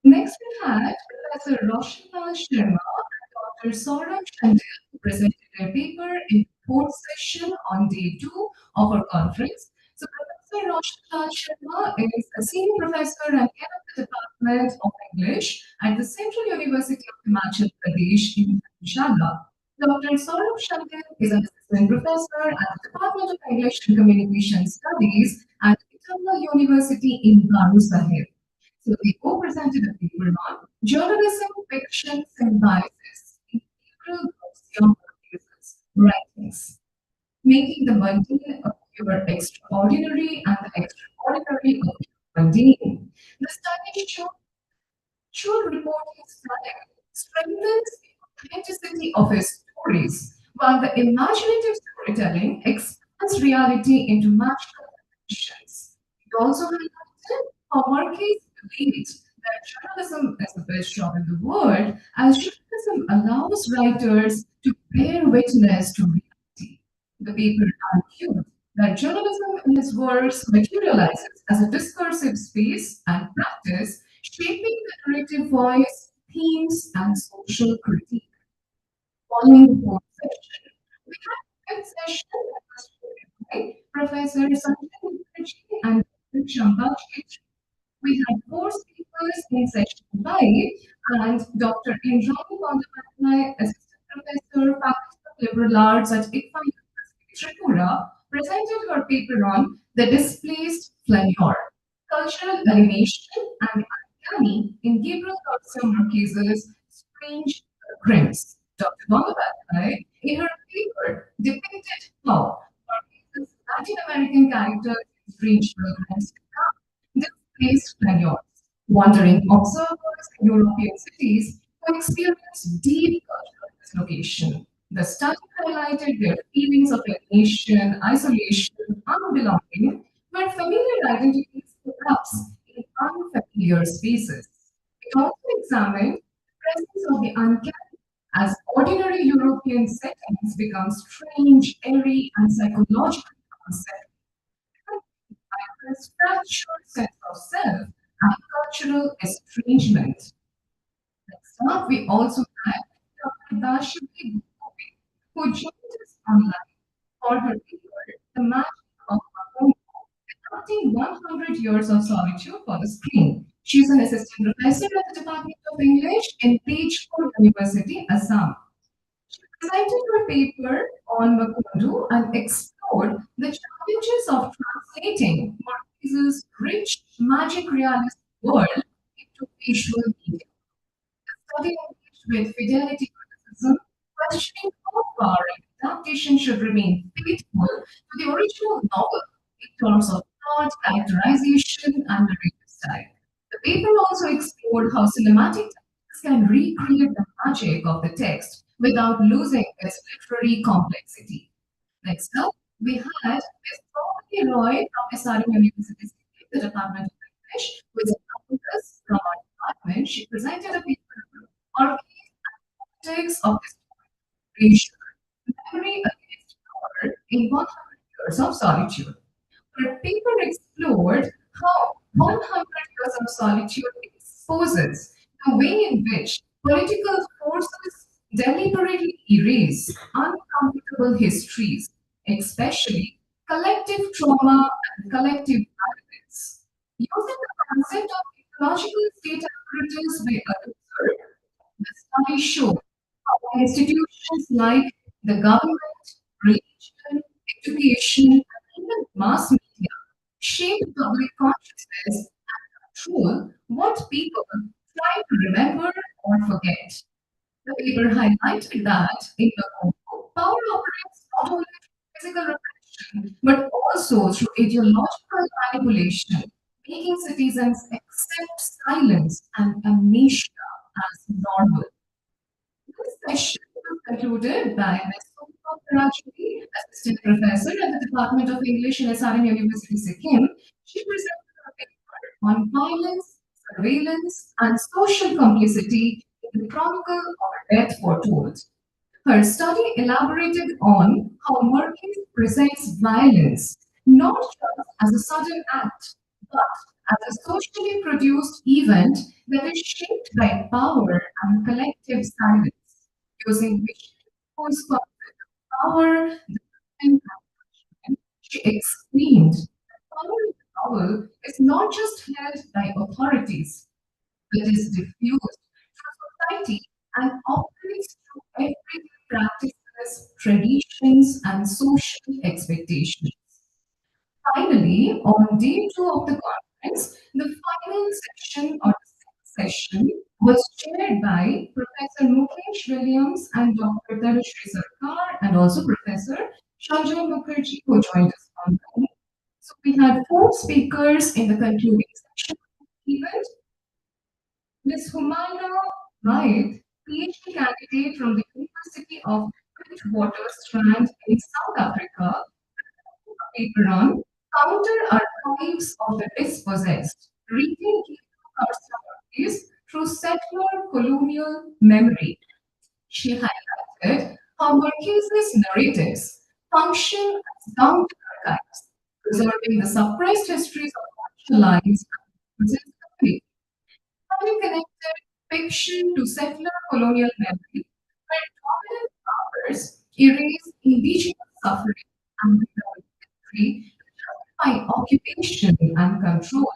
[SPEAKER 15] Next, we had Professor Roshanlal Sharma and Dr. Saurabh Chandel who presented their paper in the fourth session on day 2 of our conference. So, Professor Roshanlal Sharma is a senior professor and head of the the Department of English at the Central University of Himachal Pradesh in Dharamshala. Dr. Saurabh Shankar is an assistant professor at the Department of English and Communication Studies at Eternal University in Baru Sahib. So they co-presented a paper on journalism, fiction, symbiosis in Gabriel Garcia Marquez's writings, making the mundane appear extraordinary and the extraordinary appear mundane. The study should reporting style strengthens the authenticity of his stories, while the imaginative storytelling expands reality into magical dimensions. It also highlighted how Marquez believed that journalism is the best job in the world, as journalism allows writers to bear witness to reality. The paper argued that journalism in his works materializes as a discursive space and practice, shaping the narrative voice, themes, and social critique. Following the fourth session, we had a fifth session that was spoken by Professor Sanjay Mukherjee and Dr. Chamba Chetri. We had four speakers in session 5, and Dr. Indrani Bandapatnai, Assistant Professor, Faculty of Liberal Arts at ICFA University, Tripura, presented her paper on the displaced flaneur, cultural alienation and uncanny in Gabriel Garcia Marquez's strange crimes. Dr. Bandapatnai, in her paper, depicted how Marquez's Latin American characters in strange crimes displaced flaneurs, wandering observers in European cities who experienced deep cultural dislocation. The study highlighted their feelings of alienation, isolation, unbelonging, where familiar identities collapse in unfamiliar spaces. It also examined the presence of the uncanny as ordinary European settings become strange, airy, and psychologically unsettling by a fractured sense of self and cultural estrangement. Next up, we also had Dr. Dashavi Bhuvi, who joined us online for her paper, The Magic of Macondo, Adapting 100 Years of Solitude for the Screen. She's an assistant professor at the Department of English in Day-2 University, Assam. She presented her paper on Macondo and explored the challenges of translating Marquez's rich magic realist world into visual media. The study engaged with fidelity criticism, questioning how far an adaptation should remain faithful to the original novel in terms of plot, characterization, and narrative style. The paper also explored how cinematic techniques can recreate the magic of the text without losing its literary complexity. Next up, we had Ms. Pauli Roy from SRM University, the Department of English, who is with us from our department. She presented a paper on Arcades and Politics of Historical Memory Against Power in 100 Years of Solitude. Her paper explored how 100 Years of Solitude exposes the way in which political forces deliberately erase uncomfortable histories, especially collective trauma and collective violence. Using the concept of ecological state apparatus by Althusser, the study showed how institutions like the government, religion, education, and even mass media shape public consciousness and control what people try to remember or forget. The paper highlighted that in the Congo, power operates not only through physical repression but also through ideological manipulation, making citizens accept silence and amnesia as normal. This session was concluded by Ms. Sumpa Parajuli, Assistant Professor at the Department of English in SRM University, Sikkim. She presented a paper on violence, surveillance, and social complicity in the chronicle of a death foretold. Her study elaborated on how Marquez presents violence not just as a sudden act, but as a socially produced event that is shaped by power and collective silence, using which whose concept of power, the and she explained that power is novel is not just held by authorities, it is diffused through society and operates through everyday practices, traditions, and social expectations. Finally, on day 2 of the conference, the final section or the sixth session was chaired by Professor Mukesh Williams and Dr. Tanushree Sarkar and also Professor Shanjay Mukherjee who joined us online. So we had 4 speakers in the concluding section of the event. Ms. Humayna Maid, PhD candidate from the University of Witwatersrand in South Africa, a paper on Counter Archives of the Dispossessed, Reading Archaeologies through Settler Colonial Memory. She highlighted how Marques's narratives function as counter archives, preserving the suppressed histories of marginalized and communities. Having connected fiction to settler colonial memory, where dominant powers erase indigenous suffering and preserve history by occupation and control.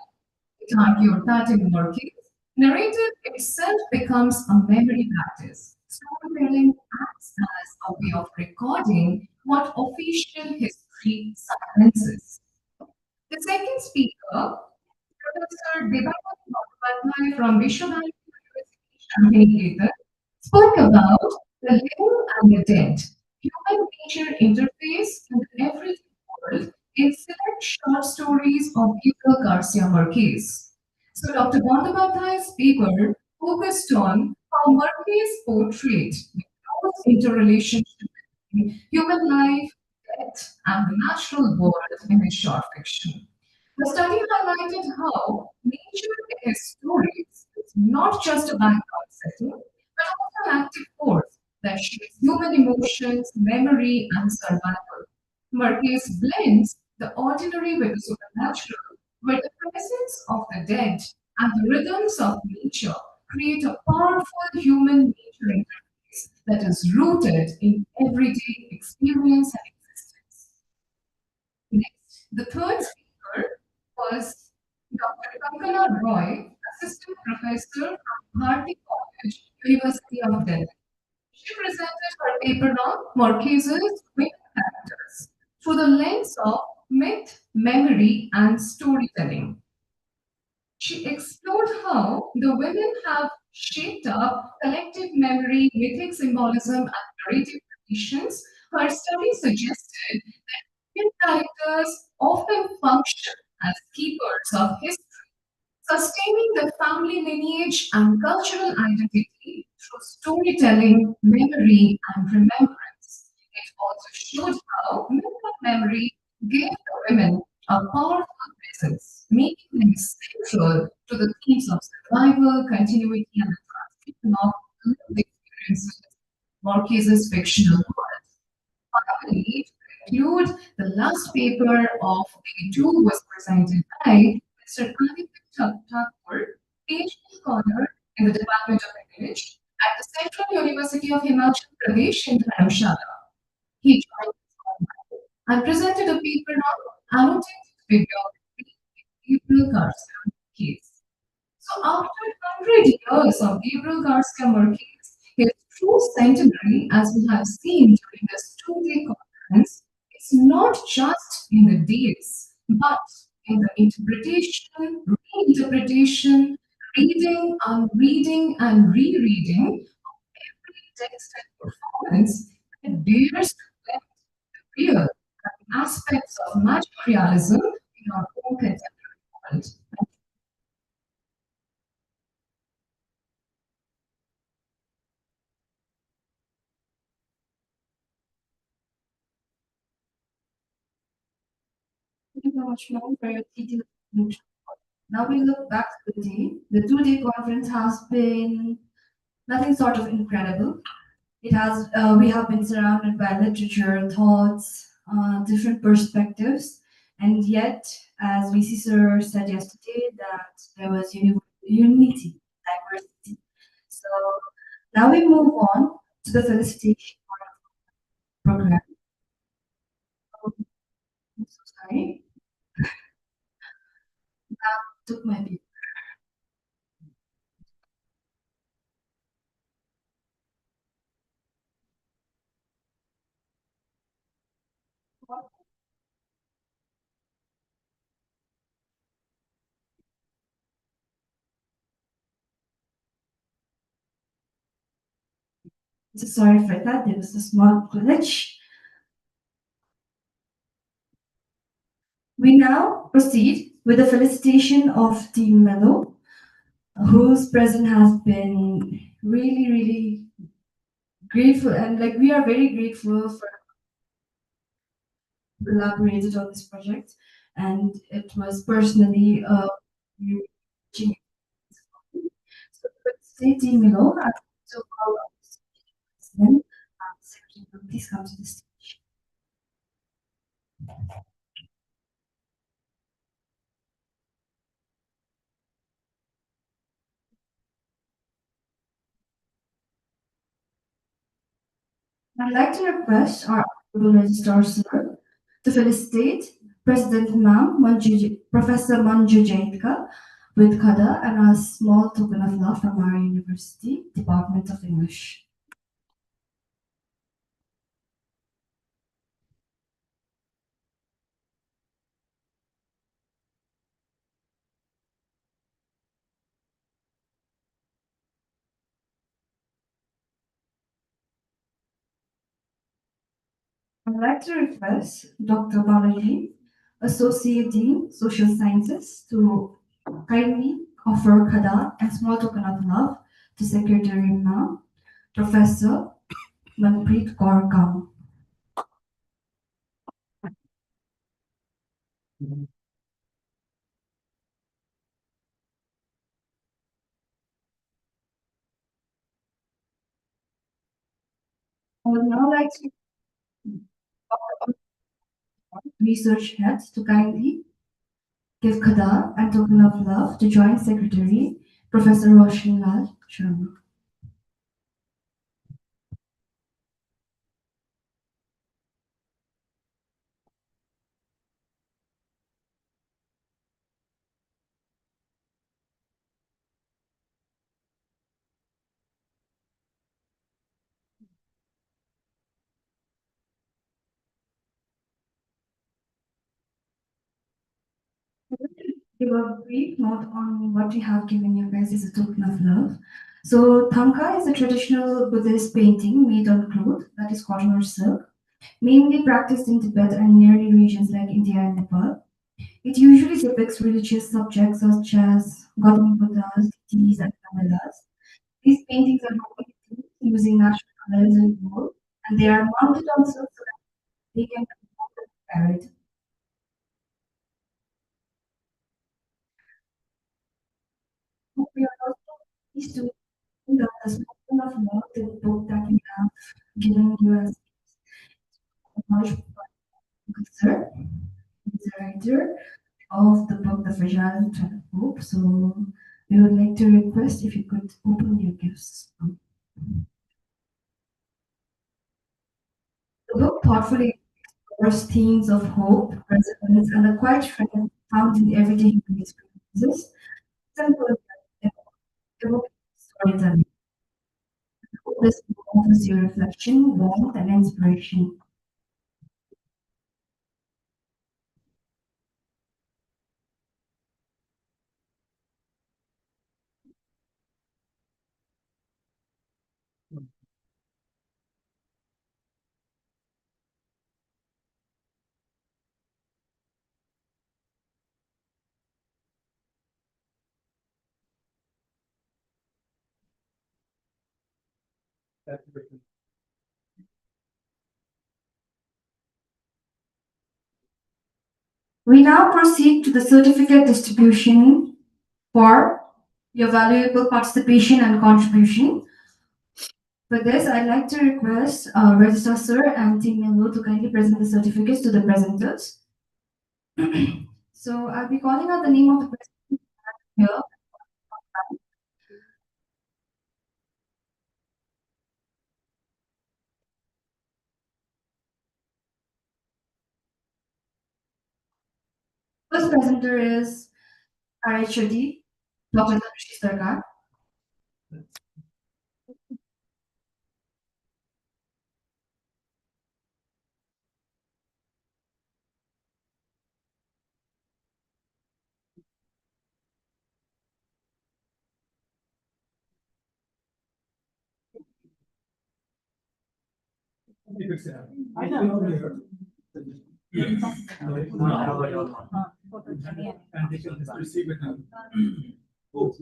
[SPEAKER 15] It argued that in Marquez, narrative itself becomes a memory practice. Storytelling acts as a way of recording what official history silences. The second speaker, Professor Devakar Mukhopadhyay from Vishwanath University, Shantiniketan, spoke about the living and the dead, human-nature interface in the everyday world in select short stories of Gabriel Garcia Marquez. So Dr. Bandyopadhyay's paper focused on how Marquez portrayed the close interrelationship between human life, death, and the natural world in his short fiction. The study highlighted how nature in his stories is not just a background setting, but also an active force that shapes human emotions, memory, and survival. Marquez blends the ordinary with the supernatural, where the presence of the dead and the rhythms of nature create a powerful human nature interface that is rooted in everyday experience and existence. Next, the third speaker was Dr. Kankana Roy, Assistant Professor from Bharati College, University of Delhi. She presented her paper on Marquez's women characters through the lens of myth, memory, and storytelling. She explored how the women have shaped up collective memory, mythic symbolism, and narrative traditions. Her study suggested that women characters often function as keepers of history, sustaining the family lineage and cultural identity through storytelling, memory, and remembrance. It also showed how myth and memory gave the women a powerful presence, making them central to the themes of survival, continuity, and the transmission of lived experiences, Marquez's fictional world. Finally, to conclude, the last paper of Day-2 was presented by Mr. Aditya Thakur, PhD scholar in the Department of English at the Central University of Himachal Pradesh in Dharamshala. He joined us online and presented a paper on annotated bibliography in Gabriel Garcia case. So after 100 years of Gabriel Garcia Marquez, his true centenary, as we have seen during this 2-day conference, is not just in the dates, but in the interpretation, reinterpretation, reading, unreading, and rereading of every text and performance that dares to reflect the real aspects of materialism in our own contemporary world.
[SPEAKER 17] Thank you so much, ma'am, for your detailed explanation. Now we look back to the day. The 2-day conference has been nothing sort of incredible. It has we have been surrounded by literature, thoughts, different perspectives, and yet, as VC Sir said yesterday, that there was unity, diversity. So now we move on to the felicitation part of the program. I'm so sorry. took my paper. So sorry for that. There was a small glitch. We now proceed with the felicitation of Team Mellow, whose present has been really, really grateful, and like we are very grateful for collaborated on this project, and it was personally reaching. So let's say Team Mellow, I so call on the president, secretary, please come to the stage. I'd like to request our Honorable Registrar Sir to felicitate President Ma'am Professor Manju Jaitka with Khada and a small token of love from our university, Department of English. I'd like to request Dr. Balaji, Associate Dean, Social Sciences, to kindly offer Khada and small token of love to Secretary Ma'am, Professor Manpreet Kaur Kam. I would now like to research heads to kindly give Khada and token of love to Joint Secretary Professor Roshan Lal Sharma. Give a brief note on what we have given you guys as a token of love. So Thanka is a traditional Buddhist painting made on cloth that is cotton or silk, mainly practiced in Tibet and nearby regions like India and Nepal. It usually depicts religious subjects such as Gautama Buddhas, deities, and Kamilas. These paintings are painted using natural colors and wool, and they are mounted on silk so that they can be carried. We are also pleased to know that the spoken of love, the book that we have given you as knowledge sir, is the writer of the book The Fragile Hope. So we would like to request if you could open your gifts. The book thoughtfully explores themes of hope, perseverance, and the quiet strength found in everyday human experiences. Simple evocative storytelling. This book offers you reflection, warmth, and inspiration. We now proceed to the certificate distribution for your valuable participation and contribution. For this, I'd like to request Registrar Sir and Team Melo to kindly present the certificates to the presenters. So I'll be calling out the name of the presenter here. First presenter is RHOD, Dr. Dhanushi Sarkar.
[SPEAKER 7] And they can just receive it now. Oh,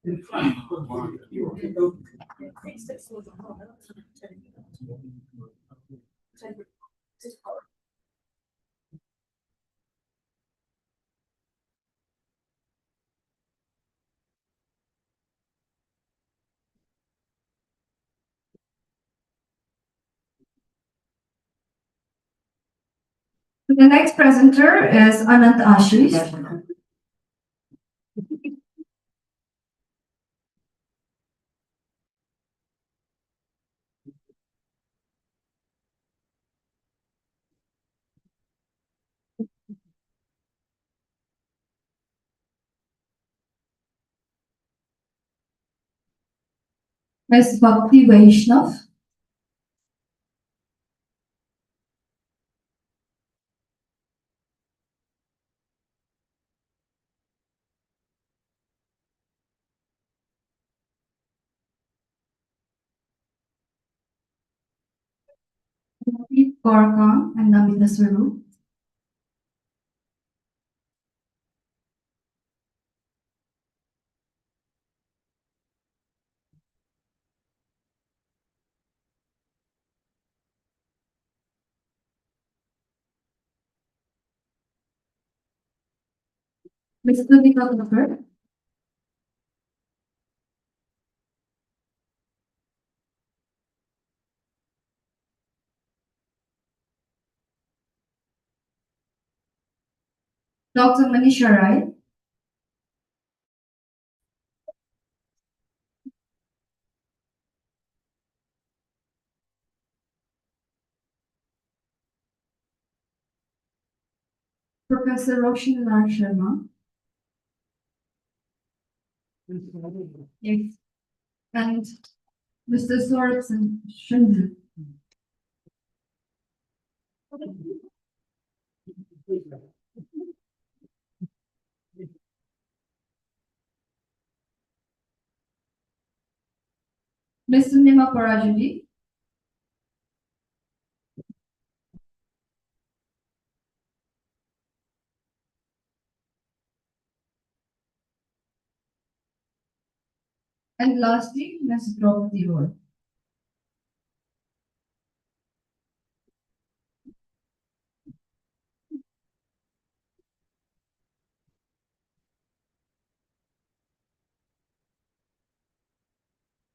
[SPEAKER 7] in front.
[SPEAKER 17] The next presenter is Anant Ashish. Ms. Bhakti Vaishnav. Kaur Khan and Namita Swaroop. Ms. Krithika Kapoor. Dr. Manisha Rai. Professor Roshan Lal Sharma. Yes. And Mr. Saurabh Shindle. Mr. Nima Parajuli. And lastly, Ms. Draupadi Roy.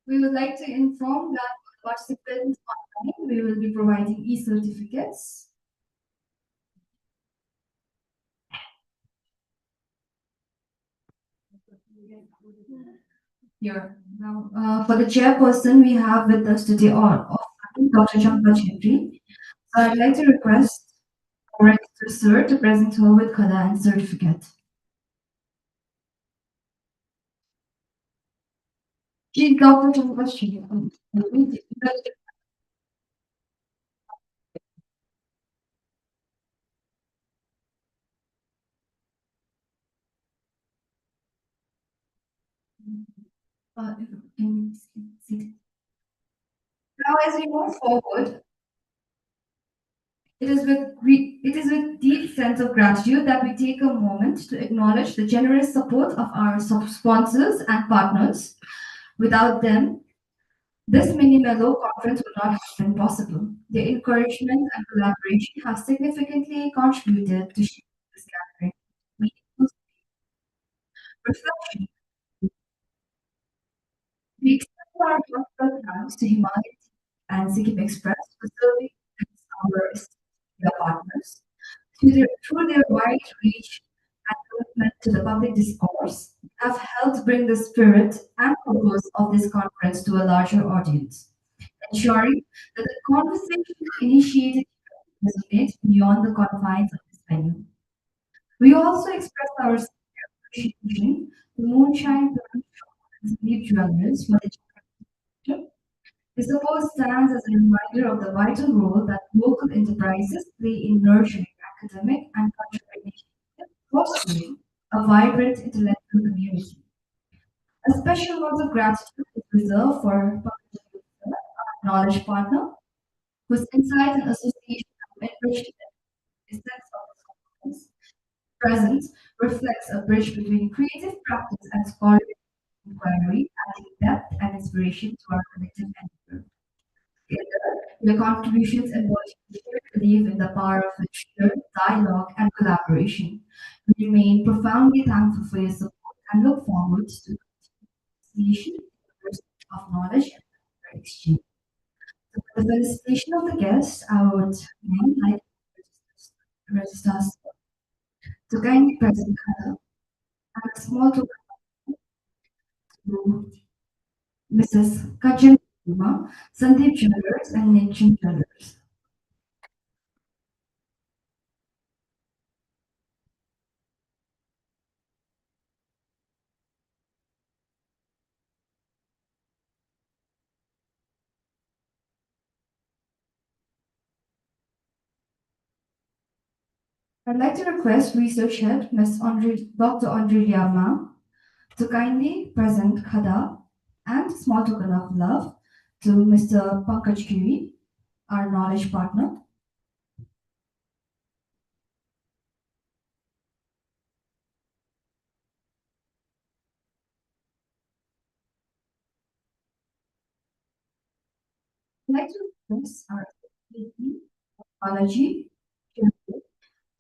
[SPEAKER 17] We would like to inform that for participants online, we will be providing e-certificates. Here. Now, for the chairperson, we have with us today Dr. Champa Chetri. So I'd like to request our registered sir to present her with Khala and certificate. She Dr. Champa Chetri. Can you sit? Now, as we move forward, it is with deep sense of gratitude that we take a moment to acknowledge the generous support of our sponsors and partners. Without them, this Mini-Melow conference would not have been possible. Their encouragement and collaboration have significantly contributed to shaping this gathering. Reflection. We extend our heartfelt thanks to Himalaya and Sikkim Express for serving as our media partners. Through their wide reach and commitment to the public discourse, have helped bring the spirit and purpose of this conference to a larger audience, ensuring that the conversation initiated resonate beyond the confines of this venue. We also express our appreciation to Moonshine Brand and Sleep Jewelers for the generous. This award stands as a reminder of the vital role that local enterprises play in nurturing academic and cultural initiatives, fostering a vibrant intellectual community. A special note of gratitude is reserved for Pankaj, our knowledge partner, whose insights and association have enriched the essence of this conference. Presence reflects a bridge between creative practice and scholarly inquiry, adding depth and inspiration to our collective endeavor. Together, their contributions embody a shared belief in the power of literature, dialogue, and collaboration. We remain profoundly thankful for your support and look forward to the association of knowledge and exchange. So for the felicitation of the guests, I would now like to register to kindly present Kata and a small token to Mrs. Kajan Kumar, Sandeep Jewelers, and Nechin Jewelers. I'd like to request Research Head Ms. Dr. Andrea Ma to kindly present Khada and small token of love to Mr. Pankaj Giri, our knowledge partner. I'd like to request our apology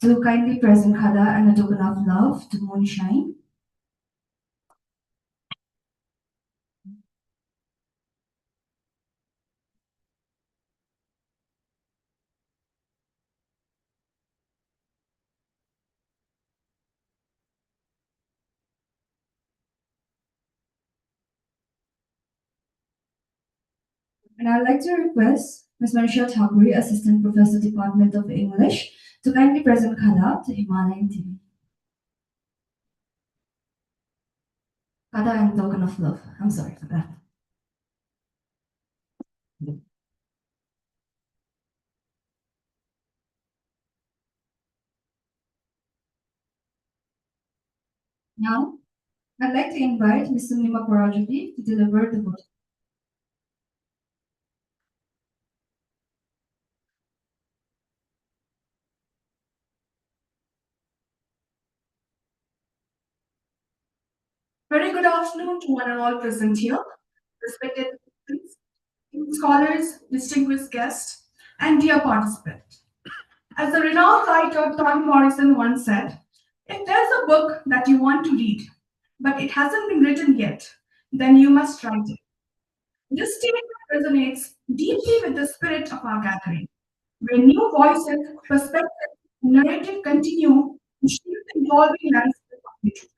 [SPEAKER 17] to kindly present Khada and a token of love to Moonshine. And I'd like to request Ms. Manisha Thakuri, Assistant Professor, Department of English, to kindly present Khada to Himalayan TV. Khada and token of love. I'm sorry for that. Now, I'd like to invite Ms. Nima Parajati to deliver the vote.
[SPEAKER 18] Very good afternoon to one and all present here, respected scholars, distinguished guests, and dear participants. As the renowned writer Toni Morrison once said, if there's a book that you want to read, but it hasn't been written yet, then you must write it. This statement resonates deeply with the spirit of our gathering, where new voices, perspectives, and narrative continue to shape the evolving landscape of literature.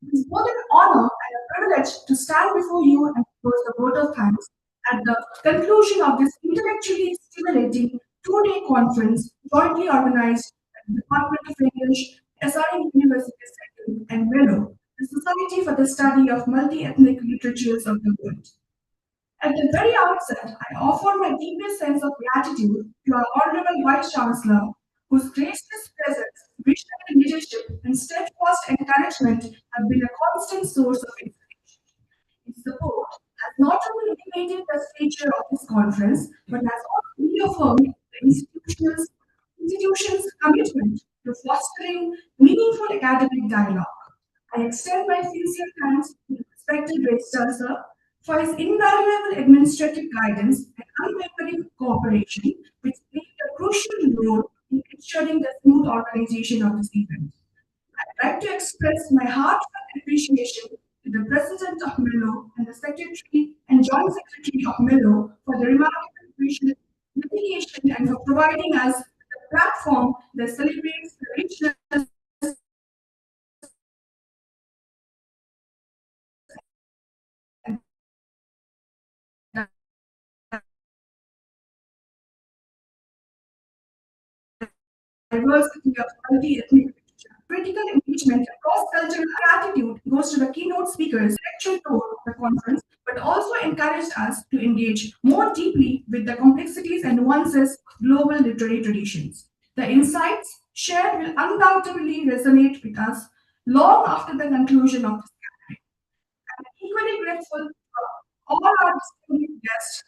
[SPEAKER 18] It is both an honor and a privilege to stand before you and propose the vote of thanks at the conclusion of this intellectually stimulating two-day conference jointly organized by the Department of English, SRM University Sikkim, and Melo, the Society for the Study of Multi-Ethnic Literatures of the World. At the very outset, I offer my deepest sense of gratitude to our Honorable Vice Chancellor, whose gracious presence, visionary leadership, and steadfast encouragement have been a constant source of inspiration. His support has not only elevated the stature of this conference, but has also reaffirmed the institution's commitment to fostering meaningful academic dialogue. I extend my sincere thanks to the respected Registrar for his invaluable administrative guidance and unwavering cooperation, which played a crucial role in ensuring the smooth organization of this event. I'd like to express my heartfelt appreciation to the President of Melo and the Secretary and Joint Secretary of Melo for the remarkable vision, dedication, and for providing us the platform that celebrates the richness diversity of multi-ethnic literature. critical engagement, cross-cultural attitude goes to the keynote speakers, lecture tone of the conference, but also encouraged us to engage more deeply with the complexities and nuances of global literary traditions. The insights shared will undoubtedly resonate with us long after the conclusion of this gathering. I'm equally grateful for all our distinguished guests,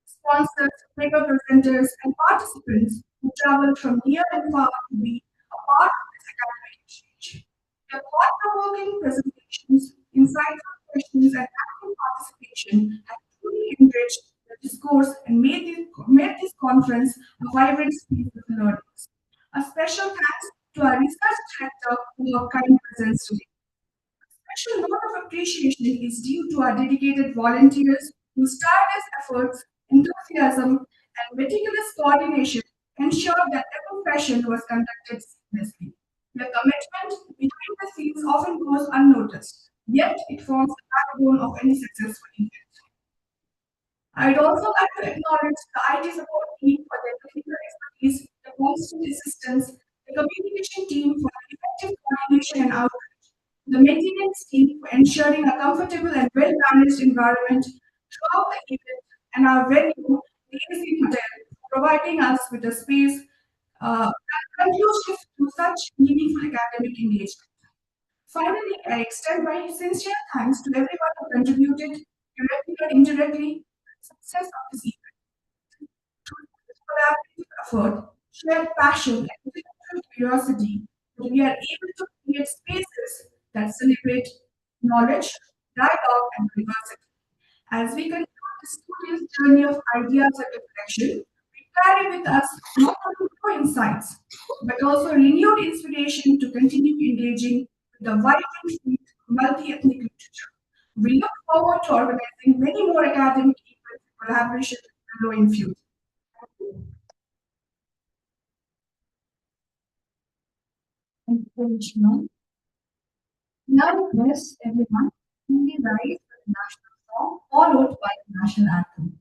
[SPEAKER 18] sponsors, paper presenters, and participants who traveled from near and far to be a part of this academic exchange. Their thought-provoking presentations, insightful questions, and active participation have truly enriched the discourse and made this conference a vibrant space of learning. A special thanks to our research director for her kind presence today. Special note of appreciation is due to our dedicated volunteers whose tireless efforts, enthusiasm, and meticulous coordination ensured that every session was conducted seamlessly. Their commitment behind the scenes often goes unnoticed, yet it forms the backbone of any successful event. I'd also like to acknowledge the IT support team for their technical expertise, the constant assistance, the communication team for effective coordination and outreach, the maintenance team for ensuring a comfortable and well-managed environment throughout the event, and our venue, Day-2 Hotel, providing us with a space conducive to such meaningful academic engagement. Finally, I extend my sincere thanks to everyone who contributed directly or indirectly to the success of this event. Through this collaborative effort, shared passion, and intellectual curiosity, we are able to create spaces that celebrate knowledge, dialogue, and diversity. As we conclude this studious journey of ideas and reflection, we carry with us not only new insights, but also renewed inspiration to continue engaging with the vibrant field of multi-ethnic literature. We look forward to organizing many more academic events in collaboration with Melo in future.
[SPEAKER 8] Thank you very much, ma'am. Now request everyone to kindly rise for the national song, followed by the national anthem.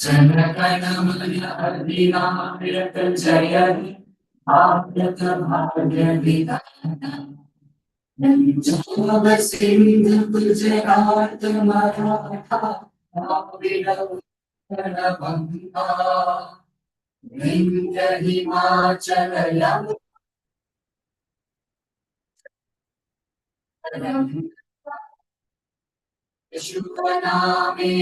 [SPEAKER 19] जनकनमयधिनायक जय आप्यत भाग्य विधाता जब सिंधु गुजरात मराठा द्राविड बंगा विंध्य हिमाचल यमुना शुभ नामे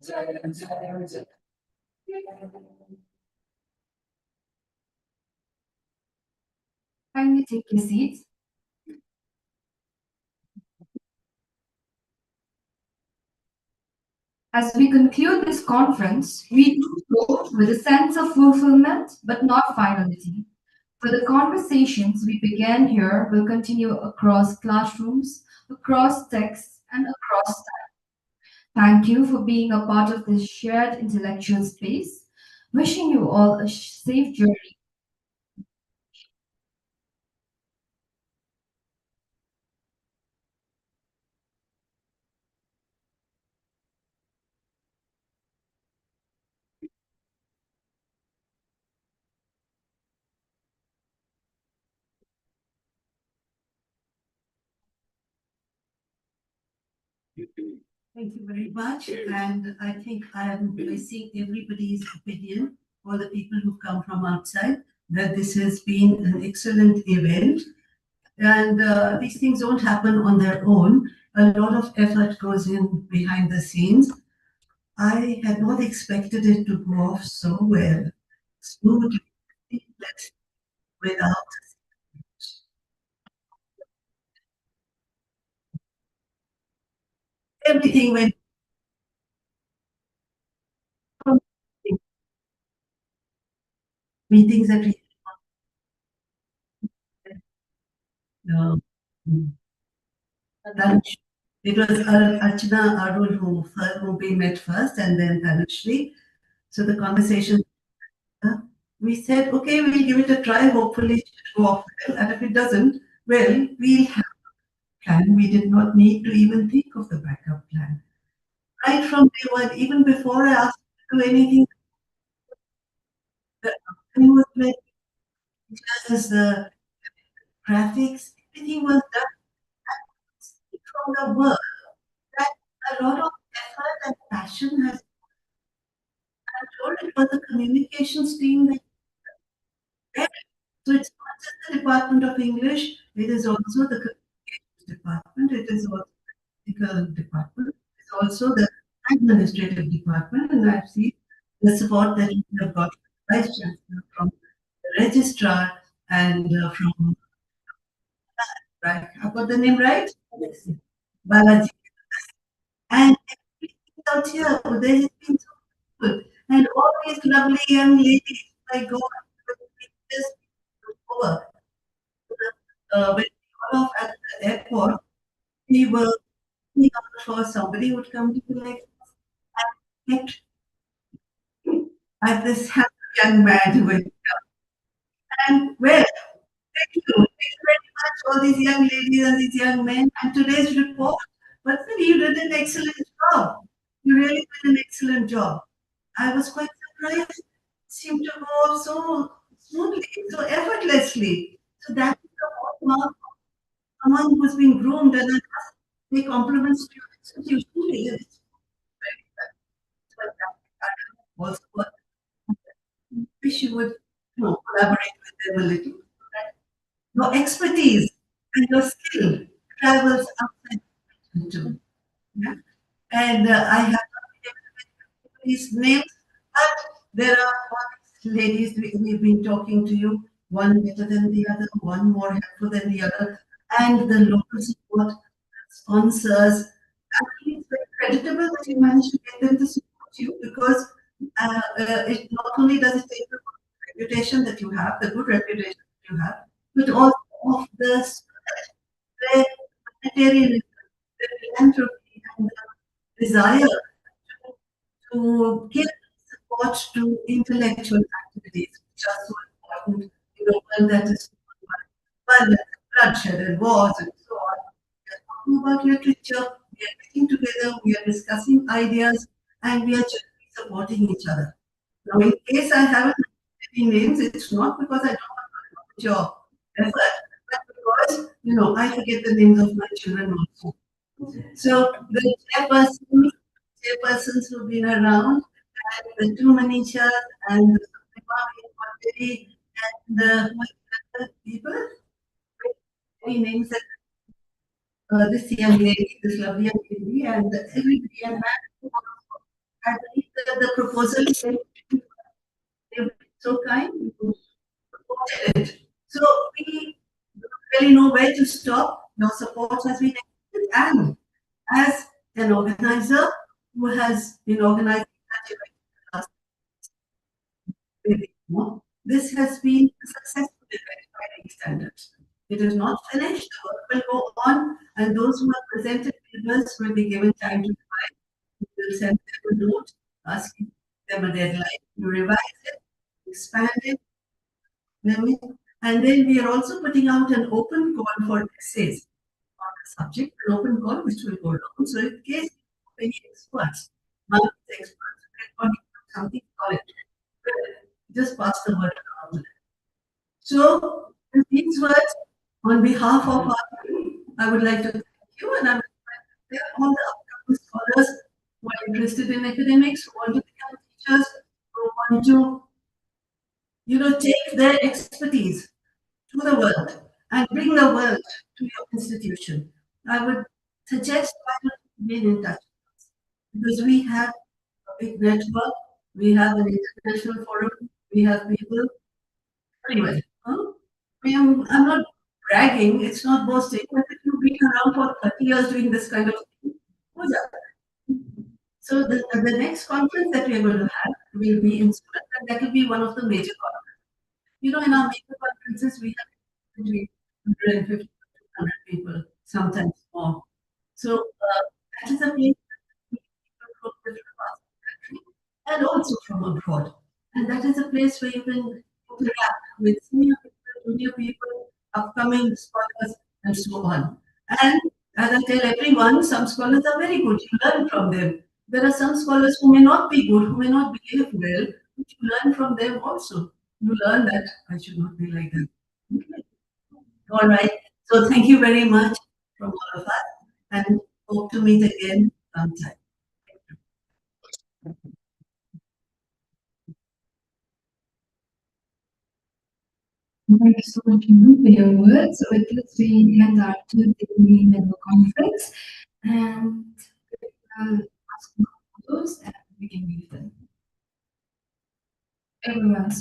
[SPEAKER 19] जय
[SPEAKER 17] Kindly take your seats. As we conclude this conference, we do so with a sense of fulfillment but not finality. For the conversations we began here will continue across classrooms, across texts, and across time. Thank you for being a part of this shared intellectual space. Wishing you all a safe journey.
[SPEAKER 4] Thank you very much. And I think I see everybody's opinion, all the people who come from outside, that this has been an excellent event. And these things don't happen on their own. A lot of effort goes in behind the scenes. I had not expected it to go off so well, smoothly, without everything went from meetings that we uh, Tanush. It was Archana Arul who we met first, and then Tanushri. So the conversation, we said, okay, we'll give it a try. Hopefully, it should go off well. And if it doesn't, well, we'll have a plan. We did not need to even think of the backup plan. Right from day one, even before I asked to do anything, the outline was ready, just the graphics, everything was done from the work. That a lot of effort and passion has. I'm told it was the communications team that. So it's not just the Department of English, it is also the communications department, it is also the technical department, it's also the administrative department, and I've seen the support that we have got from the Vice Chancellor, from the registrar, and from, right, I've got the name right? Yes. Balaji. And everything out here, they have been so good. And all these lovely young ladies, my God, just over. When we got off at the airport, we were looking out for somebody would come to collect us and get at this happy young man who would come. And well, thank you. Thank you very much, all these young ladies and these young men. And today's report, but you did an excellent job. You really did an excellent job. I was quite surprised. It seemed to go off so smoothly, so effortlessly. So that is the hallmark
[SPEAKER 9] someone who's been groomed and I must pay compliments to your institution. It's very well. So I also wish you would collaborate with them a little. Your expertise and your skill travels outside too. Yeah? And I have not been able to get these names, but there are ladies we've been talking to you, one better than the other, one more helpful than the other, and the local support sponsors. Actually, it's very creditable that you managed to get them to support you because it not only does it take the reputation that you have, the good reputation that you have, but also of the humanitarian, the philanthropy, and the desire to give support to intellectual activities, which are so important in a world that is violent, bloodshed, and wars, and so on. We are talking about literature, we are getting together, we are discussing ideas, and we are just supporting each other. Now, in case I haven't any names, it's not because I don't want to put your effort, but because, I forget the names of my children also. So the chairpersons who've been around, and the two Manishas, and the and the people, any names that this young lady, this lovely young lady, and everybody, and I believe that the proposal is so kind, supported it. So we don't really know where to stop. Your support has been excellent, and as an organizer who has been organizing this has been a successful event by any standards. It is not finished, the work will go on, and those who have presented papers will be given time to revise. We will send them a note asking them a deadline to revise it, expand it, and then we are also putting out an open call for essays on the subject, an open call which will go long. So in case any experts, market experts, can contribute something solid, just pass the word around. So with these words, on behalf of our team, I would like to thank you, and I would like to thank all the upcoming scholars who are interested in academics, who want to become teachers, who want to take their expertise to the world and bring the world to your institution. I would suggest why not be in touch with us, because we have a big network, we have an international forum, we have people. Anyway, I'm not bragging, it's not boasting, but if you've been around for 30 years doing this kind of thing, who's that? So the next conference that we are going to have will be in Surat, and that will be one of the major conferences. In our major conferences, we have between 150 to 200 people, sometimes more. So that is a place people from different parts of the country and also from abroad. And that is a place where you can interact with senior people, junior people, upcoming scholars, and so on. And as I tell everyone, some scholars are very good. You learn from them. There are some scholars who may not be good, who may not behave well, but you learn from them also. You learn that I should not be like that. Okay. All right. So thank you very much from all of us, and hope to meet again sometime.
[SPEAKER 8] Thank you so much, Minu, for your words. So with this, we end our Mini-Melow conference, and I'll ask for those, and we can leave them. Everyone.